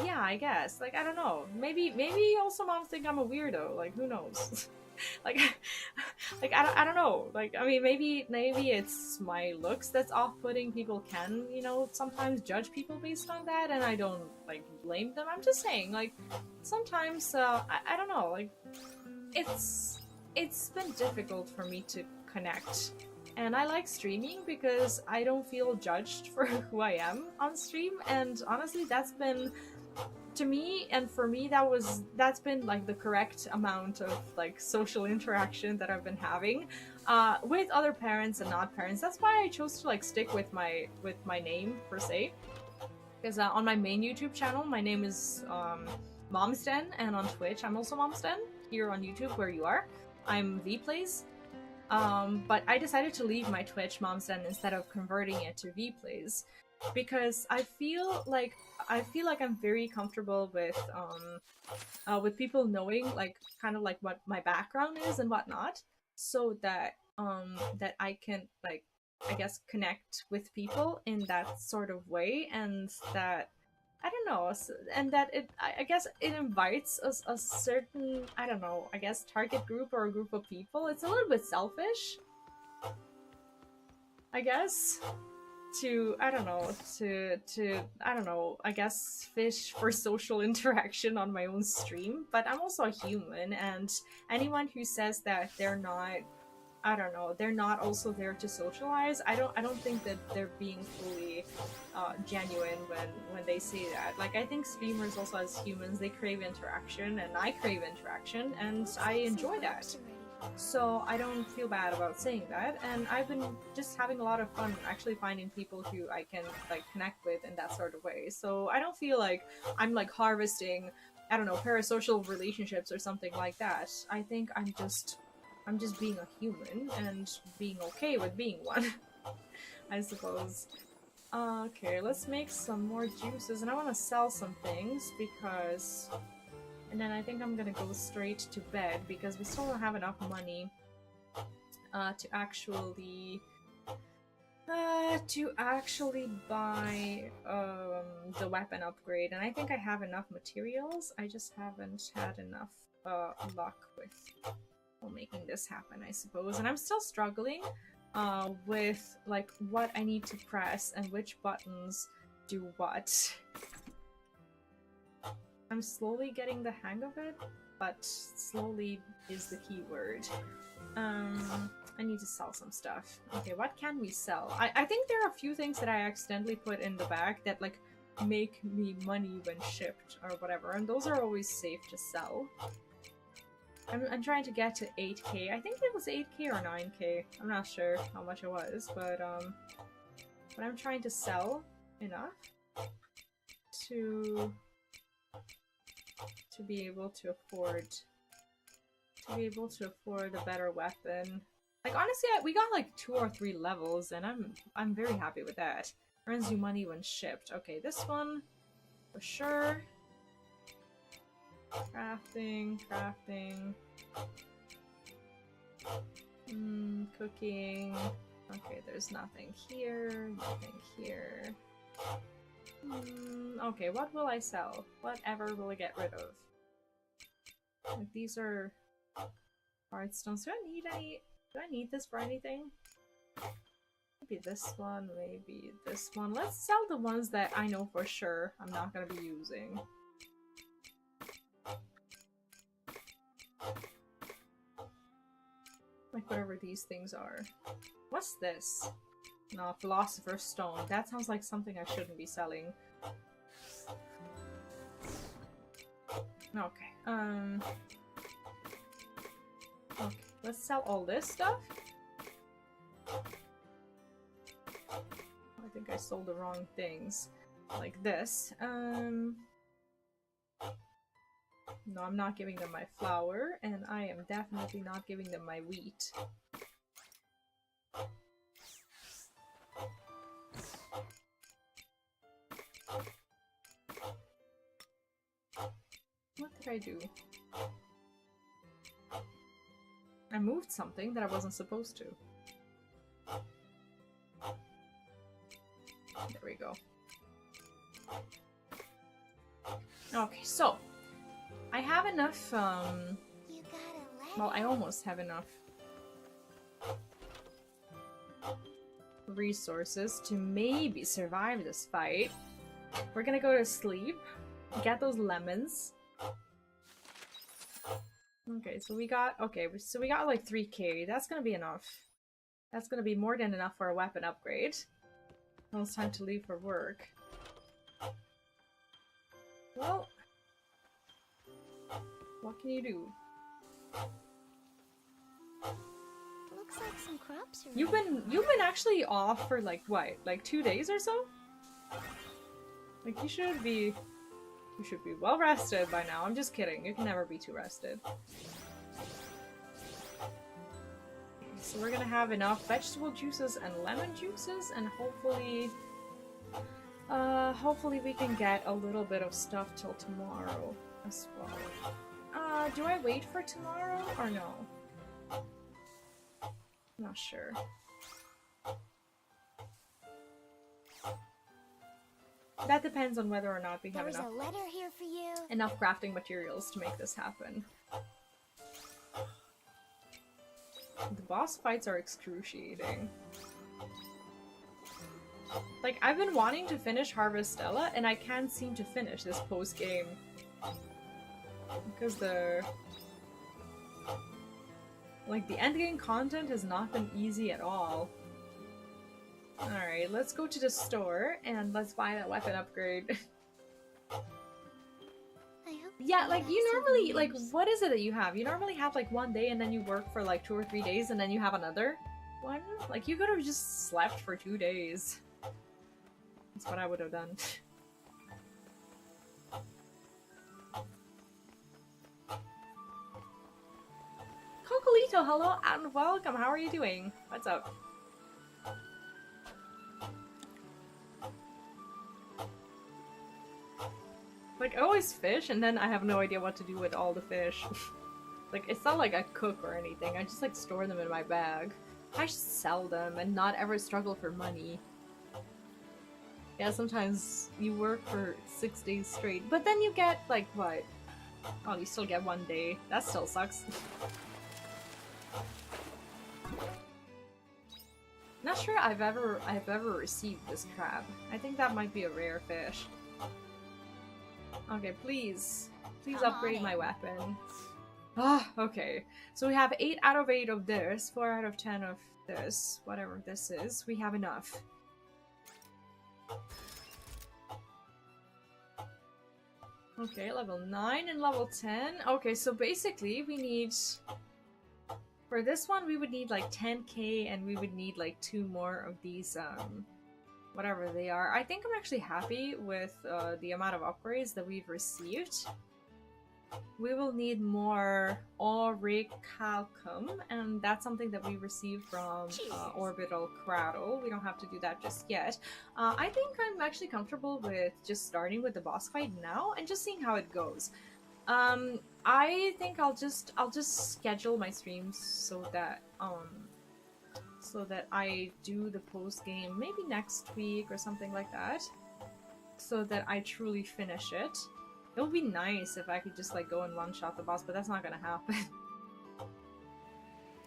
yeah, I guess like I don't know. Maybe also moms think I'm a weirdo. Like who knows? like I don't know. Like I mean maybe it's my looks that's off-putting. People can, you know, sometimes judge people based on that, and I don't like blame them. I'm just saying like sometimes I don't know, like it's been difficult for me to connect. And I like streaming because I don't feel judged for who I am on stream, and honestly that's been, to me and for me, that's been like the correct amount of like social interaction that I've been having with other parents and not parents. That's why I chose to like stick with my name per se, because on my main YouTube channel my name is Momsten, and on Twitch I'm also Momsten. Here on YouTube where you are, I'm Vplays. But I decided to leave my Twitch Momsten instead of converting it to Vplays, because I feel like I'm very comfortable with people knowing like kind of like what my background is and whatnot, so that that I can like, I guess, connect with people in that sort of way, and that I don't know, and that I guess it invites a certain, I don't know, I guess target group or a group of people. It's a little bit selfish, I guess, to I don't know, I guess fish for social interaction on my own stream. But I'm also a human, and anyone who says that they're not, I don't know, they're not also there to socialize, I don't think that they're being fully genuine when they say that. Like I think streamers also as humans, they crave interaction, and I crave interaction, and I enjoy that. So I don't feel bad about saying that, and I've been just having a lot of fun actually finding people who I can like connect with in that sort of way. So I don't feel like I'm like harvesting, I don't know, parasocial relationships or something like that. I think I'm just being a human and being okay with being one, I suppose. Okay, let's make some more juices, and I want to sell some things because... And then I think I'm gonna go straight to bed because we still don't have enough money to actually buy the weapon upgrade. And I think I have enough materials. I just haven't had enough luck with making this happen, I suppose. And I'm still struggling with like what I need to press and which buttons do what. I'm slowly getting the hang of it, but slowly is the key word. I need to sell some stuff. Okay, what can we sell? I think there are a few things that I accidentally put in the bag that like make me money when shipped or whatever, and those are always safe to sell. I'm trying to get to 8k. I think it was 8k or 9k. I'm not sure how much it was, but I'm trying to sell enough to to be able to afford a better weapon. Like honestly, we got like 2 or 3 levels, and I'm very happy with that. Earns you money when shipped. Okay, this one for sure. Crafting. Cooking. Okay, there's nothing here. Okay, what will I sell? Whatever will I get rid of? Like, these are hard stones. Do I need this for anything? Maybe this one, maybe this one. Let's sell the ones that I know for sure I'm not gonna be using. Like whatever these things are. What's this? No, Philosopher's Stone. That sounds like something I shouldn't be selling. Okay, okay, let's sell all this stuff. I think I sold the wrong things. Like this. No, I'm not giving them my flour, and I am definitely not giving them my wheat. What did I do? I moved something that I wasn't supposed to. There we go. Okay, so I have enough, well, I almost have enough resources to maybe survive this fight. We're gonna go to sleep, get those lemons. Okay, so we got like 3k. That's gonna be enough. That's gonna be more than enough for a weapon upgrade. Well, it's time to leave for work. Well, what can you do? Looks like some crops are You've been actually off for like what? Like 2 days or so? Like you should be well rested by now. I'm just kidding. You can never be too rested. So we're gonna have enough vegetable juices and lemon juices, and hopefully we can get a little bit of stuff till tomorrow as well. Do I wait for tomorrow or no? Not sure. That depends on whether or not we have There's a letter here for you. enough crafting materials to make this happen. The boss fights are excruciating. Like, I've been wanting to finish Harvestella, and I can't seem to finish this post-game. Because the endgame content has not been easy at all. Alright, let's go to the store, and let's buy that weapon upgrade. Yeah, like, you normally, like, what is it that you have? You normally have, like, 1 day, and then you work for, like, 2 or 3 days, and then you have another one? Like, you could have just slept for 2 days. That's what I would have done. Cocolito, hello and welcome! How are you doing? What's up? Like, I always fish, and then I have no idea what to do with all the fish. Like, it's not like I cook or anything, I just, like, store them in my bag. I should sell them and not ever struggle for money. Yeah, sometimes you work for 6 days straight, but then you get, like, what? Oh, you still get 1 day. That still sucks. Not sure I've ever received this crab. I think that might be a rare fish. Okay, please. Please upgrade my weapon. Ah, okay. So we have 8 out of 8 of this, 4 out of 10 of this, whatever this is. We have enough. Okay, level 9 and level 10. Okay, so basically we need... For this one, we would need like 10k, and we would need like 2 more of these, whatever they are. I think I'm actually happy with the amount of upgrades that we've received. we will need more auricalcum, and that's something that we received from Orbital Cradle. We don't have to do that just yet. I think I'm actually comfortable with just starting with the boss fight now and just seeing how it goes. I think I'll just schedule my streams so that I do the post game maybe next week or something like that, so that I truly finish it. It would be nice if I could just like go and one-shot the boss, but that's not gonna happen.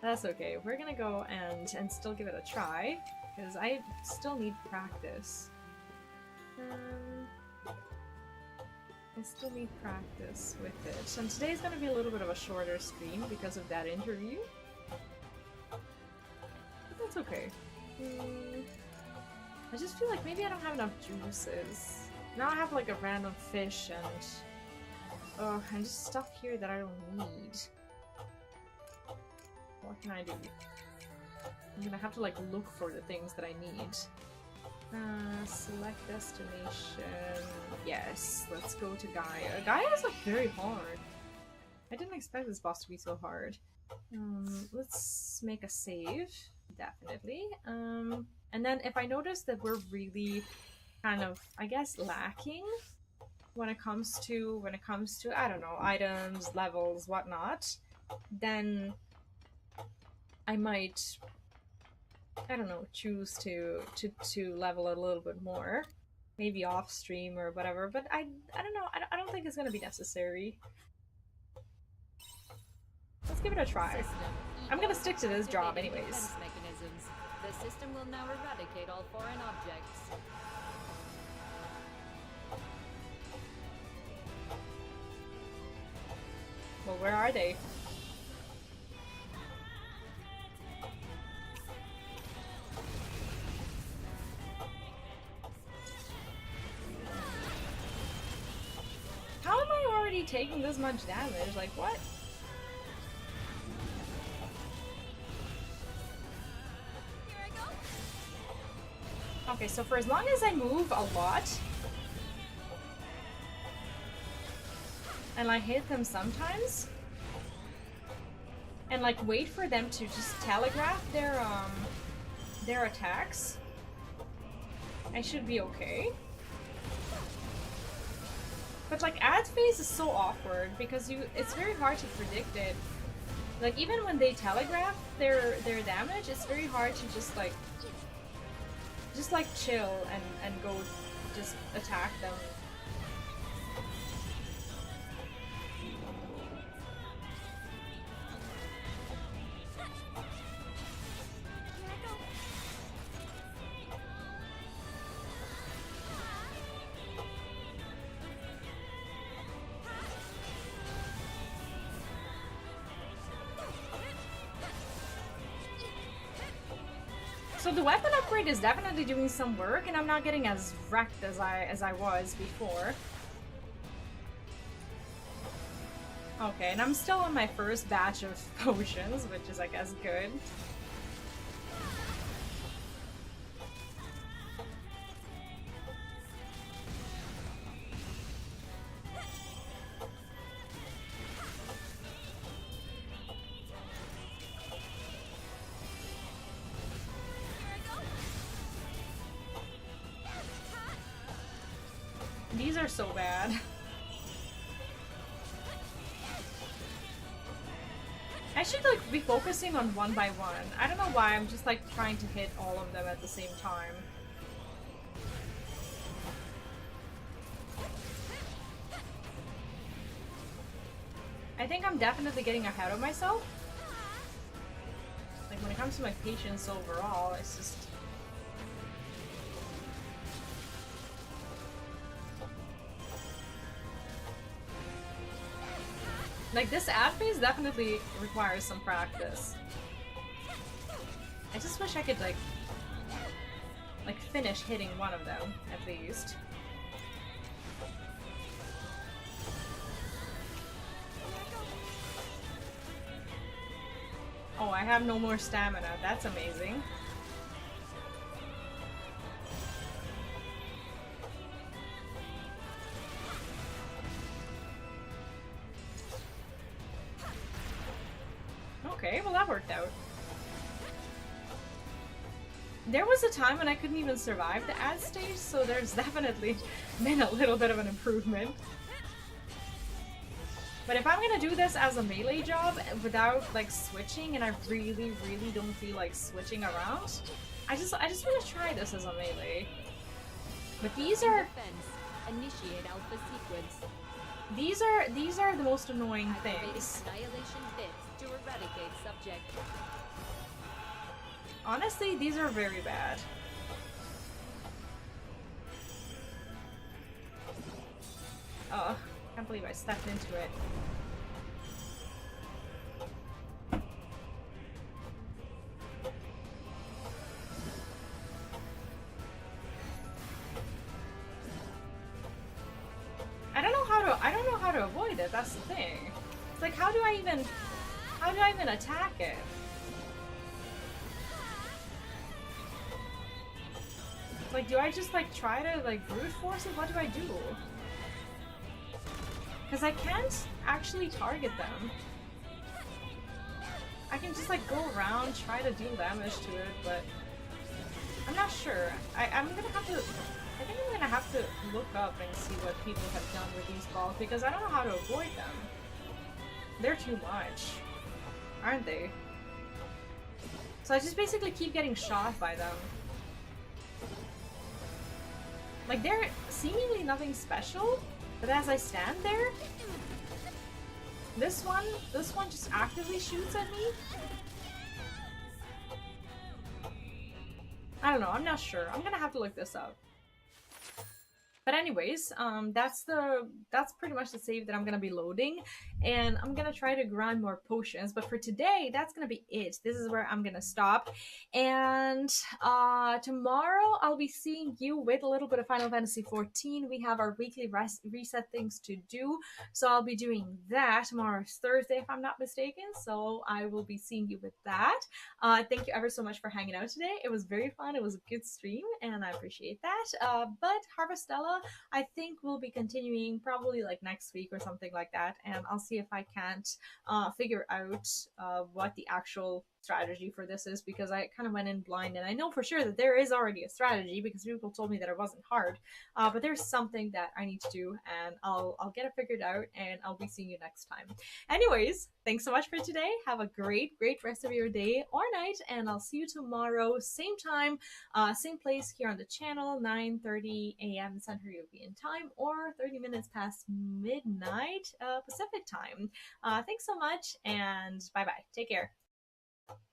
That's okay. We're gonna go and still give it a try, because I still need practice. I still need practice with it. And today's gonna be a little bit of a shorter stream because of that interview. But that's okay. I just feel like maybe I don't have enough juices. Now I have like a random fish and just stuff here that I don't need. What can I do? I'm gonna have to like look for the things that I need. Select destination. Yes, let's go to Gaia. Gaia is like very hard. I didn't expect this boss to be so hard. Let's make a save, definitely. And then if I notice that we're really kind of, I guess, lacking when it comes to I don't know, items, levels, whatnot, then I might, I don't know, choose to level it a little bit more, maybe off stream or whatever. But I don't know. I don't think it's gonna be necessary. Let's give it a try. I'm gonna stick to this job anyways. Mechanisms. The system will now eradicate all foreign objects. Well, where are they? How am I already taking this much damage? Like, what? Okay, so for as long as I move a lot, and I hit them sometimes, and like wait for them to just telegraph their attacks, I should be okay. But like ad phase is so awkward because it's very hard to predict it. Like even when they telegraph their damage, it's very hard to just like chill and go just attack them. So the weapon upgrade is definitely doing some work, and I'm not getting as wrecked as I was before. Okay, and I'm still on my first batch of potions, which is, I guess, good. These are so bad. I should like be focusing on one by one. I don't know why, I'm just like trying to hit all of them at the same time. I think I'm definitely getting ahead of myself. Like when it comes to my patience overall, it's just... Like, this ad phase definitely requires some practice. I just wish I could, like finish hitting one of them, at least. Oh, I have no more stamina. That's amazing. Okay, well that worked out. There was a time when I couldn't even survive the ad stage, so there's definitely been a little bit of an improvement. But if I'm gonna do this as a melee job without like switching, and I really don't feel like switching around, I just want to try this as a melee. But these are Defense. Initiate alpha sequence. these are the most annoying Activate things. annihilation bits to eradicate subject. Honestly, these are very bad. Oh, can't believe I stepped into it. I don't know how to avoid it. That's the thing. It's like, how do I even attack it? Like, do I just like try to like brute force it? What do I do? Because I can't actually target them. I can just like go around, try to deal damage to it, but I'm not sure. I'm gonna have to. I think I'm gonna have to look up and see what people have done with these balls because I don't know how to avoid them. They're too much, aren't they? So I just basically keep getting shot by them. Like, they're seemingly nothing special, but as I stand there, this one just actively shoots at me. I don't know, I'm not sure. I'm gonna have to look this up. But anyways, that's pretty much the save that I'm gonna be loading, and I'm gonna try to grind more potions. But for today, that's gonna be it. This is where I'm gonna stop, and tomorrow I'll be seeing you with a little bit of Final Fantasy XIV. We have our weekly reset things to do, so I'll be doing that. Tomorrow's Thursday, if I'm not mistaken, so I will be seeing you with that. Thank you ever so much for hanging out today. It was very fun. It was a good stream, and I appreciate that. But Harvestella, I think we'll be continuing probably like next week or something like that, and I'll see if I can't figure out what the actual strategy for this is, because I kind of went in blind, and I know for sure that there is already a strategy because people told me that it wasn't hard, but there's something that I need to do, and I'll get it figured out, and I'll be seeing you next time. Anyways, thanks so much for today. Have a great rest of your day or night, and I'll see you tomorrow, same time, same place here on the channel, 9:30 a.m. Central European Time, or 30 minutes past midnight Pacific Time. Thanks so much, and bye-bye. Take care.